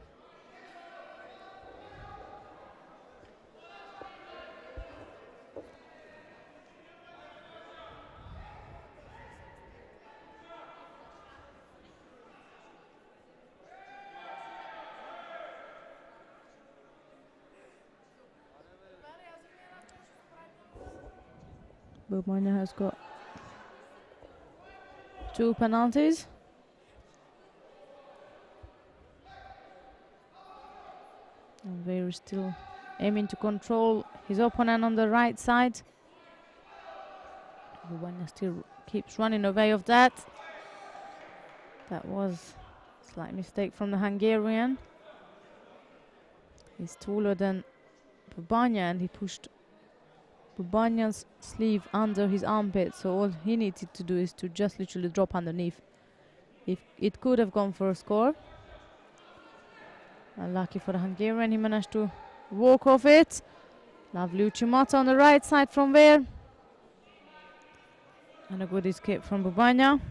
Bubanya has got 2 penalties. And Weir is still aiming to control his opponent on the right side. Bubanya still keeps running away of that. That was a slight mistake from the Hungarian. He's taller than Bubanya, and he pushed Bubanya's sleeve under his armpit, so all he needed to do is to just literally drop underneath. If it could have gone for a score. Unlucky for the Hungarian, he managed to walk off it. Lovely Uchimata on the right side from Weir. And a good escape from Bubanya.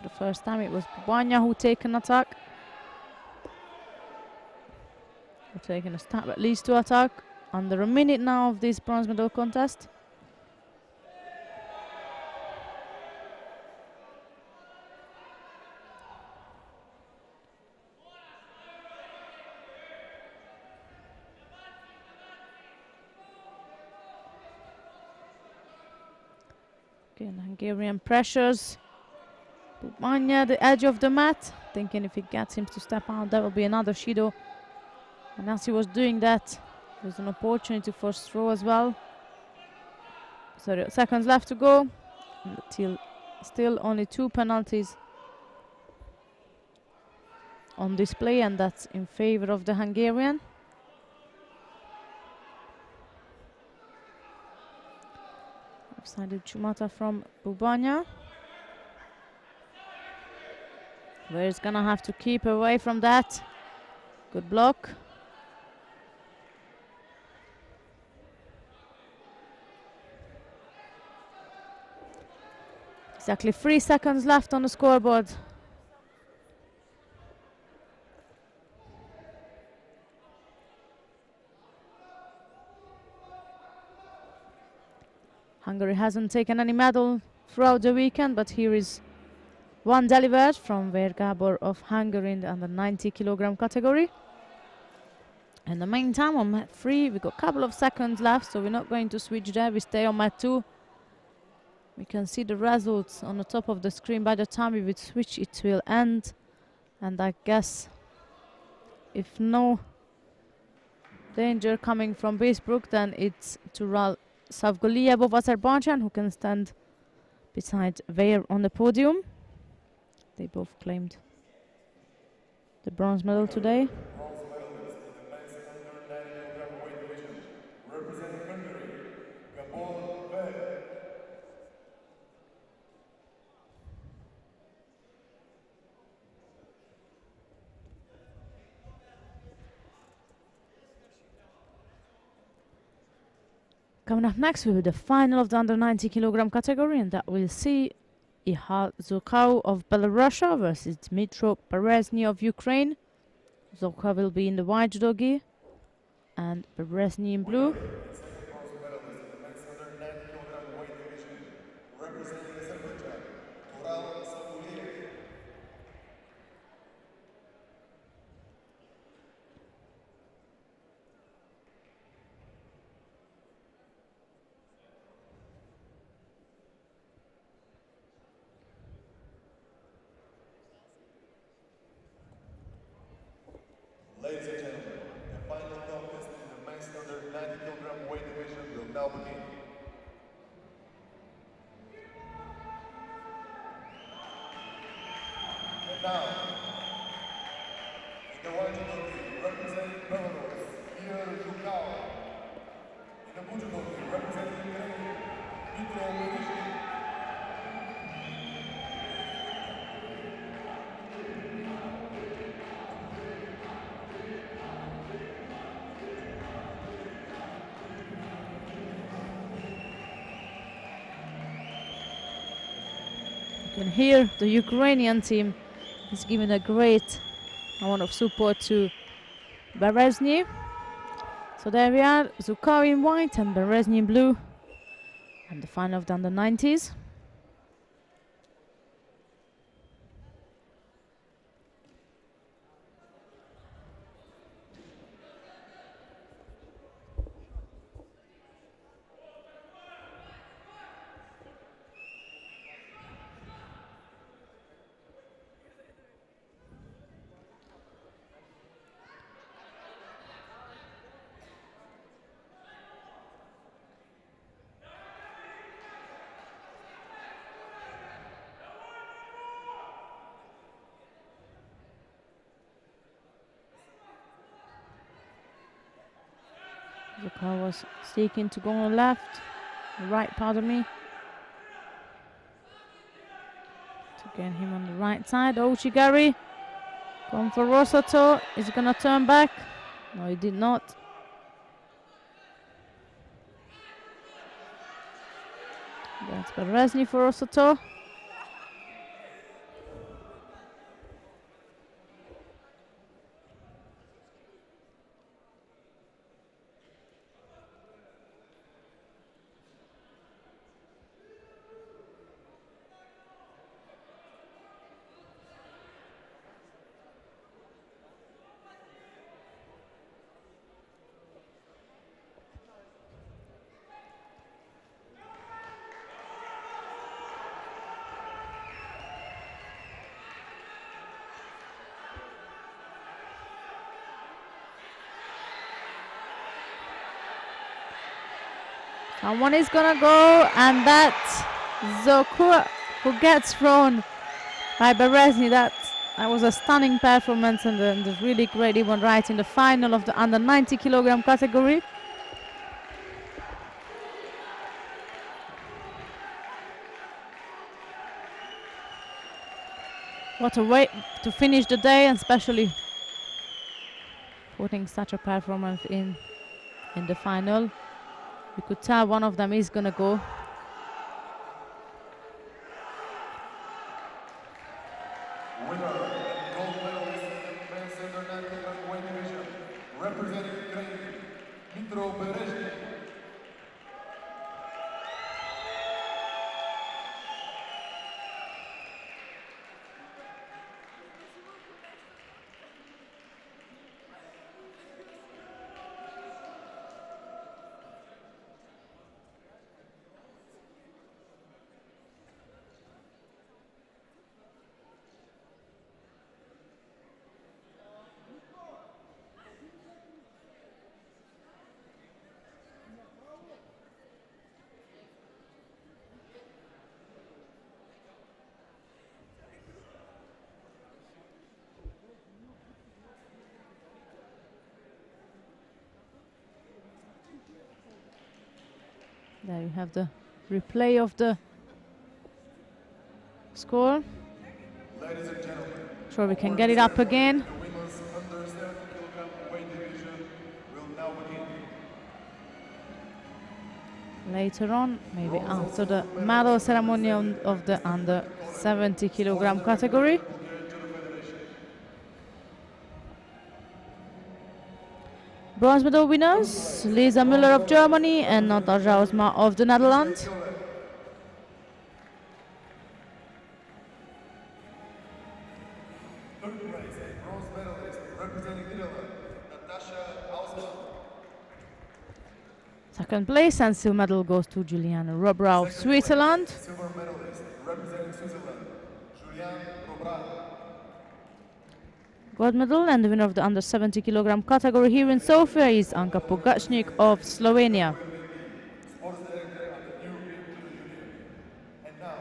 The first time it was Bubanya who took an attack. We're taking a step at least to attack. Under a minute now of this bronze medal contest. Again, Hungarian pressures. Bubanya, the edge of the mat, thinking if he gets him to step out, that will be another Shido. And as he was doing that, there's an opportunity for throw as well. 30 seconds left to go. Still only 2 penalties on display, and that's in favor of the Hungarian. Offside Chumata from Bubanya. Where he's gonna have to keep away from that. Good block. Exactly 3 seconds left on the scoreboard. Hungary hasn't taken any medal throughout the weekend, but here is one delivered from Ver Gabor of Hungary in the under 90 kilogram category. In the meantime, on mat 3, we've got a couple of seconds left, so we're not going to switch there. We stay on mat 2. We can see the results on the top of the screen. By the time we would switch, it will end. And I guess if no danger coming from Basebrook, then it's Tural Savgoliev of Azerbaijan who can stand beside Veer on the podium. They both claimed the bronze medal today. Bronze medalist in the men's under 90 kilogram weight division, representing Hungary, Gabor Ver. Coming up next, we will the final of the under 90 kilogram category, and that will see Ihar Zukau of Belarus versus Dmitro Berezny of Ukraine. Zukau will be in the white judo gi and Berezny in blue. Second bronze medalist in the men's under 90 kilogram weight division, representing Azerbaijan, Tural Savgoliev. Ladies and gentlemen, the final contest in the men's under 90 kilogram weight division will now begin. And now, in the white judo gi, representing Belarus, Ihar Zukau. In the blue judo gi, representing Ukraine, Dmitro Berezny. You can hear the Ukrainian team is giving a great amount of support to Berezny. So there we are, Zukau in white and Berezny in blue. And the final of the under 90s. Zukau was seeking to go on the left, right, pardon me. To get him on the right side. Ochigari going for Rosato. Is he gonna turn back? No, he did not. That's Berezny for Rosato. Someone is gonna go, and that's Zokur who gets thrown by Berezny. That was a stunning performance and a really great event right in the final of the under 90 kilogram category. What a way to finish the day, and especially putting such a performance in the final. You could tell one of them is gonna go. Winner and gold medalist in men's international weight division, representing Ukraine, Dmytro Berezny. There you have the replay of the score. Ladies and gentlemen, Sure, we can get it up again. the women's under 70 kilogram weight division will now begin. Later on, maybe after the medal ceremony of the under 70 kilogram category. Bronze medal winners, Lisa Müller of Germany and Natasja Osma of the Netherlands. Third place, bronze medalist representing Netherlands, Natasja Ausma. Second place and silver medal goes to Juliana Robrau of Switzerland. Silver medalist representing Switzerland, Julian Robrat. Gold medal and the winner of the under 70 kilogram category here in Sofia is Anka Pogacnik of Slovenia. Sports director of the European Judo Union. And now,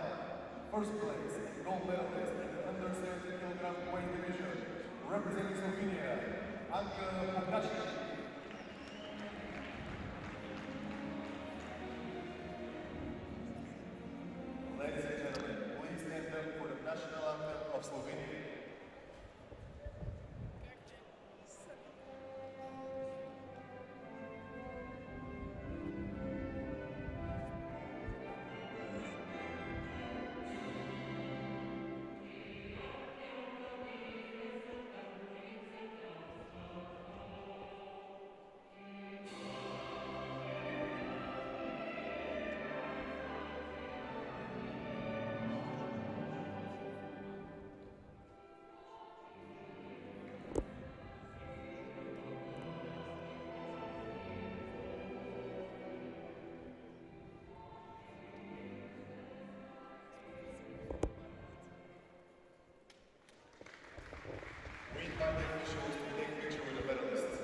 first place, gold medalist in the under 70 kilogram weight division, representing Slovenia, Anka Pogacnik. Ladies and gentlemen, please stand up for the national anthem of Slovenia. We invite the officials to take a picture with the medalists.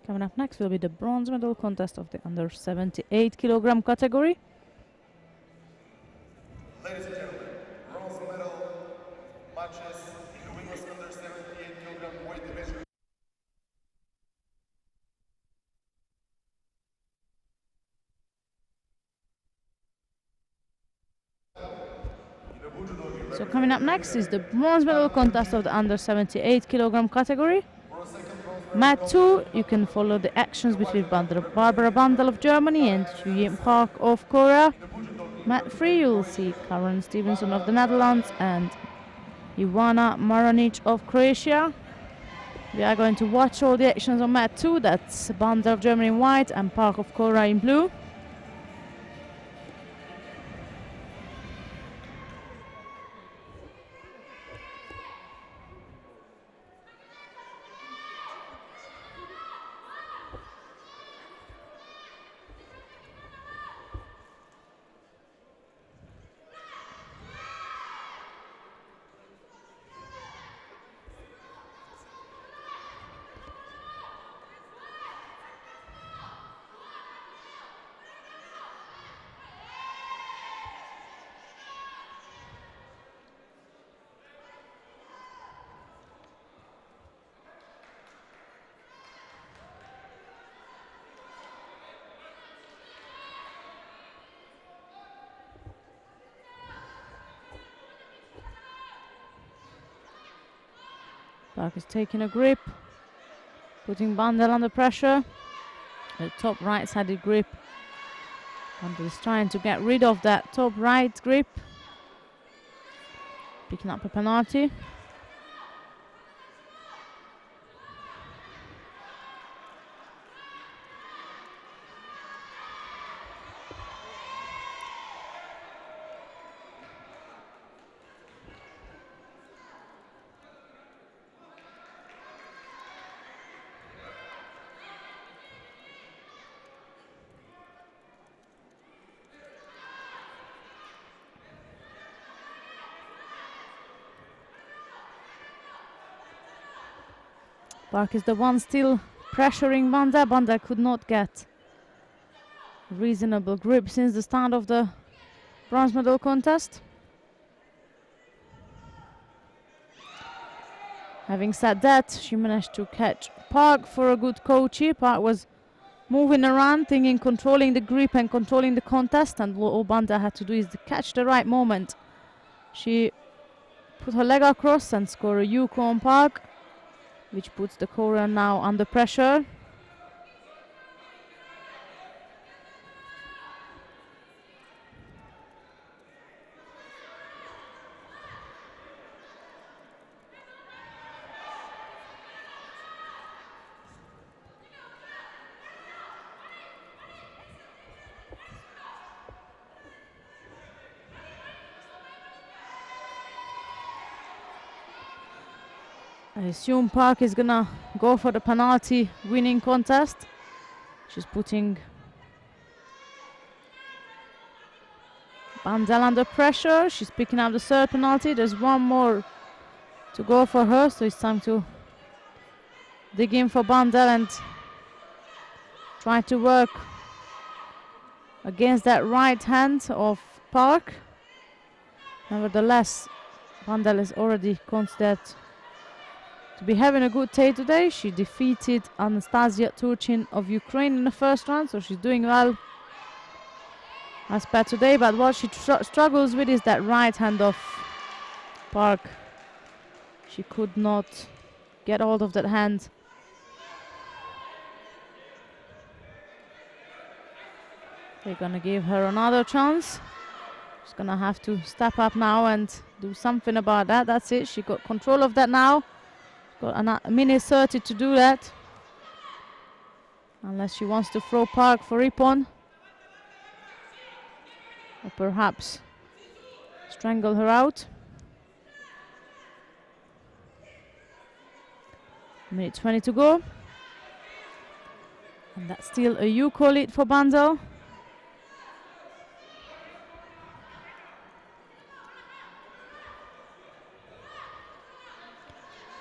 Coming up next will be the bronze medal contest of the under 78 kilogram category. Ladies and gentlemen, bronze medal matches in the women's under 78 kilogram weight division. So coming up next is the bronze medal contest of the under 78 kilogram category. Mat 2, you can follow the actions between Barbara Bandel of Germany and Huyim Park of Korea. Mat 3, you'll see Karen Stevenson of the Netherlands and Ivana Maronic of Croatia. We are going to watch all the actions on Mat 2, that's Bandel of Germany in white and Park of Korea in blue. Park is taking a grip, putting Bandel under pressure. The top right-sided grip. Bandel is trying to get rid of that top right grip. Picking up a penalty. Park is the one still pressuring Bandel. Bandel could not get reasonable grip since the start of the bronze medal contest. Having said that, she managed to catch Park for a good kochi. Park was moving around, thinking, controlling the grip and controlling the contest, and all Bandel had to do is to catch the right moment. She put her leg across and scored a yuko on Park, which puts the Korean now under pressure. I assume Park is gonna go for the penalty winning contest. She's putting Bandel under pressure. She's picking up the third penalty. There's one more to go for her, so it's time to dig in for Bandel and try to work against that right hand of Park. Nevertheless, Bandel is already considered to be having a good day today. She defeated Anastasia Turchin of Ukraine in the first round, so she's doing well as per today. But what she struggles with is that right hand of Park. She could not get hold of that hand. They're gonna give her another chance. She's gonna have to step up now and do something about that. That's it. She got control of that now. Got a minute 30 to do that. Unless she wants to throw Park for Ippon. Or perhaps strangle her out. Minute 20 to go. And that's still a yuko lead for Bandel.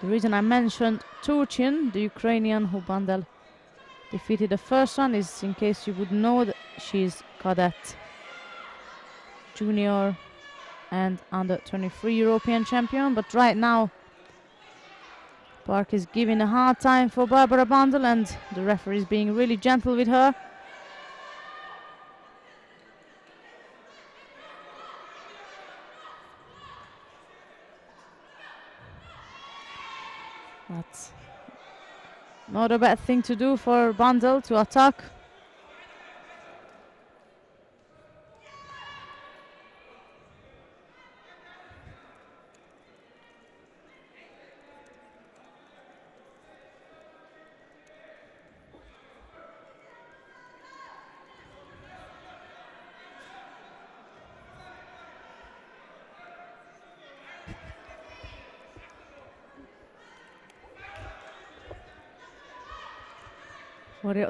The reason I mentioned Turchin, the Ukrainian who Bandel defeated the first one, is in case you would know that she's cadet, junior and under 23 European champion. But right now Park is giving a hard time for Barbara Bandel, and the referee is being really gentle with her. That's not a bad thing to do for Bandel, to attack.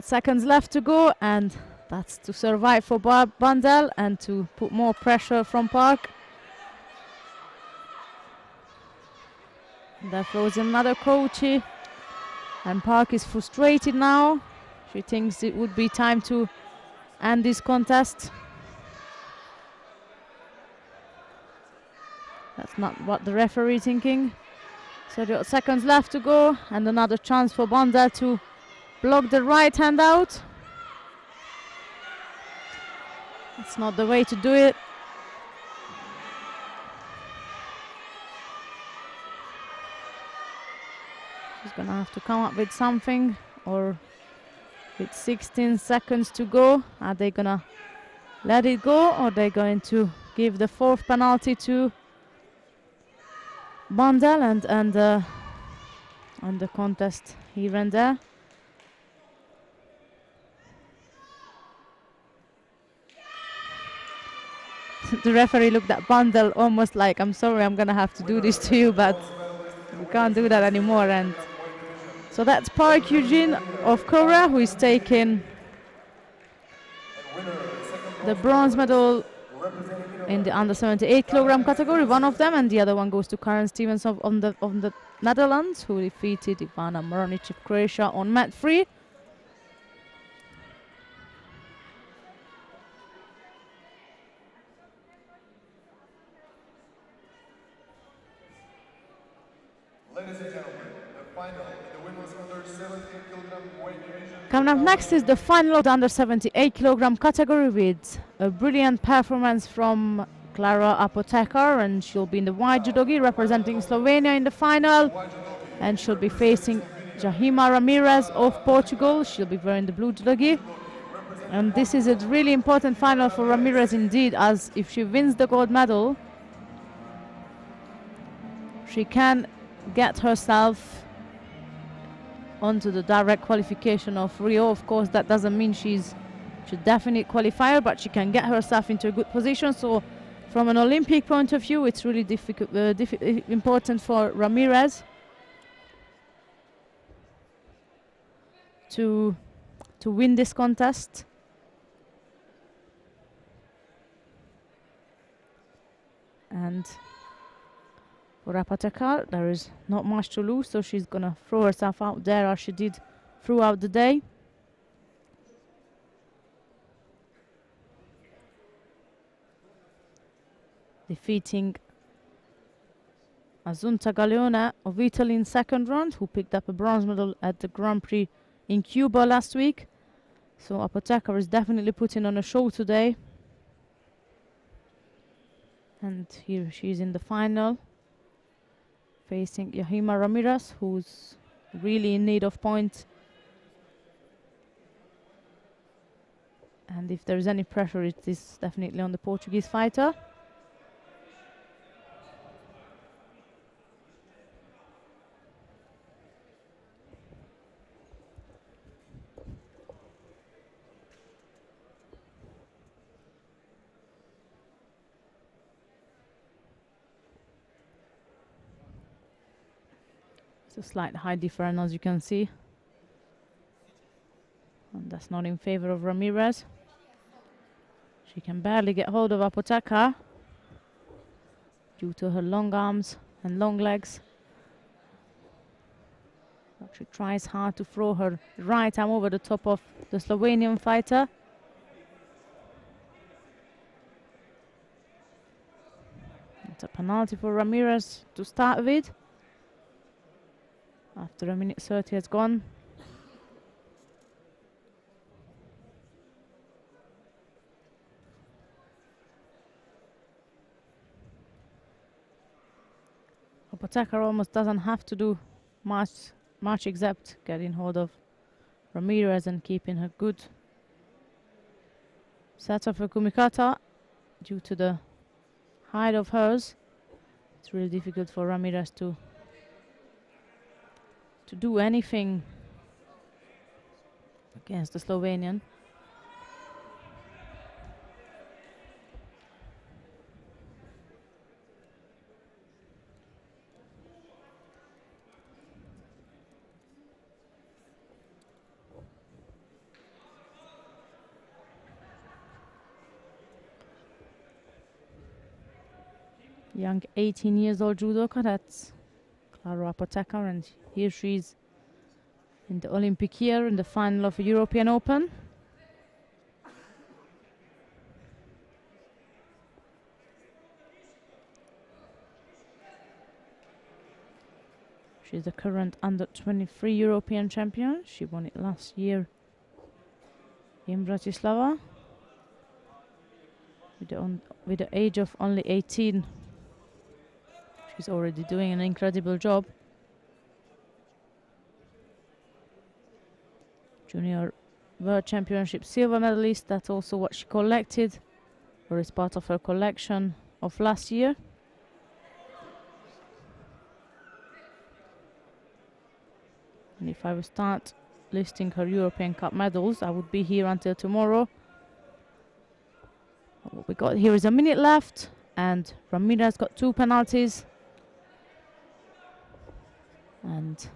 Seconds left to go, and that's to survive for Bandel and to put more pressure from Park. That throws in another kochi, and Park is frustrated now. She thinks it would be time to end this contest. That's not what the referee is thinking. 30 seconds left to go, and another chance for Bandel to block the right hand out. That's not the way to do it. have to come up with something, or with 16 seconds to go, are they gonna let it go, or are they going to give the fourth penalty to Bandel and the contest here and there? The referee looked at Bandel almost like, I'm sorry, I'm gonna have to do this to you, but we can't do that anymore. And so that's Park Eugene of Korea, who is taking the bronze medal in the under 78 kilogram category, one of them, and the other one goes to Karen Stevens of the Netherlands, who defeated Ivana Moronic of Croatia on mat 3. Ladies and gentlemen, the final in the women's under 17 kilogram weight division. Coming up next is the final of the under 78 kilogram category with a brilliant performance from Clara Apotekar, and she'll be in the white judogi representing Slovenia in the final, and she'll be facing Jahima Ramirez of Portugal. She'll be wearing the blue judogi, and this is a really important final for Ramirez indeed, as if she wins the gold medal, she can get herself onto the direct qualification of Rio. Of course, that doesn't mean she's a definite qualifier, but she can get herself into a good position. So from an Olympic point of view, it's really important for Ramirez to win this contest. And for Apotekar, there is not much to lose, so she's gonna throw herself out there as she did throughout the day. Defeating Azunta Galeone of Italy in second round, who picked up a bronze medal at the Grand Prix in Cuba last week. So Apotekar is definitely putting on a show today. And here she is in the final, facing Jahima Ramirez, who's really in need of points. And if there's any pressure, it is definitely on the Portuguese fighter. A slight height difference, as you can see, and that's not in favor of Ramirez. She can barely get hold of Apotekar due to her long arms and long legs. But she tries hard to throw her right arm over the top of the Slovenian fighter. It's a penalty for Ramirez to start with, after a minute 30 has gone. Apotekar almost doesn't have to do much except getting hold of Ramirez and keeping her good set of her kumikata. Due to the height of hers, it's really difficult for Ramirez to do anything against the Slovenian. Young 18 years old judoka, that's Clara Apotekar, and here she's in the Olympic year in the final of a European Open. She's the current under 23 European champion. She won it last year in Bratislava with the age of only 18. She's already doing an incredible job. Junior World Championship silver medalist. That's also what she collected, or is part of her collection of last year. And if I would start listing her European Cup medals, I would be here until tomorrow. What we got here is a minute left, and Ramirez got 2 penalties. And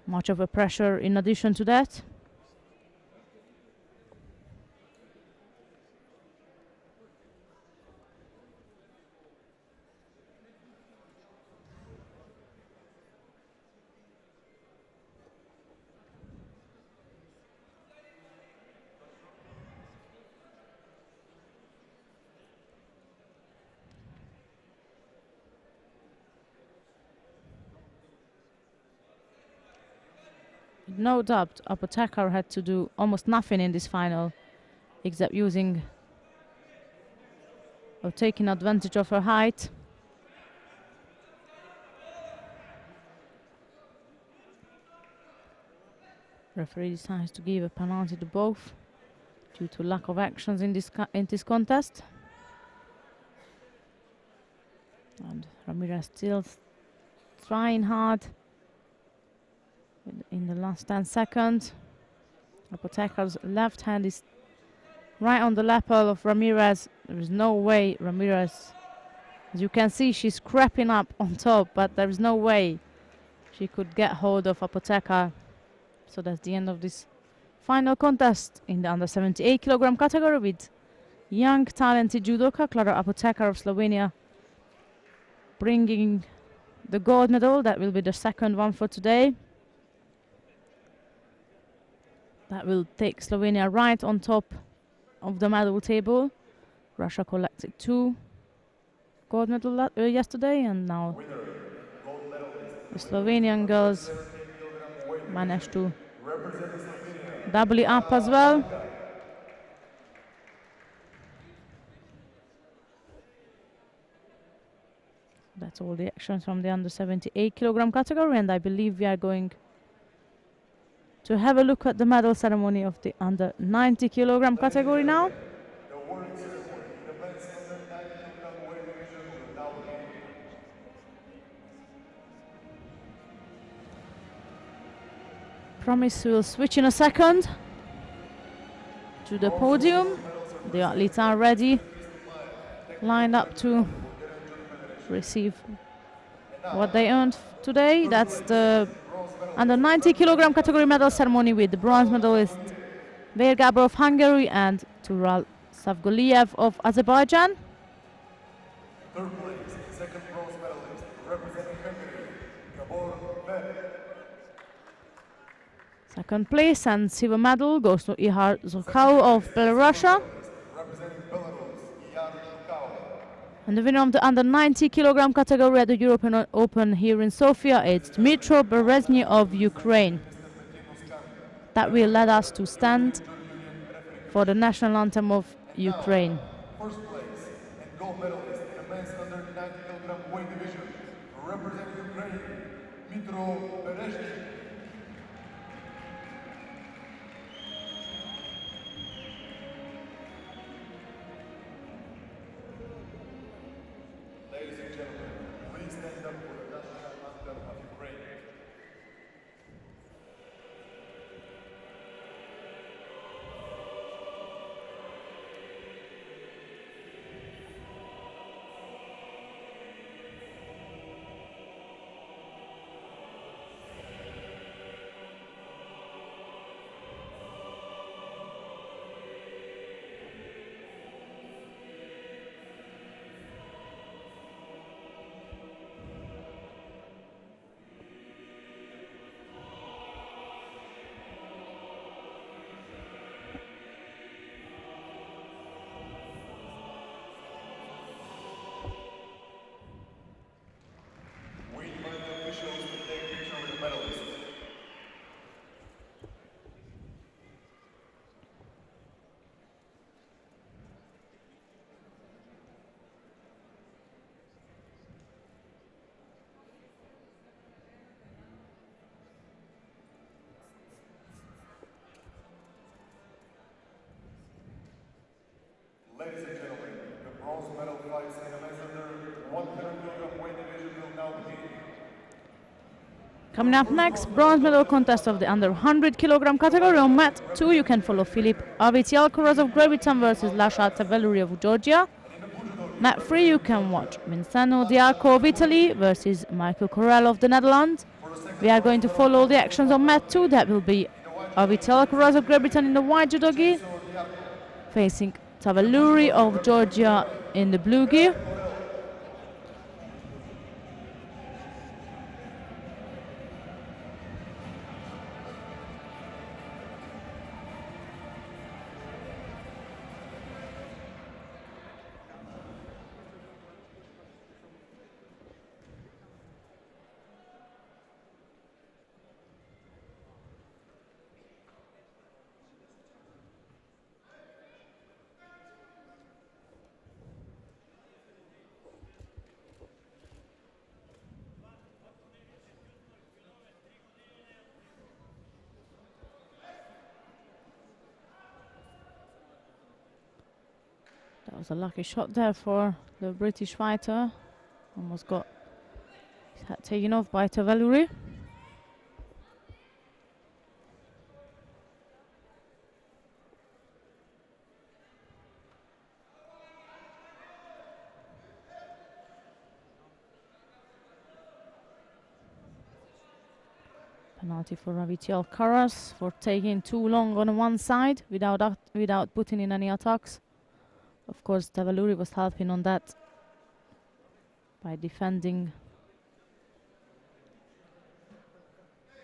much of a pressure in addition to that. No doubt, Apotekar had to do almost nothing in this final, except using or taking advantage of her height. Referee decides to give a penalty to both due to lack of actions in this contest. And Ramirez still trying hard in the last 10 seconds. Apotekar's left hand is right on the lapel of Ramirez. There is no way Ramirez, as you can see, she's creeping up on top, but there is no way she could get hold of Apotekar. So that's the end of this final contest in the under 78 kilogram category, with young talented judoka Klara Apotekar of Slovenia bringing the gold medal. That will be the second one for today. That will take Slovenia right on top of the medal table. Russia collected 2 gold medals yesterday, and now the Slovenian girls managed to double it up as well. That's all the actions from the under 78 kilogram category, and I believe we are going to have a look at the medal ceremony of the under 90 kilogram category now. Promise we'll switch in a second to the podium. The athletes are ready, lined up to receive what they earned today. That's the under 90 kilogram category medal ceremony, with the bronze medalist Beir Gabor of Hungary and Tural Savgoliev of Azerbaijan. Third place, second bronze medalist, representing Hungary, Gabor Beir. Second place and silver medal goes to Ihar Zukau of Belarus. Representing Belarus, Ihar Zukau. And the winner of the under 90 kilogram category at the European Open here in Sofia, it's Dmytro Berezny of Ukraine. That will let us to stand for the national anthem of Ukraine. First place and gold medalist in the men's under 90 kilogram weight division, representing Ukraine, Dmytro Berezny. Ladies and gentlemen, please stand up for the national anthem of Ukraine. Ladies and gentlemen, the bronze medal fights in the men's under 100 kg weight division will now begin. Coming up next, bronze medal contest of the under 100 kg category. On mat 2, you can follow Filip Avitialkoras of Great Britain versus Lasha Tavelluri of Georgia. Mat 3, you can watch Vincenzo Diaco of Italy versus Michael Corral of the Netherlands. We are going to follow the actions on mat 2. That will be Avitialkoras of Great Britain in the white judo gi, facing Tavelluri of Georgia in the blue gi. That was a lucky shot there for the British fighter. Almost got his hat taken off by Tavelluri. Penalty for Avitialkoras for taking too long on one side without putting in any attacks. Of course, Tavelluri was helping on that by defending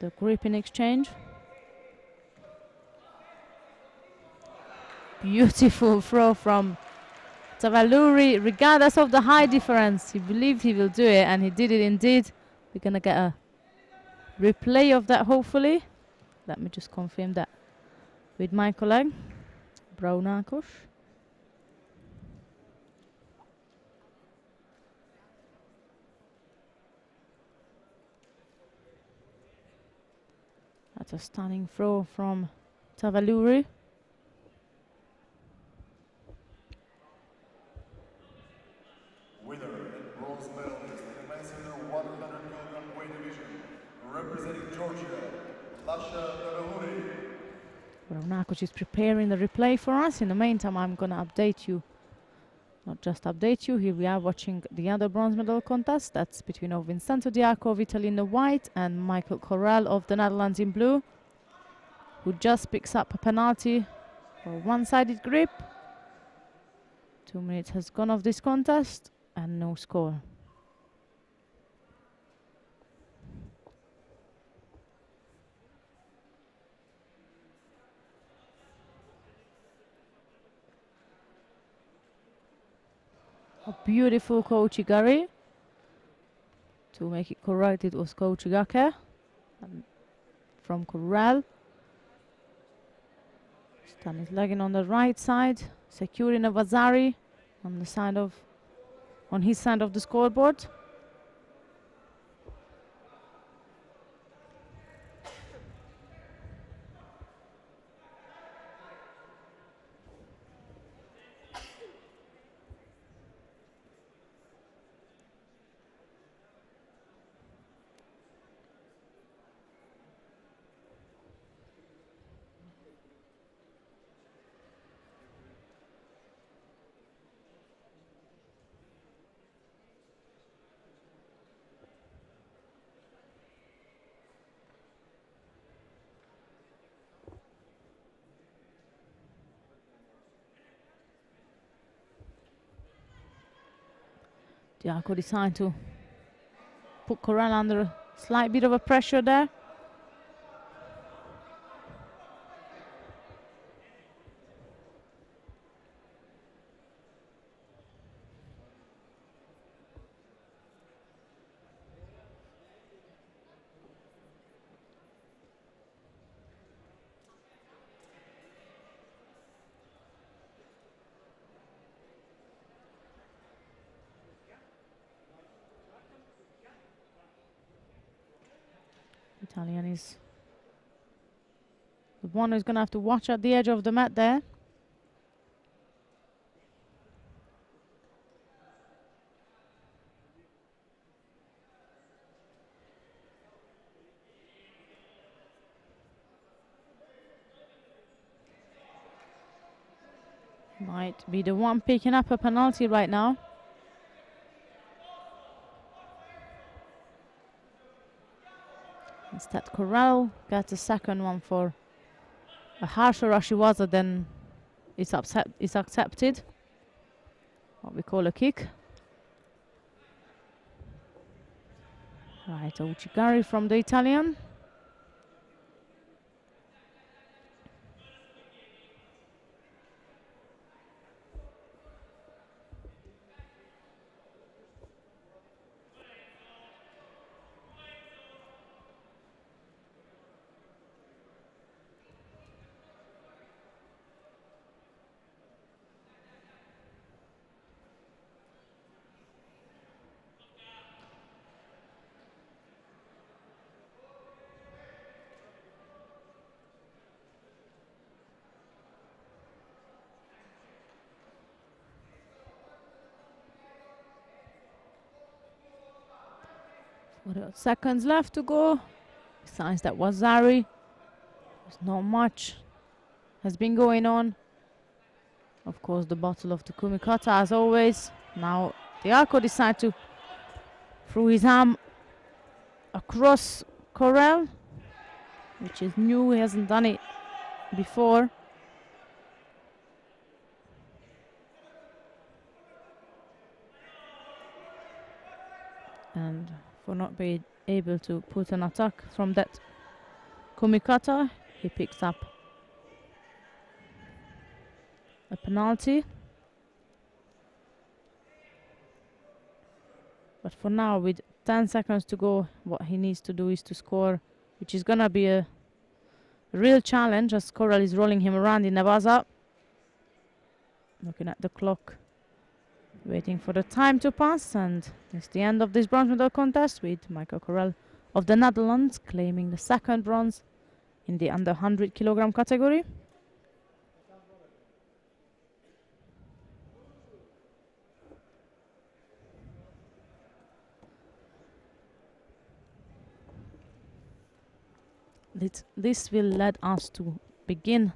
the grip in exchange. Beautiful throw from Tavelluri, regardless of the high difference. He believed he will do it, and he did it indeed. We're going to get a replay of that, hopefully. Let me just confirm that with my colleague, Braunakos. That's a stunning throw from Tavelluri. Winner and bronze medalist in the men's under 100 kg weight division, representing Georgia, Lasha Tavelluri. Braunakos is preparing the replay for us. In the meantime, I'm going to update you. Not just update you, here we are watching the other bronze medal contest. That's between Vincenzo Diaco of Italy in the white and Michael Corral of the Netherlands in blue, who just picks up a penalty for one-sided grip. 2 minutes has gone of this contest and no score. A beautiful Kouchigari. To make it correct, it was Kouchigake from Corral. Stan is legging on the right side, securing a Vazari on the side of, on his side of the scoreboard. Diaco decided to put Corral under a slight bit of a pressure there. Italian is the one who's going to have to watch at the edge of the mat there. Might be the one picking up a penalty right now. Instead, Corral gets a second one for a harsher Ashiwaza than is accepted. What we call a kick. Right, Uchigari from the Italian. Seconds left to go. Besides that was Zari. There's not much has been going on. Of course, the bottle of the Kumikata as always. Now Diaco decides to throw his arm across Corel, which is new. He hasn't done it before. And for not being able to put an attack from that Kumikata, he picks up a penalty. But for now, with 10 seconds to go, what he needs to do is to score, which is gonna be a real challenge as Corel is rolling him around in Nevaza. Looking at the clock, waiting for the time to pass, and it's the end of this bronze medal contest with Michael Corel of the Netherlands claiming the second bronze in the under 100 kilogram category. This will lead us to begin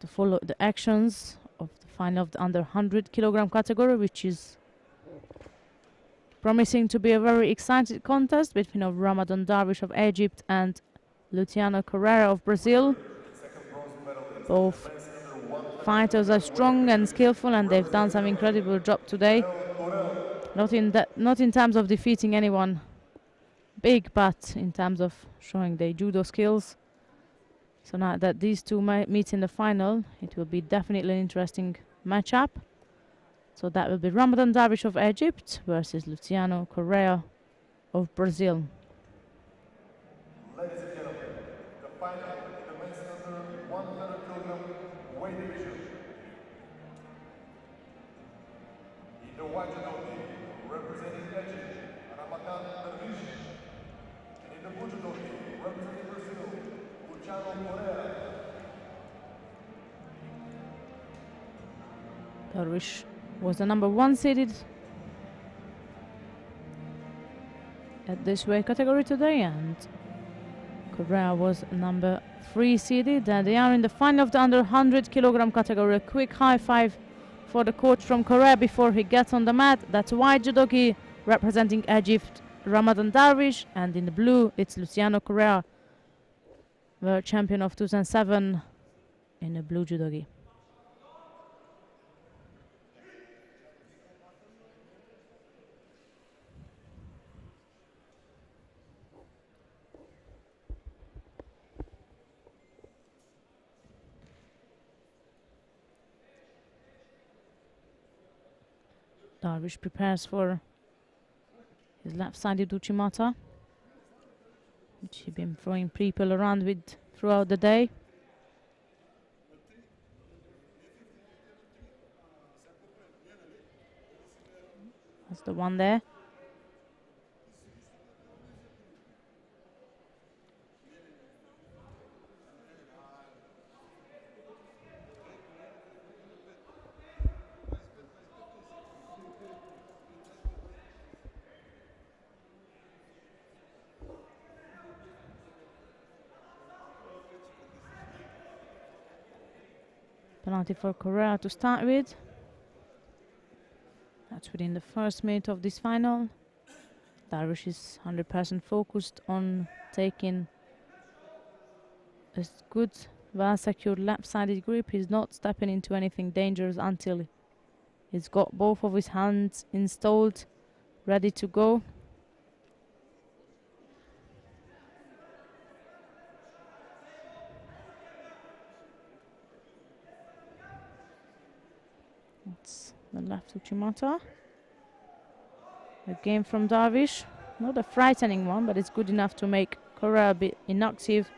to follow the actions of the final of the under 100 kilogram category, which is promising to be a very exciting contest between Ramadan Darwish of Egypt and Luciano Carrera of Brazil. Both fighters are strong and skillful, and they've done some incredible job today. Not in terms of defeating anyone big, but in terms of showing their judo skills. So now that these two meet in the final, it will be definitely an interesting matchup. So that will be Ramadan Darwish of Egypt versus Luciano Correa of Brazil. Ladies and gentlemen, the final in the men's under 100 kilogram weight division. In the white judo team, representing Egypt, Ramadan Darwish. And in the blue judo team, representing Brazil, Luciano Correa. Darwish was the number 1 seeded at this weight category today, and Correa was number 3 seeded. And they are in the final of the under 100 kilogram category. A quick high five for the coach from Correa before he gets on the mat. That's white judogi representing Egypt, Ramadan Darwish, and in the blue it's Luciano Correa, world champion of 2007 in the blue judogi. Darwish prepares for his left-sided Uchimata, which he's been throwing people around with throughout the day. That's the one there. penalty for Korea to start with. That's within the first minute of this final. Darvish is 100% focused on taking a good, well-secured left-sided grip. He's not stepping into anything dangerous until he's got both of his hands installed, ready to go. It's the left Uchimata. Again from Darvish. Not a frightening one, but it's good enough to make Korea a bit inactive.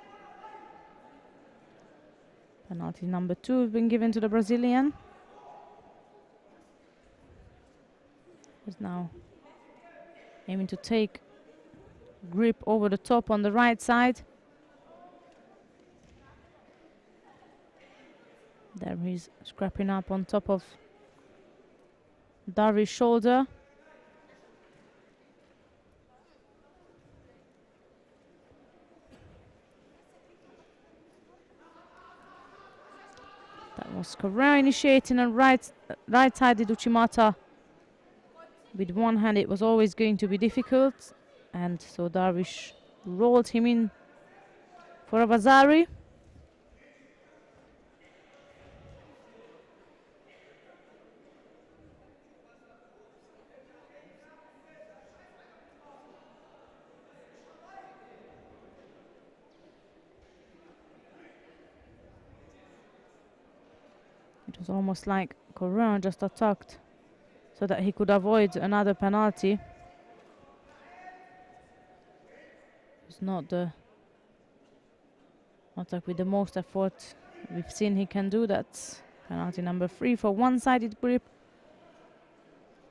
Penalty number 2 has been given to the Brazilian. He's now aiming to take grip over the top on the right side. There he's scrapping up on top of Darvish's shoulder. That was Korea initiating a right-sided Uchimata. With one hand it was always going to be difficult, and so Darvish rolled him in for a Vazari. It was almost like Korea just attacked so that he could avoid another penalty. It's not the attack with the most effort we've seen he can do. That's penalty number 3 for one-sided grip.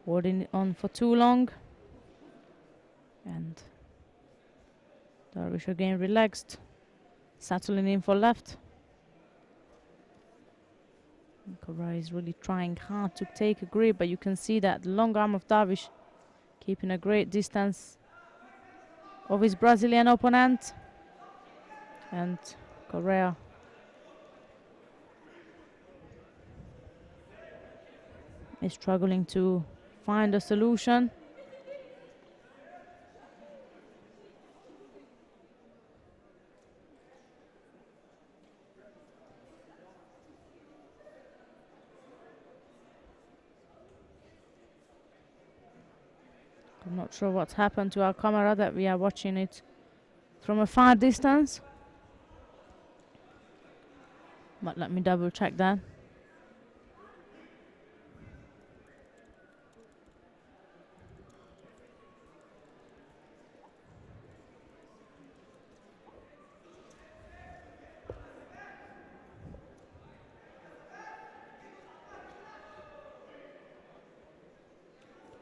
Holding it on for too long. And Darvish again relaxed, settling in for left. Korea is really trying hard to take a grip, but you can see that the long arm of Darvish keeping a great distance of his Brazilian opponent. And Korea is struggling to find a solution. I'm not sure what's happened to our camera that we are watching it from a far distance. But let me double check that.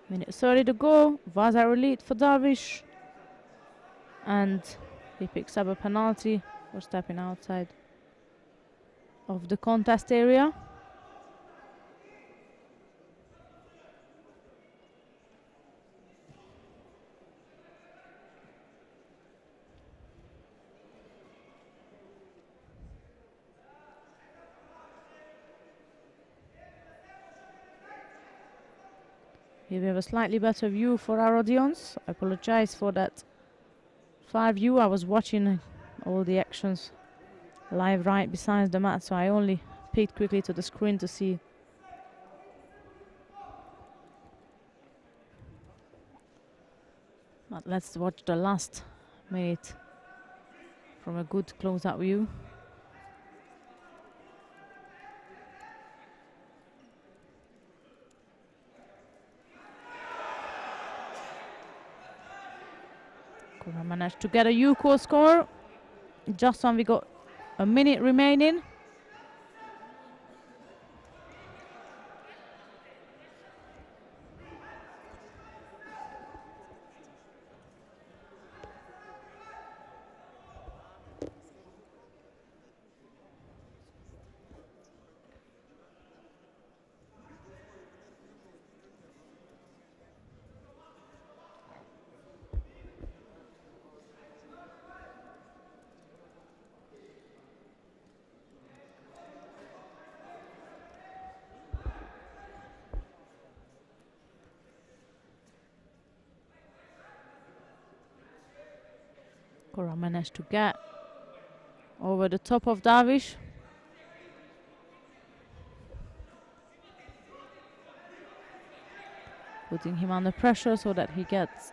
Minute 30 to go. Vazar lead for Darvish. And he picks up a penalty for stepping outside of the contest area. Here we have a slightly better view for our audience. I apologize for that far view. I was watching all the actions live right beside the mat, so I only peeked quickly to the screen to see. But let's watch the last minute from a good close-up view. Korea managed to get a Yuko score just when we got a minute remaining. Cora managed to get over the top of Darvish. Putting him under pressure so that he gets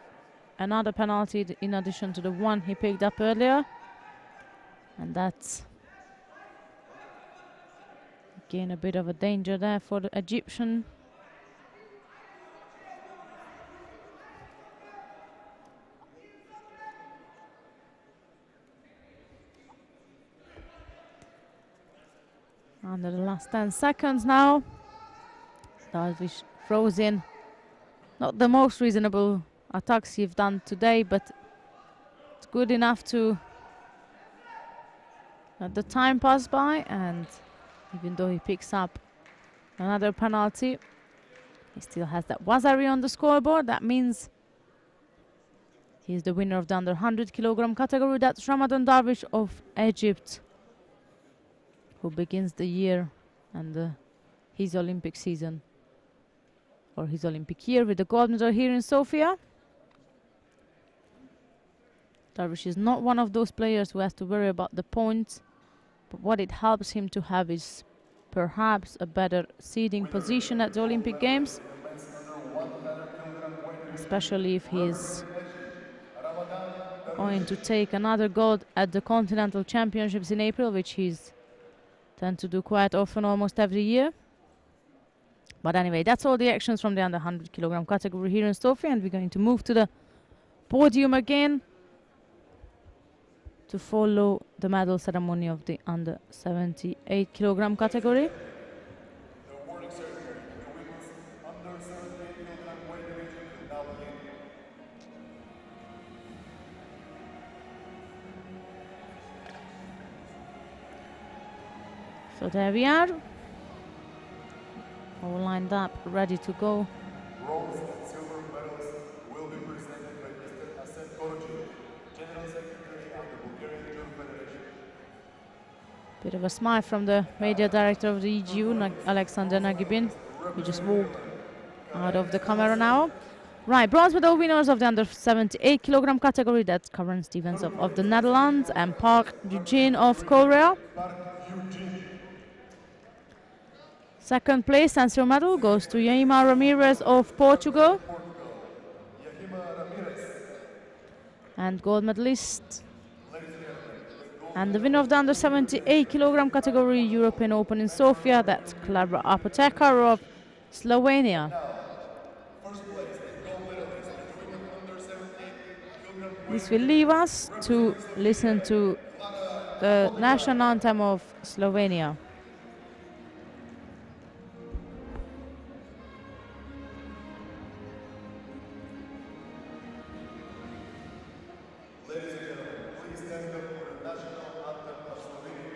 another penalty in addition to the one he picked up earlier. And that's again a bit of a danger there for the Egyptian. Under the last 10 seconds now. Darvish throws in not the most reasonable attacks he's done today, but it's good enough to let the time pass by, and even though he picks up another penalty, he still has that Wazari on the scoreboard. That means he's the winner of the under 100 kilogram category. That's Ramadan Darvish of Egypt, who begins the year and his Olympic season, or his Olympic year, with the gold medal here in Sofia. Darvish is not one of those players who has to worry about the points, but what it helps him to have is perhaps a better seeding position at the Olympic Games, especially if he is going to take another gold at the Continental Championships in April, which he's tend to do quite often, almost every year. But anyway, that's all the actions from the under 100 kilogram category here in Sofia, and we're going to move to the podium again to follow the medal ceremony of the under 78 kilogram category. So there we are, all lined up, ready to go. Bronze and silver medals will be presented by Mr. Asset Korji, General Secretary of the Bulgarian Judo Federation. Bit of a smile from the media director of the EGU, Alexander Nagibin. We just walked out of the camera now. Right, bronze medal winners of the under 78 kilogram category. That's Karen Stevens of the Netherlands and Park Eugene of Korea. Second place and silver medal goes to Yaima Ramirez of Portugal. And gold medalist. And the winner of the under 78 kilogram category European Open in Sofia, that's Clara Apotekar of Slovenia. This will leave us to listen to the national anthem of Slovenia. Ladies and gentlemen, please stand up for the national anthem of Slovenia.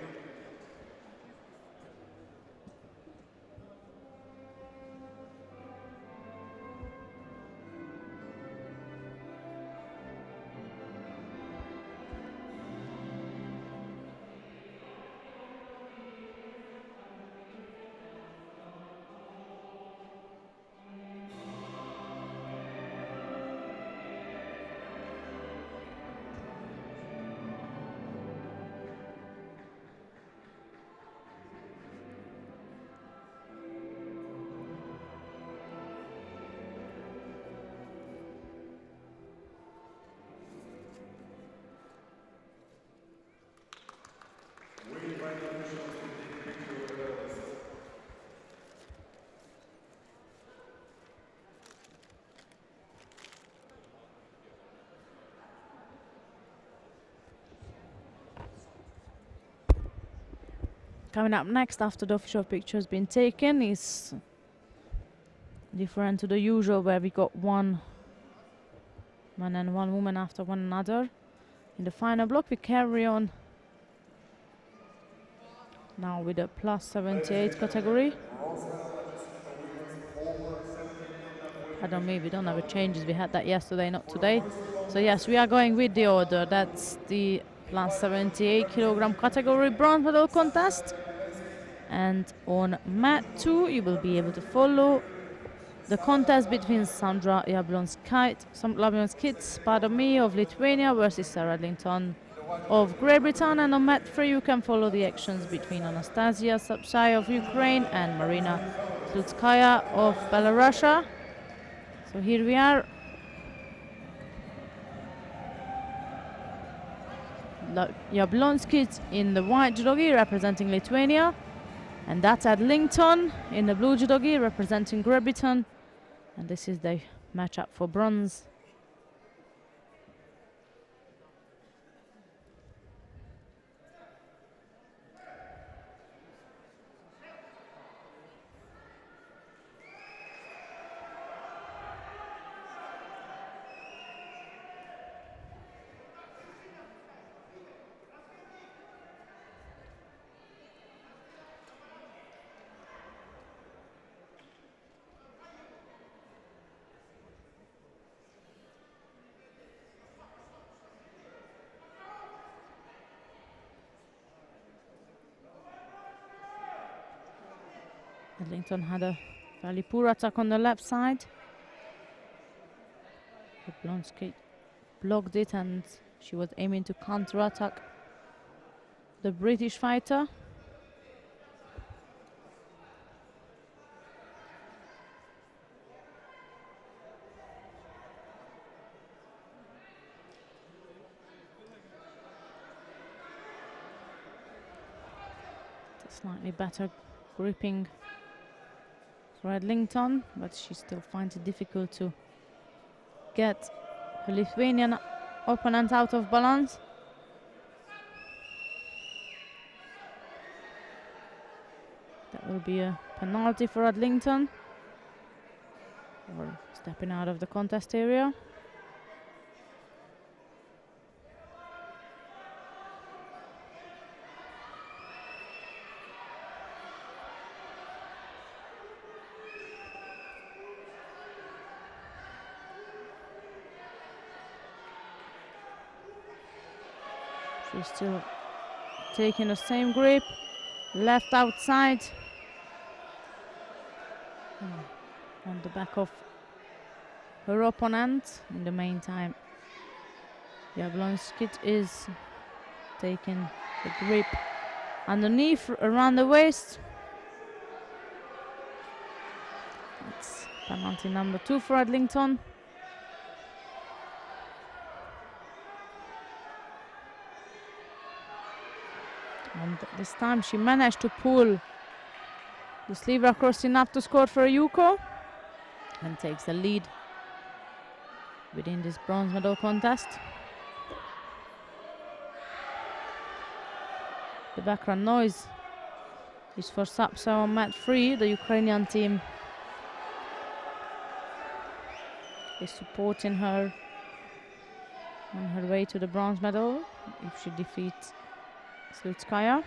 Coming up next, after the official picture has been taken, is different to the usual, where we got one man and one woman after one another. In the final block, we carry on now with the plus 78 category. I don't know, maybe we don't have a changes. We had that yesterday, not today. So yes, we are going with the order. That's the plus 78 kilogram category bronze medal contest. And on mat 2, you will be able to follow the contest between Sandra Jablonskits, pardon me, of Lithuania versus Sarah Adlington of Great Britain. And on mat 3 you can follow the actions between Anastasia Sapsai of Ukraine and Marina Slutskaya of Belarus. So here we are. Jablonskits in the white judo gi representing Lithuania, and that's Adlington in the blue judo gi representing Great Britain, and this is the matchup for bronze. Adlington had a fairly poor attack on the left side. Jablonski blocked it and she was aiming to counter-attack the British fighter. Slightly better gripping for Adlington, but she still finds it difficult to get her Lithuanian opponent out of balance. That will be a penalty for Adlington for stepping out of the contest area. She's still taking the same grip, left outside, on the back of her opponent. In the meantime, Jablonskit is taking the grip underneath, around the waist. That's penalty number 2 for Adlington. And this time she managed to pull the sleeve across enough to score for a Yuko and takes the lead within this bronze medal contest. The background noise is for Sapsa on mat 3. The Ukrainian team is supporting her on her way to the bronze medal if she defeats Slutskaya.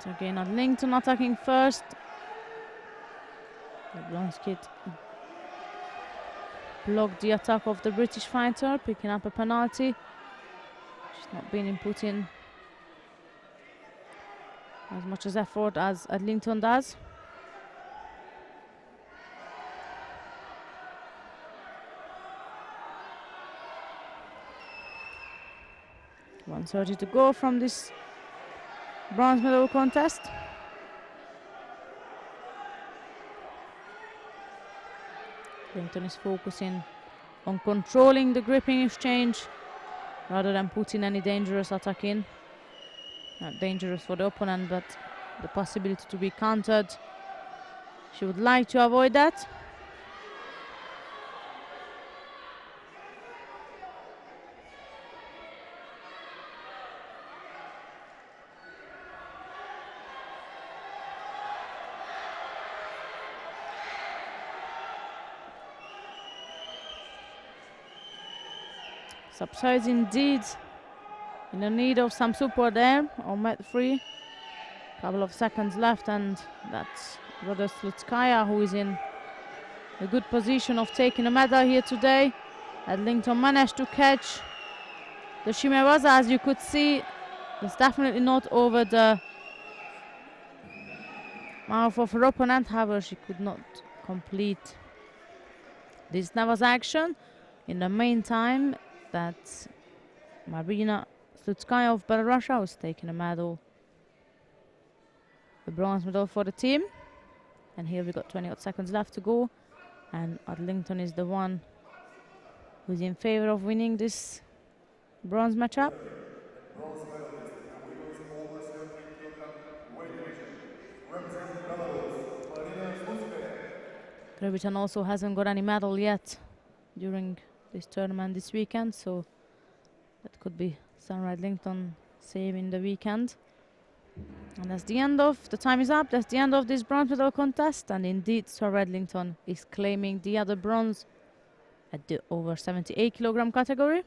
Again, Adlington attacking first. Jablonskit blocked the attack of the British fighter, picking up a penalty. She's not been putting as much as effort as Adlington does. .130 to go from this bronze medal contest. Clinton is focusing on controlling the gripping exchange rather than putting any dangerous attack in. Not dangerous for the opponent, but the possibility to be countered. She would like to avoid that. Subsides indeed in the need of some support there on mat 3. Couple of seconds left, and that's Rhoda Slutskaya who is in a good position of taking a medal here today. Adlington managed to catch the Shimewaza, as you could see. It's definitely not over the mouth of her opponent, however she could not complete this Navas action. In the meantime, that Marina Slutskaya of Belarus was taking a medal, the bronze medal for the team. And here we got 20 odd seconds left to go, and Adlington is the one who's in favor of winning this bronze matchup. Bronze medalist in the women's over 70 kilogram weight division, representing Belarus, Marina Slutskaya. Great Britain also hasn't got any medal yet during this tournament this weekend, so that could be Sarah Adlington saving the weekend. And that's the end of, the time is up, that's the end of this bronze medal contest, and indeed Sarah Adlington is claiming the other bronze at the over 78 kilogram category.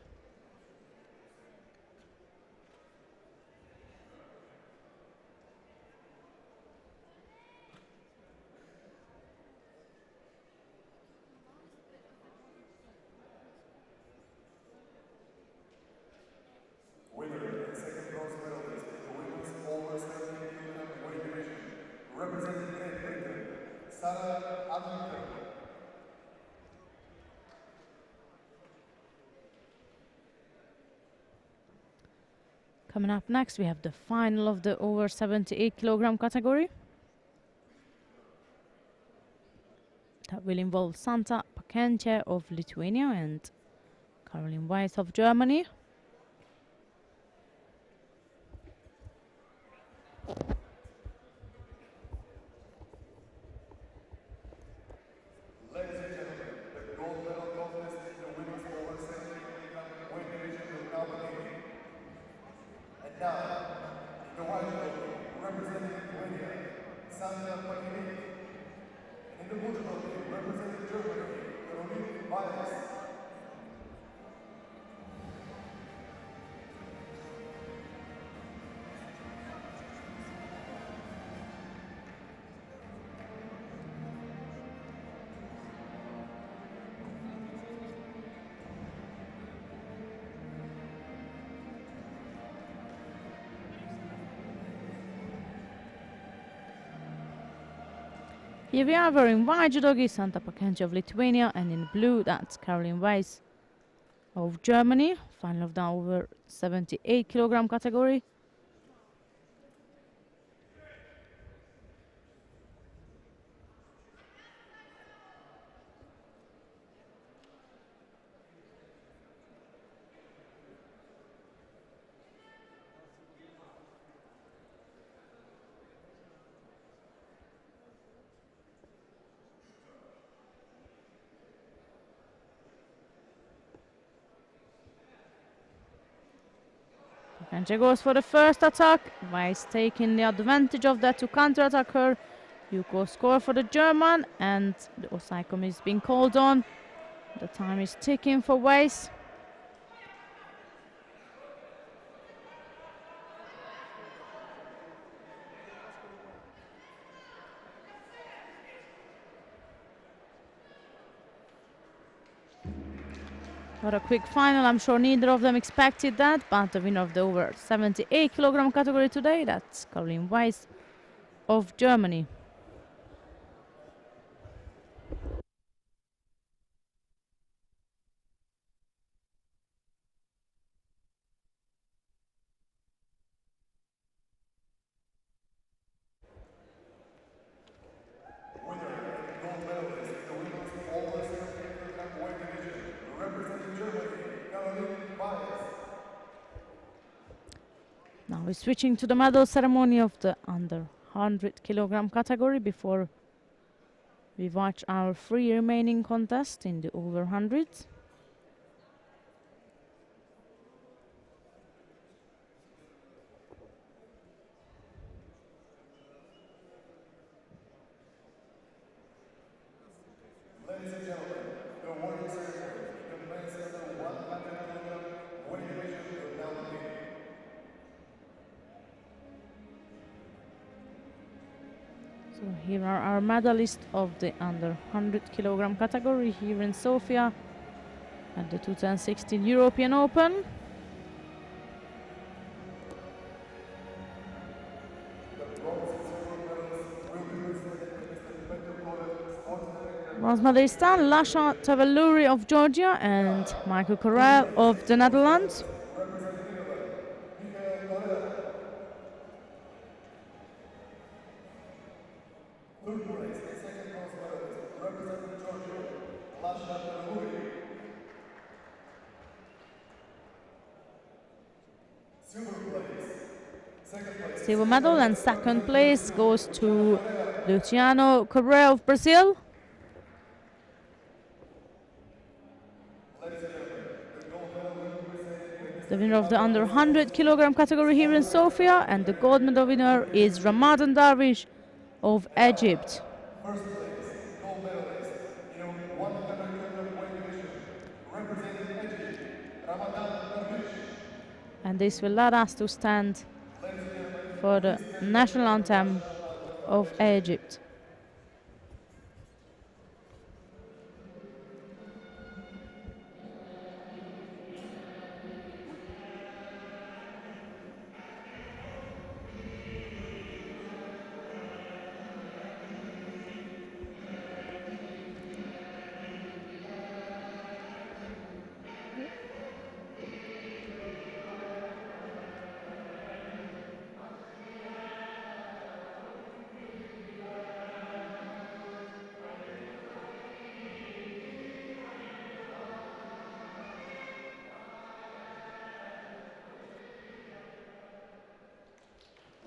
Winner and second bronze medalist in the women's over 70 kilogram weight division, representing Great Britain, Sarah Adlington. Coming up next, we have the final of the over 78 kilogram category. That will involve Santa Pakenche of Lithuania and Caroline Weiss of Germany. Ladies and gentlemen, the gold medal contest in the women's over 70 kilogram weight division will now begin. And now, in the white belt, representing Lithuania, Santa Pakenche. And in the blue belt, representing Germany, Caroline Weiss. Here we are wearing white judogi, Santa Pakenche of Lithuania, and in blue, that's Caroline Weiss of Germany. Final of the over 78 kilogram category. Pakenche goes for the first attack. Weiss taking the advantage of that to counter-attack her. Yuko score for the German, and the Osaikom is being called on. The time is ticking for Weiss. What a quick final. I'm sure neither of them expected that, but the winner of the over 78 kilogram category today, that's Caroline Weiss of Germany. Now we're switching to the medal ceremony of the under 100 kilogram category before we watch our 3 remaining contests in the over 100s. Ladies and gentlemen, the warning ceremony, the men's under 100 kilogram So here are our medalists of the under 100 kilogram category here in Sofia at the 2016 European Open. Bronze medalist Lasha Tavaluri of Georgia and Michael Corral of the Netherlands. Silver medal and second place goes to Luciano Correa of Brazil. The winner of the under 100 kilogram category here in Sofia, and the gold medal winner is Ramadan Darwish of Egypt. First place, gold medalist in 100 kilogram weight division, representing Egypt, Ramadan Darwish. And this will allow us to stand for the national anthem of Egypt.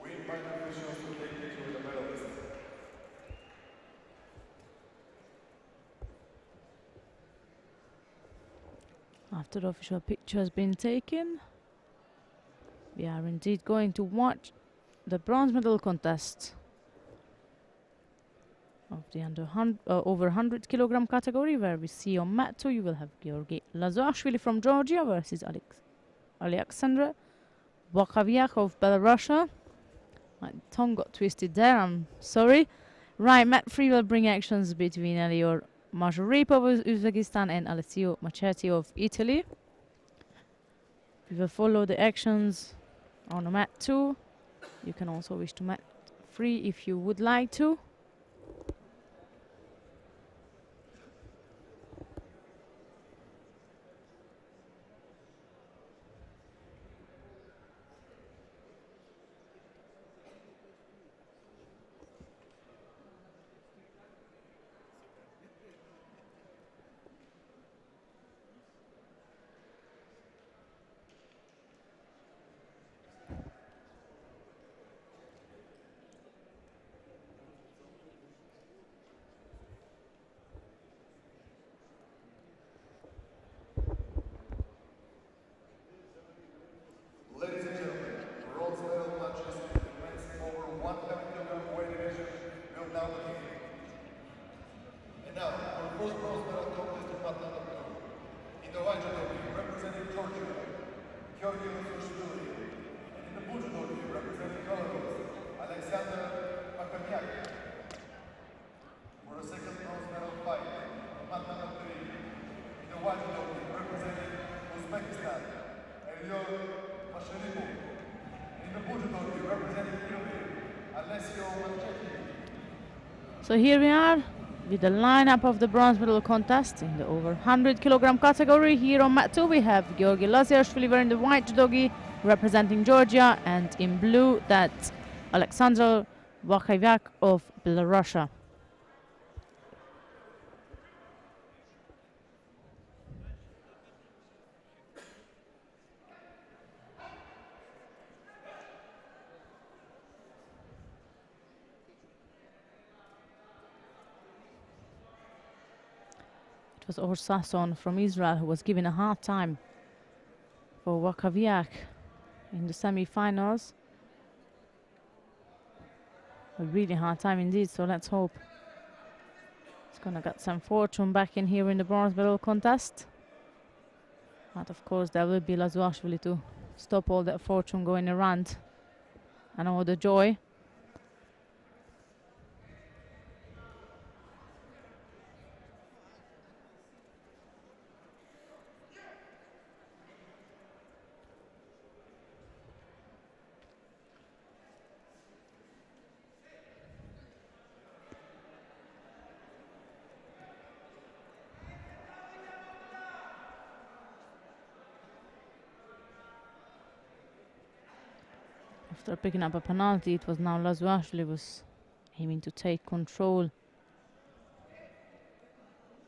We invite officials to take pictures with the medalists. After the official picture has been taken, we are indeed going to watch the bronze medal contest of the over 100 kilogram category, where we see on mat 2 you will have Georgi Lazoashvili from Georgia versus Alexandra Bakaviak of Belarus. My tongue got twisted there, I'm sorry. Right, mat 3 will bring actions between Elior Majoripov of Uzbekistan and Alessio Machetti of Italy. We will follow the actions on mat 2. You can also wish to mat 3 if you would like to. Ladies and gentlemen, bronze medal matches in the men's over 100 kilogram weight division will now begin. And now, our first bronze medal contest to partner number 2. In the white judo, representing Georgia, Georgi Lazoashvili. And in the blue judo, representing Belarus, Alexander Bakaviak. For the second bronze medal fight, partner number 3. In the white judo, representing Uzbekistan, Elior Masharipov. In the blue judo, representing Italy, Alessio Machetti. So here we are with the lineup of the bronze medal contest in the over 100 kilogram category. Here on mat 2 we have Georgi Lazoashvili wearing the white judogi representing Georgia, and in blue that's Alexandra Bakaviak of Belarus. It was Or Sasson from Israel who was given a hard time for Bakaviak in the semi-finals. A really hard time indeed, so let's hope he's gonna get some fortune back in here in the bronze medal contest. But of course there will be Lazoashvili to stop all that fortune going around and all the joy. After picking up a penalty, it was now Lazuashvili was aiming to take control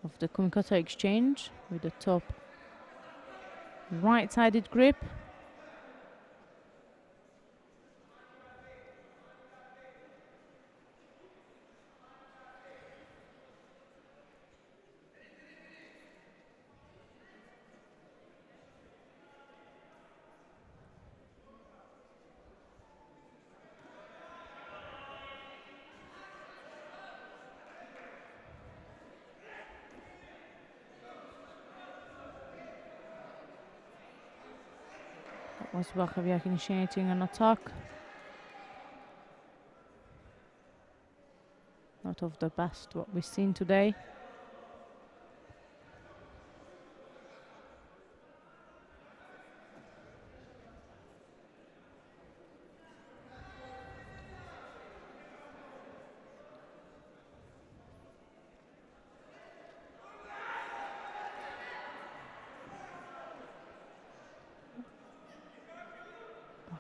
of the kumikata exchange with the top right-sided grip. Was Wakawiak initiating an attack. Not of the best what we've seen today.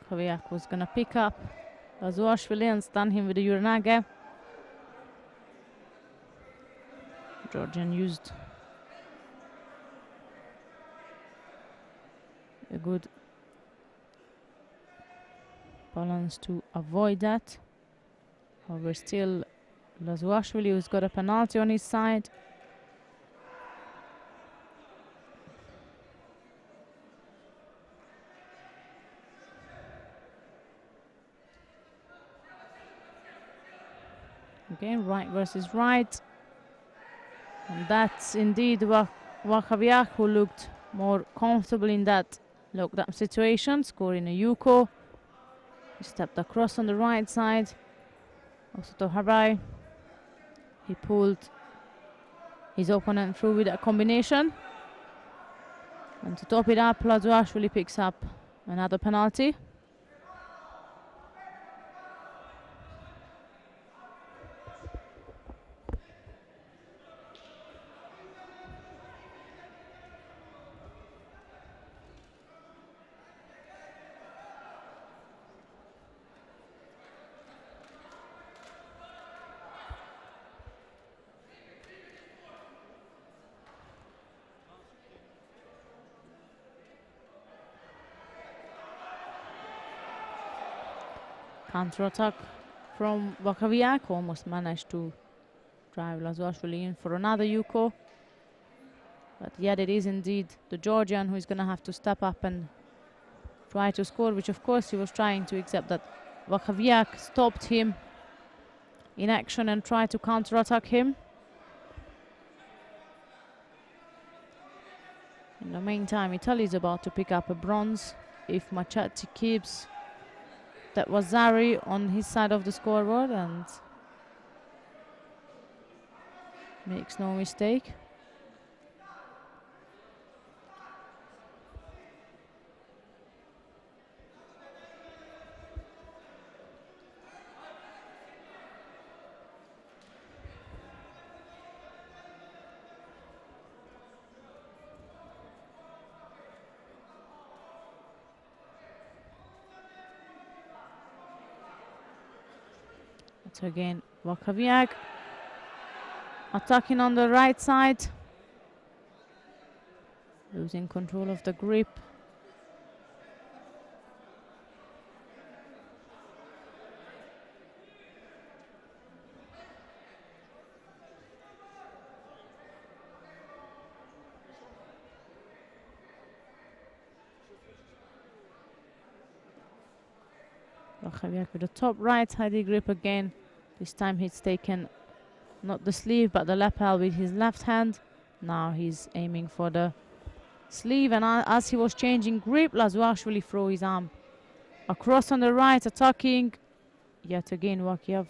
Wakawiak was going to pick up Lazuashvili and stun him with the Uranage. Georgian used a good balance to avoid that. However, still Lazuashvili, who's got a penalty on his side. Again, right versus right. And that's indeed Wakawiak, who looked more comfortable in that locked-up situation, scoring a Yuko. He stepped across on the right side. Also to Harai. He pulled his opponent through with that combination. And to top it up, Lazuashvili picks up another penalty. Counter-attack from Wakawiak, almost managed to drive Lazuashvili in for another Yuko. But yet it is indeed the Georgian who is going to have to step up and try to score, which of course he was trying to, except that Wakawiak stopped him in action and tried to counter-attack him. In the meantime, Italy is about to pick up a bronze if Machati keeps that was Zari on his side of the scoreboard and makes no mistake. So again, Wakawiak attacking on the right side, losing control of the grip. Wakawiak with the top right-sided grip again. This time he's taken not the sleeve but the lapel with his left hand. Now he's aiming for the sleeve, and as he was changing grip, Lazuashvili threw his arm across on the right, attacking. Yet again, Wakiev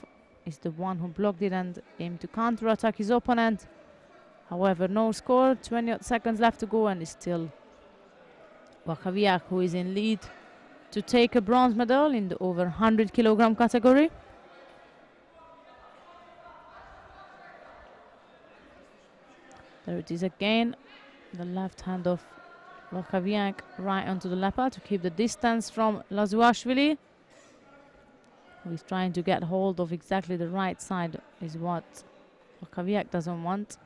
is the one who blocked it and aimed to counter-attack his opponent. However, no score, 20 seconds left to go, and it's still Wakawiak who is in lead to take a bronze medal in the over 100 kilogram category. There it is again, the left hand of Wakawiak right onto the lapel to keep the distance from Lazuashvili. He's trying to get hold of exactly the right side, is what Okaviak doesn't want.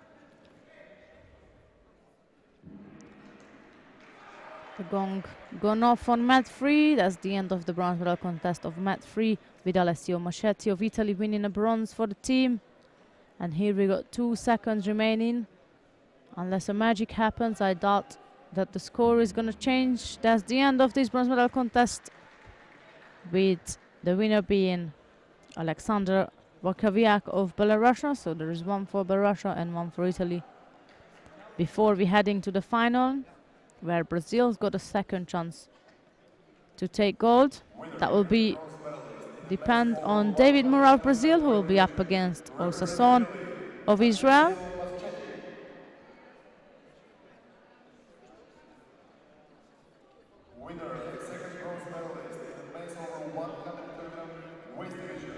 The gong gone off on mat 3. That's the end of the bronze medal contest of mat 3, with Alessio Moschetti of Italy winning a bronze for the team. And here we got 2 seconds remaining. Unless a magic happens, I doubt that the score is going to change. That's the end of this bronze medal contest, with the winner being Alexander Okaviak of Belarus. So there is 1 for Belarus and 1 for Italy. Before we heading to the final, where Brazil's got a second chance to take gold. That will depend on David Moura of Brazil, who will be up against Sasson of Israel. Winner and second bronze medalist in the men's over 100 kg weight division,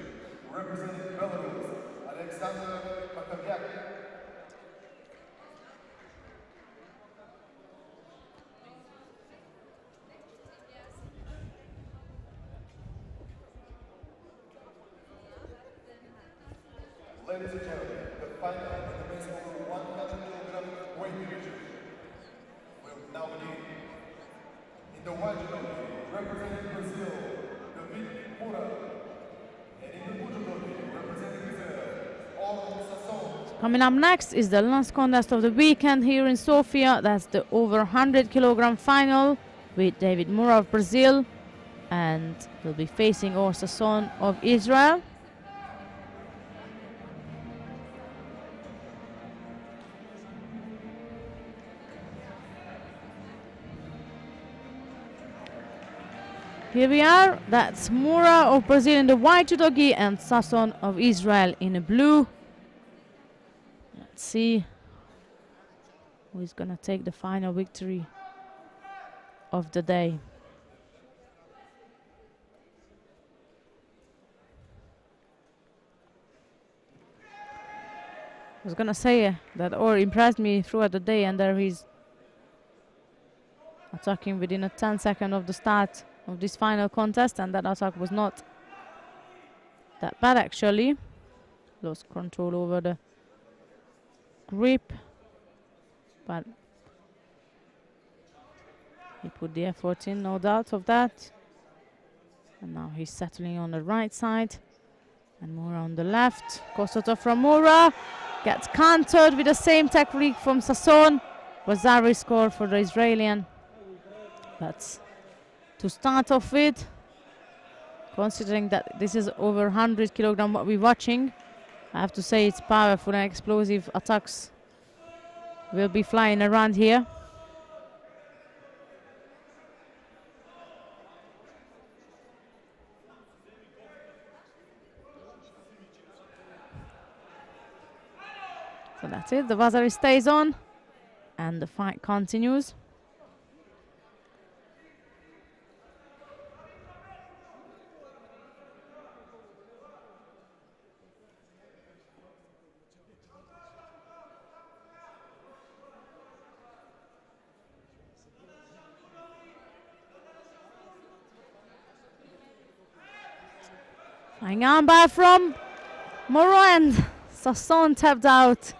representing Belarus, Alexander Okaviak. Ladies and gentlemen, the final in the men's over 100 kg weight division will now begin. In the white judo, representing Brazil, David Moura. And in the blue judo, representing Israel, Sasson. Coming up next is the last contest of the weekend here in Sofia. That's the over 100 kg final, with David Moura of Brazil, and he'll be facing Sasson of Israel. Here we are. That's Moura of Brazil in the white judogi and Sasson of Israel in the blue. Let's see who is going to take the final victory of the day. I was going to say that Or impressed me throughout the day, and there he's attacking within a 10 seconds of the start of this final contest, and that attack was not that bad actually. Lost control over the grip, but he put the effort in, no doubt of that. And now he's settling on the right side, and Moura on the left. Kosotov from Moura gets countered with the same technique from Sasson. Bazari score for the Israeli. That's to start off with, considering that this is over 100 kg what we're watching. I have to say it's powerful and explosive attacks will be flying around here. So that's it, the Vasari stays on and the fight continues. Flying armbar from Moura, and Sasson tapped out.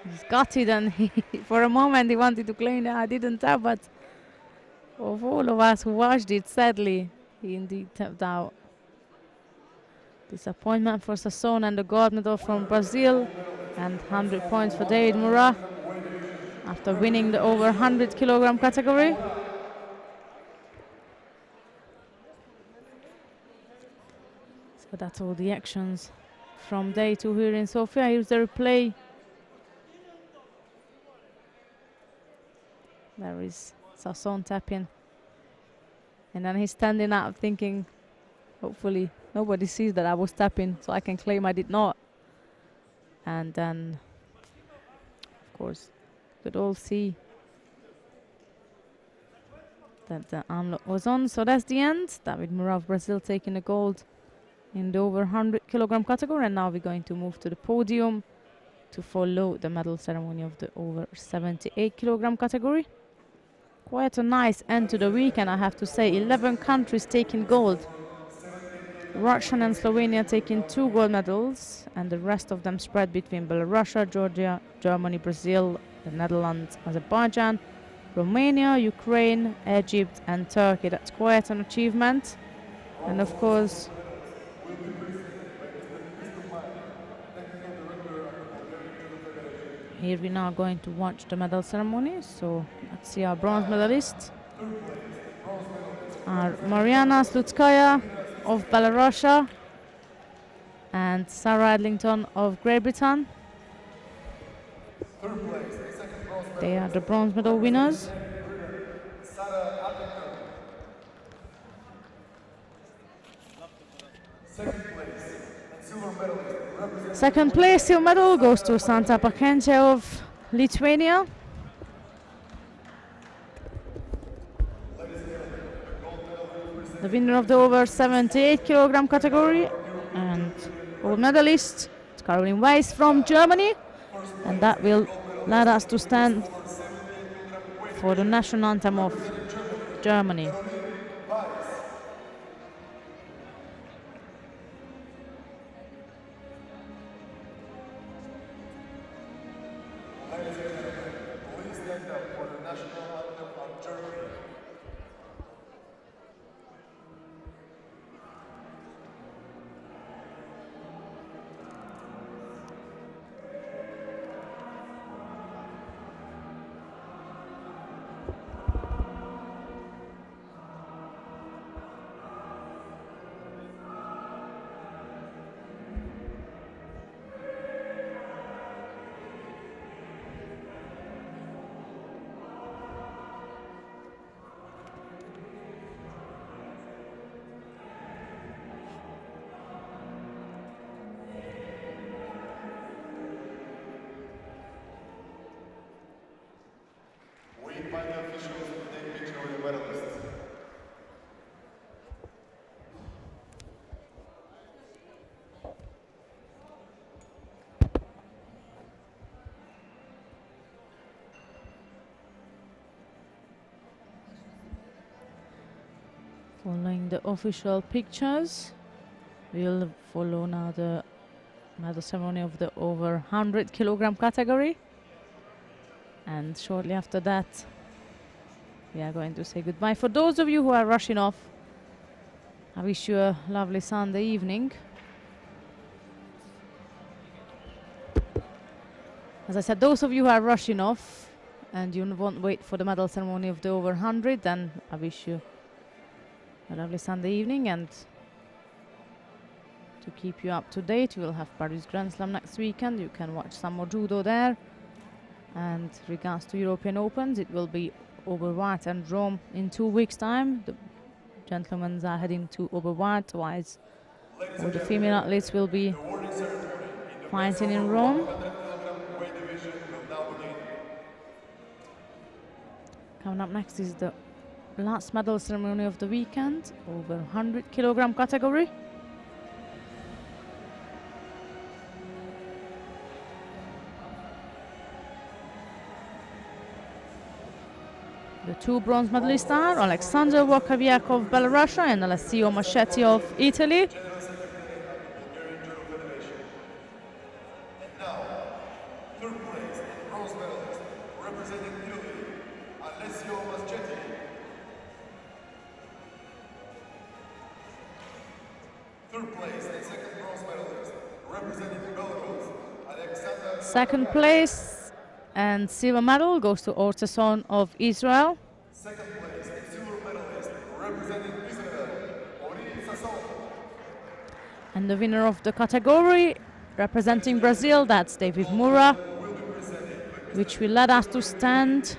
He's got it, and for a moment he wanted to claim that I didn't tap, but of all of us who watched it, sadly, he indeed tapped out. Disappointment for Sasson and the gold medal from Brazil, and 100 points for David Moura after winning the over 100 kg category. So that's all the actions from day 2 here in Sofia. Here's the replay. There is Sasson tapping. And then he's standing up thinking, hopefully nobody sees that I was tapping, so I can claim I did not. And then, of course, we could all see that the armlock was on. So that's the end. David Moura of Brazil taking the gold in the over 100 kg category. And now we're going to move to the podium to follow the medal ceremony of the over 78 kg category. quite a nice end to the weekend, I have to say. 11 countries taking gold. Russia and Slovenia taking 2 gold medals, and the rest of them spread between Belarus, Georgia, Germany, Brazil, the Netherlands, Azerbaijan, Romania, Ukraine, Egypt and Turkey. That's quite an achievement. And of course, here we're now going to watch the medal ceremony. So let's see our bronze medalists. Are Mariana Slutskaya of Belarus and Sarah Edlington of Great Britain. They are the bronze medal winners. Second place silver medal goes to Santa Pakence of Lithuania. The winner of the over 78 kilogram category and gold medalist is Caroline Weiss from Germany, and that will let us to stand for the national anthem of Germany. Following the official pictures, we'll follow now the medal ceremony of the over 100 kilogram category. And shortly after that, we are going to say goodbye. For those of you who are rushing off, I wish you a lovely Sunday evening. As I said, those of you who are rushing off and you won't wait for the medal ceremony of the over 100, then I wish you a lovely Sunday evening. And to keep you up to date, we'll have Paris Grand Slam next weekend. You can watch some more judo there. And regards to European Opens, it will be Oberwart and Rome in 2 weeks' time. The gentlemen are heading to Oberwart, whilst all the female athletes will be fighting in Rome. Coming up next is the last medal ceremony of the weekend, over 100 kilogram category. The 2 bronze medalists are Alexander Wakawiak of Belarus and Alessio Maschetti of Italy. Second place and silver medal goes to Orteson of Israel. Second place and silver medalist representing Israel, Orin Sasson. And the winner of the category representing Brazil, that's David Moura, which will let us to stand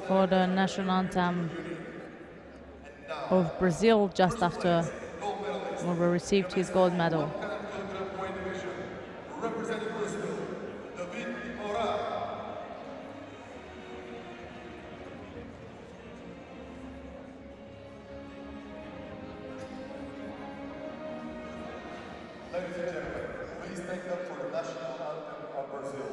for the national anthem of Brazil just after Moura received his gold medal. Representing Brazil, David Moura. Ladies and gentlemen, please stand up for the national anthem of Brazil.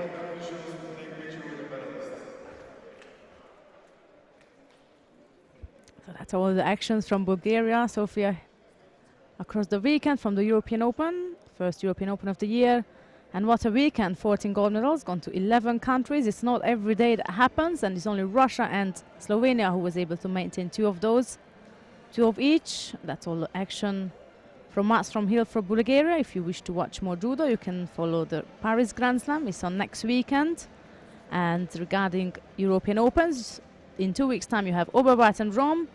invite the officials to take a picture with the medalists. So that's all the actions from Bulgaria, Sofia, across the weekend from the European Open, first European Open of the year. And what a weekend, 14 gold medals, gone to 11 countries. It's not every day that happens, and it's only Russia and Slovenia who was able to maintain 2 of those, 2 of each. That's all the action from us from here for Bulgaria. If you wish to watch more judo, you can follow the Paris Grand Slam. It's on next weekend. And regarding European Opens, in 2 weeks' time you have Oberwart and Rome.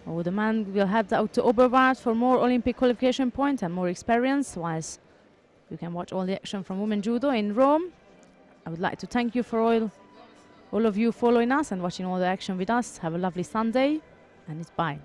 Oh, the man will head out to Oberwart for more Olympic qualification points and more experience, whilst you can watch all the action from women judo in Rome. I would like to thank you for all of you following us and watching all the action with us. Have a lovely Sunday, and it's bye.